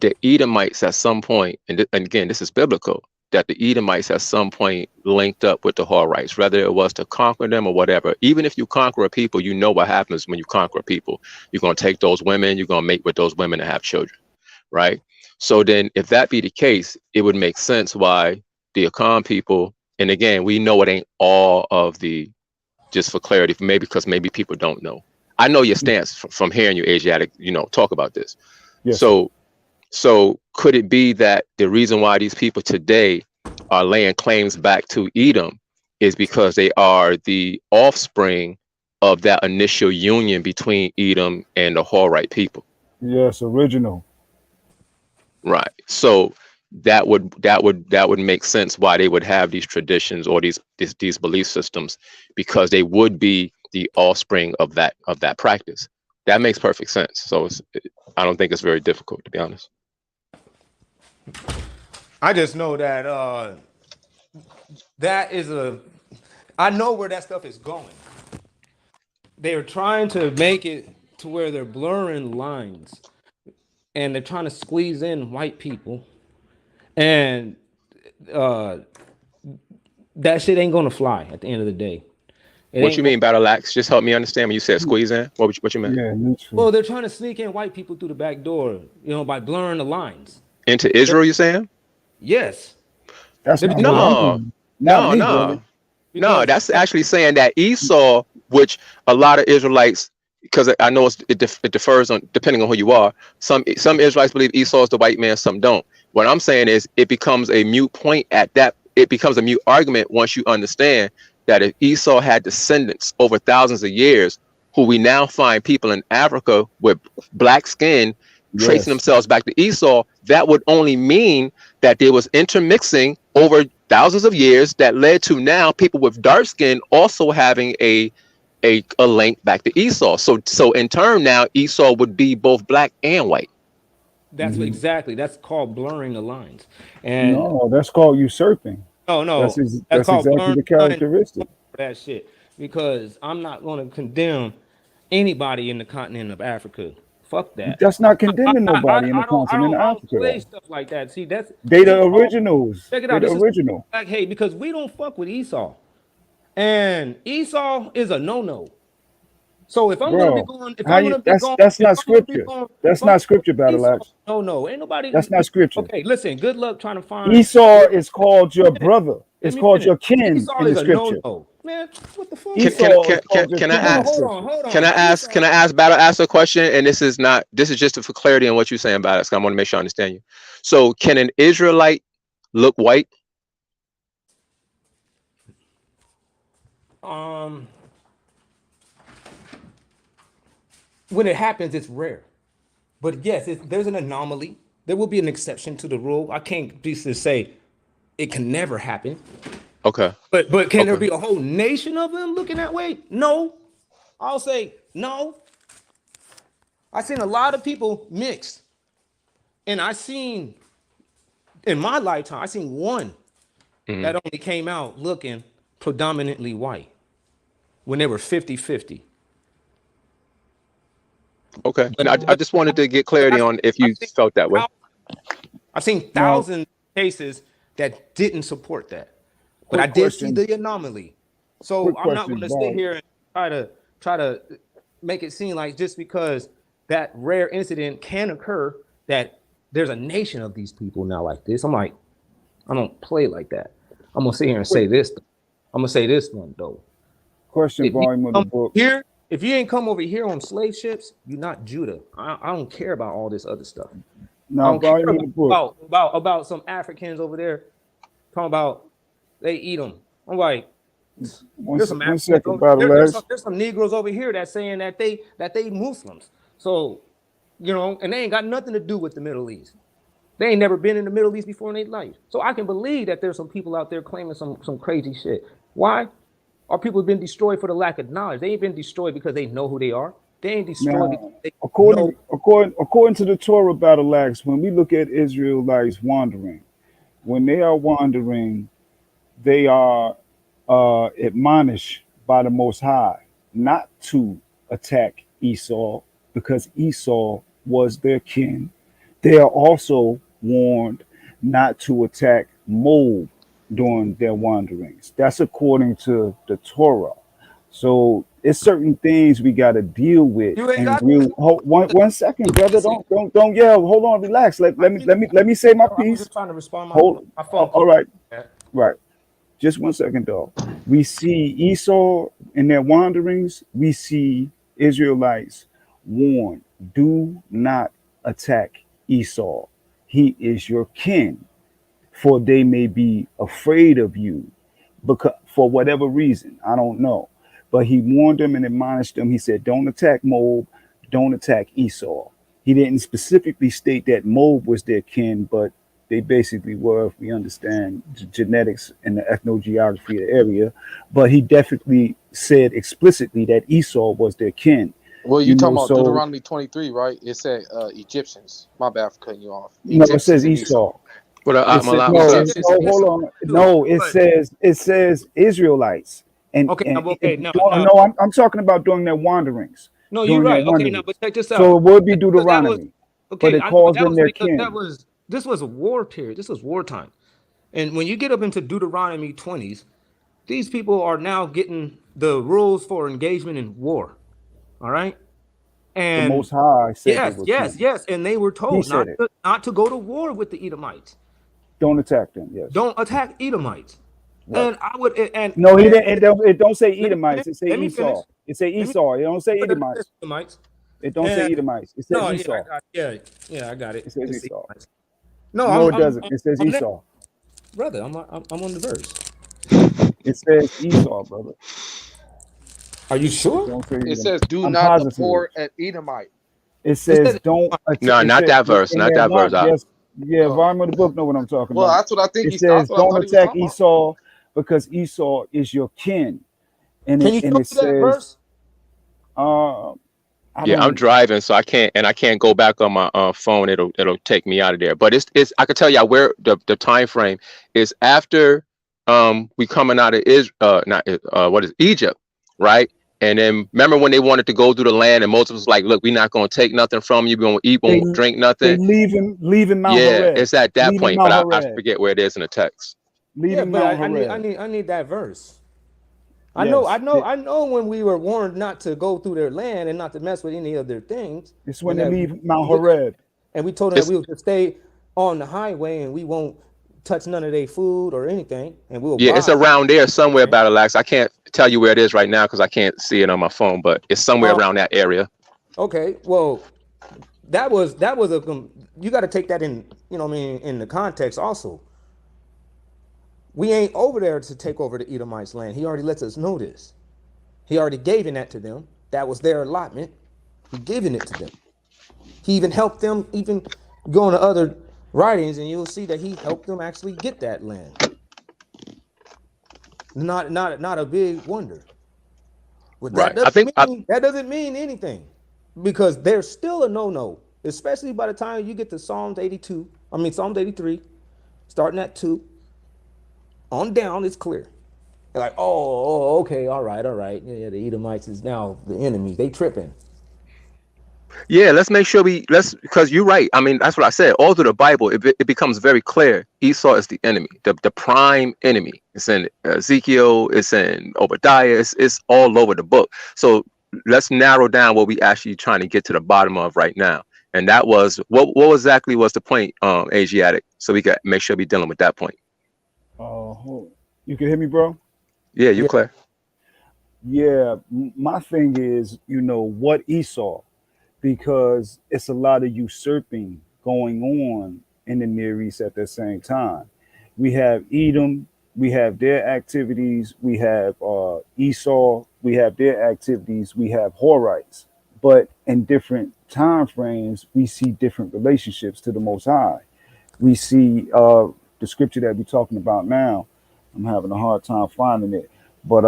Speaker 15: the Edomites at some point, and again, this is biblical, that the Edomites at some point linked up with the Horites, whether it was to conquer them or whatever. Even if you conquer a people, you know what happens when you conquer a people. You're going to take those women, you're going to mate with those women and have children, right? So then if that be the case, it would make sense why the Akan people, and again, we know it ain't all of the, just for clarity, maybe because maybe people don't know. I know your stance from hearing you Asiatic, talk about this.
Speaker 13: Yes,
Speaker 15: So could it be that the reason why these people today are laying claims back to Edom is because they are the offspring of that initial union between Edom and the Horite people?
Speaker 13: yes, original.
Speaker 15: Right. So that would make sense why they would have these traditions or these belief systems, because they would be the offspring of that practice. That makes perfect sense. So I don't think it's very difficult, to be honest.
Speaker 11: I just know that that is I know where that stuff is going. They're trying to make it to where they're blurring lines, and they're trying to squeeze in white people, and that shit ain't gonna fly at the end of the day.
Speaker 15: What you mean, Battle Axe? Just help me understand when you said squeeze in. What you meant?
Speaker 13: Yeah,
Speaker 11: well, they're trying to sneak in white people through the back door, by blurring the lines.
Speaker 15: Into Israel, you saying?
Speaker 11: Yes.
Speaker 13: That's not what
Speaker 15: No. That's actually saying that Esau, which a lot of Israelites, because I know it differs on depending on who you are. Some Israelites believe Esau is the white man, some don't. What I'm saying is it becomes a moot point at that. It becomes a moot argument once you understand that if Esau had descendants over thousands of years, who we now find people in Africa with black skin tracing themselves back to Esau, that would only mean that there was intermixing over thousands of years that led to now people with dark skin also having a link back to Esau. So in turn now Esau would be both black and white.
Speaker 11: That's exactly. That's called blurring the lines. And
Speaker 13: no, that's called usurping.
Speaker 11: No,
Speaker 13: that's
Speaker 11: called
Speaker 13: exactly the characteristic.
Speaker 11: That shit, because I'm not going to condemn anybody in the continent of Africa. Fuck that.
Speaker 13: That's not condemning nobody in the continent of Africa.
Speaker 11: Play stuff like that. See, they
Speaker 13: the originals.
Speaker 11: Check it out.
Speaker 13: They the original.
Speaker 11: Like, hey, because we don't fuck with Esau, and Esau is a no-no. So if I'm gonna be going,
Speaker 13: that's not scripture. That's not scripture, Battle Axe.
Speaker 11: No, ain't nobody.
Speaker 13: That's not scripture.
Speaker 11: Okay, listen. Good luck trying to find.
Speaker 13: Esau is called your brother. It's called your kin
Speaker 11: Esau
Speaker 13: in the
Speaker 11: is
Speaker 13: scripture.
Speaker 11: No. Man, what the fuck?
Speaker 15: Can I ask?
Speaker 11: Hold on.
Speaker 15: Can I ask Battle ask a question? And this is just for clarity on what you're saying, Battle. I want to make sure I understand you. So can an Israelite look white?
Speaker 11: When it happens, it's rare. But yes, there's an anomaly. There will be an exception to the rule. I can't just say it can never happen.
Speaker 15: Okay.
Speaker 11: But can there be a whole nation of them looking that way? No. I'll say no. I've seen a lot of people mixed. And in my lifetime, I seen one that only came out looking predominantly white when they were 50-50.
Speaker 15: Okay. And I just wanted to get clarity on if you felt that way.
Speaker 11: I've seen thousands of cases that didn't support that. But I did see the anomaly. So I'm not going to sit here and try to make it seem like just because that rare incident can occur that there's a nation of these people now like this. I'm like, I don't play like that. I'm going to sit here and say this. I'm going to say this one, though.
Speaker 13: Question volume of the book.
Speaker 11: Here, if you ain't come over here on slave ships, you're not Judah. I don't care about all this other stuff.
Speaker 13: No, volume of the book.
Speaker 11: About some Africans over there talking about they eat them. I'm like, there's some Negroes over here that's saying that they Muslims. So, and they ain't got nothing to do with the Middle East. They ain't never been in the Middle East before in their life. So I can believe that there's some people out there claiming some crazy shit. Why? Our people have been destroyed for the lack of knowledge. They ain't been destroyed because they know who they are. They ain't destroyed because they
Speaker 13: according to the Torah, Battle Axe, when we look at Israelites wandering, when they are wandering, they are admonished by the Most High not to attack Esau, because Esau was their kin. They are also warned not to attack Moab during their wanderings. That's according to the Torah. So it's certain things we got to deal with.
Speaker 11: You ain't
Speaker 13: And
Speaker 11: got
Speaker 13: real, one second, brother. Don't yell. Hold on, relax. Let me say my
Speaker 11: I'm
Speaker 13: piece.
Speaker 11: just trying to respond to
Speaker 13: Hold.
Speaker 11: my phone
Speaker 13: All
Speaker 11: call.
Speaker 13: right, right. Just one second, though. We see Esau in their wanderings. We see Israelites warned, do not attack Esau. He is your kin, for they may be afraid of you, because for whatever reason, I don't know. But he warned them and admonished them. He said, don't attack Moab, don't attack Esau. He didn't specifically state that Moab was their kin, but they basically were, if we understand genetics and the ethnogeography of the area. But he definitely said explicitly that Esau was their kin.
Speaker 15: Well, you talking about
Speaker 13: So
Speaker 15: Deuteronomy 23, right? It said Egyptians. My bad for cutting you off.
Speaker 13: no, it
Speaker 15: Egyptians
Speaker 13: says
Speaker 15: and Esau.
Speaker 13: Esau.
Speaker 15: What up,
Speaker 13: It said
Speaker 15: Malak? What's
Speaker 13: no,
Speaker 15: up?
Speaker 13: no, hold on. No, it says Israelites. And,
Speaker 11: Okay,
Speaker 13: and,
Speaker 11: okay,
Speaker 13: and
Speaker 11: now,
Speaker 13: no, I'm talking about during their wanderings.
Speaker 11: no, you're
Speaker 13: During their
Speaker 11: right. Okay, now,
Speaker 13: wanderings.
Speaker 11: but check this
Speaker 13: So
Speaker 11: out.
Speaker 13: it would be
Speaker 11: Because that was
Speaker 13: Deuteronomy, but
Speaker 11: okay.
Speaker 13: it
Speaker 11: I know, but
Speaker 13: calls
Speaker 11: that
Speaker 13: them
Speaker 11: was
Speaker 13: their
Speaker 11: because
Speaker 13: kin.
Speaker 11: this was a war period. This was wartime, and when you get up into Deuteronomy 20s, these people are now getting the rules for engagement in war. All right,
Speaker 13: The
Speaker 11: and
Speaker 13: Most High said they
Speaker 11: yes,
Speaker 13: were
Speaker 11: yes,
Speaker 13: kin.
Speaker 11: yes, and they were
Speaker 13: He
Speaker 11: told
Speaker 13: said it.
Speaker 11: not to go to war with the Edomites.
Speaker 13: Don't attack them. Yes,
Speaker 11: Don't attack Edomites.
Speaker 13: right.
Speaker 11: And I would
Speaker 13: No, he
Speaker 11: and
Speaker 13: didn't. It don't say
Speaker 11: let me finish.
Speaker 13: Edomites. It say
Speaker 11: Let me finish.
Speaker 13: Esau. It say
Speaker 11: Let me
Speaker 13: Esau. It don't say
Speaker 11: but it says
Speaker 13: Edomites.
Speaker 11: Edomites.
Speaker 13: It don't say
Speaker 11: And
Speaker 13: Edomites. It says
Speaker 11: no, yeah,
Speaker 13: Esau.
Speaker 11: yeah, I got it.
Speaker 13: It says
Speaker 11: It's
Speaker 13: Esau.
Speaker 11: Edomites. No,
Speaker 13: No, it doesn't. It says
Speaker 11: I'm there,
Speaker 13: Esau.
Speaker 11: brother. I'm on the verse.
Speaker 13: It says Esau, brother.
Speaker 11: Are you
Speaker 13: It
Speaker 11: sure?
Speaker 13: don't say
Speaker 15: It
Speaker 13: Edomite.
Speaker 15: says, "Do
Speaker 13: I'm
Speaker 15: not
Speaker 13: positive.
Speaker 15: abhor an Edomite."
Speaker 13: It
Speaker 11: It
Speaker 13: says
Speaker 11: says
Speaker 13: don't.
Speaker 15: No,
Speaker 13: It
Speaker 15: not
Speaker 13: says
Speaker 15: that verse.
Speaker 13: in
Speaker 15: Not
Speaker 13: their
Speaker 15: that verse.
Speaker 13: one. Yes, yeah.
Speaker 15: Oh,
Speaker 13: Volume of the book know what I'm talking
Speaker 15: well,
Speaker 13: about.
Speaker 15: that's what I think.
Speaker 13: It
Speaker 15: That's
Speaker 13: says
Speaker 15: what I
Speaker 13: don't
Speaker 15: thought he was
Speaker 13: attack
Speaker 15: talking about.
Speaker 13: Esau because Esau is your kin, and
Speaker 11: Can
Speaker 13: it
Speaker 11: you
Speaker 13: and
Speaker 11: show
Speaker 13: it
Speaker 11: me that
Speaker 13: says
Speaker 11: verse?
Speaker 13: I
Speaker 15: Yeah, I'm
Speaker 13: don't.
Speaker 15: driving, so I can't go back on my phone. It'll take me out of there. But it's I can tell you where the time frame is after we coming out of not what is Egypt, right? And then remember when they wanted to go through the land and Moses was like, "Look, we're not going to take nothing from you. We won't eat,
Speaker 13: They
Speaker 15: won't drink
Speaker 13: they
Speaker 15: nothing."
Speaker 13: leaving Mount
Speaker 15: Yeah,
Speaker 13: Horeb,
Speaker 15: it's at that
Speaker 13: leaving
Speaker 15: point, but
Speaker 13: Mount
Speaker 15: I
Speaker 13: Horeb,
Speaker 15: forget where it is in the text.
Speaker 11: Yeah,
Speaker 13: leaving
Speaker 11: but
Speaker 13: Mount Horeb.
Speaker 11: I need that verse.
Speaker 13: Yes,
Speaker 11: I know when we were warned not to go through their land and not to mess with any of their things,
Speaker 13: it's when
Speaker 11: and
Speaker 13: they
Speaker 11: that
Speaker 13: leave Mount
Speaker 11: we
Speaker 13: Horeb.
Speaker 11: and we told them that
Speaker 15: It's
Speaker 11: we would stay on the highway and we won't touch none of their food or anything, and we'll
Speaker 15: Yeah, it's
Speaker 11: buy.
Speaker 15: around there somewhere,
Speaker 11: Okay.
Speaker 15: Battle Axe. I can't tell you where it is right now because I can't see it on my phone, but it's somewhere
Speaker 11: Uh,
Speaker 15: around that area.
Speaker 11: okay. Well, that was you got to take that in. You know what I mean, in the context also. We ain't over there to take over the Edomites' land. He already lets us know this. He already gave that to them. That was their allotment. He giving it to them. He even helped them even go into other writings, and you'll see that he helped them actually get that land. Not a big wonder. But
Speaker 15: Right. I think
Speaker 11: that doesn't mean anything, because there's still a no-no, especially by the time you get to Psalms 82. I mean Psalms 83, starting at 2 on down. It's clear. They're like, okay, all right. Yeah, the Edomites is now the enemy. They tripping.
Speaker 15: yeah, let's make sure because you're right. I mean, that's what I said. All through the Bible, it becomes very clear. Esau is the enemy, the prime enemy. It's in Ezekiel, it's in Obadiah, it's all over the book. So let's narrow down what we actually trying to get to the bottom of right now. And that was what exactly was the point, Asiatic, so we can make sure we're dealing with that point.
Speaker 13: You can hear me, bro?
Speaker 15: Yeah, you clear.
Speaker 13: Yeah, my thing is, what Esau, because it's a lot of usurping going on in the Near East at the same time. We have Edom, we have their activities, we have Esau, we have their activities, we have Horites. But in different time frames, we see different relationships to the Most High. We see the scripture that we're talking about now. I'm having a hard time finding it, but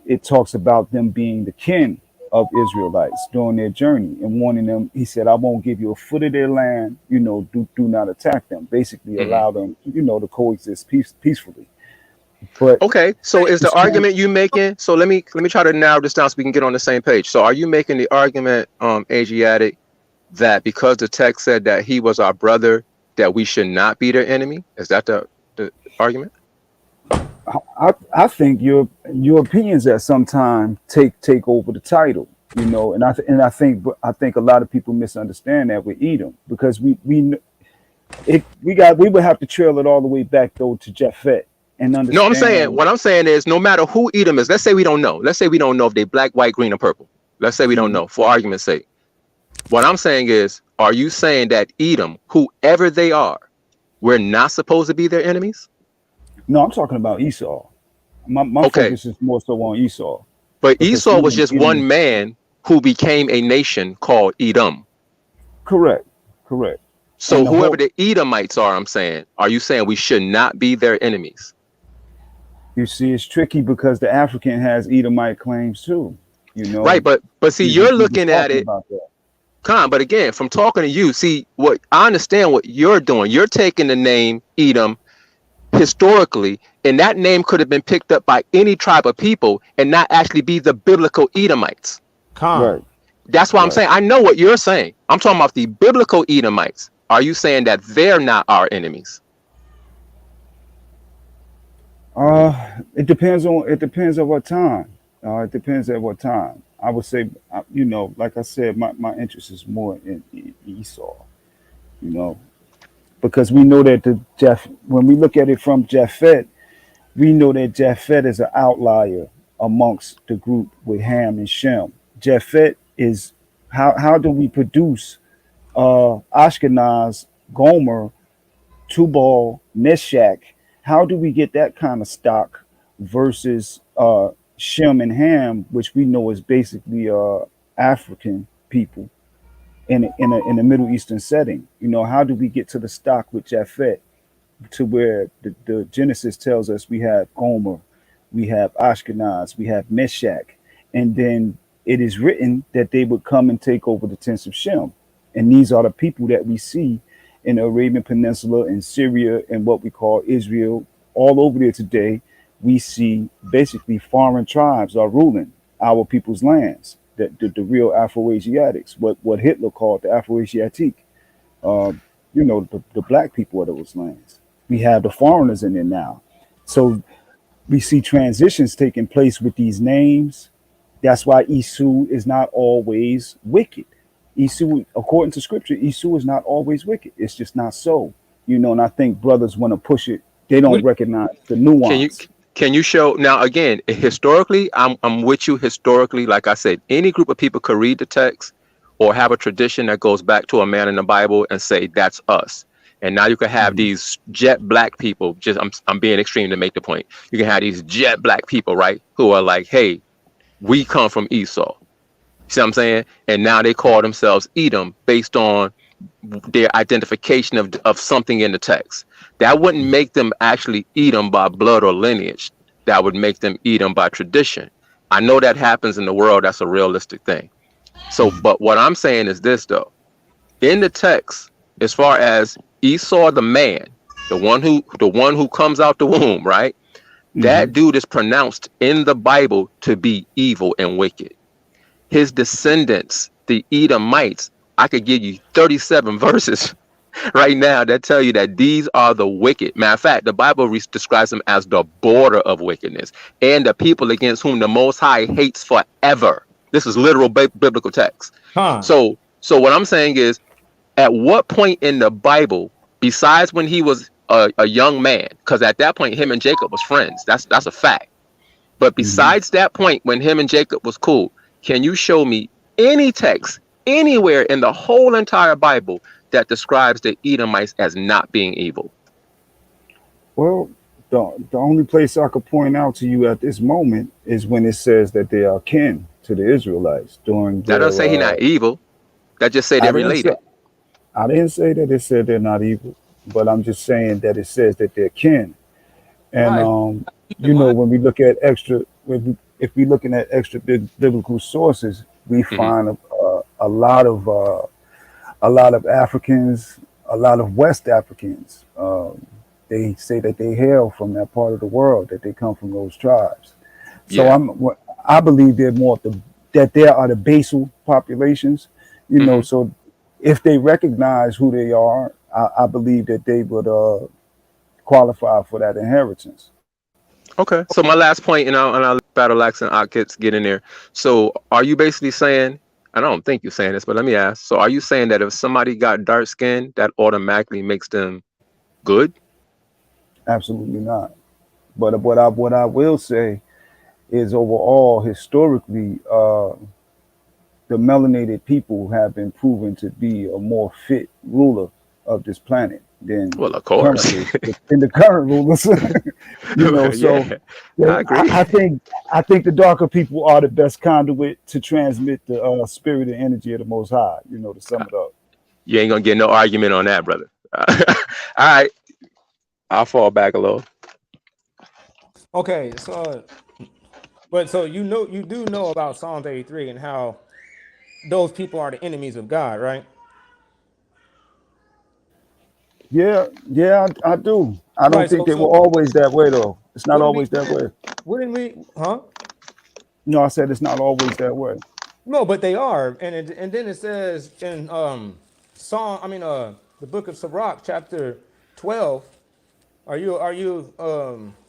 Speaker 13: it talks about them being the kin of Israelites during their journey and warning them. He said, "I won't give you a foot of their land. Do not attack them. Basically, allow them, to coexist peacefully." But
Speaker 15: Okay, so is the argument you making? So let me try to narrow this down so we can get on the same page. So are you making the argument, Asiatic, that because the text said that he was our brother, that we should not be their enemy? Is that the argument?
Speaker 13: I think your opinions at some time take over the title, you know, and I think a lot of people misunderstand that with Edom, because we would have to trail it all the way back though to Jephthah and
Speaker 15: No, I'm saying,
Speaker 13: understand.
Speaker 15: what I'm saying is, no matter who Edom is, let's say we don't know. Let's say we don't know if they black, white, green, or purple. Let's say we don't know, for argument's sake. What I'm saying is, are you saying that Edom, whoever they are, we're not supposed to be their enemies?
Speaker 13: No, I'm talking about Esau. My
Speaker 15: Okay,
Speaker 13: focus is more so on Esau,
Speaker 15: but
Speaker 13: because
Speaker 15: Esau was just
Speaker 13: Edom
Speaker 15: one
Speaker 13: is
Speaker 15: man who became a nation called Edom.
Speaker 13: correct.
Speaker 15: So
Speaker 13: And the
Speaker 15: whoever
Speaker 13: whole,
Speaker 15: the Edomites are you saying we should not be their enemies?
Speaker 13: you see, it's tricky because the African has Edomite claims too. You
Speaker 15: Right,
Speaker 13: know,
Speaker 15: but see, you're
Speaker 13: we was
Speaker 15: looking at
Speaker 13: talking
Speaker 15: it,
Speaker 13: about that.
Speaker 15: but again, from talking to you, see, what I understand what you're doing. You're taking the name Edom historically, and that name could have been picked up by any tribe of people and not actually be the biblical Edomites.
Speaker 13: Right,
Speaker 15: That's why I'm
Speaker 13: right.
Speaker 15: saying I know what you're saying. I'm talking about the biblical Edomites. Are you saying that they're not our enemies?
Speaker 13: It depends on what time. It depends at what time. I would say, you know, like I said, my interest is more in Esau. You know, because we know that when we look at it from Japhet, we know that Japhet is an outlier amongst the group with Ham and Shem. Japhet is how do we produce Ashkenaz, Gomer, Tubal, Meshach? How do we get that kind of stock versus Shem and Ham, which we know is basically African people in a Middle Eastern setting? You know, how do we get to the stock with Japhet, to where the Genesis tells us we have Gomer, we have Ashkenaz, we have Meshach, and then it is written that they would come and take over the tents of Shem. And these are the people that we see in the Arabian Peninsula, in Syria, and what we call Israel, all over there today. We see basically foreign tribes are ruling our people's lands, the real Afro-Asiatics, what Hitler called the Afro-Asiatic, uh, you know, the black people of those lands. We have the foreigners in there now. So we see transitions taking place with these names. That's why Esau is not always wicked. Esau, according to scripture, Esau is not always wicked. It's just not so. You know, and I think brothers want to push it. They don't
Speaker 15: What
Speaker 13: recognize the
Speaker 15: can you
Speaker 13: nuance.
Speaker 15: can you show now? Again, historically, I'm with you historically. Like I said, any group of people could read the text or have a tradition that goes back to a man in the Bible and say that's us. And now you can have
Speaker 13: Mhm.
Speaker 15: these jet black people. Just I'm being extreme to make the point. You can have these jet black people, right, who are like, hey, we come from Esau. See what I'm saying? And now they call themselves Edom based on their identification of something in the text. That wouldn't make them actually Edom by blood or lineage. That would make them Edom by tradition. I know that happens in the world. That's a realistic thing. So, but what I'm saying is this though. In the text, as far as Esau the man, the one who comes out the womb, right?
Speaker 13: Mhm.
Speaker 15: That dude is pronounced in the Bible to be evil and wicked. His descendants, the Edomites, I could give you 37 verses right now that tell you that these are the wicked. Matter of fact, the Bible describes them as the border of wickedness and the people against whom the Most High hates forever. This is literal biblical text. So what I'm saying is, at what point in the Bible, besides when he was a young man, because at that point him and Jacob was friends. That's a fact. But
Speaker 13: Mhm.
Speaker 15: besides that point when him and Jacob was cool, can you show me any text anywhere in the whole entire Bible that describes the Edomites as not being evil?
Speaker 13: Well, the only place I could point out to you at this moment is when it says that they are kin to the Israelites during
Speaker 15: That doesn't
Speaker 13: their.
Speaker 15: say he's not evil. That just say
Speaker 13: I
Speaker 15: they're
Speaker 13: didn't say
Speaker 15: related.
Speaker 13: I didn't say that it said they're not evil, but I'm just saying that it says that they're kin. And
Speaker 9: Why? Keep in
Speaker 13: you know,
Speaker 9: mind.
Speaker 13: when we look at if we're looking at extra biblical sources, we
Speaker 15: Hmm.
Speaker 13: find a lot of Africans, a lot of West Africans. They say that they hail from that part of the world, that they come from those tribes. So
Speaker 15: Yeah.
Speaker 13: I believe they're more of that there are the basal populations, you know.
Speaker 15: Hmm.
Speaker 13: So if they recognize who they are, I believe that they would qualify for that inheritance.
Speaker 15: Okay. So my last point, and I'll let Battle Axe and Ockets get in there. So are you basically saying, I don't think you're saying this, but let me ask. So are you saying that if somebody got dark skin, that automatically makes them good?
Speaker 13: Absolutely not. But what I will say is overall, historically, the melanated people have been proven to be a more fit ruler of this planet than
Speaker 15: Well, of course.
Speaker 13: currently in the current rulers. You know, so
Speaker 15: Yeah,
Speaker 13: yeah,
Speaker 15: I agree.
Speaker 13: I think the darker people are the best conduit to transmit the spirit and energy of the Most High. You know, to sum it up.
Speaker 15: You ain't gonna get no argument on that, brother. All right, I'll fall back a little.
Speaker 11: Okay, so but so you do know about Psalms 83 and how those people are the enemies of God, right?
Speaker 13: Yeah, yeah, I do. I don't
Speaker 11: Right.
Speaker 13: think
Speaker 11: So
Speaker 13: they were
Speaker 11: so
Speaker 13: always that way, though. It's not
Speaker 11: wouldn't we
Speaker 13: always that way.
Speaker 11: wouldn't we huh?
Speaker 13: No, I said it's not always that way.
Speaker 11: No, but they are. And then it says in the book of Sirach, chapter 12. Are you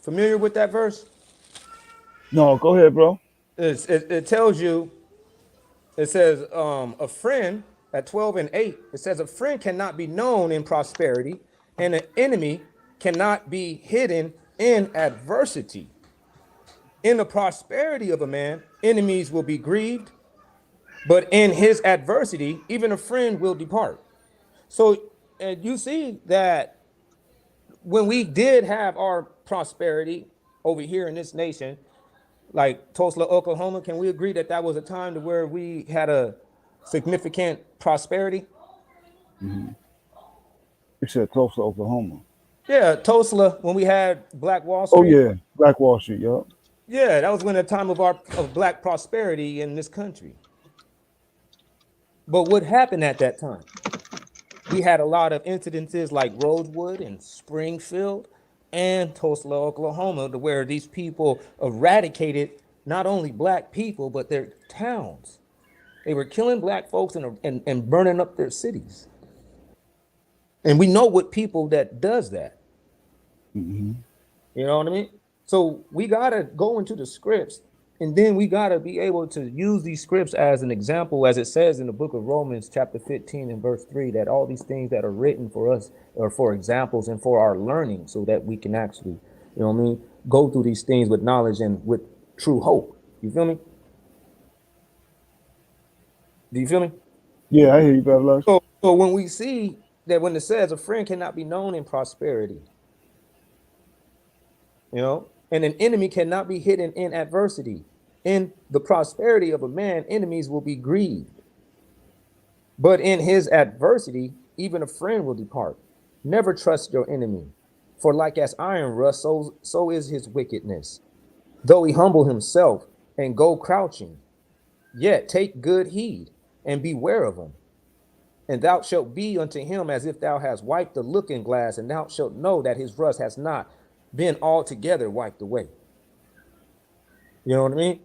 Speaker 11: familiar with that verse?
Speaker 13: No, go ahead, bro.
Speaker 11: It tells you, it says a friend at 12 and 8, it says a friend cannot be known in prosperity, and an enemy cannot be hidden in adversity. In the prosperity of a man, enemies will be grieved, but in his adversity, even a friend will depart. So you see that when we did have our prosperity over here in this nation, like Tulsa, Oklahoma, can we agree that that was a time to where we had a significant prosperity?
Speaker 13: Mm-hmm. You said Tulsa, Oklahoma.
Speaker 11: Yeah, Tulsa, when we had Black Wall
Speaker 13: Oh
Speaker 11: Street.
Speaker 13: yeah, Black Wall Street. Yup.
Speaker 11: Yeah, that was when the time of black prosperity in this country. But what happened at that time? We had a lot of incidences like Rosewood and Springfield and Tulsa, Oklahoma, to where these people eradicated not only black people, but their towns. They were killing black folks and burning up their cities. And we know what people that does that.
Speaker 13: Mm-hmm.
Speaker 11: You know what I mean? So we gotta go into the scripts, and then we gotta be able to use these scripts as an example, as it says in the book of Romans, chapter 15 and verse 3, that all these things that are written for us are for examples and for our learning, so that we can actually, you know what I mean, go through these things with knowledge and with true hope. You feel me? Do you feel me?
Speaker 13: Yeah, I hear you, Brother Lux.
Speaker 11: So when we see that when it says a friend cannot be known in prosperity, you know, and an enemy cannot be hidden in adversity. In the prosperity of a man, enemies will be grieved. But in his adversity, even a friend will depart. Never trust your enemy, for like as iron rust, so is his wickedness. Though he humble himself and go crouching, yet take good heed and beware of him. And thou shalt be unto him as if thou hast wiped the looking glass, and thou shalt know that his rust has not been altogether wiped away. You know what I mean?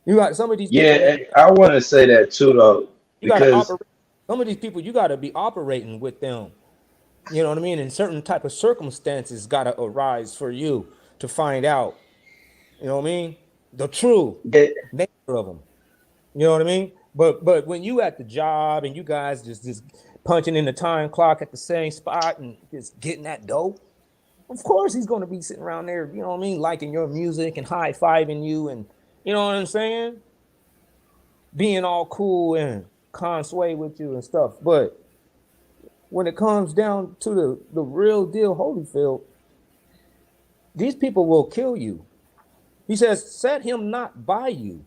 Speaker 11: You got some of these people.
Speaker 3: Yeah, I want to say that too, though,
Speaker 11: You got to
Speaker 3: because
Speaker 11: operate. Some of these people, you got to be operating with them. You know what I mean? And certain type of circumstances got to arise for you to find out. You know what I mean? The true nature of them. You know what I mean? But when you at the job and you guys just punching in the time clock at the same spot and just getting that dough, of course he's going to be sitting around there, you know what I mean, liking your music and high-fiving you, and you know what I'm saying, being all cool and consway with you and stuff. But when it comes down to the real deal Holyfield, these people will kill you. He says, set him not by you,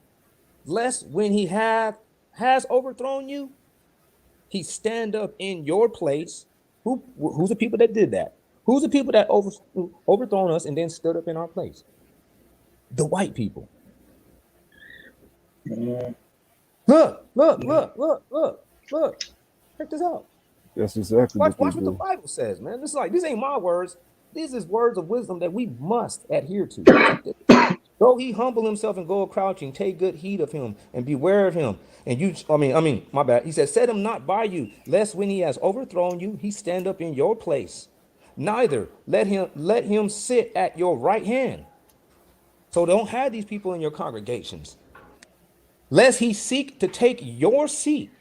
Speaker 11: lest when he has overthrown you, he stand up in your place. Who's the people that did that? Who's the people that overthrown us and then stood up in our place? The white people. Look. Check this out.
Speaker 13: That's exactly
Speaker 11: Watch
Speaker 13: what they
Speaker 11: what the
Speaker 13: do.
Speaker 11: Bible says, man. This ain't my words. These is words of wisdom that we must adhere to. Check this. Though he humble himself and go crouching, take good heed of him and beware of him. And you, my bad. He said, set him not by you, lest when he has overthrown you, he stand up in your place. Neither let him sit at your right hand. So don't have these people in your congregations, lest he seek to take your seat.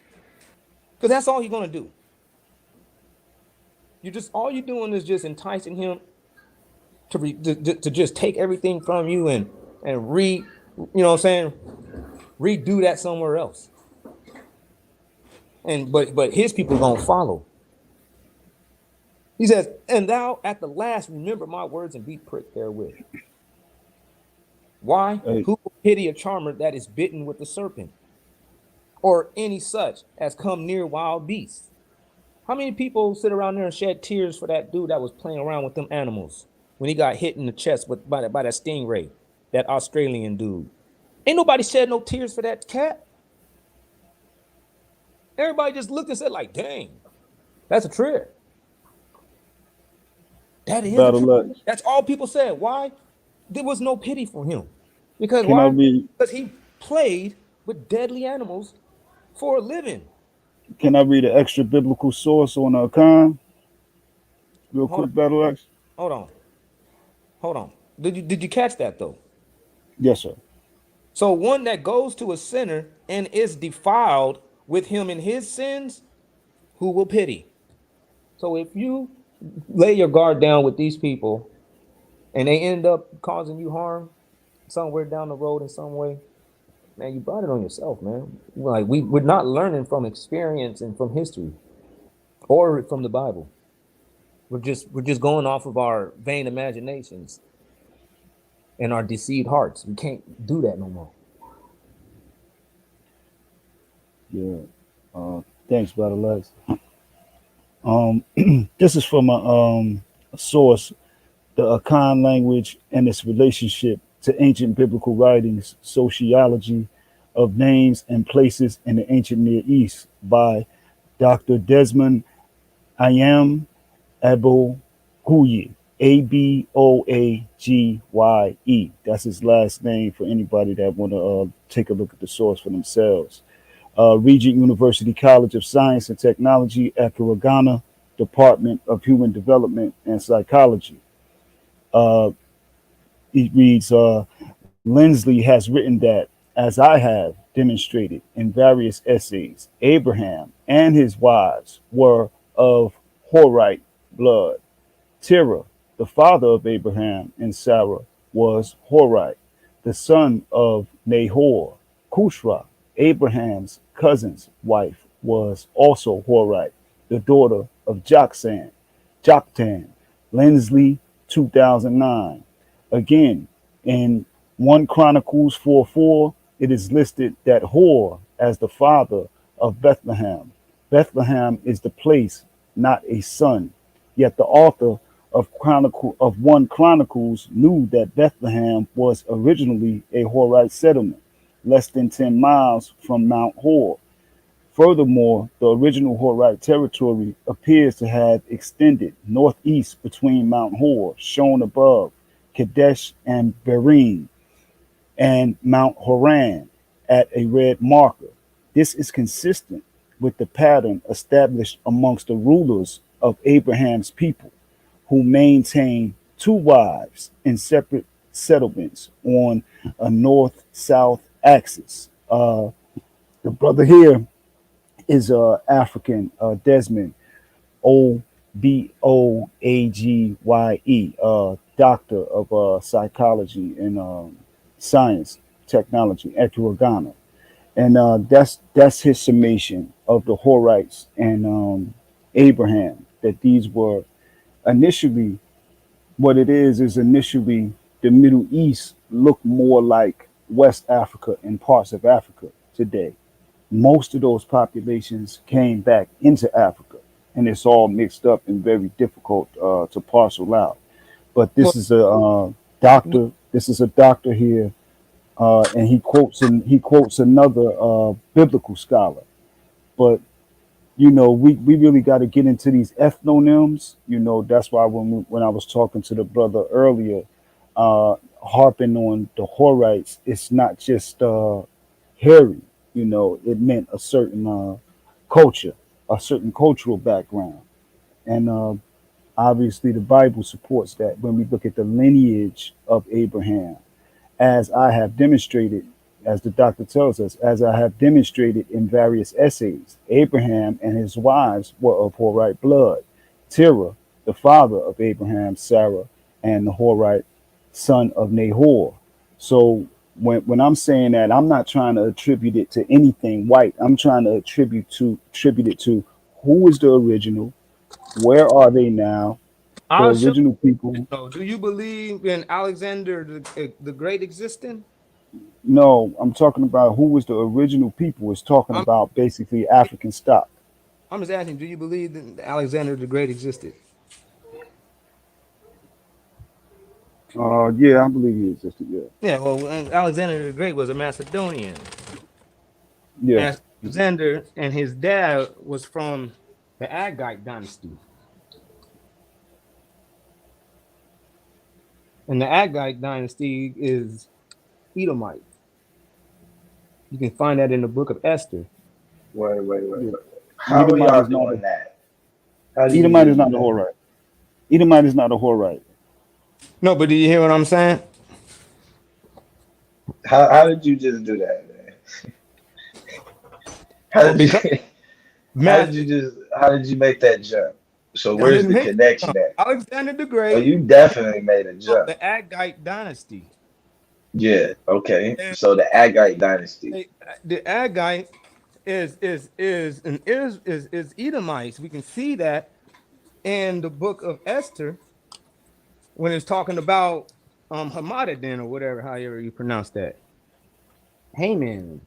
Speaker 11: Because that's all he's gonna do. All you're doing is just enticing him to just take everything from you and redo that somewhere else. And but his people gonna follow. He says, and thou at the last remember my words and be pricked therewith. Why?
Speaker 13: Hey,
Speaker 11: Who will pity a charmer that is bitten with the serpent, or any such as come near wild beasts? How many people sit around there and shed tears for that dude that was playing around with them animals when he got hit in the chest by that stingray, that Australian dude? Ain't nobody shed no tears for that cat. Everybody just looked and said, like, dang, that's a trip. That is a trip. That's all people said. Why? There was no pity for him. Because
Speaker 13: can I
Speaker 11: why?
Speaker 13: read?
Speaker 11: Because he played with deadly animals for a living.
Speaker 13: Can I read an extra biblical source on Khan? Real quick, Battle Axe.
Speaker 11: Hold on. Did you catch that though?
Speaker 13: Yes, sir.
Speaker 11: So one that goes to a sinner and is defiled with him in his sins, who will pity? So if you lay your guard down with these people and they end up causing you harm somewhere down the road in some way, man, you brought it on yourself, man. Like we're not learning from experience and from history or from the Bible. We're just going off of our vain imaginations and our deceived hearts. We can't do that no more.
Speaker 13: Yeah. Thanks, Battle Axe. This is from a source, the Akan language and its relationship to ancient biblical writings, sociology of names and places in the ancient Near East by Dr. Desmond Ayam Aboguye, Aboagye. That's his last name for anybody that want to take a look at the source for themselves. Regent University College of Science and Technology, Accra, Ghana, Department of Human Development and Psychology. It reads, Lindsley has written that, as I have demonstrated in various essays, Abraham and his wives were of Horite blood. Terah, the father of Abraham and Sarah, was Horite, the son of Nahor. Kushra, Abraham's cousin's wife, was also Horite, the daughter of Joktan. Lindsley, 2009. Again, in 1 Chronicles 4:4, it is listed that Hor as the father of Bethlehem. Bethlehem is the place, not a son. Yet the author of 1 Chronicles knew that Bethlehem was originally a Horite settlement, less than 10 miles from Mount Hor. Furthermore, the original Horite territory appears to have extended northeast between Mount Hor, shown above, Kadesh and Berim, and Mount Horan at a red marker. This is consistent with the pattern established amongst the rulers of Abraham's people, who maintained 2 wives in separate settlements on a north-south axis. The brother here is African, Desmond Oboagye, doctor of psychology and science technology at Ghana, and that's his summation of the Horites and Abraham. That these were initially, what it is initially the Middle East looked more like West Africa and parts of Africa today. Most of those populations came back into Africa, and it's all mixed up and very difficult to parcel out. But this is a doctor. This is a doctor here, and he quotes another biblical scholar. But we really got to get into these ethnonyms. That's why when I was talking to the brother earlier, harping on the Horites, it's not just hairy. You know, it meant a certain culture, a certain cultural background, and obviously the Bible supports that. When we look at the lineage of Abraham, as I have demonstrated, as the doctor tells us, as I have demonstrated in various essays, Abraham and his wives were of Horite blood. Terah, the father of Abraham, Sarah, and the Horite son of Nahor. So when I'm saying that, I'm not trying to attribute it to anything white. I'm trying to attribute it to who is the original, where are they now, the
Speaker 11: I'll show
Speaker 13: original people.
Speaker 11: you. So, do you believe in Alexander the Great existing?
Speaker 13: No, I'm talking about who was the original people. It's talking
Speaker 11: I'm
Speaker 13: about basically African stock.
Speaker 11: I'm just asking, do you believe that Alexander the Great existed?
Speaker 13: Yeah, I believe he existed. Yeah,
Speaker 11: Yeah, well, Alexander the Great was a Macedonian.
Speaker 13: yeah.
Speaker 11: And Alexander and his dad was from the Agite dynasty. And the Agite dynasty is Edomite. You can find that in the book of Esther.
Speaker 13: Yeah.
Speaker 3: How are
Speaker 13: Edomite
Speaker 3: y'all
Speaker 13: is not
Speaker 3: doing
Speaker 13: a
Speaker 3: that? How did you
Speaker 13: Edomite
Speaker 3: just
Speaker 13: is
Speaker 3: do
Speaker 13: not a
Speaker 3: that?
Speaker 13: Horite. Edomite is not a Horite.
Speaker 11: No, but do you hear what I'm saying?
Speaker 3: How did you just do that, man? How
Speaker 11: Well,
Speaker 3: did
Speaker 11: because
Speaker 3: you
Speaker 11: Matt,
Speaker 3: how did you make that jump? So
Speaker 11: I
Speaker 3: where's
Speaker 11: didn't
Speaker 3: the
Speaker 11: make
Speaker 3: connection at?
Speaker 11: Alexander the
Speaker 3: Oh,
Speaker 11: Great
Speaker 3: you definitely made a
Speaker 11: of
Speaker 3: jump.
Speaker 11: the Agite dynasty.
Speaker 3: Yeah, okay.
Speaker 11: And
Speaker 3: So the Agite dynasty.
Speaker 11: the Agite is Edomites. We can see that in the book of Esther when it's talking about Hamadadin or whatever, however you pronounce that. Haman.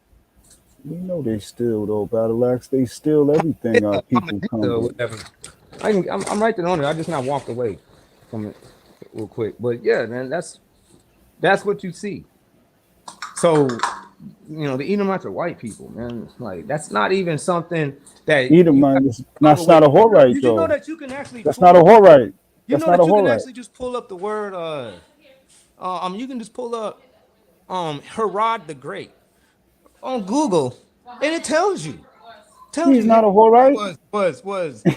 Speaker 13: We know they steal though, Battle Axe. They steal everything our people come
Speaker 11: Or
Speaker 13: with.
Speaker 11: whatever. I'm right there on it. I just not walked away from it real quick. But yeah, man, that's what you see. So the Edomites are white people, man. Like that's not even something that you have
Speaker 13: Edomite
Speaker 11: to
Speaker 13: is
Speaker 11: struggle
Speaker 13: that's
Speaker 11: with.
Speaker 13: not a Horite
Speaker 11: Did you know
Speaker 13: though.
Speaker 11: that you can actually
Speaker 13: That's not
Speaker 11: pull
Speaker 13: a
Speaker 11: up?
Speaker 13: Horite.
Speaker 11: You
Speaker 13: That's
Speaker 11: know
Speaker 13: not a
Speaker 11: that you can
Speaker 13: Horite.
Speaker 11: actually just pull up the word. You can just pull up Herod the Great on Google, and it tells
Speaker 13: He's
Speaker 11: you Herod
Speaker 13: not a Horite.
Speaker 11: was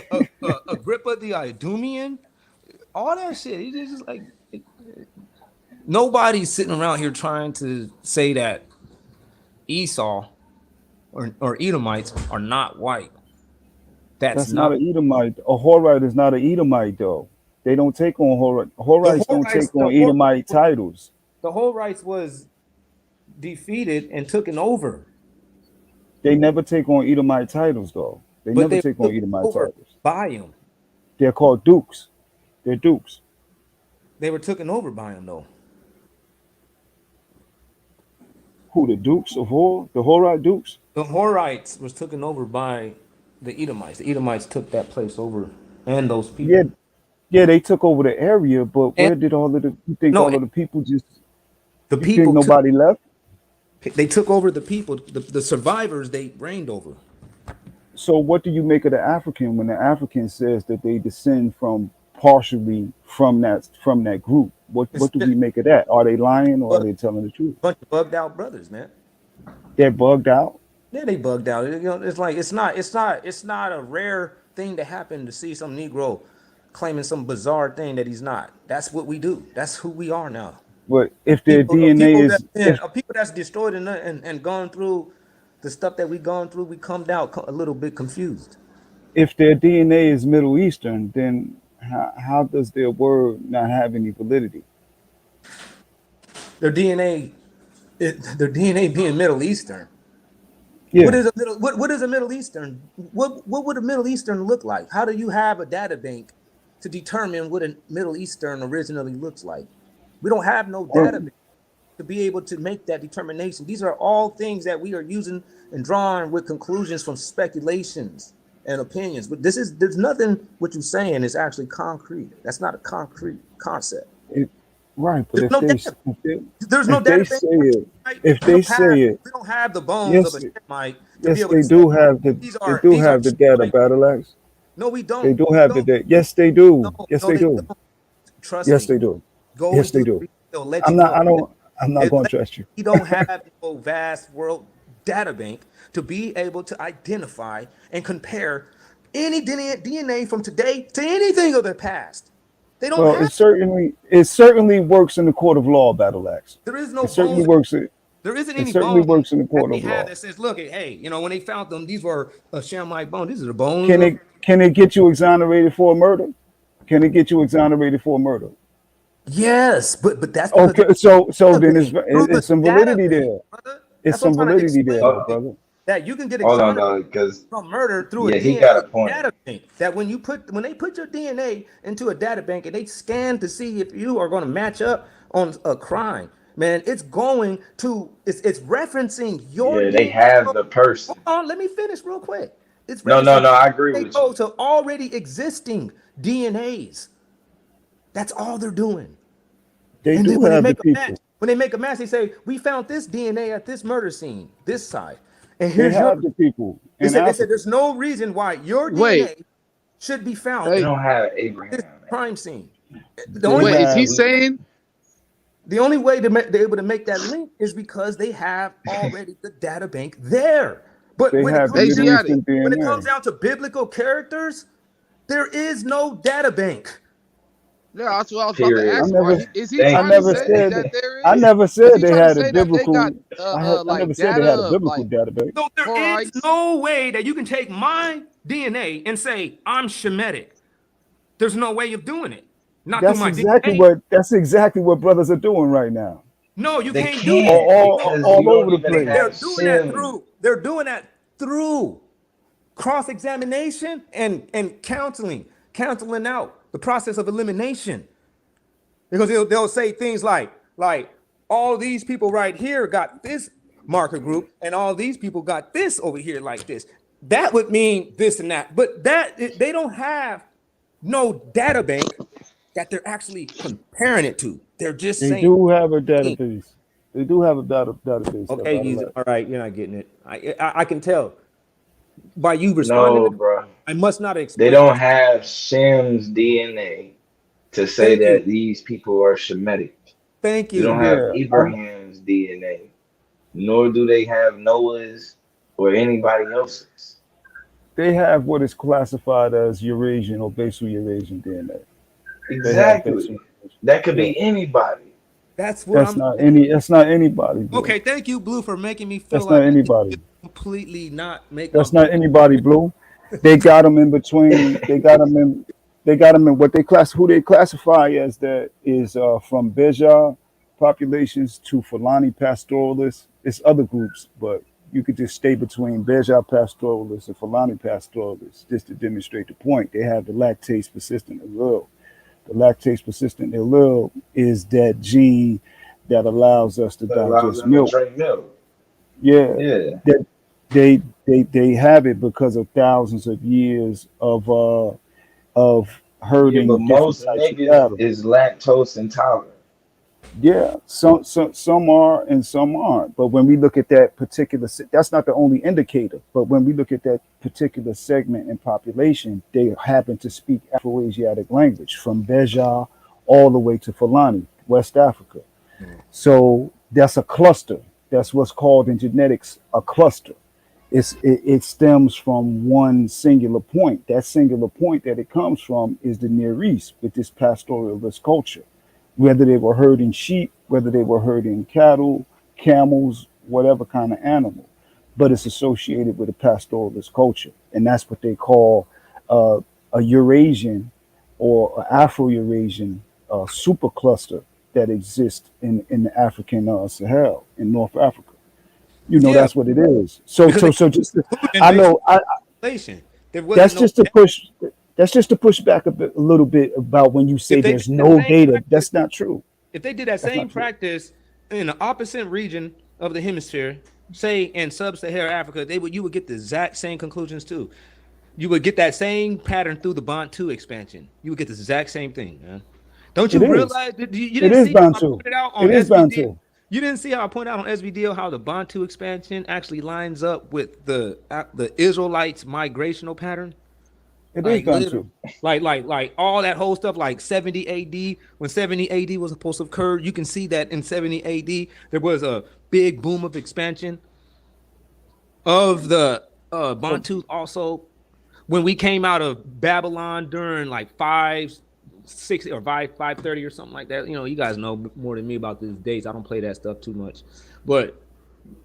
Speaker 11: Agrippa the Idumean. All that shit. He's just like nobody's sitting around here trying to say that Esau or Edomites are not white. That's
Speaker 13: That's not
Speaker 11: not
Speaker 13: an Edomite. A Horite is not an Edomite though. They don't take on Horite.
Speaker 11: the
Speaker 13: Horites
Speaker 11: whole
Speaker 13: don't
Speaker 11: rights.
Speaker 13: take on Edomite titles.
Speaker 11: The whole rights was defeated and taken over,
Speaker 13: They never take on Edomite titles though. They
Speaker 11: but
Speaker 13: never
Speaker 11: they
Speaker 13: take
Speaker 11: were
Speaker 13: on
Speaker 11: taken
Speaker 13: Edomite
Speaker 11: over
Speaker 13: titles.
Speaker 11: by him.
Speaker 13: They're called dukes. They're dukes.
Speaker 11: They were taken over by him though.
Speaker 13: Who, the dukes of Hor? The Horite dukes?
Speaker 11: The Horites was taken over by the Edomites. The Edomites took that place over and those
Speaker 13: Yeah,
Speaker 11: people.
Speaker 13: yeah, they took over the area, but
Speaker 11: And
Speaker 13: where did all of the you think
Speaker 11: no,
Speaker 13: all of the people just
Speaker 11: the
Speaker 13: you think
Speaker 11: people took
Speaker 13: nobody left?
Speaker 11: they took over the people. The survivors they reigned over.
Speaker 13: So what do you make of the African when the African says that they descend from partially from that group?
Speaker 11: It's
Speaker 13: What do
Speaker 11: just
Speaker 13: we make of that? Are they lying or
Speaker 11: a
Speaker 13: are they telling the truth?
Speaker 11: bunch of bugged out brothers, man.
Speaker 13: They're bugged out.
Speaker 11: Yeah, they bugged out. It's like it's not a rare thing to happen to see some Negro claiming some bizarre thing that he's not. That's what we do. That's who we are now.
Speaker 13: But if their
Speaker 11: People,
Speaker 13: DNA is
Speaker 11: people that's destroyed and gone through the stuff that we gone through, we come out a little bit confused.
Speaker 13: if their DNA is Middle Eastern, then how does their word not have any validity?
Speaker 11: Their DNA, their DNA being Middle Eastern. What
Speaker 13: Yeah.
Speaker 11: is a middle? What is a Middle Eastern? What would a Middle Eastern look like? How do you have a data bank to determine what a Middle Eastern originally looks like? We don't have no data bank to be able to make that determination. These are all things that we are using and drawing with conclusions from speculations and opinions. But there's nothing what you're saying is actually concrete. That's not a concrete concept.
Speaker 13: Right, but
Speaker 11: There's no data. There's no
Speaker 13: if they
Speaker 11: data
Speaker 13: say
Speaker 11: bank.
Speaker 13: it, if they say it,
Speaker 11: We don't have the bones of
Speaker 13: yes,
Speaker 11: a Shemite to be
Speaker 13: yes,
Speaker 11: able to
Speaker 13: they
Speaker 11: say
Speaker 13: do have
Speaker 11: these
Speaker 13: they
Speaker 11: are
Speaker 13: do
Speaker 11: these are
Speaker 13: have the data,
Speaker 11: Shemite.
Speaker 13: Battle Axe.
Speaker 11: No, we
Speaker 13: They
Speaker 11: don't.
Speaker 13: do
Speaker 11: We
Speaker 13: have the
Speaker 11: don't.
Speaker 13: data. Yes, they do.
Speaker 11: No,
Speaker 13: Yes,
Speaker 11: no,
Speaker 13: they
Speaker 11: they
Speaker 13: do.
Speaker 11: don't. Trust
Speaker 13: Yes,
Speaker 11: me.
Speaker 13: they do.
Speaker 11: Go
Speaker 13: Yes,
Speaker 11: and
Speaker 13: they
Speaker 11: do
Speaker 13: do.
Speaker 11: they'll let you know.
Speaker 13: I'm not going to trust you.
Speaker 11: You don't have no vast world data bank to be able to identify and compare any DNA from today to anything of the past. They don't
Speaker 13: Well,
Speaker 11: have.
Speaker 13: it certainly works in the court of law, Battle Axe.
Speaker 11: There is no
Speaker 13: It certainly
Speaker 11: bones.
Speaker 13: works.
Speaker 11: There isn't
Speaker 13: It
Speaker 11: any
Speaker 13: certainly
Speaker 11: bones
Speaker 13: works in the
Speaker 11: that
Speaker 13: court
Speaker 11: they
Speaker 13: of
Speaker 11: have
Speaker 13: law.
Speaker 11: that says, look, hey, when they found them, these were a Shamite bone. These are the bones.
Speaker 13: Can it get you exonerated for a murder? Can it get you exonerated for a murder?
Speaker 11: Yes, but that's because
Speaker 13: Okay, so then
Speaker 11: through the
Speaker 13: it's some validity
Speaker 11: database,
Speaker 13: there.
Speaker 11: brother.
Speaker 13: It's
Speaker 11: That's what I'm
Speaker 13: some
Speaker 11: trying to
Speaker 13: validity
Speaker 11: explain
Speaker 13: there,
Speaker 11: to
Speaker 13: though,
Speaker 11: you.
Speaker 13: brother.
Speaker 11: That you can get
Speaker 3: Hold on,
Speaker 11: exonerated
Speaker 3: dog, because
Speaker 11: from murder through a
Speaker 3: yeah, he got a
Speaker 11: DNA
Speaker 3: point.
Speaker 11: data bank. That when they put your DNA into a data bank and they scan to see if you are going to match up on a crime, man, it's referencing your
Speaker 3: Yeah, they
Speaker 11: DNA.
Speaker 3: have the person.
Speaker 11: Hold on, let me finish real quick. It's
Speaker 3: No, no,
Speaker 11: referencing
Speaker 3: no. I agree
Speaker 11: they
Speaker 3: with you.
Speaker 11: go to already existing DNAs. That's all they're doing.
Speaker 13: They
Speaker 11: And then
Speaker 13: do
Speaker 11: when they
Speaker 13: have the
Speaker 11: make a match,
Speaker 13: people.
Speaker 11: they say, we found this DNA at this murder scene, this side. And
Speaker 13: They
Speaker 11: here's your
Speaker 13: have the people
Speaker 11: they
Speaker 13: in
Speaker 11: said
Speaker 13: Africa.
Speaker 11: there's no reason why your
Speaker 8: Wait,
Speaker 11: DNA should be found
Speaker 3: They
Speaker 8: hey,
Speaker 11: at
Speaker 3: don't have
Speaker 11: this
Speaker 3: Abraham.
Speaker 11: crime scene. The
Speaker 13: They
Speaker 11: only
Speaker 8: wait,
Speaker 11: way
Speaker 8: is he
Speaker 13: have
Speaker 8: saying?
Speaker 11: they're able to make that link is because they have already the data bank there. But
Speaker 13: they
Speaker 11: when it
Speaker 13: have the
Speaker 11: comes
Speaker 8: Hey,
Speaker 11: down
Speaker 13: Middle
Speaker 8: Gianni,
Speaker 13: Eastern DNA.
Speaker 11: to biblical characters, there is no data bank.
Speaker 8: yeah, that's what I was about to
Speaker 3: Period.
Speaker 13: I
Speaker 8: ask him.
Speaker 13: never
Speaker 8: Is he
Speaker 3: Thank
Speaker 13: I
Speaker 8: trying to
Speaker 3: you,
Speaker 13: never
Speaker 8: say
Speaker 3: man.
Speaker 13: said
Speaker 8: that there
Speaker 13: I
Speaker 8: is?
Speaker 13: never
Speaker 8: Is
Speaker 13: said
Speaker 8: he
Speaker 13: they
Speaker 8: trying to
Speaker 13: had a
Speaker 8: say that they got
Speaker 13: biblical I
Speaker 8: like
Speaker 13: never said they had a
Speaker 8: data of
Speaker 13: biblical
Speaker 8: like
Speaker 13: database.
Speaker 11: So there is
Speaker 8: Horites?
Speaker 11: no way that you can take my DNA and say I'm Shemitic. There's no way of doing it. Not through my DNA.
Speaker 13: That's exactly what brothers are doing right now.
Speaker 11: No, you
Speaker 3: They
Speaker 11: can't do that.
Speaker 3: can't
Speaker 11: No,
Speaker 3: because you
Speaker 13: All
Speaker 3: don't
Speaker 13: over the
Speaker 3: even
Speaker 13: place.
Speaker 3: have Shem.
Speaker 11: they're doing that through cross-examination and counseling out the process of elimination. Because they'll say things like all these people right here got this marker group and all these people got this over here like this. That would mean this and that. But they don't have no data bank that they're actually comparing it to. They're just
Speaker 13: They
Speaker 11: saying,
Speaker 13: do have a database. They do have a database though,
Speaker 11: okay,
Speaker 13: by the
Speaker 11: Yeezy,
Speaker 13: way.
Speaker 11: all right, you're not getting it. I can tell by you responding
Speaker 3: No,
Speaker 11: to me.
Speaker 3: bro.
Speaker 11: I must not
Speaker 3: They
Speaker 11: explain
Speaker 3: don't
Speaker 11: this.
Speaker 3: have Shem's DNA to say
Speaker 11: Thank
Speaker 3: that
Speaker 11: you.
Speaker 3: these people are Shemitic.
Speaker 11: Thank
Speaker 3: They don't
Speaker 11: you.
Speaker 3: have
Speaker 13: Yeah.
Speaker 3: Abraham's DNA, nor do they have Noah's or anybody else's.
Speaker 13: They have what is classified as Eurasian or basal Eurasian DNA. They have basal.
Speaker 3: Exactly. That could
Speaker 13: Yeah.
Speaker 3: be anybody.
Speaker 11: That's what I'm
Speaker 13: That's not anybody, Blue.
Speaker 11: Okay, thank you, Blue, for making me feel
Speaker 13: That's not
Speaker 11: like I need
Speaker 13: anybody.
Speaker 11: to completely not make my
Speaker 13: That's not
Speaker 11: point.
Speaker 13: anybody, Blue. They got them in between. They got them in. They got them in what they class. Who they classify as that is from Beja populations to Fulani pastoralists. It's other groups, but you could just stay between Beja pastoralists and Fulani pastoralists just to demonstrate the point. They have the lactase persistent allele. The lactase persistent allele is that gene that allows us to
Speaker 3: That allows
Speaker 13: digest
Speaker 3: them to
Speaker 13: milk.
Speaker 3: drink milk.
Speaker 13: Yeah,
Speaker 3: Yeah.
Speaker 13: that they have it because of thousands of years of
Speaker 3: Yeah, but
Speaker 13: herding different
Speaker 3: most
Speaker 13: types of
Speaker 3: niggas
Speaker 13: cattle.
Speaker 3: is lactose intolerant.
Speaker 13: Yeah, some are and some aren't. But when we look at that particular, that's not the only indicator. But when we look at that particular segment in population, they happen to speak Afro-Asiatic language from Beja all the way to Fulani, West Africa. So that's a cluster. That's what's called in genetics a cluster. It stems from one singular point. That singular point that it comes from is the Near East with this pastoralist culture. Whether they were herding sheep, whether they were herding cattle, camels, whatever kind of animal, but it's associated with a pastoralist culture, and that's what they call a Eurasian or Afro-Eurasian supercluster that exists in the African Sahel in North Africa. You know
Speaker 11: Yeah,
Speaker 13: that's what it is. So
Speaker 11: because they
Speaker 13: just
Speaker 11: included
Speaker 13: I
Speaker 11: based
Speaker 13: know I
Speaker 11: on population. There wasn't
Speaker 13: that's
Speaker 11: no
Speaker 13: just to push that's just to push back a little bit about when you say
Speaker 11: if they did
Speaker 13: there's
Speaker 11: that
Speaker 13: no
Speaker 11: same
Speaker 13: data.
Speaker 11: practice,
Speaker 13: That's not true.
Speaker 11: if they did that
Speaker 13: That's
Speaker 11: same
Speaker 13: not true.
Speaker 11: practice in the opposite region of the hemisphere, say in sub-Saharan Africa, you would get the exact same conclusions too. You would get that same pattern through the Bantu expansion. You would get the exact same thing, man. Don't
Speaker 13: It
Speaker 11: you
Speaker 13: is.
Speaker 11: realize that you
Speaker 13: It
Speaker 11: didn't
Speaker 13: is
Speaker 11: see how I
Speaker 13: Bantu.
Speaker 11: pointed out on
Speaker 13: It is
Speaker 11: SVD?
Speaker 13: Bantu.
Speaker 11: You didn't see how I pointed out on SVD how the Bantu expansion actually lines up with the Israelites' migrational pattern?
Speaker 13: It is
Speaker 11: Like literally,
Speaker 13: Bantu.
Speaker 11: like all that whole stuff, like 70 AD, when 70 AD was supposed to occur, you can see that in 70 AD there was a big boom of expansion of the
Speaker 13: So
Speaker 11: Bantus. Also, when we came out of Babylon during like 560 or 530 or something like that, you know, you guys know more than me about these dates. I don't play that stuff too much, but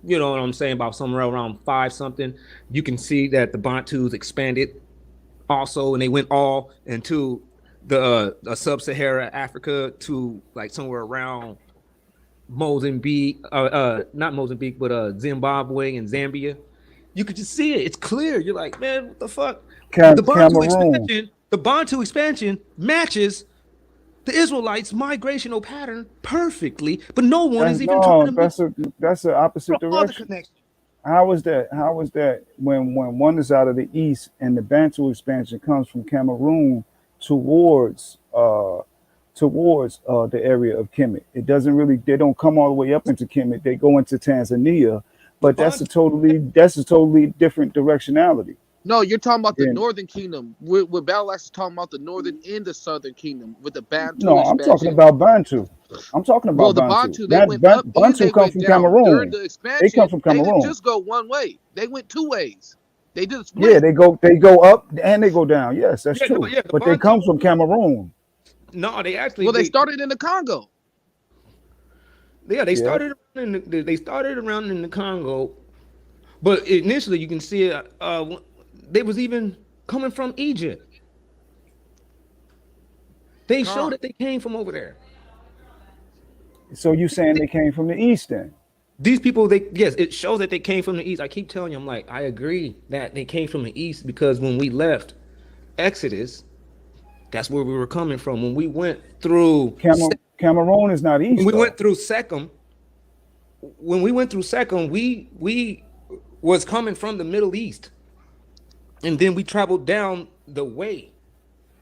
Speaker 11: you know what I'm saying, about somewhere around 5 something, you can see that the Bantus expanded also, and they went all into the sub-Sahara Africa to like somewhere around Mozambique, not Mozambique, but Zimbabwe and Zambia. You could just see it. It's clear. You're like, man, what the fuck? But
Speaker 13: Cameroon.
Speaker 11: the Bantu expansion matches the Israelites' migrational pattern perfectly, but no one
Speaker 13: That's
Speaker 11: is even trying
Speaker 13: no.
Speaker 11: to make
Speaker 13: That's the opposite
Speaker 11: all the
Speaker 13: direction.
Speaker 11: connection.
Speaker 13: How was that? How was that when one is out of the east and the Bantu expansion comes from Cameroon towards the area of Kemet? It doesn't really. They don't come all the way up into Kemet. They go into Tanzania,
Speaker 11: The
Speaker 13: but
Speaker 11: Bantu,
Speaker 13: that's a totally different directionality.
Speaker 8: No, you're talking about the
Speaker 13: And
Speaker 8: Northern Kingdom. With Battle Axe is talking about the Northern and the Southern Kingdom with the Bantu
Speaker 13: no, I'm talking
Speaker 8: expansion.
Speaker 13: about Bantu. I'm talking
Speaker 8: Well,
Speaker 13: about
Speaker 8: the
Speaker 13: Bantu.
Speaker 8: Bantu, they went up and
Speaker 13: Bantu
Speaker 8: they
Speaker 13: come
Speaker 8: went
Speaker 13: from
Speaker 8: down. During
Speaker 13: Cameroon.
Speaker 8: the
Speaker 13: They come
Speaker 8: expansion,
Speaker 13: from
Speaker 8: they didn't
Speaker 13: Cameroon.
Speaker 8: just go one way. They went 2 ways. They did a
Speaker 13: Yeah,
Speaker 8: split.
Speaker 13: they go up and they go down. Yes, that's
Speaker 11: yeah, no,
Speaker 13: true.
Speaker 11: yeah, the
Speaker 13: But they
Speaker 11: Bantu.
Speaker 13: come from Cameroon.
Speaker 11: No, they actually
Speaker 8: Well, they started in the Congo.
Speaker 11: they
Speaker 13: Yeah.
Speaker 11: started around in the Congo, but initially you can see it. They was even coming from Egypt. They showed
Speaker 8: Con.
Speaker 11: that they came from over there.
Speaker 13: So you saying they came from the east then?
Speaker 11: These people, they yes, it shows that they came from the east. I keep telling you, I'm like, I agree that they came from the east because when we left Exodus, that's where we were coming from. When we went through,
Speaker 13: Cameroon is not
Speaker 11: when
Speaker 13: east
Speaker 11: we went
Speaker 13: though.
Speaker 11: through Sechem, we was coming from the Middle East, and then we traveled down the way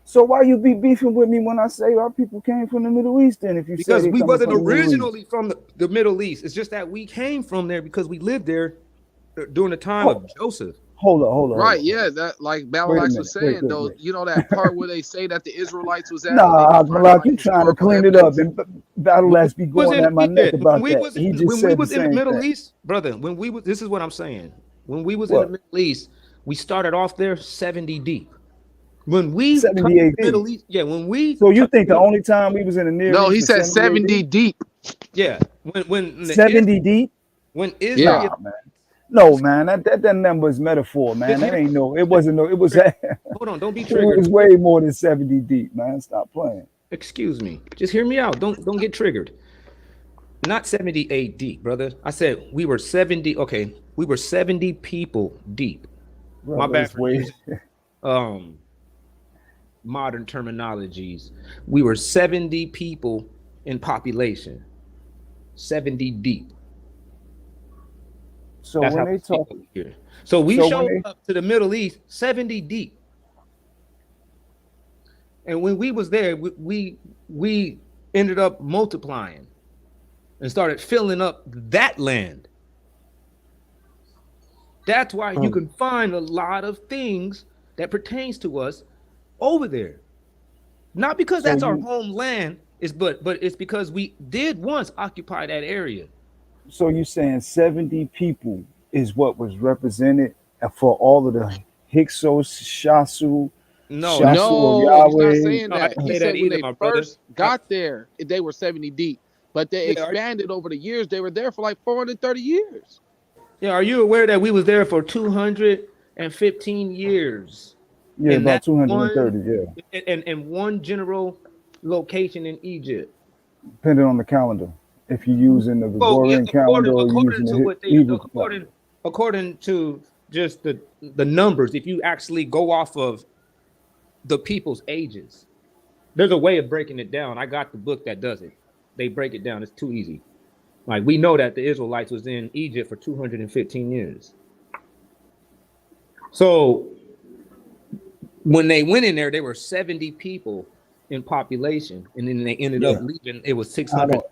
Speaker 13: So why you be beefing with me when I say our people came from the Middle East then if you say
Speaker 11: because
Speaker 13: they
Speaker 11: we
Speaker 13: coming
Speaker 11: wasn't
Speaker 13: from the Middle East?
Speaker 11: originally from the Middle East. It's just that we came from there because we lived there during the time
Speaker 13: Hold,
Speaker 11: of Joseph.
Speaker 8: Right,
Speaker 13: hold
Speaker 8: yeah,
Speaker 13: on.
Speaker 8: that like Battle
Speaker 13: Wait a
Speaker 8: Axe was
Speaker 13: minute.
Speaker 8: saying though,
Speaker 13: Wait.
Speaker 8: you know that part where they say that the Israelites was at, they
Speaker 13: Nah,
Speaker 8: can find
Speaker 13: Malak,
Speaker 8: like
Speaker 13: you trying to
Speaker 8: historical
Speaker 13: clean it up
Speaker 8: evidence.
Speaker 13: and Battle
Speaker 11: When
Speaker 13: Axe
Speaker 11: we
Speaker 13: be
Speaker 11: was
Speaker 13: going
Speaker 11: in
Speaker 13: at my neck
Speaker 11: when
Speaker 13: about that. He just
Speaker 11: we
Speaker 13: said the
Speaker 11: was in the
Speaker 13: same
Speaker 11: Middle
Speaker 13: thing.
Speaker 11: East, brother. When we was, this is what I'm saying. When we was in the
Speaker 13: What?
Speaker 11: Middle East, we started off there 70 deep. When we touched
Speaker 13: 70
Speaker 11: the
Speaker 13: AD.
Speaker 11: Middle East, yeah. When we
Speaker 13: So you
Speaker 11: touched
Speaker 13: think
Speaker 11: the
Speaker 13: the
Speaker 11: Middle,
Speaker 13: only time we was in the Near
Speaker 8: No,
Speaker 13: East
Speaker 8: he
Speaker 13: was
Speaker 8: said
Speaker 13: 70
Speaker 8: 70
Speaker 13: AD?
Speaker 8: deep.
Speaker 11: yeah. When the
Speaker 13: 70 deep?
Speaker 11: when
Speaker 8: Yeah.
Speaker 11: Israel,
Speaker 13: Nah, man. No, man. That number is metaphor, man.
Speaker 11: just
Speaker 13: That
Speaker 11: hear me
Speaker 13: ain't no. It
Speaker 11: out.
Speaker 13: wasn't no. It was.
Speaker 11: Triggered.
Speaker 13: It
Speaker 11: Hold on, don't be triggered.
Speaker 13: was way more than 70 deep, man. Stop playing.
Speaker 11: Excuse me. Just hear me out. Don't get triggered. Not 78 deep, brother. I said we were 70. Okay, we were 70 people deep. My
Speaker 13: Brother,
Speaker 11: bad
Speaker 13: it's
Speaker 11: for
Speaker 13: way.
Speaker 11: using um modern terminologies. We were 70 people in population, 70 deep.
Speaker 13: So
Speaker 11: That's
Speaker 13: when
Speaker 11: how
Speaker 13: they
Speaker 11: we speak
Speaker 13: talk,
Speaker 11: over here. So we
Speaker 13: so when
Speaker 11: showed
Speaker 13: they,
Speaker 11: up to the Middle East 70 deep. And when we was there, we ended up multiplying and started filling up that land. That's why you can find a lot of things that pertains to us over there. Not because
Speaker 13: so
Speaker 11: that's our
Speaker 13: you,
Speaker 11: homeland, is but it's because we did once occupy that area.
Speaker 13: so you saying 70 people is what was represented for all of the Hyksos,
Speaker 11: No, that's
Speaker 13: Shasu of
Speaker 8: No, he's not
Speaker 13: Yahweh.
Speaker 8: saying
Speaker 11: no, I
Speaker 8: that.
Speaker 11: didn't
Speaker 8: He
Speaker 11: say that
Speaker 8: said when
Speaker 11: either,
Speaker 8: they
Speaker 11: my brother.
Speaker 8: first got there, they were 70 deep, but they
Speaker 11: Yeah,
Speaker 8: expanded over the years. They were there for like 430 years.
Speaker 11: yeah, are you aware that we was there for 215 years
Speaker 13: Yeah,
Speaker 11: in
Speaker 13: about
Speaker 11: that one
Speaker 13: 230. Yeah,
Speaker 11: in one general location in Egypt?
Speaker 13: depending on the calendar. If you're using the
Speaker 11: Well, yeah,
Speaker 13: Gregorian calendar or you're
Speaker 11: according
Speaker 13: using
Speaker 11: to
Speaker 13: the
Speaker 11: what they
Speaker 13: Hebrew calendar.
Speaker 11: according to just the numbers, if you actually go off of the people's ages, there's a way of breaking it down. I got the book that does it. They break it down. It's too easy. Like we know that the Israelites was in Egypt for 215 years. So when they went in there, there were 70 people in population, and then they ended up
Speaker 13: Yeah,
Speaker 11: leaving. It was
Speaker 13: I
Speaker 11: 600
Speaker 13: don't,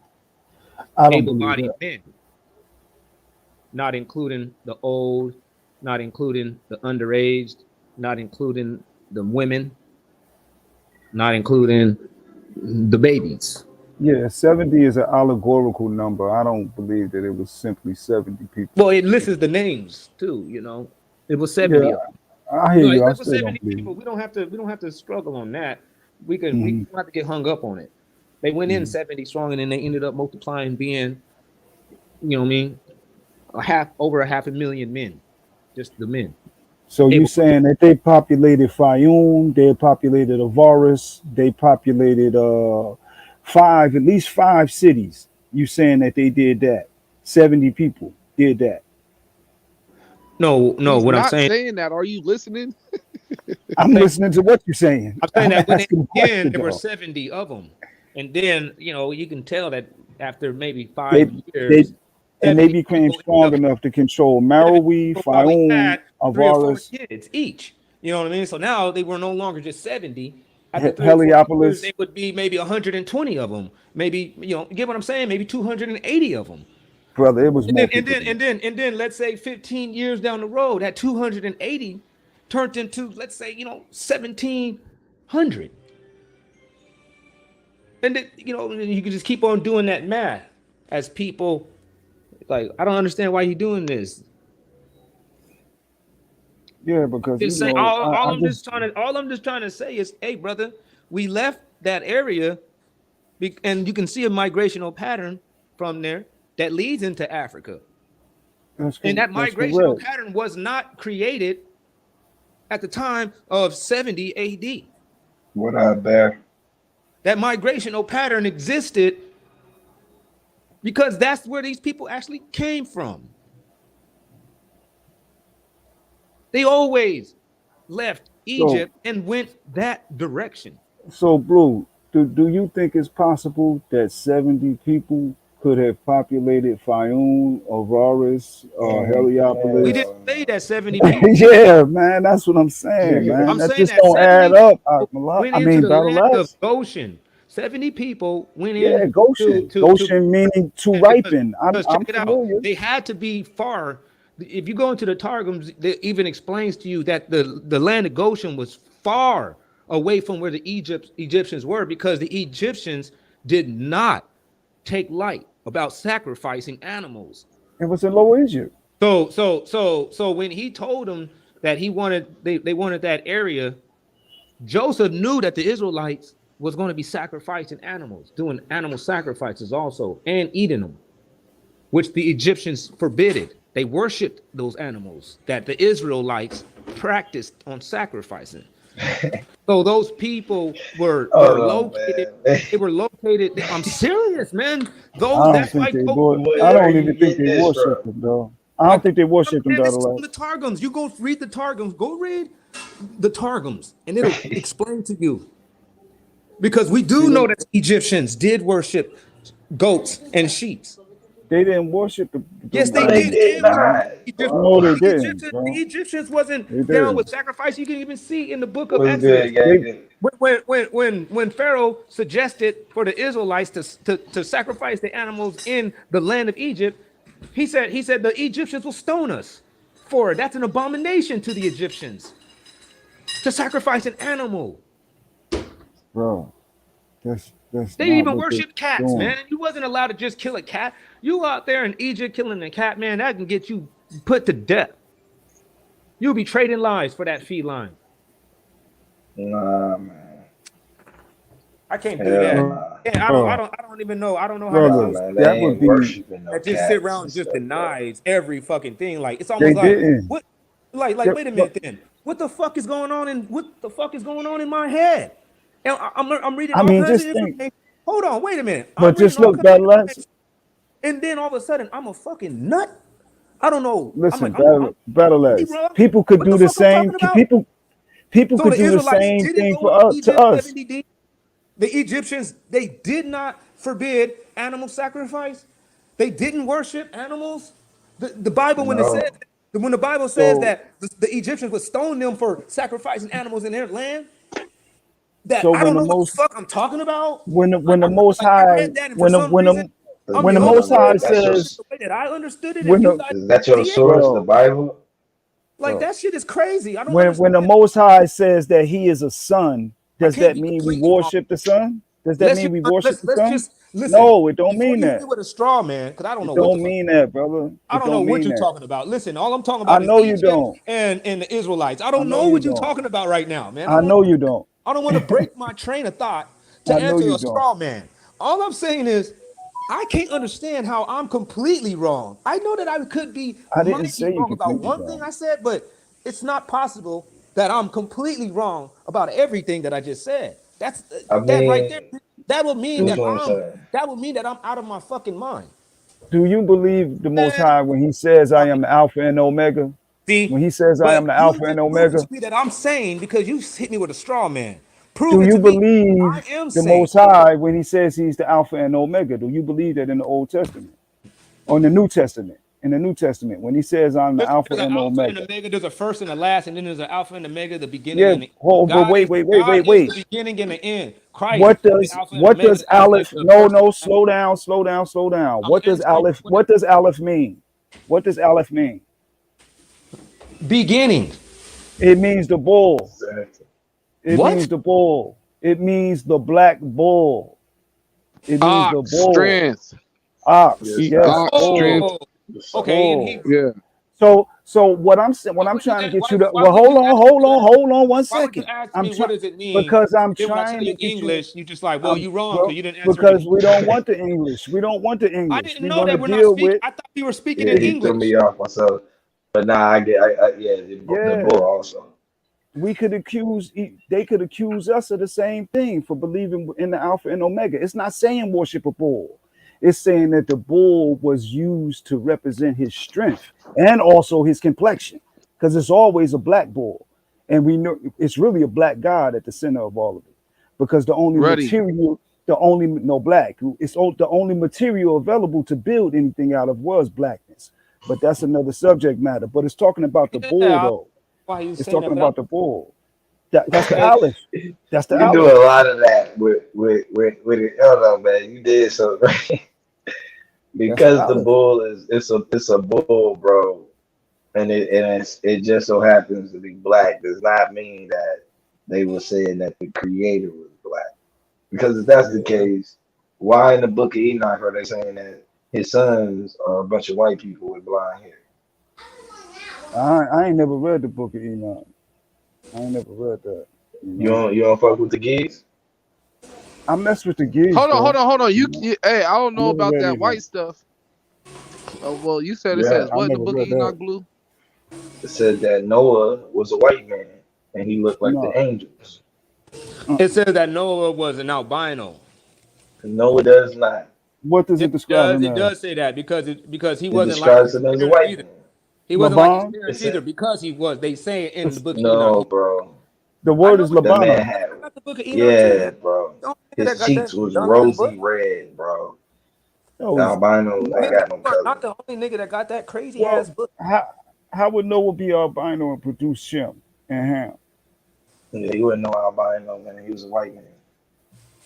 Speaker 13: I don't believe
Speaker 11: able-bodied
Speaker 13: that.
Speaker 11: men, not including the old, not including the underaged, not including the women, not including the babies.
Speaker 13: Yeah, 70 is an allegorical number. I don't believe that it was simply 70 people.
Speaker 11: Well, it lists the names too. You know, it was
Speaker 13: Yeah,
Speaker 11: 70 of them.
Speaker 13: I hear
Speaker 11: No,
Speaker 13: you. I
Speaker 11: it was
Speaker 13: still
Speaker 11: 70
Speaker 13: don't believe
Speaker 11: people.
Speaker 13: it.
Speaker 11: We don't have to struggle on that. We
Speaker 13: Mhm.
Speaker 11: don't have to get hung up on it. They went in
Speaker 13: Mhm.
Speaker 11: 70 strong, and then they ended up multiplying, being, you know what I mean, over a half a million men, just the men.
Speaker 13: So you
Speaker 11: Able.
Speaker 13: saying that they populated Fayum, they populated Avaris, they populated at least five cities. You saying that they did that? 70 people did that.
Speaker 11: No,
Speaker 8: He's
Speaker 11: what I'm
Speaker 8: not
Speaker 11: saying,
Speaker 8: saying that. Are you listening?
Speaker 13: I'm listening to what you're saying.
Speaker 11: I'm saying
Speaker 13: I'm
Speaker 11: that when they
Speaker 13: asking a
Speaker 11: began,
Speaker 13: question
Speaker 11: there were
Speaker 13: though.
Speaker 11: 70 of them, and then you can tell that after maybe
Speaker 13: They
Speaker 11: 5 years,
Speaker 13: they and they
Speaker 11: 70
Speaker 13: became
Speaker 11: people ended
Speaker 13: strong
Speaker 11: up
Speaker 13: enough to control
Speaker 11: 70
Speaker 13: Marawi,
Speaker 11: people probably
Speaker 13: Fayum,
Speaker 11: had 3 or 4
Speaker 13: Avaris,
Speaker 11: kids each. You know what I mean? So now they were no longer just 70. After 3 or 4 years, they
Speaker 13: Heliopolis.
Speaker 11: would be maybe 120 of them. Maybe, you get what I'm saying? Maybe 280 of them.
Speaker 13: Brother, it was
Speaker 11: And
Speaker 13: more
Speaker 11: then
Speaker 13: people than that.
Speaker 11: let's say 15 years down the road, that 280 turned into, let's say, 1,700. And then, you can just keep on doing that math as people like, I don't understand why you're doing this.
Speaker 13: Yeah, because
Speaker 11: Just saying, all I'm just trying to say is, hey, brother, we left that area, and you can see a migrational pattern from there that leads into Africa. And that
Speaker 13: that's
Speaker 11: migrational
Speaker 13: correct.
Speaker 11: pattern was not created at the time of 70 AD.
Speaker 3: What up, Bear?
Speaker 11: That migrational pattern existed because that's where these people actually came from. They always left
Speaker 13: So
Speaker 11: Egypt and went that direction.
Speaker 13: So, Blue, do you think it's possible that 70 people could have populated Fayum, Avaris,
Speaker 11: We
Speaker 13: Heliopolis?
Speaker 11: didn't say that 70 people.
Speaker 13: Yeah, man, that's what I'm saying, man.
Speaker 11: I'm
Speaker 13: That
Speaker 11: saying
Speaker 13: just
Speaker 11: that
Speaker 13: don't add
Speaker 11: 70
Speaker 13: up.
Speaker 11: people went
Speaker 13: I
Speaker 11: into
Speaker 13: mean,
Speaker 11: the land
Speaker 13: Battle
Speaker 11: of
Speaker 13: X.
Speaker 11: Goshen. 70 people went in
Speaker 13: Yeah, Goshen.
Speaker 11: to
Speaker 13: Goshen meaning to
Speaker 11: because
Speaker 13: ripen. I'm
Speaker 11: check it out.
Speaker 13: familiar.
Speaker 11: They had to be far. If you go into the Targums, it even explains to you that the land of Goshen was far away from where the Egyptians were, because the Egyptians did not take light about sacrificing animals.
Speaker 13: It was in Lower Egypt.
Speaker 11: So when he told them that they wanted that area, Joseph knew that the Israelites was going to be sacrificing animals, doing animal sacrifices also, and eating them, which the Egyptians forbidded. They worshipped those animals that the Israelites practiced on sacrificing. So those people were
Speaker 3: Hold on,
Speaker 11: located.
Speaker 3: man.
Speaker 11: They were located. I'm serious, man.
Speaker 13: I don't
Speaker 11: That's
Speaker 13: think
Speaker 11: why
Speaker 13: they
Speaker 11: Joseph
Speaker 13: would. I
Speaker 3: Where
Speaker 13: don't
Speaker 3: you
Speaker 13: even think
Speaker 3: getting
Speaker 13: they
Speaker 3: this
Speaker 13: worship
Speaker 3: from?
Speaker 13: them, though. I don't think they worship them,
Speaker 11: Man, this is
Speaker 13: Battle
Speaker 11: from the
Speaker 13: X.
Speaker 11: Targums. You go read the Targums. Go read the Targums, and it'll explain to you. Because we
Speaker 13: See,
Speaker 11: do know that Egyptians did worship goats and sheep.
Speaker 13: they didn't worship
Speaker 11: Yes,
Speaker 13: them.
Speaker 11: they
Speaker 3: No, they
Speaker 11: did.
Speaker 3: did not.
Speaker 13: No, they
Speaker 11: The
Speaker 13: didn't,
Speaker 11: Egyptians,
Speaker 13: bro. They
Speaker 11: wasn't down
Speaker 13: did.
Speaker 11: with sacrifice. You can even see in the book of
Speaker 3: What's
Speaker 11: Exodus
Speaker 3: good,
Speaker 13: They
Speaker 3: gang?
Speaker 11: when Pharaoh suggested for the Israelites to sacrifice the animals in the land of Egypt, he said the Egyptians will stone us for it. That's an abomination to the Egyptians to sacrifice an animal.
Speaker 13: bro, that's
Speaker 11: They
Speaker 13: not
Speaker 11: even
Speaker 13: what they're
Speaker 11: worship cats,
Speaker 13: doing.
Speaker 11: man. And you wasn't allowed to just kill a cat. You out there in Egypt killing a cat, man, that can get you put to death. You'll be trading lives for that feline.
Speaker 3: Nah, man.
Speaker 11: I can't do
Speaker 3: Hell
Speaker 11: that.
Speaker 3: nah.
Speaker 11: Yeah,
Speaker 13: Bro,
Speaker 11: I don't even know. I don't know how to
Speaker 3: Nah,
Speaker 11: deal
Speaker 13: brother,
Speaker 11: with
Speaker 3: man.
Speaker 13: that
Speaker 3: They
Speaker 13: would
Speaker 3: ain't
Speaker 13: be.
Speaker 3: worshiping no
Speaker 11: that just sit
Speaker 3: cats
Speaker 11: around
Speaker 3: and
Speaker 11: and just
Speaker 3: stuff, bro.
Speaker 11: denies every fucking thing. Like it's
Speaker 13: They
Speaker 11: almost like
Speaker 13: didn't.
Speaker 11: what
Speaker 13: They-
Speaker 11: wait a
Speaker 13: but,
Speaker 11: minute then. What the fuck is going on in my head? And I'm reading
Speaker 13: I
Speaker 11: all
Speaker 13: mean,
Speaker 11: kinds of
Speaker 13: just think.
Speaker 11: information. Hold on, wait a minute. I'm
Speaker 13: But
Speaker 11: reading
Speaker 13: just
Speaker 11: all
Speaker 13: look,
Speaker 11: kinds of
Speaker 13: Battle X.
Speaker 11: information, and then all of a sudden I'm a fucking nut. I don't know. I'm
Speaker 13: Listen,
Speaker 11: like,
Speaker 13: Battle
Speaker 11: I'm
Speaker 13: X.
Speaker 11: wrong.
Speaker 13: People could
Speaker 11: What the
Speaker 13: do the
Speaker 11: fuck I'm
Speaker 13: same.
Speaker 11: talking about?
Speaker 13: People
Speaker 11: So
Speaker 13: could
Speaker 11: the
Speaker 13: do the
Speaker 11: Israelites
Speaker 13: same
Speaker 11: didn't
Speaker 13: thing
Speaker 11: go into
Speaker 13: to
Speaker 11: Egypt
Speaker 13: us.
Speaker 11: 70 D. The Egyptians, they did not forbid animal sacrifice. They didn't worship animals. The Bible,
Speaker 3: No.
Speaker 11: when the Bible says
Speaker 13: So,
Speaker 11: that the Egyptians would stone them for sacrificing animals in their land, that
Speaker 13: so
Speaker 11: I
Speaker 13: when
Speaker 11: don't
Speaker 13: the
Speaker 11: know what the
Speaker 13: most
Speaker 11: fuck I'm talking about.
Speaker 13: when the Most
Speaker 11: Like I
Speaker 13: High
Speaker 11: read that, and for some reason, I'm
Speaker 13: when
Speaker 11: the
Speaker 13: the
Speaker 11: only
Speaker 13: Most
Speaker 11: one
Speaker 13: High
Speaker 11: that
Speaker 3: That's your
Speaker 11: understood it
Speaker 13: says
Speaker 11: the way that I understood it, and
Speaker 13: when
Speaker 11: you
Speaker 13: the
Speaker 11: guys
Speaker 3: is that your
Speaker 11: see it.
Speaker 3: source, the
Speaker 13: bro,
Speaker 3: Bible?
Speaker 11: Like that shit is crazy. I don't
Speaker 13: When
Speaker 11: understand.
Speaker 13: the Most High says that He is a son,
Speaker 11: I
Speaker 13: does
Speaker 11: can't
Speaker 13: that
Speaker 11: be
Speaker 13: mean we
Speaker 11: completely wrong.
Speaker 13: worship the son? Does that mean we worship the
Speaker 11: Let's
Speaker 13: son?
Speaker 11: just listen.
Speaker 13: No, it don't
Speaker 11: Before
Speaker 13: mean
Speaker 11: you hit me
Speaker 13: that.
Speaker 11: with a straw man, because I don't
Speaker 13: It
Speaker 11: know what the
Speaker 13: don't
Speaker 11: fuck.
Speaker 13: mean that, brother.
Speaker 11: I
Speaker 13: It
Speaker 11: don't know
Speaker 13: don't
Speaker 11: what
Speaker 13: mean
Speaker 11: you're
Speaker 13: that.
Speaker 11: talking about. Listen, all I'm talking
Speaker 13: I
Speaker 11: about is
Speaker 13: know you
Speaker 11: Egypt
Speaker 13: don't.
Speaker 11: and the Israelites. I
Speaker 13: I
Speaker 11: don't
Speaker 13: know
Speaker 11: know
Speaker 13: you
Speaker 11: what you're
Speaker 13: don't.
Speaker 11: talking about right now, man.
Speaker 13: I know you don't.
Speaker 11: I don't want to break my train of thought
Speaker 13: I
Speaker 11: to
Speaker 13: know
Speaker 11: answer
Speaker 13: you
Speaker 11: a
Speaker 13: don't.
Speaker 11: straw man. All I'm saying is I can't understand how I'm completely wrong. I know that I
Speaker 13: I didn't
Speaker 11: might be
Speaker 13: say you
Speaker 11: wrong about
Speaker 13: completely
Speaker 11: one thing
Speaker 13: wrong.
Speaker 11: I said, but it's not possible that I'm completely wrong about everything that I just said. That's
Speaker 3: I
Speaker 11: that right there.
Speaker 3: mean,
Speaker 11: That would mean
Speaker 3: that's
Speaker 11: that
Speaker 3: what I'm saying.
Speaker 11: I'm out of my fucking mind.
Speaker 13: Do you believe the Most
Speaker 11: Man,
Speaker 13: High when He says, I
Speaker 11: all
Speaker 13: am
Speaker 11: right.
Speaker 13: the Alpha and Omega?
Speaker 11: See,
Speaker 13: When He says, I am
Speaker 11: but
Speaker 13: the
Speaker 11: you
Speaker 13: Alpha and
Speaker 11: just proved it to
Speaker 13: Omega?
Speaker 11: me that I'm sane because you hit me with a straw man. Prove
Speaker 13: Do
Speaker 11: it
Speaker 13: you
Speaker 11: to me. I
Speaker 13: believe
Speaker 11: am
Speaker 13: the
Speaker 11: sane.
Speaker 13: Most High when He says He's the Alpha and Omega? Do you believe that in the Old Testament or in the New Testament? In the New Testament, when He says, I'm the Alpha
Speaker 11: There's an
Speaker 13: and
Speaker 11: alpha and
Speaker 13: Omega.
Speaker 11: omega. There's a first and a last, and then there's an alpha and omega, the beginning
Speaker 13: Yeah,
Speaker 11: and the
Speaker 13: oh, but
Speaker 11: God is
Speaker 13: wait.
Speaker 11: the beginning and the end. Christ
Speaker 13: What
Speaker 11: is the
Speaker 13: does
Speaker 11: alpha and
Speaker 13: what
Speaker 11: omega.
Speaker 13: does
Speaker 11: Is
Speaker 13: Aleph?
Speaker 11: the
Speaker 13: No,
Speaker 11: first and
Speaker 13: no,
Speaker 11: the last.
Speaker 13: slow down.
Speaker 11: I'm gonna answer you.
Speaker 13: What does Aleph mean? What does Aleph mean?
Speaker 11: Beginning.
Speaker 13: It means the bull.
Speaker 3: Exactly.
Speaker 13: It
Speaker 11: What?
Speaker 13: means the bull. It means the black bull. It means the
Speaker 8: Ox
Speaker 13: bull.
Speaker 8: strength.
Speaker 13: Ox,
Speaker 3: Yes,
Speaker 13: yes,
Speaker 3: I
Speaker 8: Ox strength.
Speaker 13: bull,
Speaker 11: Oh,
Speaker 3: the son.
Speaker 11: okay. In
Speaker 13: bull.
Speaker 11: Hebrew.
Speaker 8: Yeah.
Speaker 13: So what I'm saying, what
Speaker 11: Why
Speaker 13: I'm
Speaker 11: would you
Speaker 13: trying to
Speaker 11: ask?
Speaker 13: get you to,
Speaker 11: Why
Speaker 13: well,
Speaker 11: would you ask me that?
Speaker 13: hold on one
Speaker 11: Why would you
Speaker 13: second.
Speaker 11: ask
Speaker 13: I'm
Speaker 11: me what
Speaker 13: trying
Speaker 11: does it mean?
Speaker 13: because I'm
Speaker 11: And then when I tell
Speaker 13: trying
Speaker 11: you
Speaker 13: to get you.
Speaker 11: English, you just like, well, you wrong because
Speaker 13: Well,
Speaker 11: you didn't answer it in
Speaker 13: because we
Speaker 11: Hebrew.
Speaker 13: don't want the English. We don't want the
Speaker 11: I
Speaker 13: English.
Speaker 11: didn't
Speaker 13: We're
Speaker 11: know
Speaker 13: gonna
Speaker 11: that we're not
Speaker 13: deal
Speaker 11: speaking.
Speaker 13: with
Speaker 11: I thought we were speaking
Speaker 3: Yeah,
Speaker 11: in
Speaker 3: he threw
Speaker 11: English.
Speaker 3: me off myself. But nah, yeah, the
Speaker 13: yeah.
Speaker 3: bull also.
Speaker 13: We could accuse they could accuse us of the same thing for believing in the Alpha and Omega. It's not saying worship a bull. It's saying that the bull was used to represent his strength and also his complexion, because it's always a black bull, and we know it's really a black god at the center of all of it, because the only
Speaker 8: Ready.
Speaker 13: material, the only no black, the only material available to build anything out of was blackness. But that's another subject matter. But it's talking about the bull
Speaker 11: Yeah,
Speaker 13: though.
Speaker 11: why you
Speaker 13: It's
Speaker 11: saying
Speaker 13: talking
Speaker 11: that? But
Speaker 13: about the bull. That's the
Speaker 11: okay,
Speaker 13: Aleph. That's the
Speaker 3: You do
Speaker 13: Aleph.
Speaker 3: a lot of that with it. Hold on, man. You did so right.
Speaker 13: That's the
Speaker 3: Because the
Speaker 13: Aleph.
Speaker 3: bull is it's a bull, bro. It just so happens to be black does not mean that they were saying that the creator was black. Because if that's the
Speaker 13: Yeah.
Speaker 3: case, why in the book of Enoch are they saying that his sons are a bunch of white people with blonde hair?
Speaker 13: I ain't never read the book of Enoch. I ain't never read that. You know.
Speaker 3: You don't fuck with the gigs?
Speaker 13: I mess with the gigs
Speaker 8: Hold on, hold
Speaker 13: though.
Speaker 8: on, hold on.
Speaker 13: You know.
Speaker 8: Hey, I don't
Speaker 13: I
Speaker 8: know
Speaker 13: never
Speaker 8: about
Speaker 13: read
Speaker 8: that
Speaker 13: Enoch.
Speaker 8: white stuff. Well, you said it
Speaker 3: Yeah.
Speaker 8: says
Speaker 13: I
Speaker 8: what in the
Speaker 13: never
Speaker 8: book of
Speaker 13: read that.
Speaker 8: Enoch, Blue?
Speaker 3: It said that Noah was a white man and he looked like the
Speaker 13: No.
Speaker 3: angels.
Speaker 11: it says that Noah was an albino.
Speaker 3: Noah does not.
Speaker 13: What does
Speaker 11: Yeah,
Speaker 13: it describe him
Speaker 11: it
Speaker 13: as?
Speaker 11: does say that because he
Speaker 3: It
Speaker 11: wasn't like his
Speaker 3: describes him as a
Speaker 11: parents
Speaker 3: white
Speaker 11: either.
Speaker 3: man.
Speaker 11: He wasn't like his
Speaker 13: Laban?
Speaker 3: It
Speaker 11: parents
Speaker 3: said
Speaker 11: either because he was. They say it in the book of Enoch.
Speaker 3: no, bro.
Speaker 13: The
Speaker 11: I
Speaker 13: word
Speaker 11: know
Speaker 13: is
Speaker 11: what
Speaker 3: The man
Speaker 13: Labana.
Speaker 3: had,
Speaker 11: I got the book of Enoch too.
Speaker 3: yeah, bro.
Speaker 11: The only nigga that
Speaker 3: His
Speaker 11: got
Speaker 3: cheeks
Speaker 11: that
Speaker 3: was
Speaker 11: dumbass book.
Speaker 3: rosy red, bro. The
Speaker 13: No,
Speaker 3: albinos ain't
Speaker 11: Nigga,
Speaker 3: got no
Speaker 11: you are
Speaker 3: color.
Speaker 11: not the only nigga that got that crazy
Speaker 13: well,
Speaker 11: ass book.
Speaker 13: how would Noah be albino and produce Shem and Ham?
Speaker 3: Yeah, he wasn't no albino, man. He was a white man.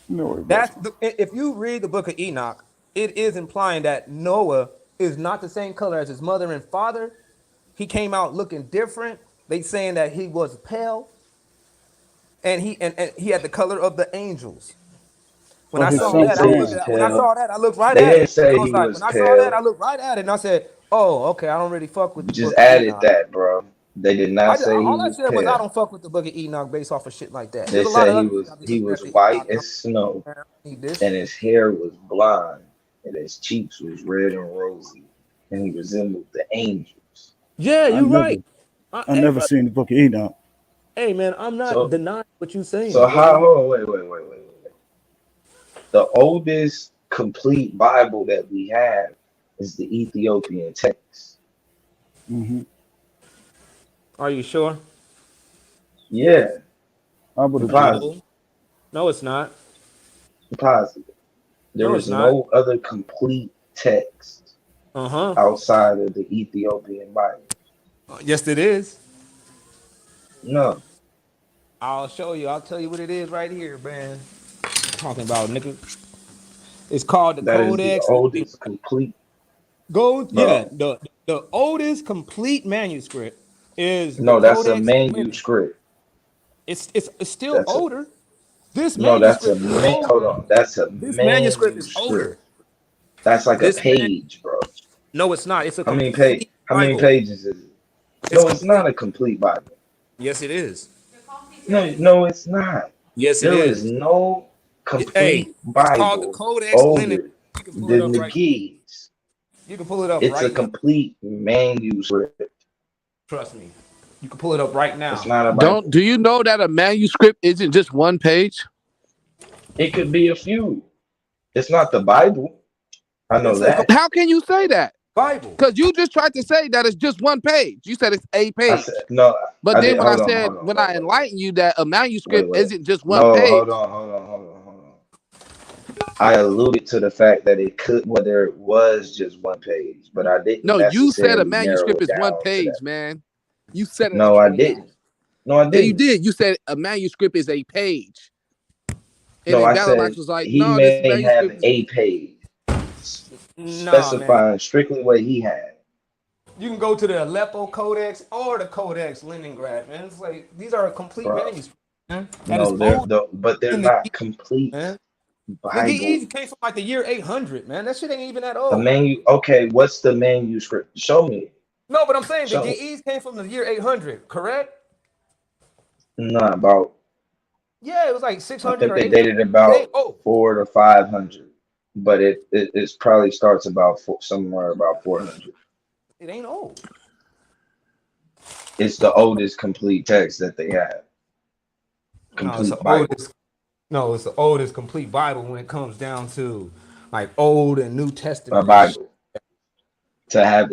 Speaker 13: No, it wasn't.
Speaker 11: If you read the book of Enoch, it is implying that Noah is not the same color as his mother and father. He came out looking different. They saying that he was pale and and he had the color of the angels. When
Speaker 13: But
Speaker 11: I
Speaker 13: his
Speaker 3: I
Speaker 11: saw
Speaker 3: didn't
Speaker 13: son
Speaker 11: that, I
Speaker 3: say
Speaker 11: was
Speaker 3: he
Speaker 11: looking
Speaker 3: was
Speaker 13: Sam.
Speaker 11: at when I
Speaker 3: pale.
Speaker 11: saw that, I looked right
Speaker 3: They
Speaker 11: at
Speaker 3: didn't
Speaker 11: it. I
Speaker 3: say
Speaker 11: was
Speaker 3: he
Speaker 11: like, when
Speaker 3: was
Speaker 11: I saw that, I
Speaker 3: pale.
Speaker 11: looked right at it and I said, oh, okay, I don't really fuck with
Speaker 3: You
Speaker 11: the
Speaker 3: just
Speaker 11: book of
Speaker 3: added
Speaker 11: Enoch.
Speaker 3: that, bro. They did not say he
Speaker 11: All I
Speaker 3: was
Speaker 11: said was I
Speaker 3: pale.
Speaker 11: don't fuck with the book of Enoch based off of shit like that.
Speaker 3: They
Speaker 11: There's a lot
Speaker 3: said
Speaker 11: of other shit I'll be
Speaker 3: he
Speaker 11: looking
Speaker 3: was
Speaker 11: at the
Speaker 3: white
Speaker 11: Enoch.
Speaker 3: as snow,
Speaker 11: I don't need this.
Speaker 3: and his hair was blonde, and his cheeks was red and rosy, and he resembled the angels.
Speaker 11: Yeah,
Speaker 13: I
Speaker 11: you're
Speaker 13: never
Speaker 11: right.
Speaker 13: I
Speaker 11: Hey,
Speaker 13: never
Speaker 11: brother.
Speaker 13: seen the book of Enoch.
Speaker 11: Hey, man, I'm not
Speaker 3: So
Speaker 11: denying what you're
Speaker 3: so
Speaker 11: saying,
Speaker 3: how
Speaker 11: brother.
Speaker 3: hold on, wait. The oldest complete Bible that we have is the Ethiopian text.
Speaker 13: Hmm.
Speaker 11: Are you sure?
Speaker 3: Yeah,
Speaker 13: I would
Speaker 3: I'm
Speaker 13: agree.
Speaker 3: positive.
Speaker 11: No. No, it's not.
Speaker 3: I'm positive.
Speaker 11: No,
Speaker 3: There
Speaker 11: it's
Speaker 3: is
Speaker 11: not.
Speaker 3: no other complete text
Speaker 11: Uh-huh.
Speaker 3: outside of the Ethiopian Bible.
Speaker 11: Yes, it is.
Speaker 3: No,
Speaker 11: I'll show you. I'll tell you what it is right here, man. Talking about, nigga. It's called the
Speaker 3: that is the
Speaker 11: Codex Leningrad.
Speaker 3: oldest complete,
Speaker 11: Go, yeah,
Speaker 3: bro.
Speaker 11: the oldest complete manuscript. is the
Speaker 3: No, that's a
Speaker 11: Codex Lenin.
Speaker 3: manuscript.
Speaker 11: It's still
Speaker 3: That's a
Speaker 11: older. This
Speaker 3: no. That's a
Speaker 11: manuscript is
Speaker 3: man. Hold
Speaker 11: older.
Speaker 3: on. That's a
Speaker 11: This manuscript is
Speaker 3: manuscript.
Speaker 11: older.
Speaker 3: That's like a
Speaker 11: This man,
Speaker 3: page, bro.
Speaker 11: no, it's not. It's a
Speaker 3: How many page?
Speaker 11: complete
Speaker 3: How many
Speaker 11: Bible.
Speaker 3: pages is it?
Speaker 11: It's
Speaker 3: No, it's
Speaker 11: complete.
Speaker 3: not a complete Bible.
Speaker 11: Yes, it is.
Speaker 3: No, it's not.
Speaker 11: Yes, it
Speaker 3: There is
Speaker 11: is.
Speaker 3: no
Speaker 11: Hey,
Speaker 3: complete
Speaker 11: it's called the
Speaker 3: Bible
Speaker 11: Codex Lenin.
Speaker 3: older
Speaker 11: You can pull it
Speaker 3: than
Speaker 11: up
Speaker 3: the
Speaker 11: right.
Speaker 3: Giz.
Speaker 11: You can pull it up
Speaker 3: It's a
Speaker 11: right now.
Speaker 3: complete manuscript.
Speaker 11: Trust me. You can pull it up right now.
Speaker 3: It's not a Bible.
Speaker 9: Do you know that a manuscript isn't just one page?
Speaker 3: It could be a few. It's not the Bible. I know that.
Speaker 9: How can you say that?
Speaker 11: Bible.
Speaker 9: Because you just tried to say that it's just one page. You said it's a
Speaker 3: I
Speaker 9: page.
Speaker 3: said no.
Speaker 9: But
Speaker 3: I
Speaker 9: then
Speaker 3: did.
Speaker 9: when I
Speaker 3: Hold on.
Speaker 9: said,
Speaker 3: Hold on.
Speaker 9: when I enlightened you that a manuscript
Speaker 3: Wait.
Speaker 9: isn't just one
Speaker 3: No.
Speaker 9: page.
Speaker 3: Hold on. I alluded to the fact that it could, whether it was just one page, but I didn't
Speaker 9: No, you said a
Speaker 3: necessarily narrow
Speaker 9: manuscript
Speaker 3: it
Speaker 9: is one
Speaker 3: down to
Speaker 9: page,
Speaker 3: that.
Speaker 9: man. You said it
Speaker 3: No,
Speaker 9: like
Speaker 3: I
Speaker 9: that.
Speaker 3: didn't. No, I
Speaker 9: Yeah, you
Speaker 3: didn't.
Speaker 9: did. You said a manuscript is a page. And
Speaker 3: No,
Speaker 9: then
Speaker 3: I
Speaker 9: Valalax
Speaker 3: said
Speaker 9: was like,
Speaker 3: he
Speaker 9: no, this
Speaker 3: may have
Speaker 9: manuscript is...
Speaker 3: a page,
Speaker 11: Nah, man.
Speaker 3: specifying strictly what he had.
Speaker 11: You can go to the Aleppo Codex or the Codex Leningrad, man. It's like these are complete
Speaker 3: Bro.
Speaker 11: manuscripts, man.
Speaker 3: No, but they're
Speaker 11: than the
Speaker 3: not
Speaker 11: Ge'ez,
Speaker 3: complete
Speaker 11: man. The
Speaker 3: Bible.
Speaker 11: Ge'ez came from like the year 800, man. That shit ain't even that
Speaker 3: The
Speaker 11: old.
Speaker 3: Okay, what's the manuscript? Show me.
Speaker 11: No, but I'm saying the
Speaker 3: Show me.
Speaker 11: Ge'ez came from the year 800, correct?
Speaker 3: Not about.
Speaker 11: Yeah, it was like
Speaker 3: I
Speaker 11: 600
Speaker 3: think
Speaker 11: or
Speaker 3: they
Speaker 11: 800.
Speaker 3: dated
Speaker 11: It
Speaker 3: about
Speaker 11: ain't old.
Speaker 3: 400 to 500, but it probably starts about somewhere about 400.
Speaker 11: It ain't old.
Speaker 3: It's the oldest complete text that they have.
Speaker 11: No, it's
Speaker 3: Complete
Speaker 11: the
Speaker 3: Bible.
Speaker 11: oldest. No, it's the oldest complete Bible when it comes down to like Old and New
Speaker 3: A
Speaker 11: Testament and shit.
Speaker 3: Bible. To have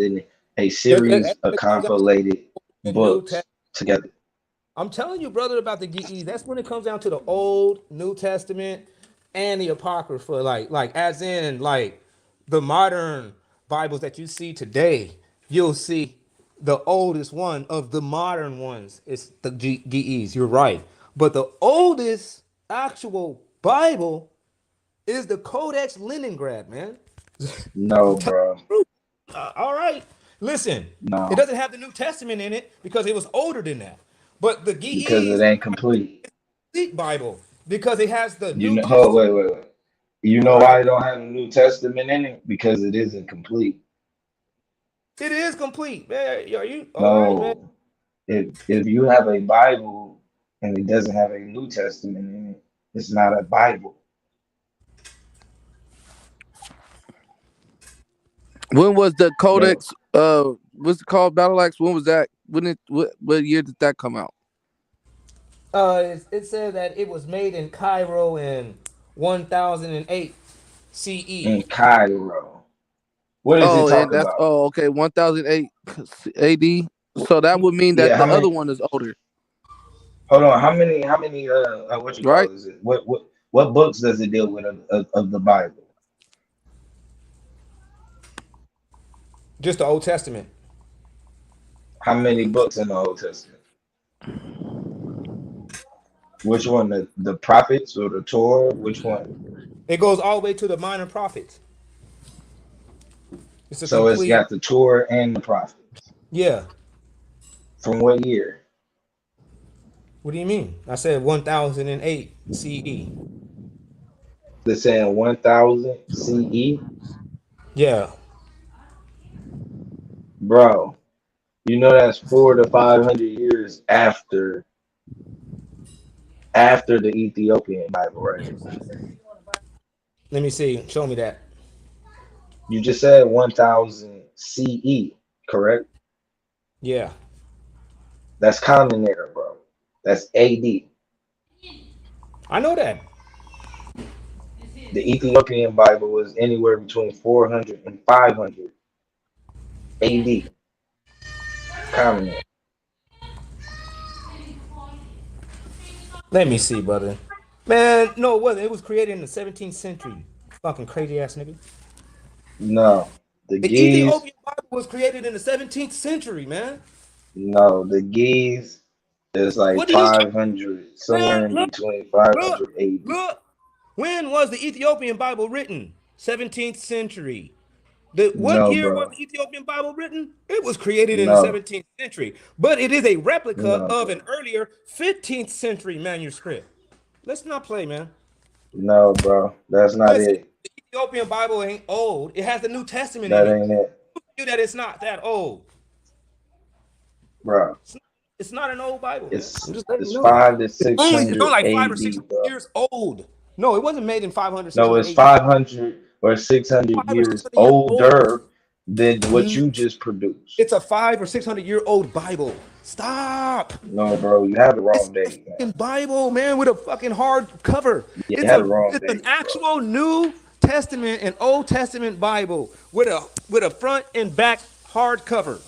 Speaker 3: a series of
Speaker 11: It comes down to
Speaker 3: compilated
Speaker 11: the New
Speaker 3: books
Speaker 11: Testament.
Speaker 3: together.
Speaker 11: I'm telling you, brother, about the Ge'ez. That's when it comes down to the Old, New Testament, and the Apocrypha. Like as in like the modern Bibles that you see today, you'll see the oldest one of the modern ones is the Ge'ez. You're right, but the oldest actual Bible is the Codex Leningrad, man.
Speaker 3: No, bro.
Speaker 11: All right, listen.
Speaker 3: No.
Speaker 11: It doesn't have the New Testament in it because it was older than that. But the
Speaker 3: Because it
Speaker 11: Ge'ez
Speaker 3: ain't complete.
Speaker 11: Bible because it has the
Speaker 3: You
Speaker 11: New
Speaker 3: know,
Speaker 11: Testament.
Speaker 3: wait. You know
Speaker 11: All
Speaker 3: why
Speaker 11: right,
Speaker 3: it don't have a New Testament in it? Because it isn't complete.
Speaker 11: it is complete, man. Are you all right, man?
Speaker 3: No. If you have a Bible and it doesn't have a New Testament in it, it's not a Bible.
Speaker 9: When was the
Speaker 3: Yeah.
Speaker 9: Codex, what's it called, Battle Axe? When was that? What year did that come out?
Speaker 11: It said that it was made in Cairo in 1008 CE.
Speaker 3: In Cairo. What does it
Speaker 9: Oh,
Speaker 3: talk
Speaker 9: and that's,
Speaker 3: about?
Speaker 9: oh, okay, 1008 AD. So that would mean that
Speaker 3: Yeah,
Speaker 9: the
Speaker 3: how
Speaker 9: other
Speaker 3: many?
Speaker 9: one is older,
Speaker 3: Hold on. How many? What you
Speaker 9: right?
Speaker 3: call is it? What books does it deal with of the Bible?
Speaker 11: Just the Old Testament.
Speaker 3: How many books in the Old Testament? Which one? The prophets or the Torah? Which one?
Speaker 11: It goes all the way to the minor prophets. It's a
Speaker 3: So it's
Speaker 11: complete,
Speaker 3: got the Torah and the prophets.
Speaker 11: yeah.
Speaker 3: From what year?
Speaker 11: What do you mean? I said 1008 CE.
Speaker 3: They're saying 1000 CE,
Speaker 11: Yeah.
Speaker 3: bro. You know that's 400 to 500 years after the Ethiopian Bible, right?
Speaker 11: Let me see. Show me that.
Speaker 3: You just said 1000 CE, correct?
Speaker 11: Yeah.
Speaker 3: That's common era, bro. That's AD.
Speaker 11: I know that.
Speaker 3: The Ethiopian Bible was anywhere between 400 and 500 AD. Common era.
Speaker 11: Let me see, brother. Man, no, it wasn't. It was created in the 17th century. Fucking crazy ass nigga.
Speaker 3: No, the
Speaker 11: The
Speaker 3: Giz.
Speaker 11: Ethiopian Bible was created in the 17th century, man.
Speaker 3: No, the Giz is like
Speaker 11: What do you
Speaker 3: 500, somewhere
Speaker 11: man?
Speaker 3: in
Speaker 11: Look,
Speaker 3: between
Speaker 11: look,
Speaker 3: 500 AD.
Speaker 11: look. When was the Ethiopian Bible written? 17th century. What
Speaker 3: No,
Speaker 11: year was
Speaker 3: bro.
Speaker 11: the Ethiopian Bible written? It was created in the
Speaker 3: No,
Speaker 11: 17th century, but it is a replica
Speaker 3: no,
Speaker 11: of
Speaker 3: bro.
Speaker 11: an earlier 15th century manuscript. Let's not play, man.
Speaker 3: No, bro. That's not
Speaker 11: Listen,
Speaker 3: it.
Speaker 11: the Ethiopian Bible ain't old. It has the New Testament in
Speaker 3: That
Speaker 11: it.
Speaker 3: ain't it,
Speaker 11: You that it's not that old.
Speaker 3: bro.
Speaker 11: It's not an old Bible, man. I'm
Speaker 3: It's
Speaker 11: just letting you
Speaker 3: it's
Speaker 11: know.
Speaker 3: 5 to 600
Speaker 11: It's only like 5 or 6
Speaker 3: AD, bro.
Speaker 11: years old. No, it wasn't made in 500,
Speaker 3: No,
Speaker 11: 600
Speaker 3: it's
Speaker 11: AD.
Speaker 3: 500 or 600
Speaker 11: 5 or
Speaker 3: years
Speaker 11: 600 years old.
Speaker 3: older than what
Speaker 11: Mm,
Speaker 3: you just produced.
Speaker 11: It's a 5 or 600 year old Bible. Stop.
Speaker 3: No, bro. You have the
Speaker 11: It's
Speaker 3: wrong
Speaker 11: a
Speaker 3: date, man.
Speaker 11: fucking Bible, man, with a fucking hard cover.
Speaker 3: You
Speaker 11: It's
Speaker 3: have the
Speaker 11: a
Speaker 3: wrong
Speaker 11: it's an
Speaker 3: date, bro.
Speaker 11: actual New Testament and Old Testament Bible with a front and back hard cover.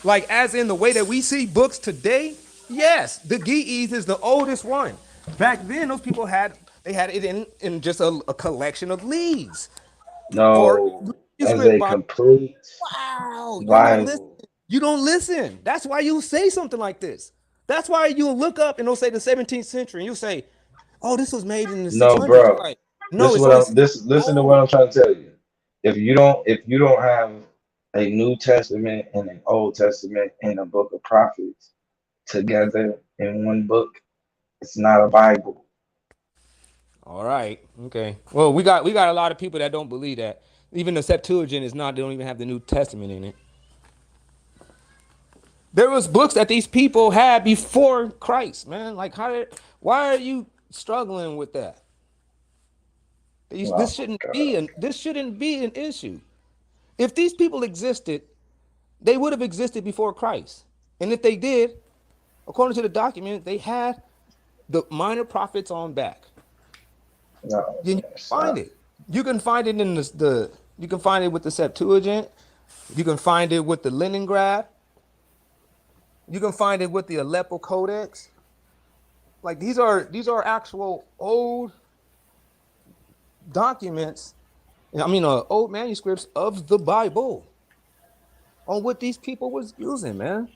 Speaker 11: Like as in the way that we see books today. Yes, the Ge'ez is the oldest one. Back then, those people had it in just a collection of leaves or
Speaker 3: No, that's
Speaker 11: manuscript
Speaker 3: a
Speaker 11: Bible.
Speaker 3: complete
Speaker 11: Wow, you're not listening.
Speaker 3: Bible.
Speaker 11: You don't listen. That's why you say something like this. That's why you look up and they'll say the 17th century, and you'll say, "Oh, this was made in the
Speaker 3: No,
Speaker 11: 600s." You're
Speaker 3: bro.
Speaker 11: like, "No, it's only 600 years
Speaker 3: Listen to what
Speaker 11: old."
Speaker 3: I'm trying to tell you. If you don't have a New Testament and an Old Testament and a book of prophets together in one book, it's not a Bible.
Speaker 11: All right, okay. Well, we got a lot of people that don't believe that. Even the Septuagint is not. They don't even have the New Testament in it. There was books that these people had before Christ, man. Like, why are you struggling with that?
Speaker 3: Oh
Speaker 11: This
Speaker 3: my
Speaker 11: shouldn't
Speaker 3: God.
Speaker 11: be an issue. If these people existed, they would have existed before Christ. And if they did, according to the document, they had the minor prophets on back.
Speaker 3: No,
Speaker 11: Then you
Speaker 3: man,
Speaker 11: can find
Speaker 3: stop.
Speaker 11: it. You can find it in you can find it with the Septuagint. You can find it with the Leningrad. You can find it with the Aleppo Codex. Like these are actual old documents. I mean, old manuscripts of the Bible on what these people was using, man.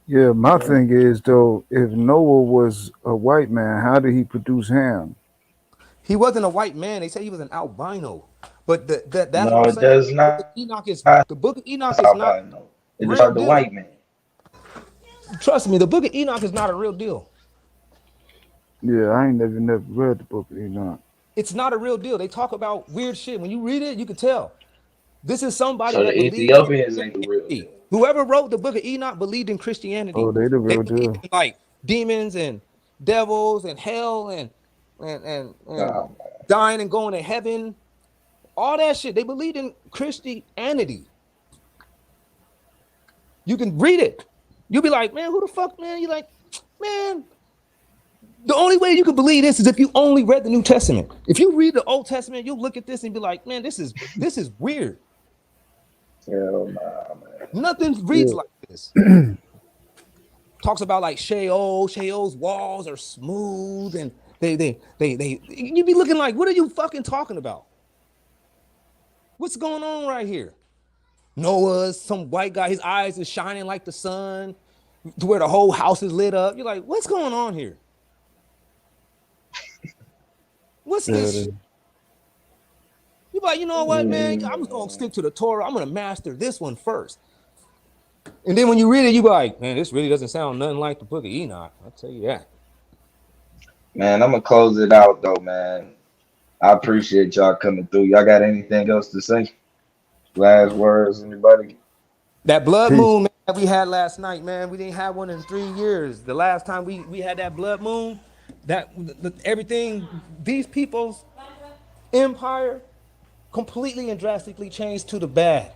Speaker 13: Yeah, my thing is though, if Noah was a white man, how did he produce Ham?
Speaker 11: He wasn't a white man. They say he was an albino. But that's what
Speaker 3: No,
Speaker 11: I'm
Speaker 3: it
Speaker 11: saying.
Speaker 3: does
Speaker 11: The book of
Speaker 3: not.
Speaker 11: Enoch is
Speaker 3: That's
Speaker 11: the book of Enoch is not
Speaker 3: albino. It is
Speaker 11: real
Speaker 3: the
Speaker 11: deal.
Speaker 3: white man.
Speaker 11: Trust me, the book of Enoch is not a real deal.
Speaker 13: Yeah, I ain't never read the book of Enoch.
Speaker 11: It's not a real deal. They talk about weird shit. When you read it, you can tell. This is somebody
Speaker 3: So the
Speaker 11: that believed in
Speaker 3: Ethiopians ain't the real
Speaker 11: Christianity.
Speaker 3: deal.
Speaker 11: Whoever wrote the book of Enoch believed in Christianity.
Speaker 13: Oh, they the
Speaker 11: They
Speaker 13: real
Speaker 11: believed
Speaker 13: deal.
Speaker 11: in like demons and devils and hell and
Speaker 3: Oh,
Speaker 11: dying and going to heaven. All that shit. They believed in Christianity. You can read it. You'll be like, man, who the fuck, man? You're like, man, the only way you can believe this is if you only read the New Testament. If you read the Old Testament, you'll look at this and be like, man, this is weird.
Speaker 3: hell nah, man.
Speaker 11: Nothing reads
Speaker 13: Yeah.
Speaker 11: like this. Talks about like Sheol's walls are smooth and they you be looking like, what are you fucking talking about? What's going on right here? Noah's some white guy, his eyes is shining like the sun, to where the whole house is lit up. You're like, what's going on here? What's
Speaker 13: Yeah,
Speaker 11: this shit? You're like, you know what, man? I'm just gonna stick to the Torah. I'm gonna master this one first. And then when you read it, you be like, man, this really doesn't sound nothing like the book of Enoch. I'll tell you that.
Speaker 3: Man, I'm gonna close it out though, man. I appreciate y'all coming through. Y'all got anything else to say? Last words, anybody?
Speaker 11: That blood
Speaker 13: peace.
Speaker 11: moon man, that we had last night, man, we didn't have one in 3 years. The last time we had that blood moon, everything, these people's empire completely and drastically changed to the bad.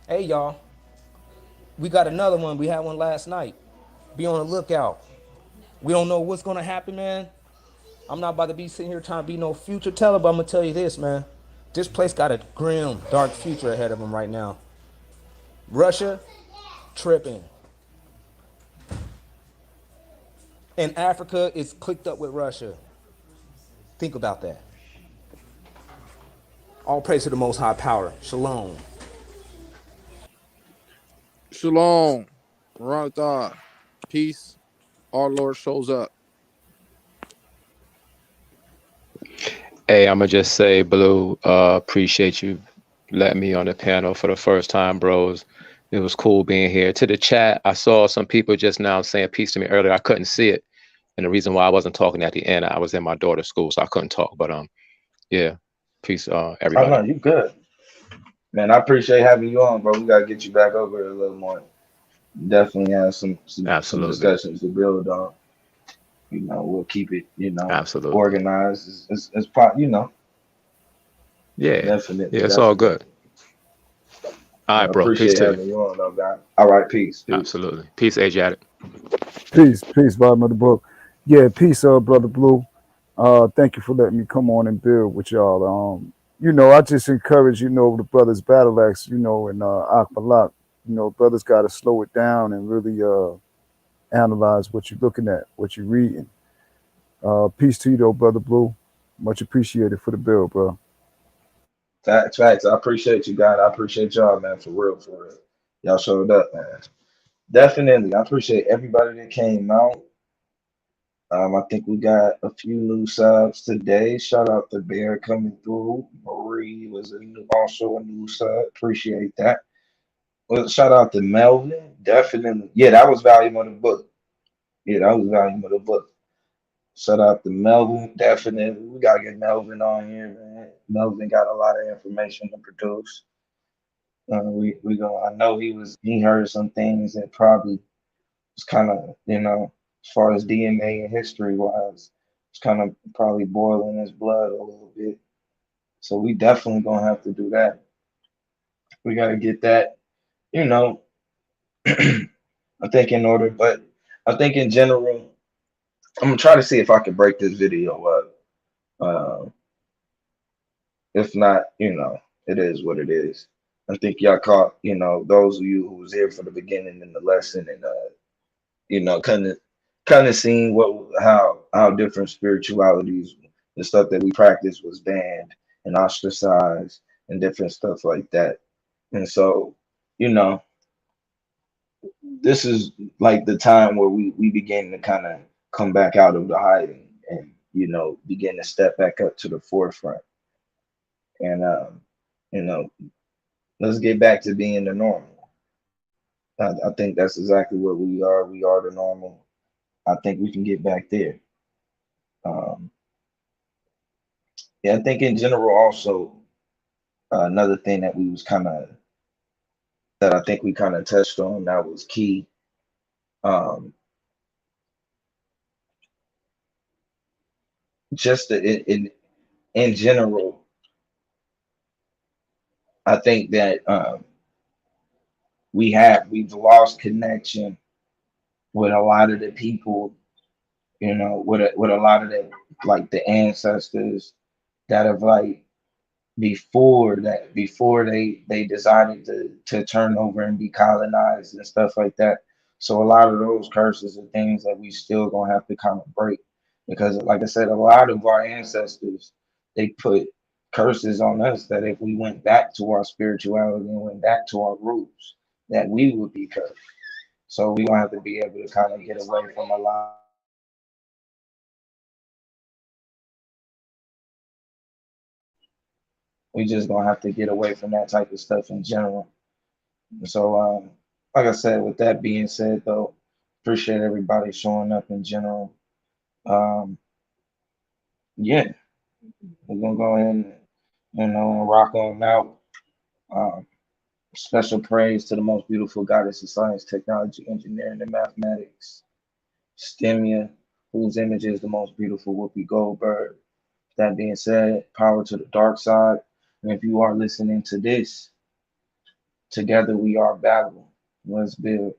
Speaker 11: Hey, y'all, we got another one. We had one last night. Be on the lookout. We don't know what's gonna happen, man. I'm not about to be sitting here trying to be no future teller, but I'm gonna tell you this, man. This place got a grim, dark future ahead of them right now. Russia, tripping. And Africa is clicked up with Russia. Think about that. All praise to the Most High Power. Shalom.
Speaker 9: Shalom. Maranatha. Peace. Our Lord shows up.
Speaker 15: Hey, I'm gonna just say, Blue, appreciate you letting me on the panel for the first time, bros. It was cool being here. To the chat, I saw some people just now saying peace to me earlier. I couldn't see it. And the reason why I wasn't talking at the end, I was in my daughter's school, so I couldn't talk. But yeah, peace,
Speaker 3: Oh
Speaker 15: everybody.
Speaker 3: no, you good. Man, I appreciate having you on, bro. We gotta get you back over here a little more. Definitely have some
Speaker 15: Absolutely.
Speaker 3: discussions to build on. You know, we'll keep it,
Speaker 15: Absolutely.
Speaker 3: organized. It's
Speaker 15: Yeah.
Speaker 3: definitely.
Speaker 15: Yeah, it's all good. All right,
Speaker 3: I
Speaker 15: bro. Peace
Speaker 3: appreciate
Speaker 15: to you.
Speaker 3: having you on, though, guy. All right, peace.
Speaker 15: Absolutely. Peace, Asiatic.
Speaker 13: Peace, bottom of the book. Yeah, peace, Brother Blue. Thank you for letting me come on and build with y'all. I just encourage, the brothers battle axe, and Akbalak. Brothers gotta slow it down and really analyze what you're looking at, what you're reading. Peace to you though, Brother Blue. Much appreciated for the build, bro.
Speaker 3: Facts. I appreciate you, guys. I appreciate y'all, man, for real. Y'all showed up, man. Definitely. I appreciate everybody that came out. I think we got a few new subs today. Shout out to Bear coming through. Marie was also a new sub. Appreciate that. Well, shout out to Melvin. Definitely. Yeah, that was volume of the book. Shout out to Melvin. Definitely. We gotta get Melvin on here, man. Melvin got a lot of information to produce. We go. I know he heard some things that probably was kind of, as far as DNA and history wise, it's kind of probably boiling his blood a little bit. So we definitely gonna have to do that. We gotta get that, I think in order, but I think in general, I'm gonna try to see if I can break this video up. If not, it is what it is. I think y'all caught, those of you who was here for the beginning and the lesson, and kind of seeing how different spiritualities, the stuff that we practice was banned and ostracized and different stuff like that. And so, this is like the time where we begin to kind of come back out of the hiding and begin to step back up to the forefront. And let's get back to being the normal. I think that's exactly what we are. We are the normal. I think we can get back there. I think in general also, another thing that I think we kind of touched on that was key. Just in general, I think that we've lost connection with a lot of the people, with a lot of the ancestors that have before they decided to turn over and be colonized and stuff like that. So a lot of those curses are things that we still gonna have to kind of break, because like I said, a lot of our ancestors, they put curses on us that if we went back to our spirituality and went back to our roots, that we would be cursed. So we gonna have to be able to kind of get away from a lot. We just gonna have to get away from that type of stuff in general. So, like I said, with that being said, though, appreciate everybody showing up in general. Yeah, we're gonna go ahead and rock on out. Special praise to the most beautiful goddess of science, technology, engineering, and mathematics, Stemia, whose image is the most beautiful Whoopi Goldberg. That being said, power to the dark side. And if you are listening to this, together we are Babel. Let's build.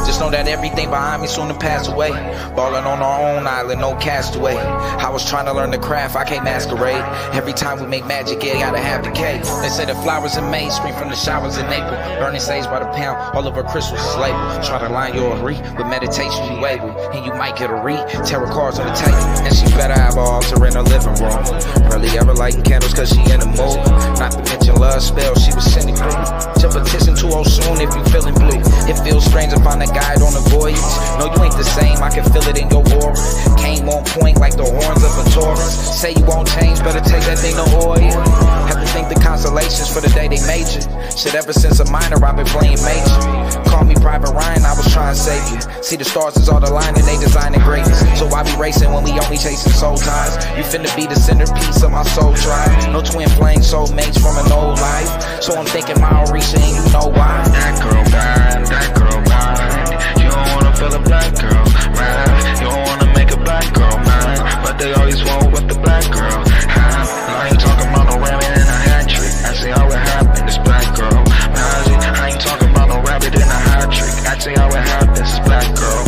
Speaker 1: Just know that everything behind me soon to pass away. Balling on our own island, no castaway. I was trying to learn the craft, I can't masquerade. Every time we make magic, yeah, gotta have the cake. They say the flowers in May spring from the showers in April. Burning sage by the pound, all of our crystals is labeled. Try to line your agree with meditation you able, and you might get a read. Tarot cards on the table, and she better have an altar in her living room. Barely ever lighting candles cause she in the mood. Not to mention love spells she was sending through. To petition too old soon if you feeling blue. It feels strange to find a guide on a voyage. No, you ain't the same, I can feel it in your aura. Came Game on point like the horns of a Taurus. Say you won't change, better take that thing to oil. Have to think the constellations for the day they made you. Shit, ever since a minor, I've been playing major. Call me Private Ryan, I was trying to save you. See the stars is all the line and they designing greatness. So why be racing when we only chasing soul ties? You finna be the centerpiece of my soul tribe. No twin flame soulmates from an old life. So I'm thinking Maorisha and you know why.
Speaker 2: That girl bad, that girl bad. You don't wanna feel a black girl, right? You don't wanna make a black girl mine, but they always want with the black girl. I ain't talking about no rabbit in a hat trick. I say all it happened is black girl. I ain't talking about no rabbit in a hat trick. I say all it happens is black girl.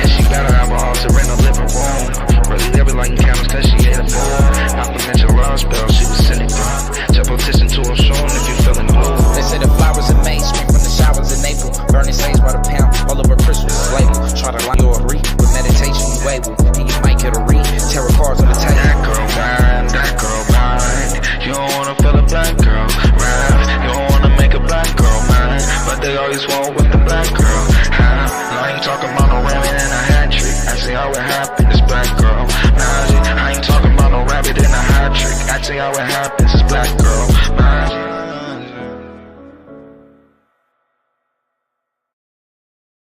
Speaker 2: And she better have an altar in the living room. Really living like cameras cause she ain't a fool. Not to mention love spell, she was sending through. Tell petition to her soon if you feeling blue.
Speaker 1: They say the flowers in May, spring from the showers in April. Burning sage by the pound, all over crystals label. Try to line your read with meditation you able. And you might get a read, tarot cards on the table.
Speaker 2: That girl blind, that girl blind. You don't wanna feel a black girl, right? You don't wanna make a black girl mine, but they always want with the